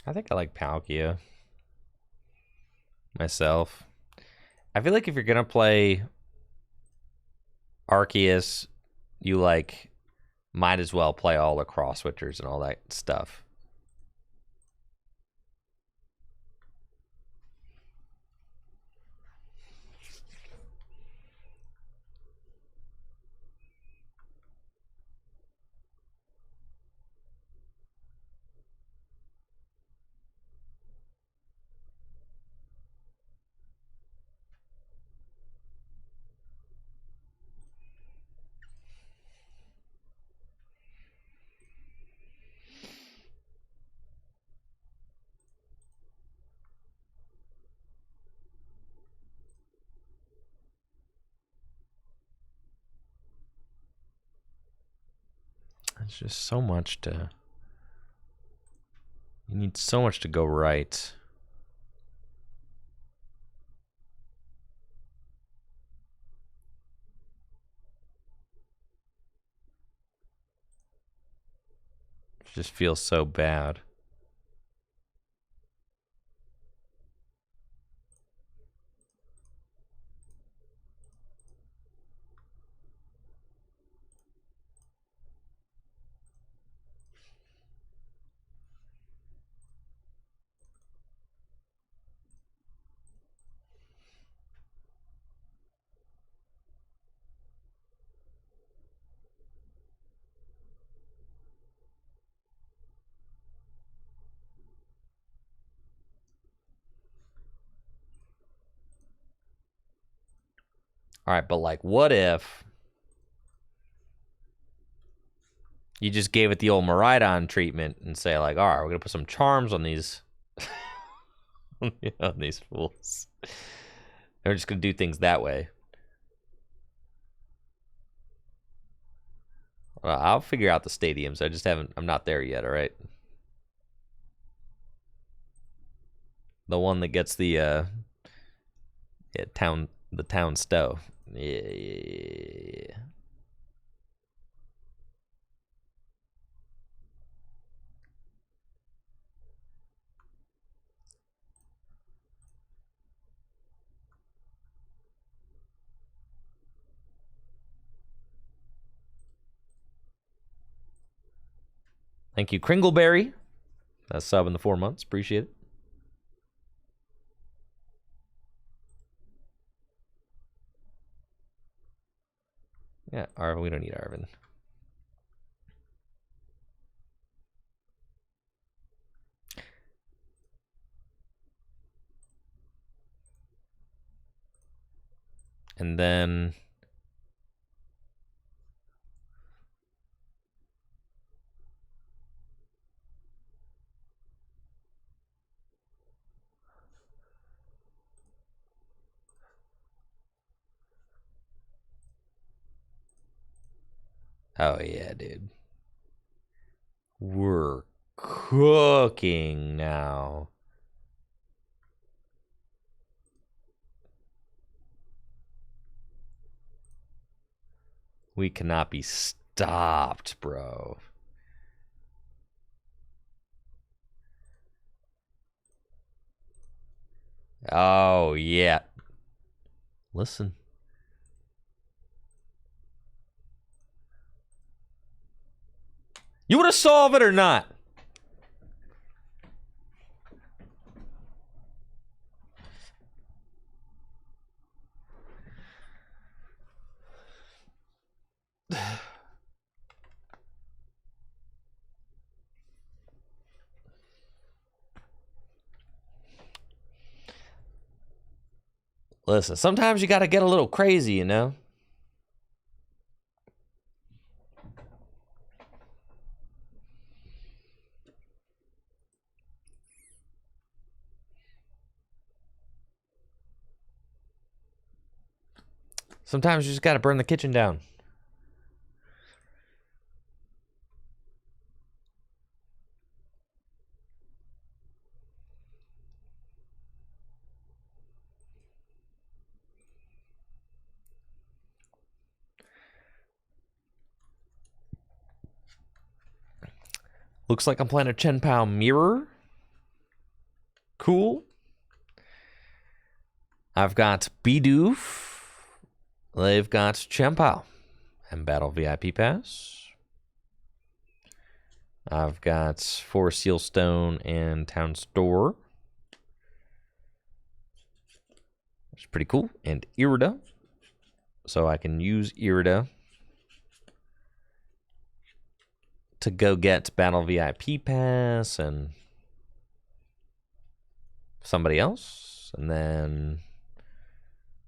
I think I like Palkia myself. I feel like if you're gonna play Arceus, you like might as well play all the cross switchers and all that stuff. It's just so much to... You need so much to go right. It just feels so bad. All right, but like, what if you just gave it the old Maridon treatment and say like, all right, we're gonna put some charms on these, on these fools. They're just gonna do things that way. Well, I'll figure out the stadiums. I just haven't. I'm not there yet. All right. The one that gets the town stow. Yeah. Thank you, Kringleberry. That's sub in the 4 months. Appreciate it. Yeah, we don't need Arvin. And then oh yeah, dude. We're cooking now. We cannot be stopped, bro. Oh, yeah. Listen. You want to solve it or not? Listen, sometimes you got to get a little crazy, you know? Sometimes you just got to burn the kitchen down. Looks like I'm playing a Chien mirror. Cool. I've got Bidoof. They've got Chien and Battle VIP Pass. I've got 4 Sealstone and Town Store. Which is pretty cool. And Irida. So I can use Irida to go get Battle VIP Pass and somebody else. And then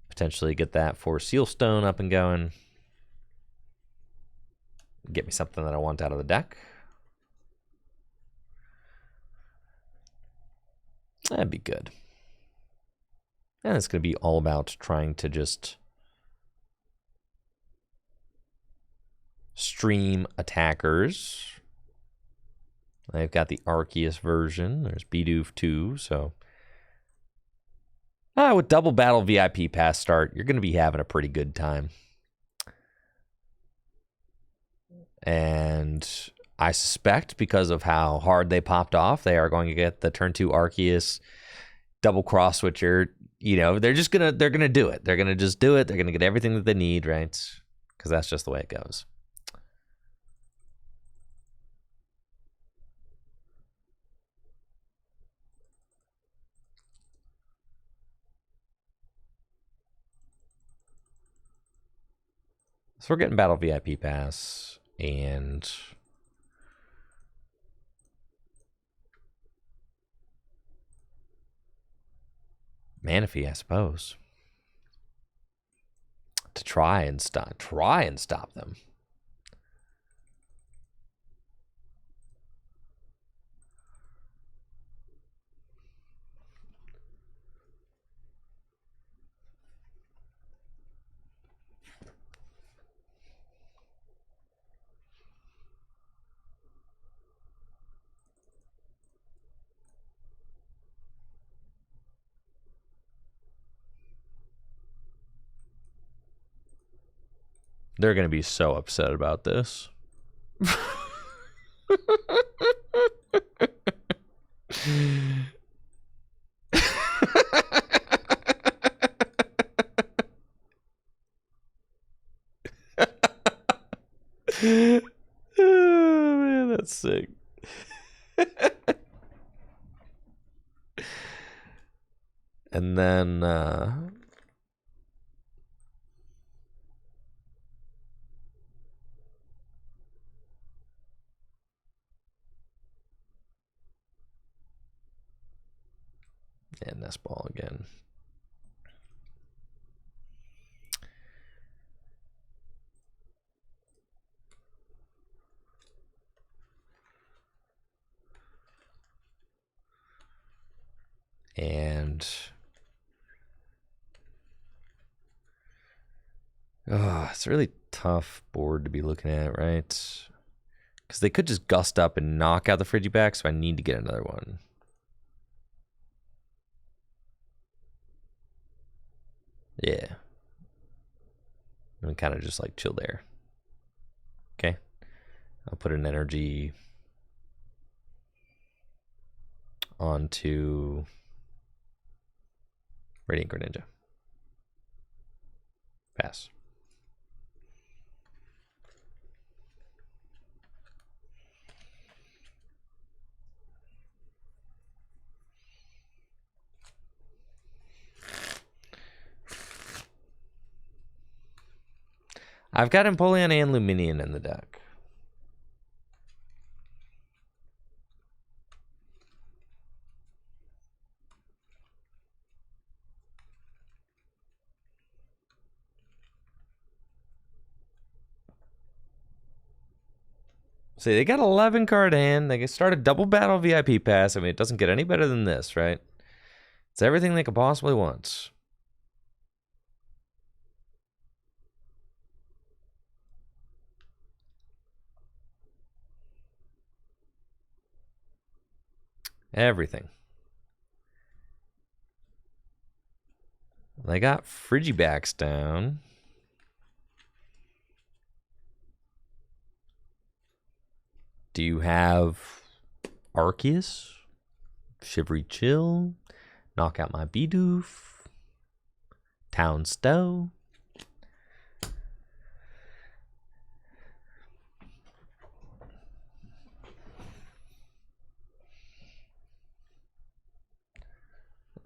potentially get that 4 Sealstone up and going. Get me something that I want out of the deck. That'd be good. And it's going to be all about trying to just stream attackers. I've got the Arceus version. There's Bidoof 2, so with double battle VIP pass start, you're going to be having a pretty good time. And I suspect because of how hard they popped off, they are going to get the turn 2 Arceus double cross switcher. You know, they're gonna do it. They're gonna just do it. They're gonna get everything that they need, right? Because that's just the way it goes. So we're getting Battle VIP Pass and Manaphy, I suppose, to try and stop them. They're going to be so upset about this. Oh, man, that's sick. And then and this ball again. And it's a really tough board to be looking at, right? Because they could just gust up and knock out the Frigiback, so I need to get another one. Yeah. And kind of just like chill there. Okay. I'll put an energy onto Radiant Greninja. Pass. I've got Empoleon and Luminion in the deck. See, they got 11 card hand. They can start a double battle VIP pass. I mean, it doesn't get any better than this, right? It's everything they could possibly want. Everything. They got Frigibacks down. Do you have Arceus? Shivery Chill? Knock out my Bidoof? Town Stow?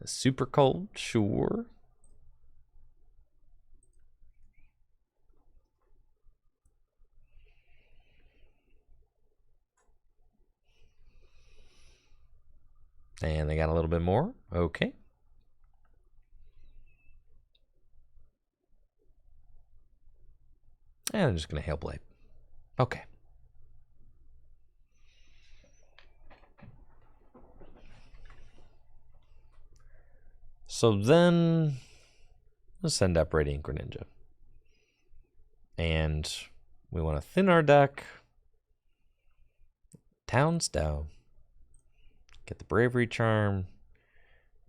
Super Cold? Sure. And they got a little bit more. Okay. And I'm just going to Hailblade. Okay. So then, let's send up Radiant Greninja. And we want to thin our deck. Town Stow. Get the Bravery Charm,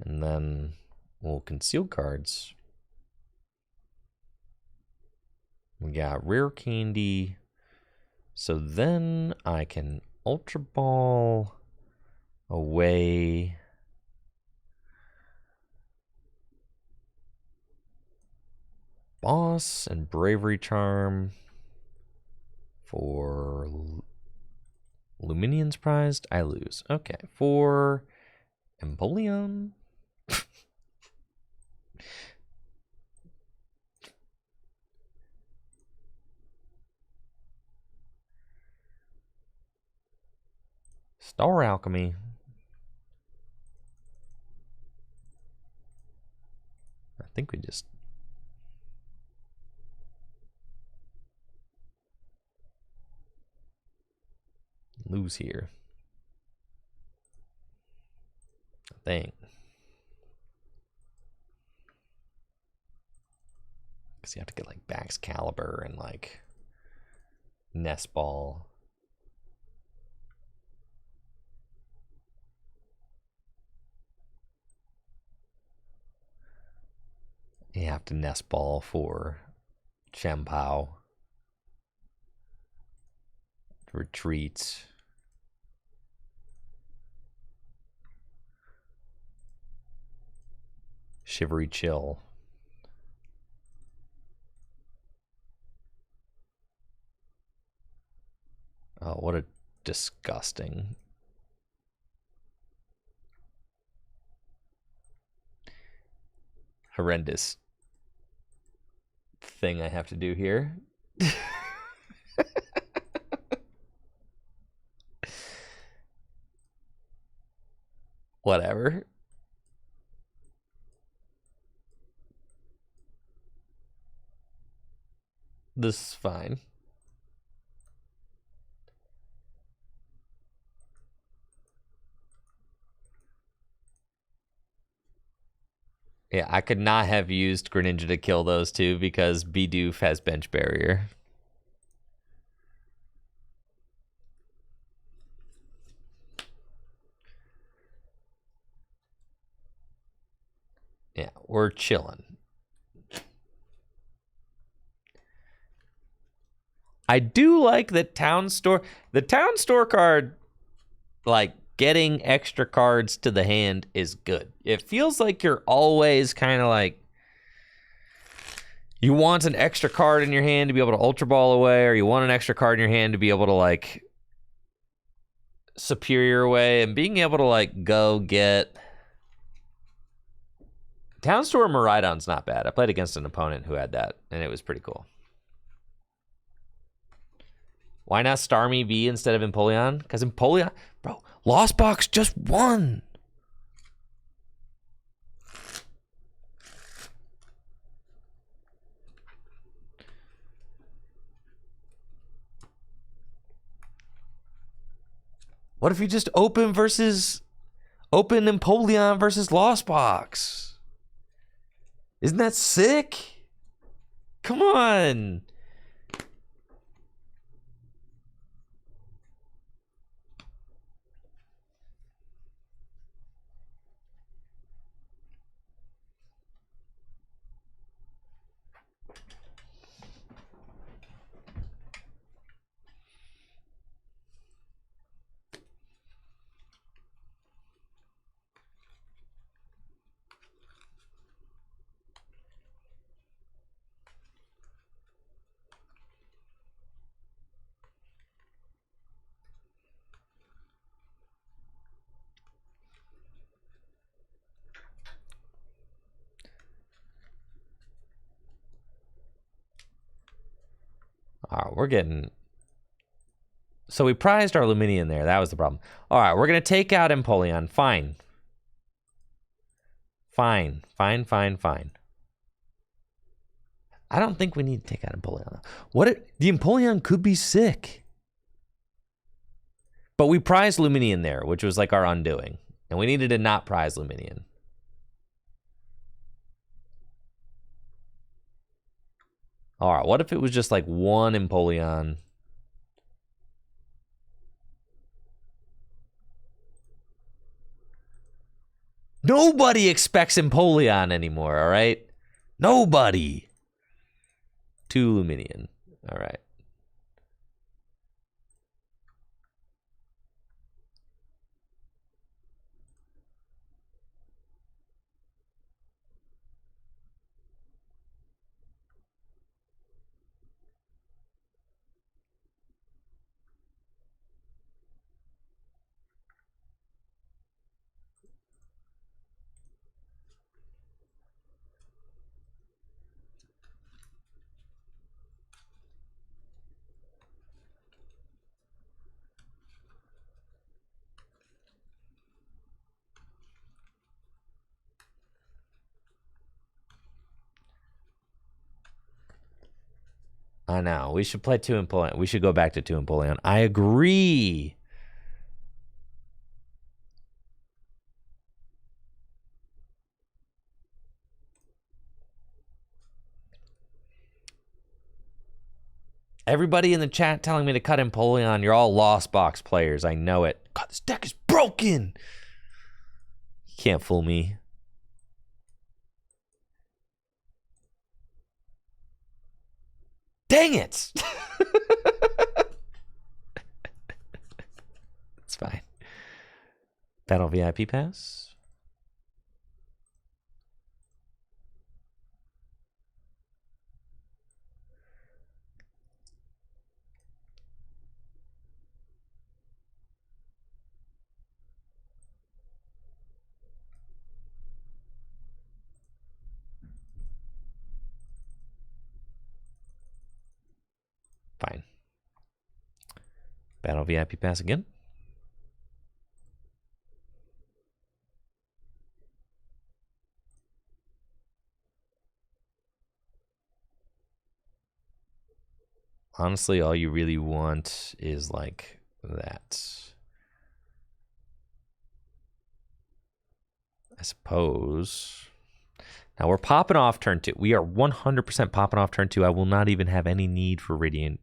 and then we'll conceal cards. We got Rare Candy, so then I can Ultra Ball away Boss and Bravery Charm for Luminion's prized. I lose. Okay. For Empoleon. Star Alchemy. I think we just lose here. I think. Because you have to get like Baxcalibur and like Nest Ball. You have to Nest Ball for Chien-Pao. Retreat. Shivery Chill. Oh, what a disgusting. Horrendous thing I have to do here. Whatever. This is fine. Yeah, I could not have used Greninja to kill those two because Bidoof has bench barrier. Yeah, we're chilling. I do like that the town store card like getting extra cards to the hand is good. It feels like you're always kind of like, you want an extra card in your hand to be able to Ultra Ball away, or you want an extra card in your hand to be able to like Superior away, and being able to like go get Townstorm Miraidon's not bad. I played against an opponent who had that, and it was pretty cool. Why not Starmie V instead of Empoleon? Because Empoleon, bro, Lost Box just won. What if you just open Empoleon versus Lost Box? Isn't that sick? Come on. All right, we're getting... So we prized our Luminion there. That was the problem. All right, we're going to take out Empoleon. Fine. Fine. I don't think we need to take out Empoleon. The Empoleon could be sick. But we prized Luminion there, which was like our undoing. And we needed to not prize Luminion. All right, what if it was just like one Empoleon? Nobody expects Empoleon anymore, all right? Nobody. 2 Luminion. All right. I know. We should play 2 Empoleon. We should go back to 2 Empoleon. I agree. Everybody in the chat telling me to cut Empoleon. You're all Lost Box players. I know it. God, this deck is broken. You can't fool me. Dang it. It's fine. Battle VIP pass. Fine. Battle VIP pass again. Honestly, all you really want is like that. I suppose. Now we're popping off turn 2. We are 100% popping off turn 2. I will not even have any need for Radiant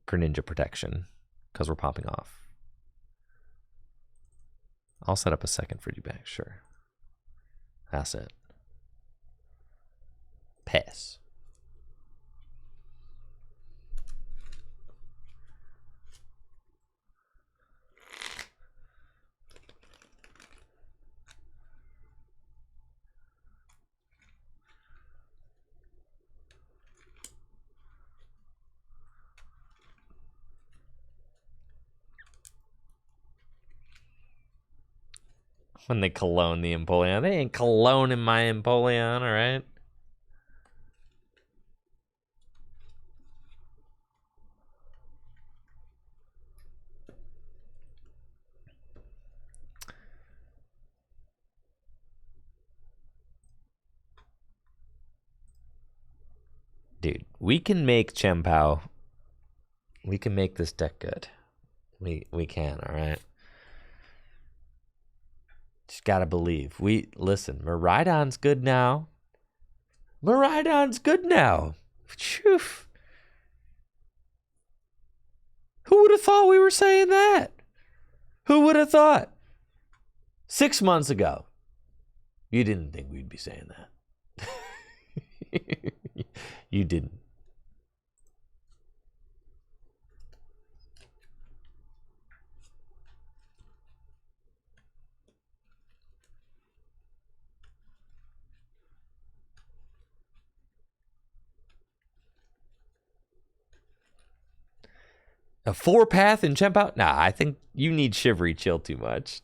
Greninja protection because we're popping off. I'll set up a second for you back, sure. That's it. Pass. When they cologne the Empoleon. They ain't cologning my Empoleon, all right? Dude, we can make Chien-Pao. We can make this deck good. We can, all right? Just gotta believe. Listen, Miraidon's good now. Miraidon's good now. Phew. Who would have thought we were saying that? Who would have thought? 6 months ago, you didn't think we'd be saying that. You didn't. A 4-path in Chien-Pao? Nah, I think you need Shivery Chill too much.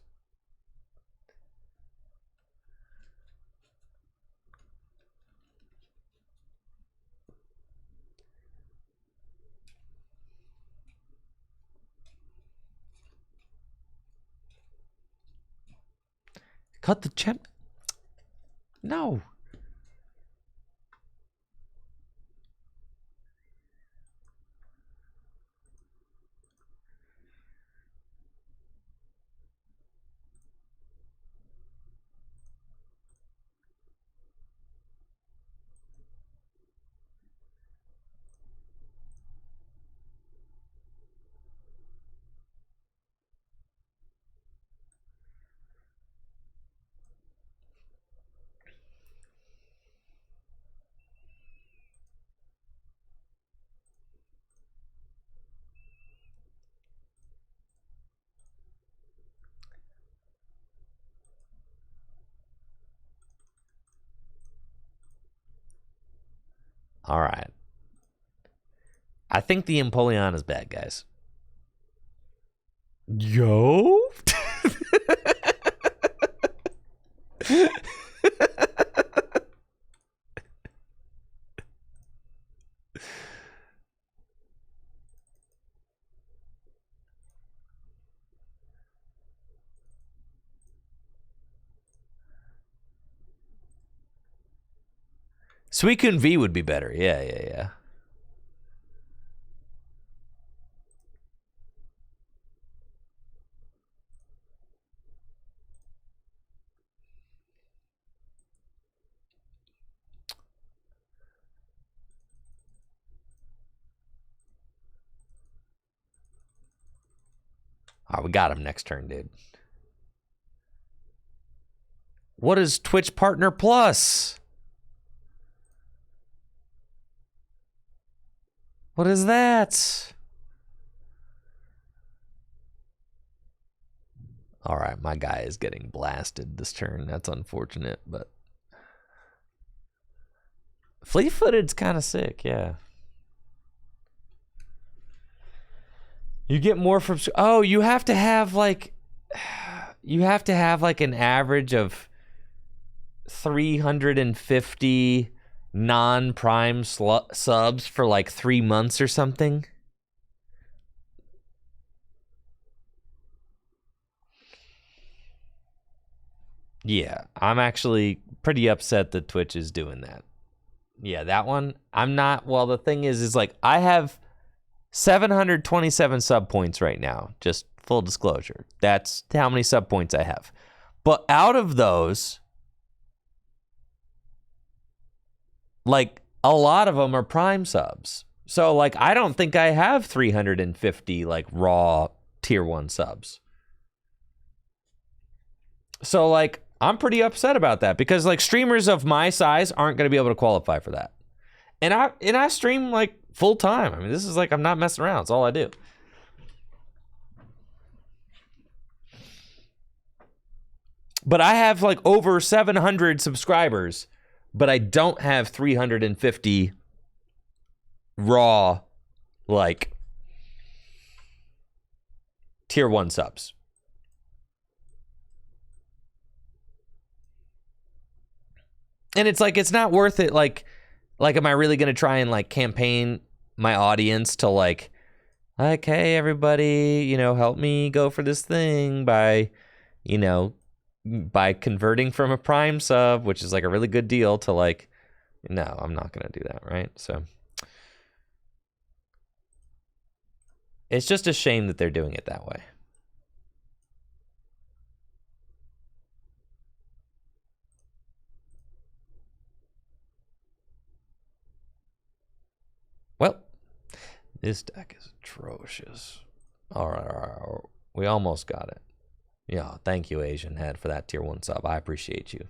Cut the Chien. No. All right. I think the Empoleon is bad, guys. Yo? Suicune V would be better. Yeah. All right, we got him next turn, dude. What is Twitch Partner Plus? What is that? All right, my guy is getting blasted this turn. That's unfortunate, but Fleet-Footed's kind of sick, yeah. You get more from... Oh, you have to have like an average of 350 non-prime subs for like 3 months or something. Yeah, I'm actually pretty upset that Twitch is doing that. Yeah, that one, I'm not... Well, the thing is like, I have 727 sub points right now. Just full disclosure. That's how many sub points I have. But out of those, like, a lot of them are prime subs. So, like, I don't think I have 350, like, raw tier 1 subs. So, like, I'm pretty upset about that because, like, streamers of my size aren't going to be able to qualify for that. And I stream, like, full time. I mean, this is like, I'm not messing around. It's all I do. But I have like over 700 subscribers, but I don't have 350 raw, like, tier 1 subs. And it's like, it's not worth it. Like, am I really going to try and like campaign my audience to like, hey, everybody, you know, help me go for this thing by, you know, by converting from a Prime sub, which is like a really good deal, to like, no, I'm not going to do that, right? So it's just a shame that they're doing it that way. Well, this deck is atrocious. All right. We almost got it. Yeah, thank you, Asian Head, for that tier 1 sub. I appreciate you.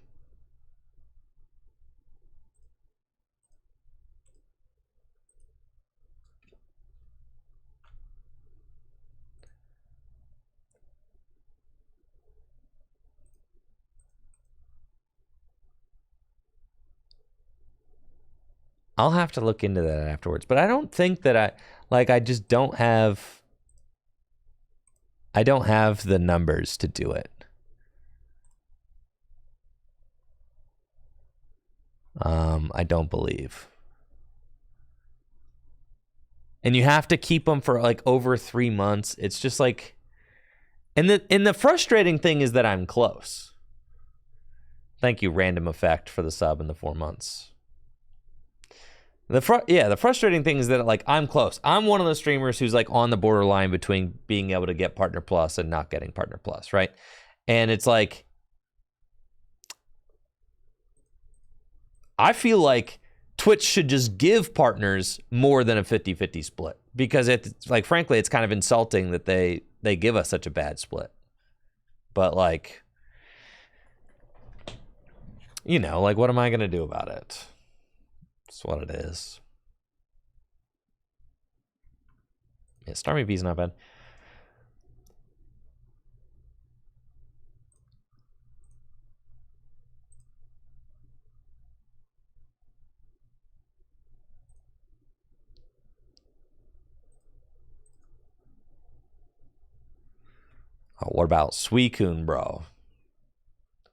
I'll have to look into that afterwards, but I don't think that I just don't have the numbers to do it. I don't believe. And you have to keep them for like over 3 months. It's just like, and the frustrating thing is that I'm close. Thank you, Random Effect, for the sub in the 4 months. The frustrating thing is that like I'm close. I'm one of those streamers who's like on the borderline between being able to get Partner Plus and not getting Partner Plus, right? And it's like, I feel like Twitch should just give partners more than a 50-50 split, because it's like, frankly, it's kind of insulting that they give us such a bad split. But like, you know, like, what am I going to do about it? That's what it is. Yeah, Stormy B's not bad. Oh, what about Suicune, bro?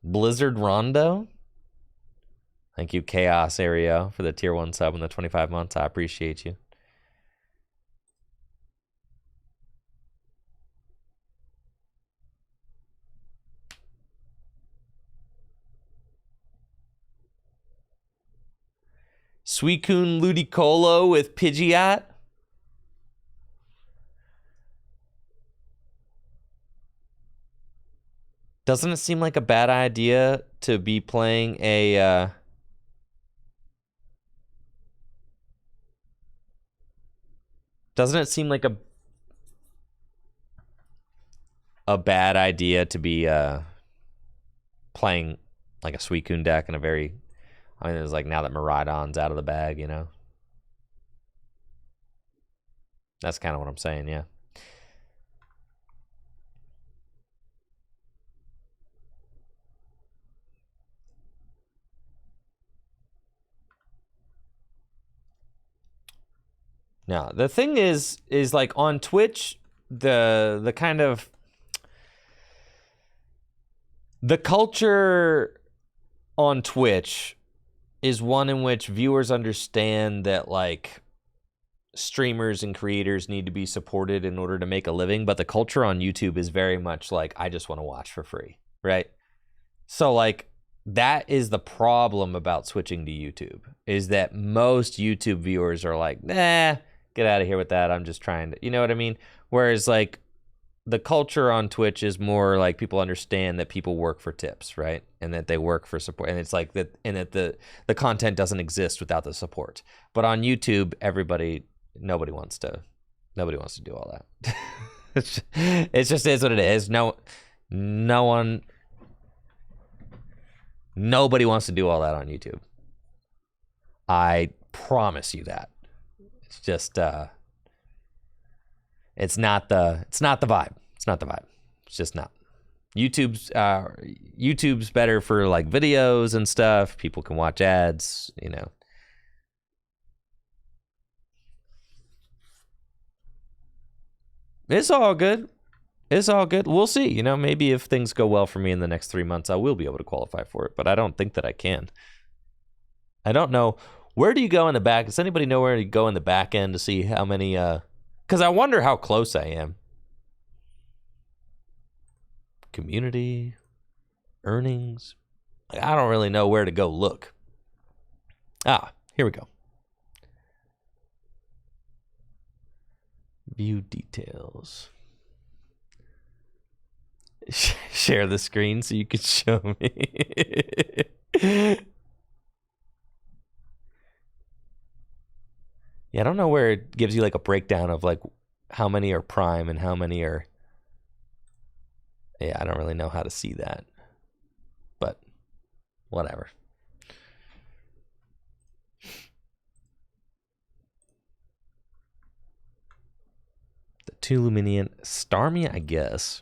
Blizzard Rondo? Thank you, Chaos Area, for the tier 1 sub in the 25 months. I appreciate you. Suicune Ludicolo with Pidgeot? Doesn't it seem like a bad idea to be playing a... Doesn't it seem like a bad idea to be playing like a Suicune deck in a very... I mean, it's like, now that Miraidon's out of the bag, you know? That's kind of what I'm saying, yeah. Now, the thing is like on Twitch, the kind of the culture on Twitch is one in which viewers understand that like streamers and creators need to be supported in order to make a living, but the culture on YouTube is very much like, I just want to watch for free, right? So like, that is the problem about switching to YouTube, is that most YouTube viewers are like, nah, get out of here with that. I'm just trying to, you know what I mean? Whereas like the culture on Twitch is more like, people understand that people work for tips, right? And that they work for support. And it's like that, and that the content doesn't exist without the support. But on YouTube, nobody wants to do all that. It just is what it is. Nobody wants to do all that on YouTube. I promise you that. It's just it's not the vibe. It's not the vibe. It's just not. YouTube's better for like videos and stuff. People can watch ads, you know. It's all good. It's all good. We'll see. You know, maybe if things go well for me in the next 3 months, I will be able to qualify for it, but I don't think that I can. I don't know. Where do you go in the back? Does anybody know where to go in the back end to see how many? Because I wonder how close I am. Community, earnings. I don't really know where to go look. Here we go. View details. Share the screen so you can show me. Yeah, I don't know where it gives you like a breakdown of like how many are prime and how many are. Yeah, I don't really know how to see that. But whatever. The 2 Luminian Starmie, I guess.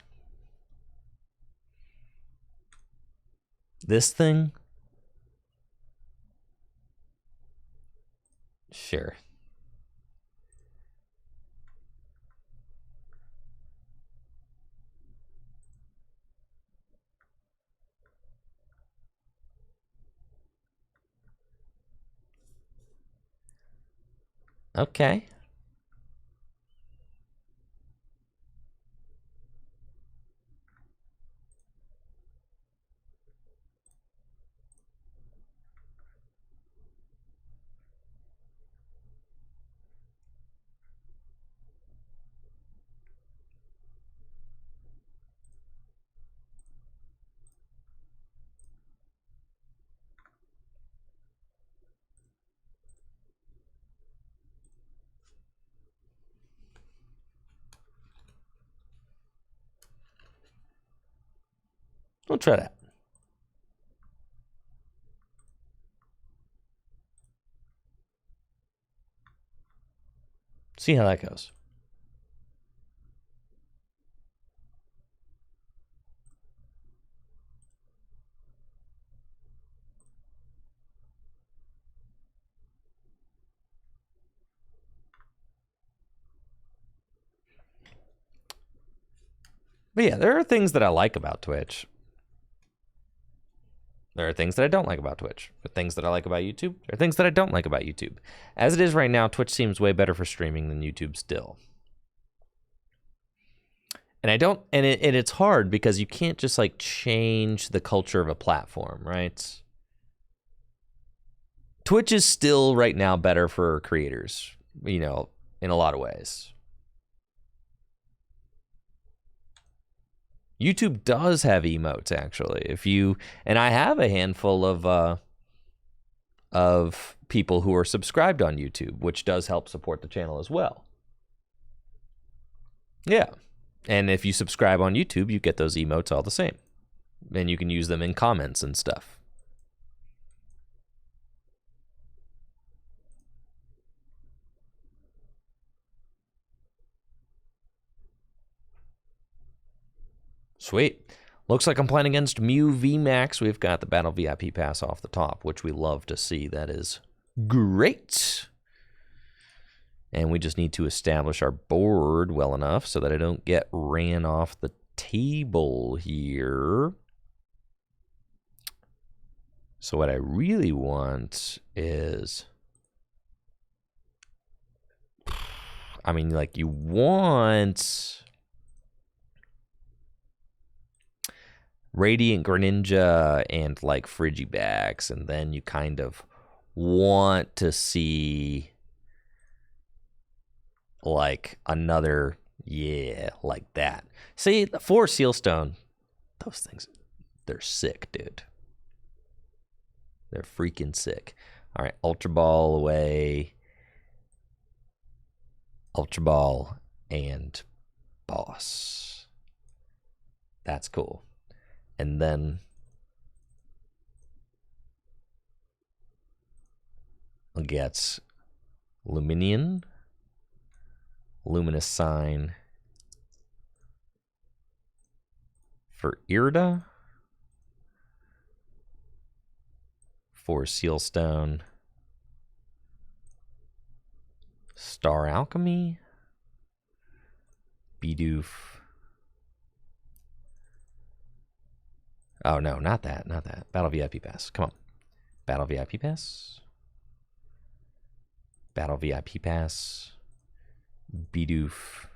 This thing? Sure. Okay. We'll try that. See how that goes. But yeah, there are things that I like about Twitch. There are things that I don't like about Twitch. There are things that I like about YouTube. There are things that I don't like about YouTube. As it is right now, Twitch seems way better for streaming than YouTube still. And it's hard because you can't just like change the culture of a platform, right? Twitch is still right now better for creators, you know, in a lot of ways. YouTube does have emotes actually. And I have a handful of people who are subscribed on YouTube, which does help support the channel as well. Yeah. And if you subscribe on YouTube, you get those emotes all the same. And you can use them in comments and stuff. Sweet. Looks like I'm playing against Mew VMAX. We've got the Battle VIP pass off the top, which we love to see. That is great. And we just need to establish our board well enough so that I don't get ran off the table here. So what I really want is... I mean, like, you want... Radiant Greninja and, like, Frigibax, and then you kind of want to see... like another, yeah, like that. See, the 4 Sealstone, those things, they're sick, dude. They're freaking sick. All right, Ultra Ball away. Ultra Ball and Boss. That's cool. And then we'll get Luminian. Luminous Sign for Irida, for Sealstone, Star Alchemy, Bidoof. Oh no, not that, not that. Battle VIP Pass. Come on. Battle VIP Pass. Battle VIP Pass, Bidoof,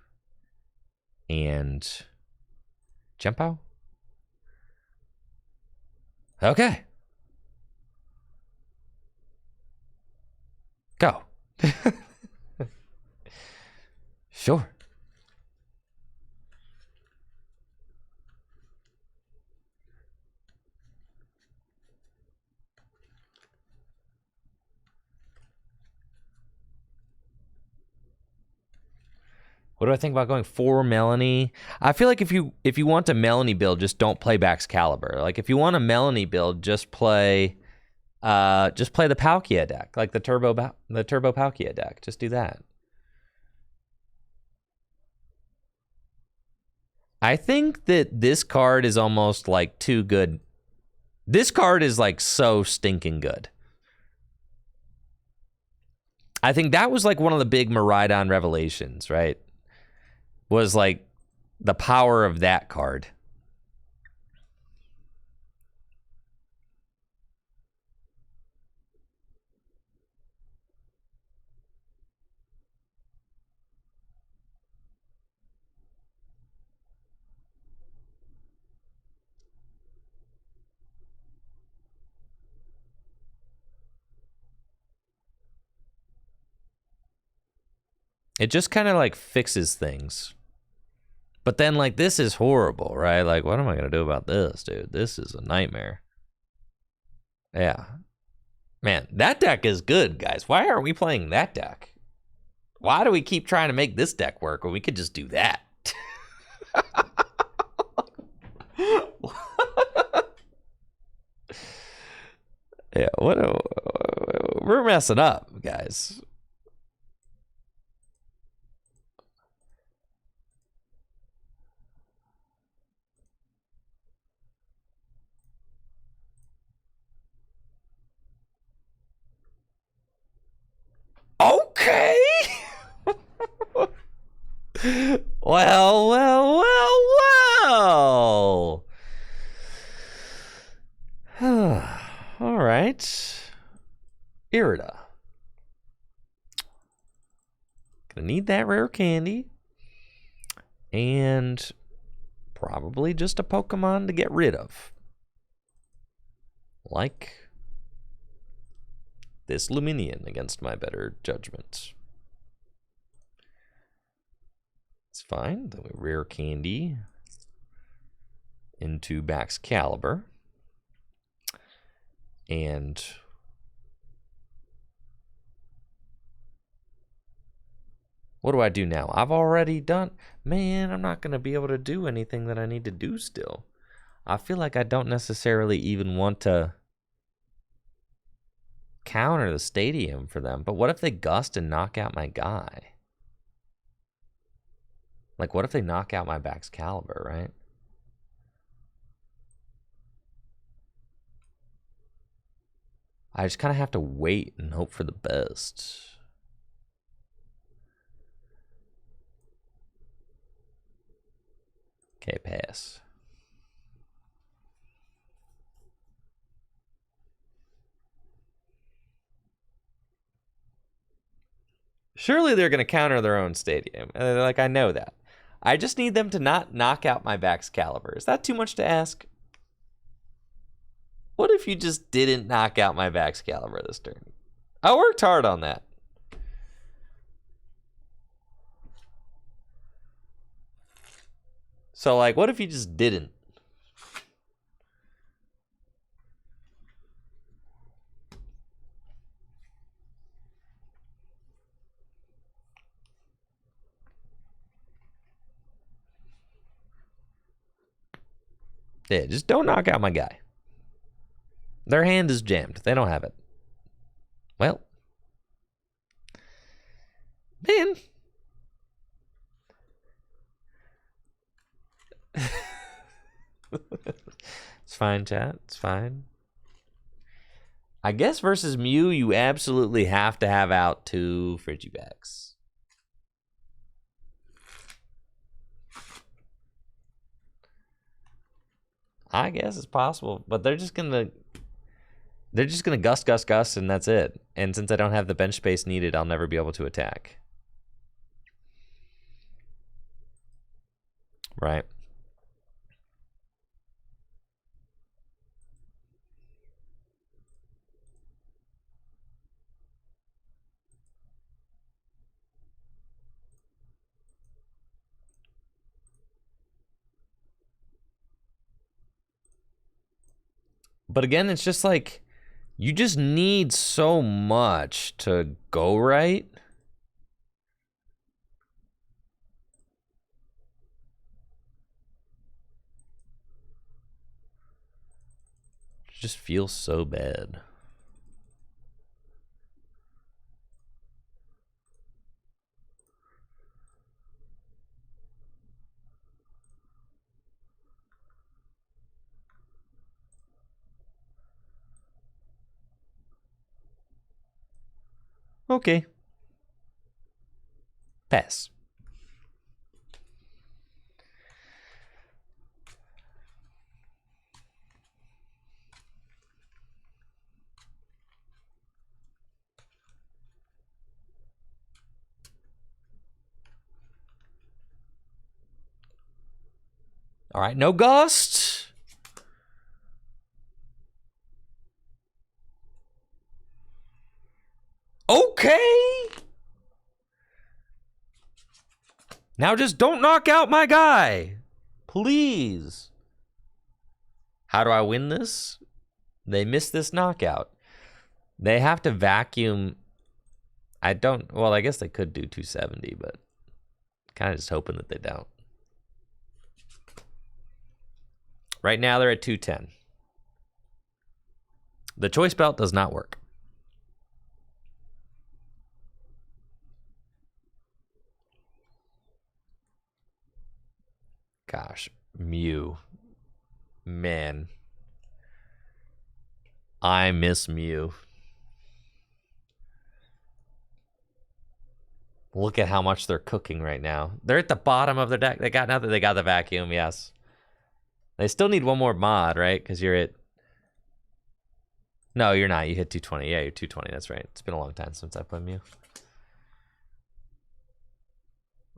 and Jumpo. Okay. Go. Sure. What do I think about going 4 Melanie? I feel like if you want a Melanie build, just don't play Baxcalibur. Like if you want a Melanie build, just play the Palkia deck, like the Turbo Palkia deck. Just do that. I think that this card is almost like too good. This card is like so stinking good. I think that was like one of the big Miraidon revelations, right? Was like the power of that card. It just kind of like fixes things. But then, like, this is horrible, right? Like, what am I going to do about this, dude? This is a nightmare. Yeah. Man, that deck is good, guys. Why aren't we playing that deck? Why do we keep trying to make this deck work when we could just do that? Yeah, we're messing up, guys. Okay. Well. All right. Irida. Gonna need that rare candy. And probably just a Pokemon to get rid of. Like this Luminion against my better judgment. It's fine. Then we rare candy into Baxcalibur. And what do I do now? I've already done... Man, I'm not going to be able to do anything that I need to do still. I feel like I don't necessarily even want to counter the stadium for them. But what if they gust and knock out my guy? Like, what if they knock out my Baxcalibur, right? I just kind of have to wait and hope for the best. Okay, pass. Surely they're going to counter their own stadium. Like, I know that. I just need them to not knock out my Baxcalibur. Is that too much to ask? What if you just didn't knock out my Baxcalibur this turn? I worked hard on that. So, like, what if you just didn't? Yeah, just don't knock out my guy. Their hand is jammed. They don't have it. Well. Man. It's fine, chat. It's fine. I guess versus Mew, you absolutely have to have out 2 Frigibacks. I guess it's possible, but they're just gonna They're just going to gust, gust, gust, and that's it. And since I don't have the bench space needed, I'll never be able to attack. Right. But again, it's just like, you just need so much to go right. It just feels so bad. Okay. Pass. All right, no gust. Okay. Now just don't knock out my guy. Please. How do I win this? They missed this knockout. They have to vacuum. Well, I guess they could do 270, but kind of just hoping that they don't. Right now they're at 210. The choice belt does not work. Gosh, Mew. Man. I miss Mew. Look at how much they're cooking right now. They're at the bottom of their deck. They got the vacuum, yes. They still need one more mod, right? Because you're at... No, you're not. You hit 220. Yeah, you're 220. That's right. It's been a long time since I played Mew.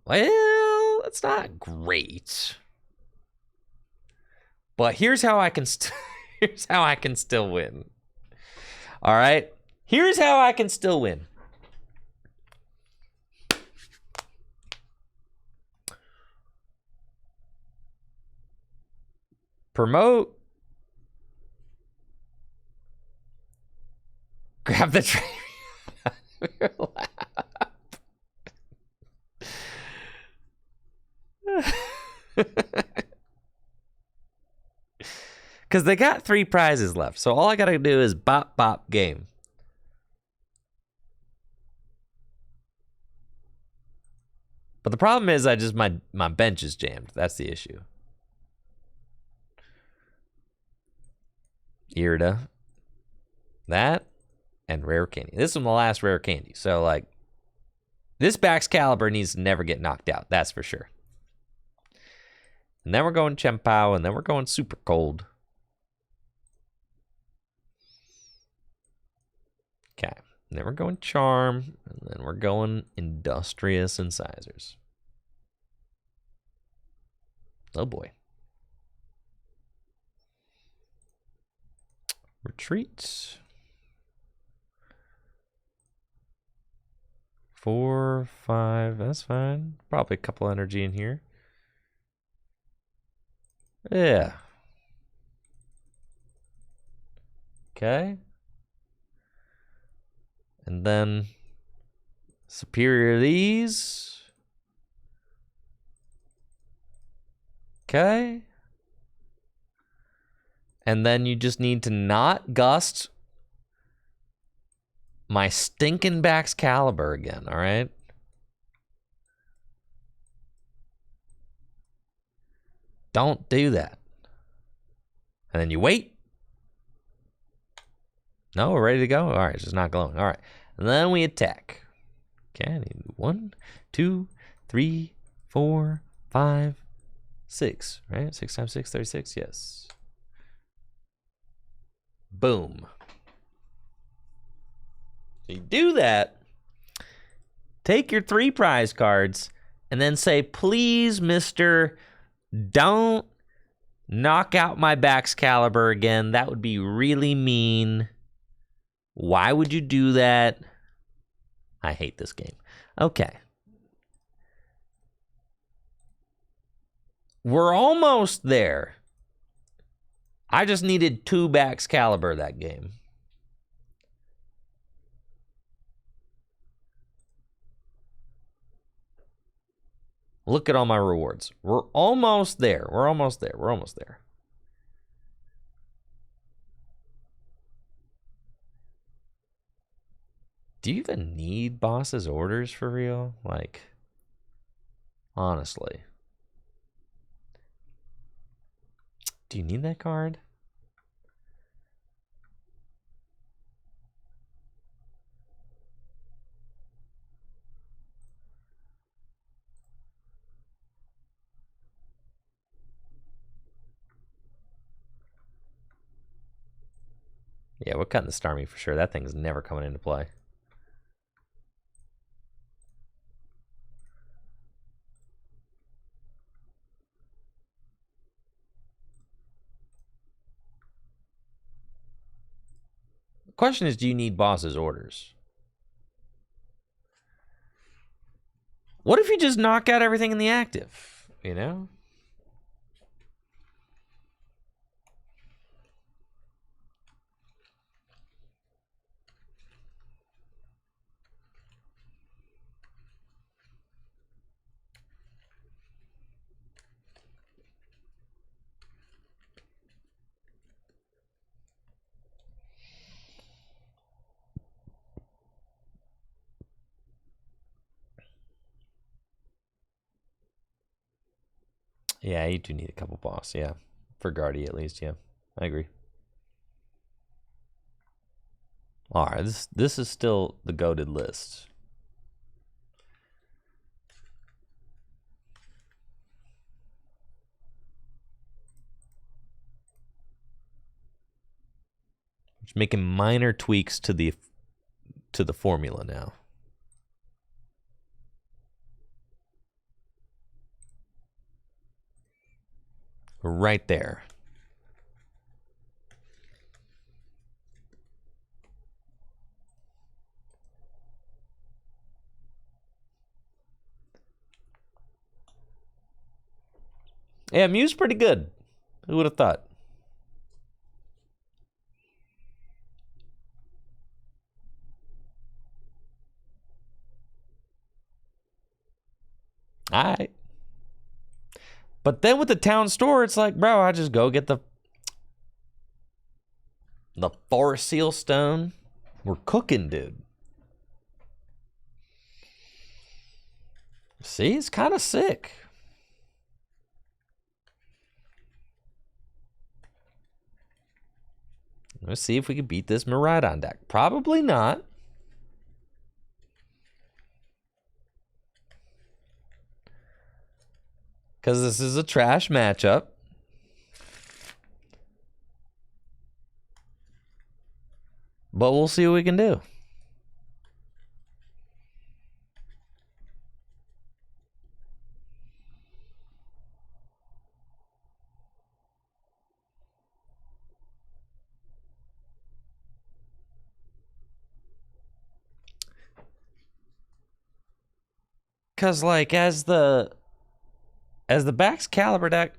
Well, it's not great. But here's how I can here's how I can still win. All right? Here's how I can still win. Promote. Grab the train. Because they got 3 prizes left. So all I got to do is bop, bop, game. But the problem is my bench is jammed. That's the issue. Irida. That. And rare candy. This is my last rare candy. So, like, this Baxcalibur needs to never get knocked out. That's for sure. And then we're going Chien-Pao, and then we're going super cold. Okay. And then we're going Charm, and then we're going Industrious Incisors. Oh boy. Retreat. 4, 5, that's fine. Probably a couple energy in here. Yeah. Okay. And then superior these. Okay. And then you just need to not gust my stinking Baxcalibur again, all right? Don't do that. And then you wait. No, we're ready to go? All right, it's just not glowing. All right. And then we attack. Okay, I need 1, 2, 3, 4, 5, 6, right? 6 times 6, 36, yes. Boom. So you do that. Take your 3 prize cards and then say, please, mister, don't knock out my Baxcalibur again. That would be really mean. Why would you do that? I hate this game. Okay. We're almost there. I just needed 2 Baxcalibur that game. Look at all my rewards. We're almost there. We're almost there. We're almost there. Do you even need boss's orders for real? Like, honestly. Do you need that card? Yeah, we're cutting the Starmie for sure. That thing's never coming into play. The question is, do you need boss's orders? What if you just knock out everything in the active, you know? Yeah, you do need a couple boss, yeah. For Guardy, at least, yeah. I agree. Alright, this is still the goated list. Just making minor tweaks to the formula now. Right there. Yeah, Mew's pretty good. Who would have thought? All right. But then with the town store, it's like, bro, I just go get the forest seal stone. We're cooking, dude. See, it's kind of sick. Let's see if we can beat this Miraidon deck. Probably not. Because this is a trash matchup. But we'll see what we can do. Because, like, as the Baxcalibur deck,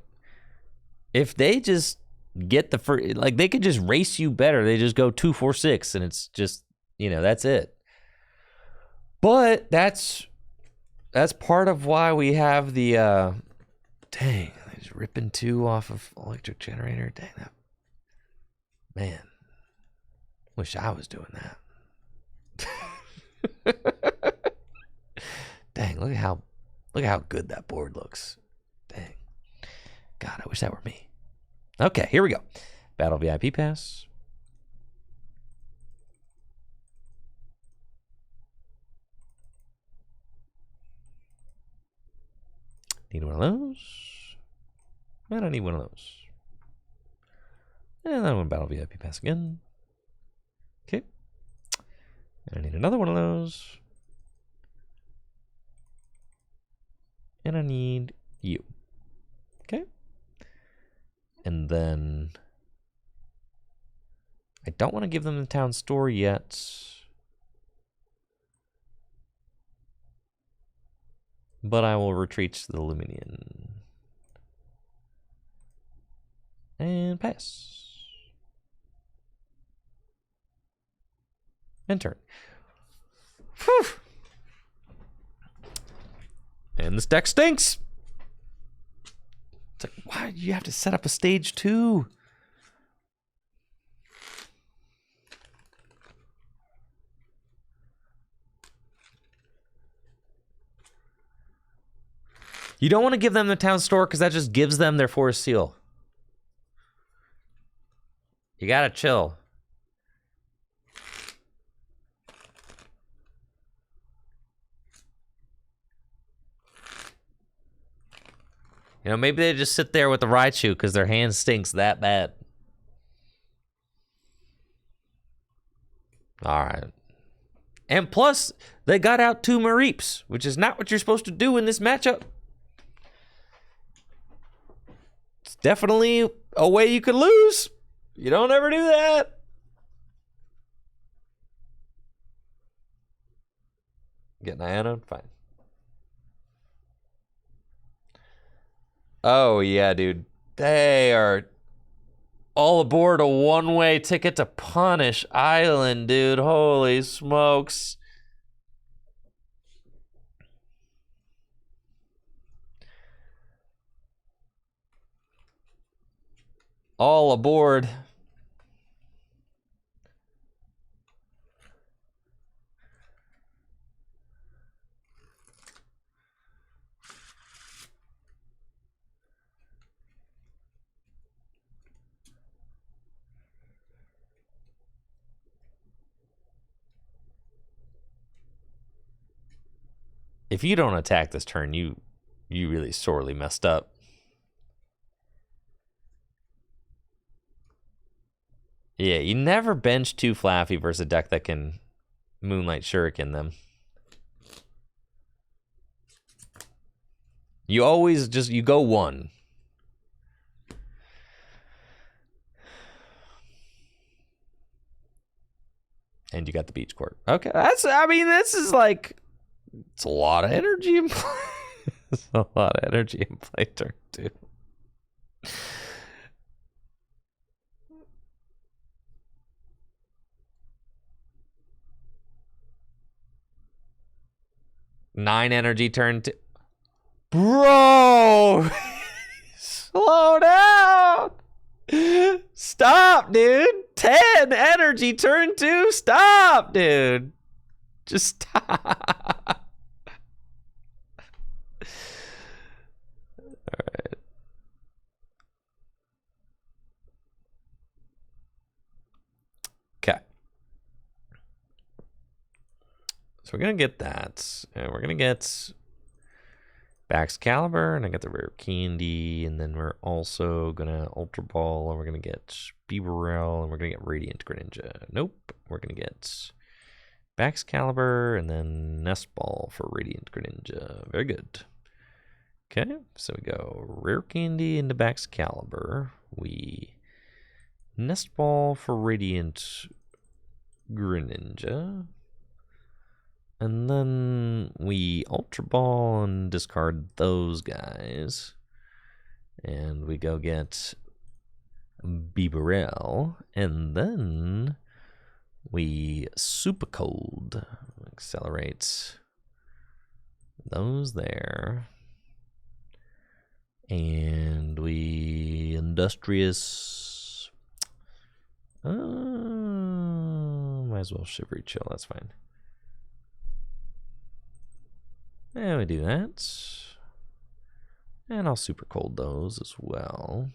if they just get the first, like, they could just race you better. They just go 2-4-6, and it's just, you know, that's it. But that's part of why we have the dang, he's ripping 2 off of electric generator. Dang, that man. Wish I was doing that. Dang, look at how good that board looks. Dang. God, I wish that were me. Okay, here we go. Battle VIP pass. Need one of those. I don't need one of those. And then one battle VIP pass again. Okay. I need another one of those. And I need you. Okay. And then I don't want to give them the town store yet. But I will retreat to the Luminian. And pass. And turn. Whew. And this deck stinks. It's like, why do you have to set up a stage 2? You don't want to give them the town store because that just gives them their forest seal. You gotta chill. You know, maybe they just sit there with the Raichu because their hand stinks that bad. All right. And plus, they got out 2 Mareeps, which is not what you're supposed to do in this matchup. It's definitely a way you could lose. You don't ever do that. Get Niantic? Fine. Oh, yeah, dude. They are all aboard a one-way ticket to Punish Island, dude. Holy smokes. All aboard. If you don't attack this turn, you really sorely messed up. Yeah, you never bench 2 Flaffy versus a deck that can Moonlight Shuriken them. You always just, you go 1. And you got the Beach Court. Okay, I mean, this is like, it's a lot of energy in play. It's a lot of energy in play turn 2. Nine energy turn 2. Bro! Slow down! Stop, dude! 10 energy turn 2. Stop, dude! Just stop. Alright. Okay. So we're gonna get that. And we're gonna get Baxcalibur, and I got the Rare Candy, and then we're also gonna Ultra Ball, and we're gonna get Beaverell, and we're gonna get Radiant Greninja. Nope. We're gonna get Baxcalibur, and then Nest Ball for Radiant Greninja. Very good. Okay, so we go Rare Candy into Baxcalibur. We Nest Ball for Radiant Greninja. And then we Ultra Ball and discard those guys. And we go get Beaverell. And then we Super Cold. Accelerate those there. And we Industrious. Might as well Shivery Chill, that's fine. And we do that. And I'll Super Cold those as well.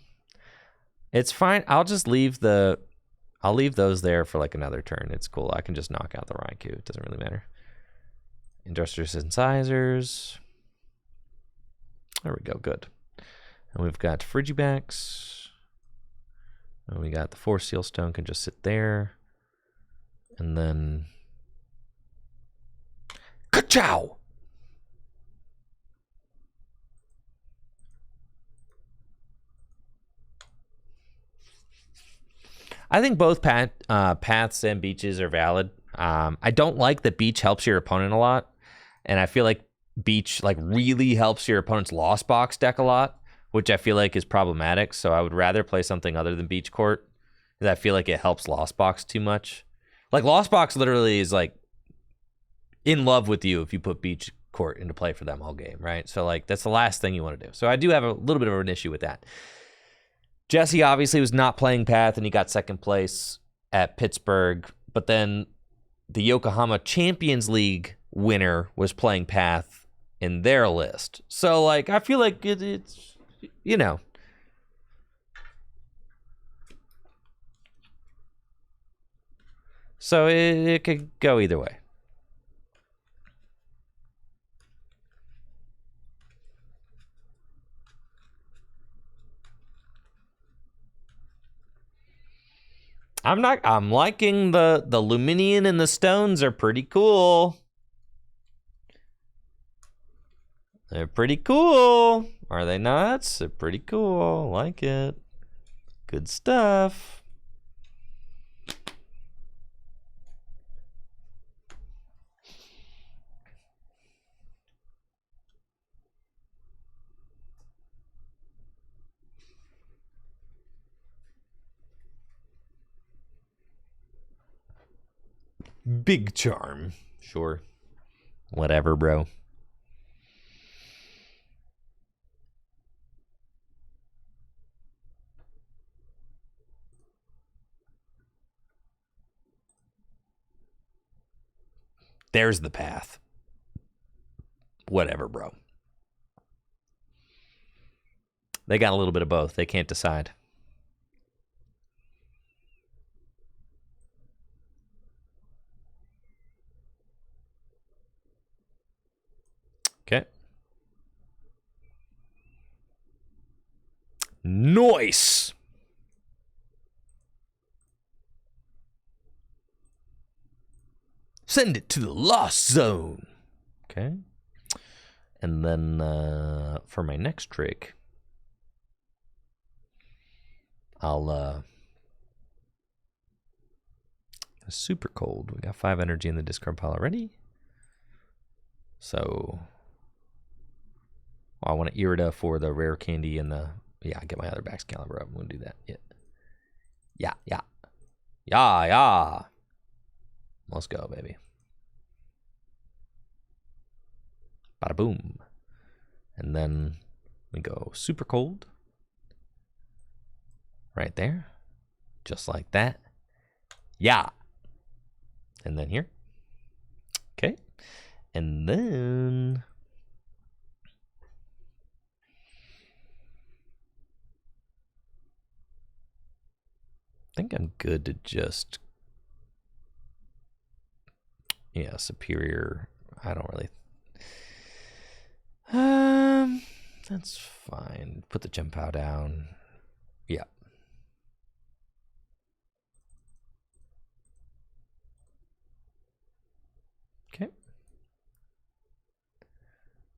It's fine. I'll just leave I'll leave those there for like another turn. It's cool. I can just knock out the Raikou. It doesn't really matter. Industrious Incisors. There we go. Good. And we've got Frigibax. And we got the 4 Seal Stone can just sit there. And then Ka-chow! I think both paths and beaches are valid. I don't like that beach helps your opponent a lot, and I feel like beach like really helps your opponent's lost box deck a lot, which I feel like is problematic. So I would rather play something other than beach court, because I feel like it helps lost box too much. Like lost box literally is like in love with you if you put beach court into play for them all game, right? So like that's the last thing you want to do. So I do have a little bit of an issue with that. Jesse obviously was not playing path, and he got second place at Pittsburgh. But then the Yokohama Champions League winner was playing path in their list. So, like, I feel like it's, you know. So it could go either way. I'm liking the Luminian and the stones are pretty cool. They're pretty cool. Are they not? They're pretty cool. Like it. Good stuff. Big charm. Sure. Whatever, bro. There's the path. Whatever, bro. They got a little bit of both. They can't decide. Okay. Nice. Send it to the lost zone. Okay. And then for my next trick, I'll super cold. We got 5 energy in the discard pile already. So I want to Irida for the rare candy and the I get my other Baxcalibur up. I'm gonna do that. Yeah. Let's go, baby. Bada boom. And then we go super cold. Right there. Just like that. Yeah. And then here. Okay. And then I think I'm good to just superior. I don't really that's fine. Put the gem pow down. Yeah. Okay.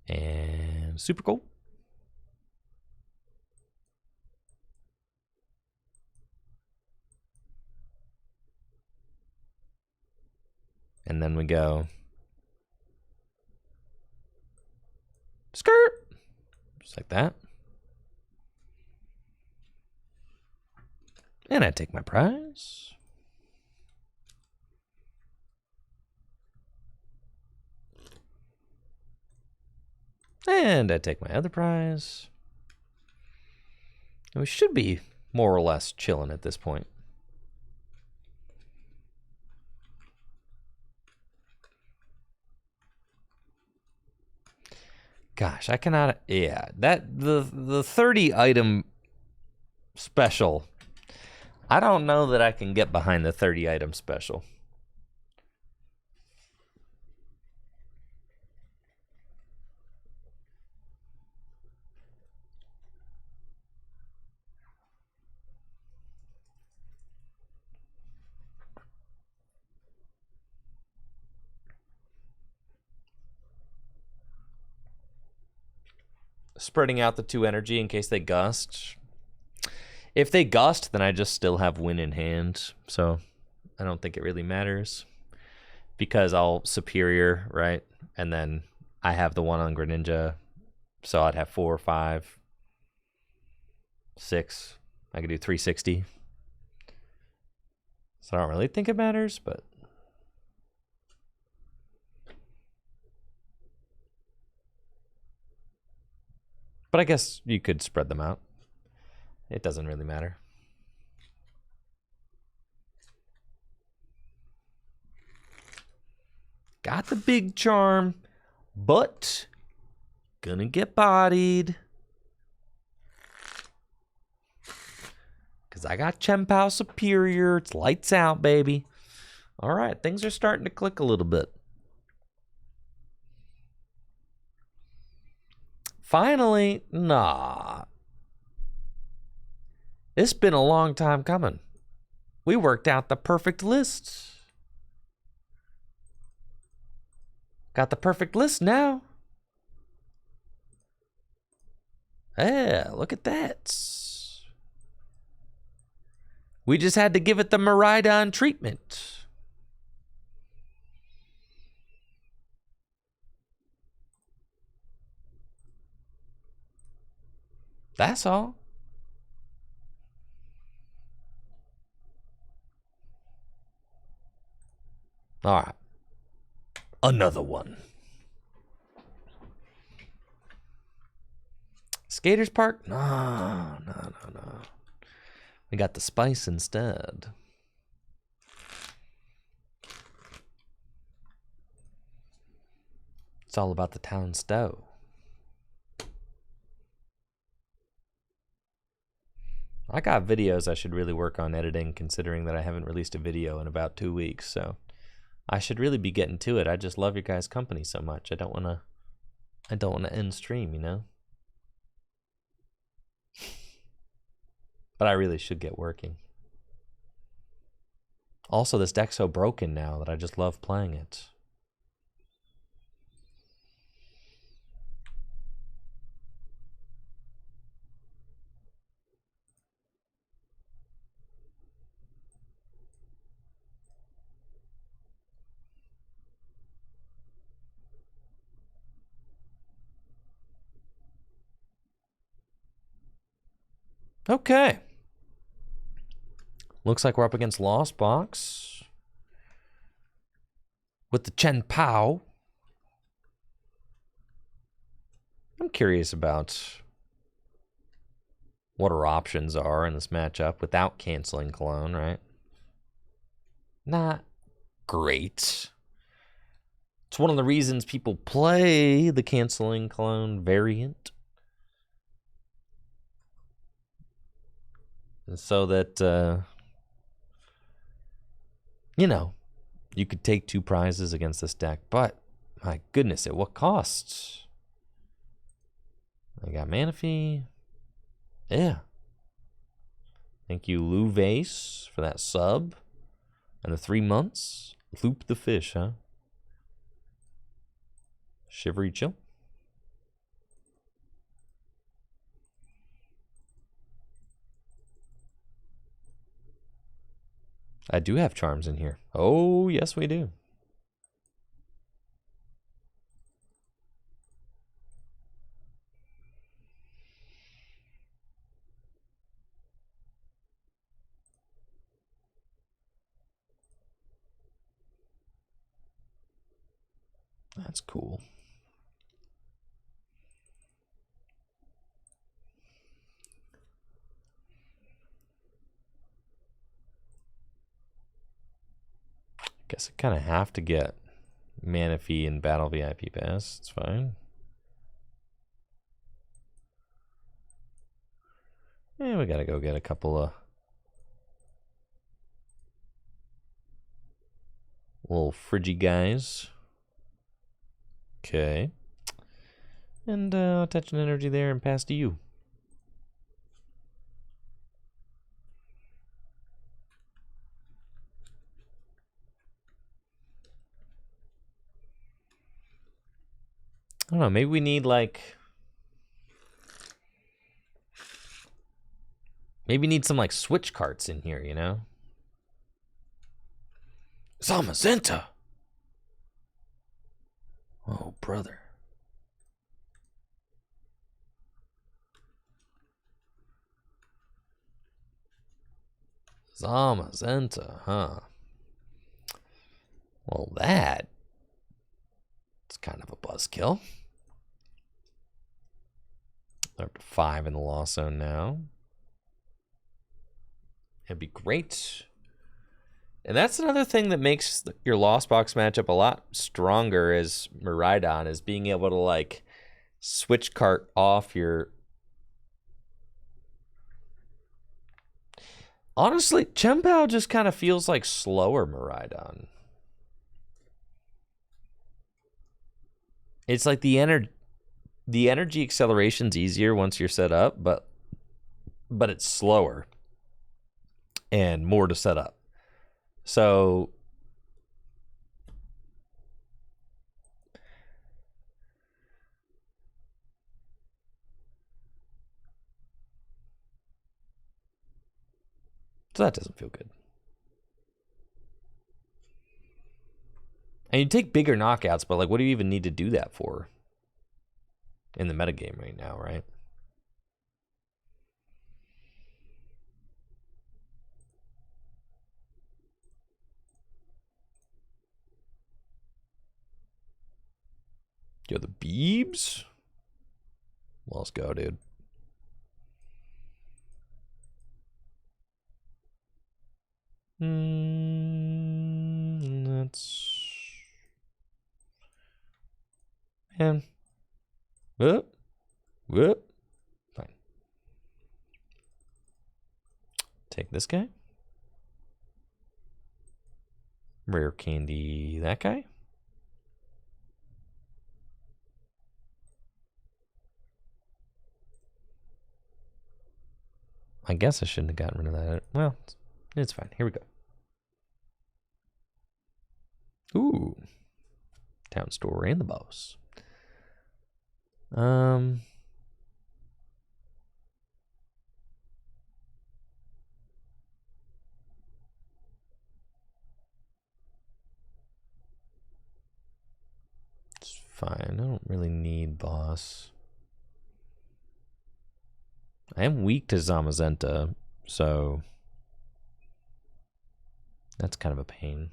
And super cool. And then we go skirt. Just like that. And I take my prize. And I take my other prize. And we should be more or less chilling at this point. Gosh, I cannot. Yeah, that the 30 item special. I don't know that I can get behind the 30 item special. spreading out the 2 energy in case they gust. If they gust, then I just still have win in hand, so I don't think it really matters. Because I'll superior, right? And then I have the 1 on Greninja, so I'd have 4, 5, 6. I could do 360. So I don't really think it matters, but... But I guess you could spread them out. It doesn't really matter. Got the big charm, but gonna get bodied. Because I got Chien Superior. It's lights out, baby. All right, things are starting to click a little bit. Finally, nah. It's been a long time coming. We worked out the perfect list. Got the perfect list now. Yeah, look at that. We just had to give it the Miraidon treatment. That's all. All right. Another one. Skaters Park? No. We got the spice instead. It's all about the town stow. I got videos I should really work on editing, considering that I haven't released a video in about 2 weeks, so I should really be getting to it. I just love your guys' company so much. I don't wanna end stream, you know? But I really should get working. Also, this deck's so broken now that I just love playing it. Okay. Looks like we're up against Lost Box with the Chien. I'm curious about what our options are in this matchup without canceling Clone, right? Not great. It's one of the reasons people play the canceling Clone variant. So that, you know, you could take 2 prizes against this deck. But, my goodness, at what cost? I got Manaphy. Yeah. Thank you, Lou Vase, for that sub. And the 3 months. Loop the fish, huh? Shivery chill. I do have charms in here. Oh, yes, we do. That's cool. Guess I kind of have to get Manaphy and Battle VIP Pass. It's fine. Yeah, we gotta go get a couple of little Friggy guys. Okay. And attention energy there and pass to you. I don't know, maybe we need like Maybe need some like switch carts in here, you know? Zamazenta! Oh, brother. Zamazenta, huh? Well, that's kind of a buzzkill. They're up to 5 in the loss zone now. It'd be great. And that's another thing that makes your Lost Box matchup a lot stronger as Miraidon, is being able to, like, switch cart off your... Honestly, Chien-Pao just kind of feels like slower Miraidon. It's like the energy acceleration's easier once you're set up, but it's slower and more to set up. So that doesn't feel good. And you take bigger knockouts, but like, what do you even need to do that for in the metagame right now, right? Yo, the Beebs? Well, let's go, dude. That's... Man. Whoop. Whoop. Fine. Take this guy. Rare candy, that guy. I guess I shouldn't have gotten rid of that. Well, it's fine. Here we go. Ooh. Town store and the boss. It's fine. I don't really need boss. I am weak to Zamazenta, so that's kind of a pain.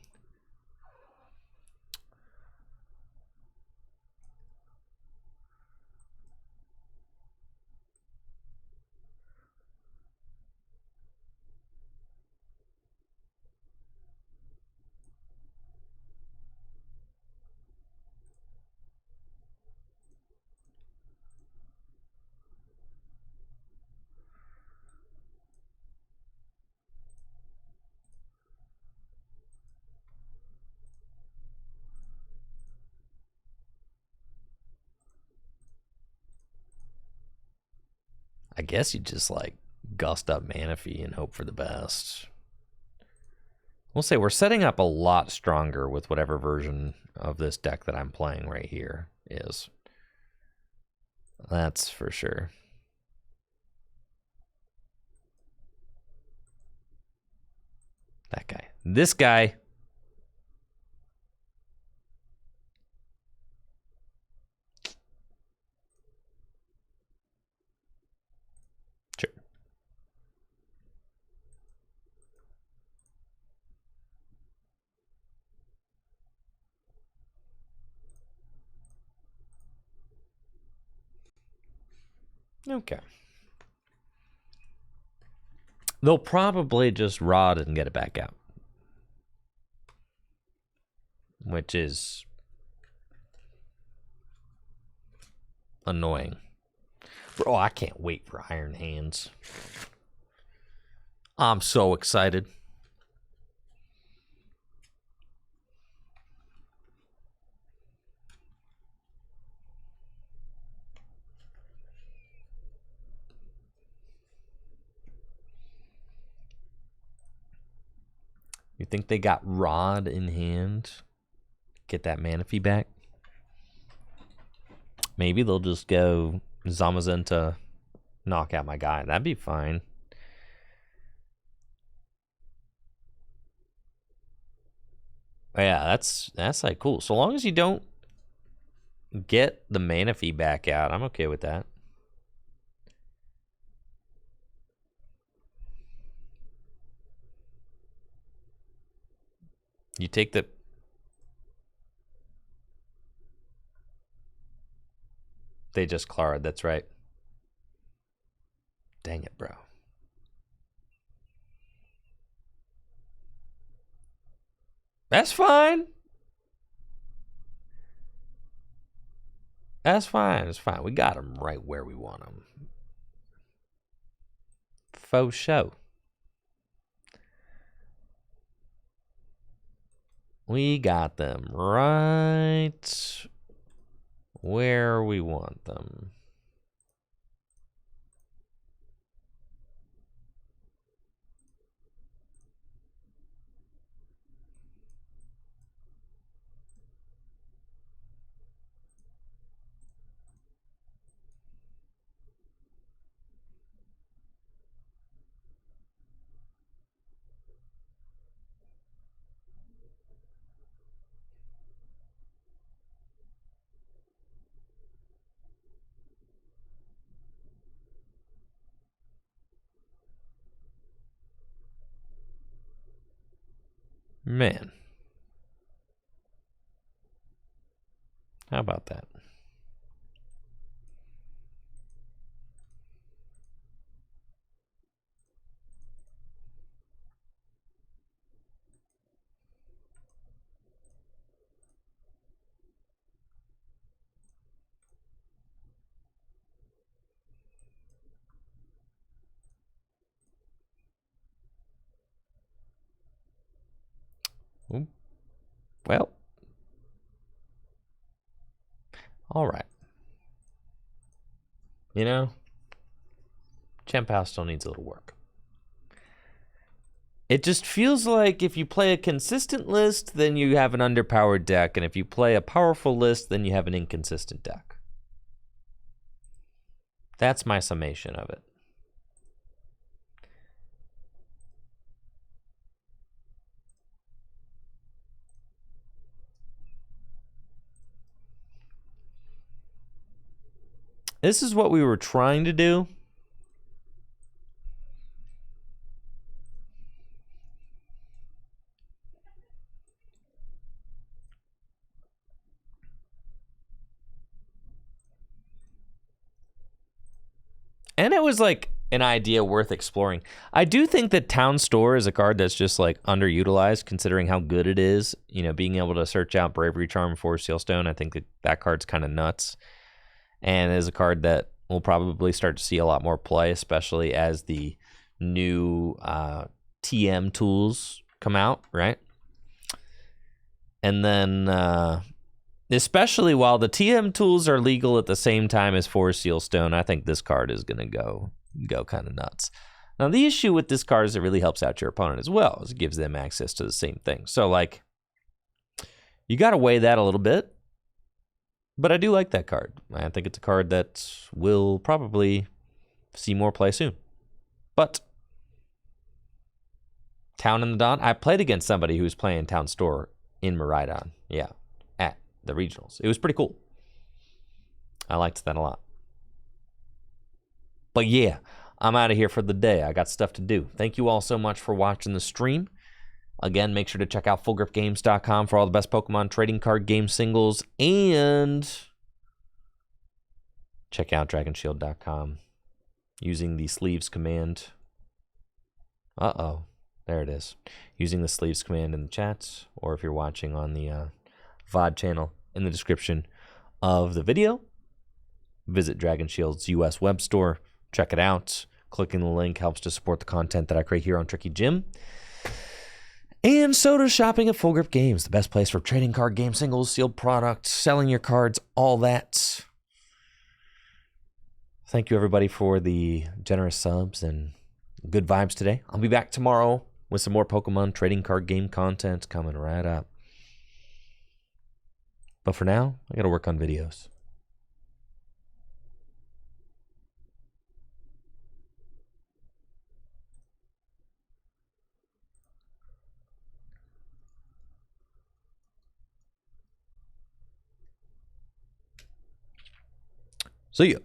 I guess you just like gust up Manaphy and hope for the best. We'll say we're setting up a lot stronger with whatever version of this deck that I'm playing right here is. That's for sure. That guy. This guy. Sure. Okay. They'll probably just rod and get it back out. Which is annoying. Bro, I can't wait for Iron Hands. I'm so excited. You think they got Rod in hand? Get that Manaphy back? Maybe they'll just go Zamazenta, knock out my guy. That'd be fine. Yeah, that's like cool. So long as you don't get the mana fee back out, I'm okay with that. You take the... They just clarred, that's right. Dang it, bro. That's fine. That's fine. It's fine. We got them right where we want them. Faux show. We got them right where we want them. Man. How about that? Ooh. Well. All right. You know, Champ House still needs a little work. It just feels like if you play a consistent list, then you have an underpowered deck. And if you play a powerful list, then you have an inconsistent deck. That's my summation of it. This is what we were trying to do. And it was like an idea worth exploring. I do think that Town Store is a card that's just like underutilized considering how good it is. You know, being able to search out Bravery Charm for Sealstone, I think that card's kind of nuts. And is a card that we'll probably start to see a lot more play, especially as the new TM tools come out, right? And then, especially while the TM tools are legal at the same time as Forest Sealstone, I think this card is going to go kind of nuts. Now, the issue with this card is it really helps out your opponent as well, as it gives them access to the same thing. So, like, you got to weigh that a little bit. But I do like that card. I think it's a card that will probably see more play soon. But Town in the Dawn, I played against somebody who was playing Town Store in Maridon. Yeah, at the regionals. It was pretty cool. I liked that a lot. But yeah, I'm out of here for the day. I got stuff to do. Thank you all so much for watching the stream. Again, make sure to check out fullgripgames.com for all the best Pokemon trading card game singles, and check out dragonshield.com using the sleeves command. There it is. Using the sleeves command in the chat, or if you're watching on the VOD channel in the description of the video. Visit Dragon Shield's US web store. Check it out. Clicking the link helps to support the content that I create here on Tricky Jim. And so does shopping at Full Grip Games, the best place for trading card game singles, sealed products, selling your cards, all that. Thank you, everybody, for the generous subs and good vibes today. I'll be back tomorrow with some more Pokemon trading card game content coming right up. But for now, I got to work on videos. See ya.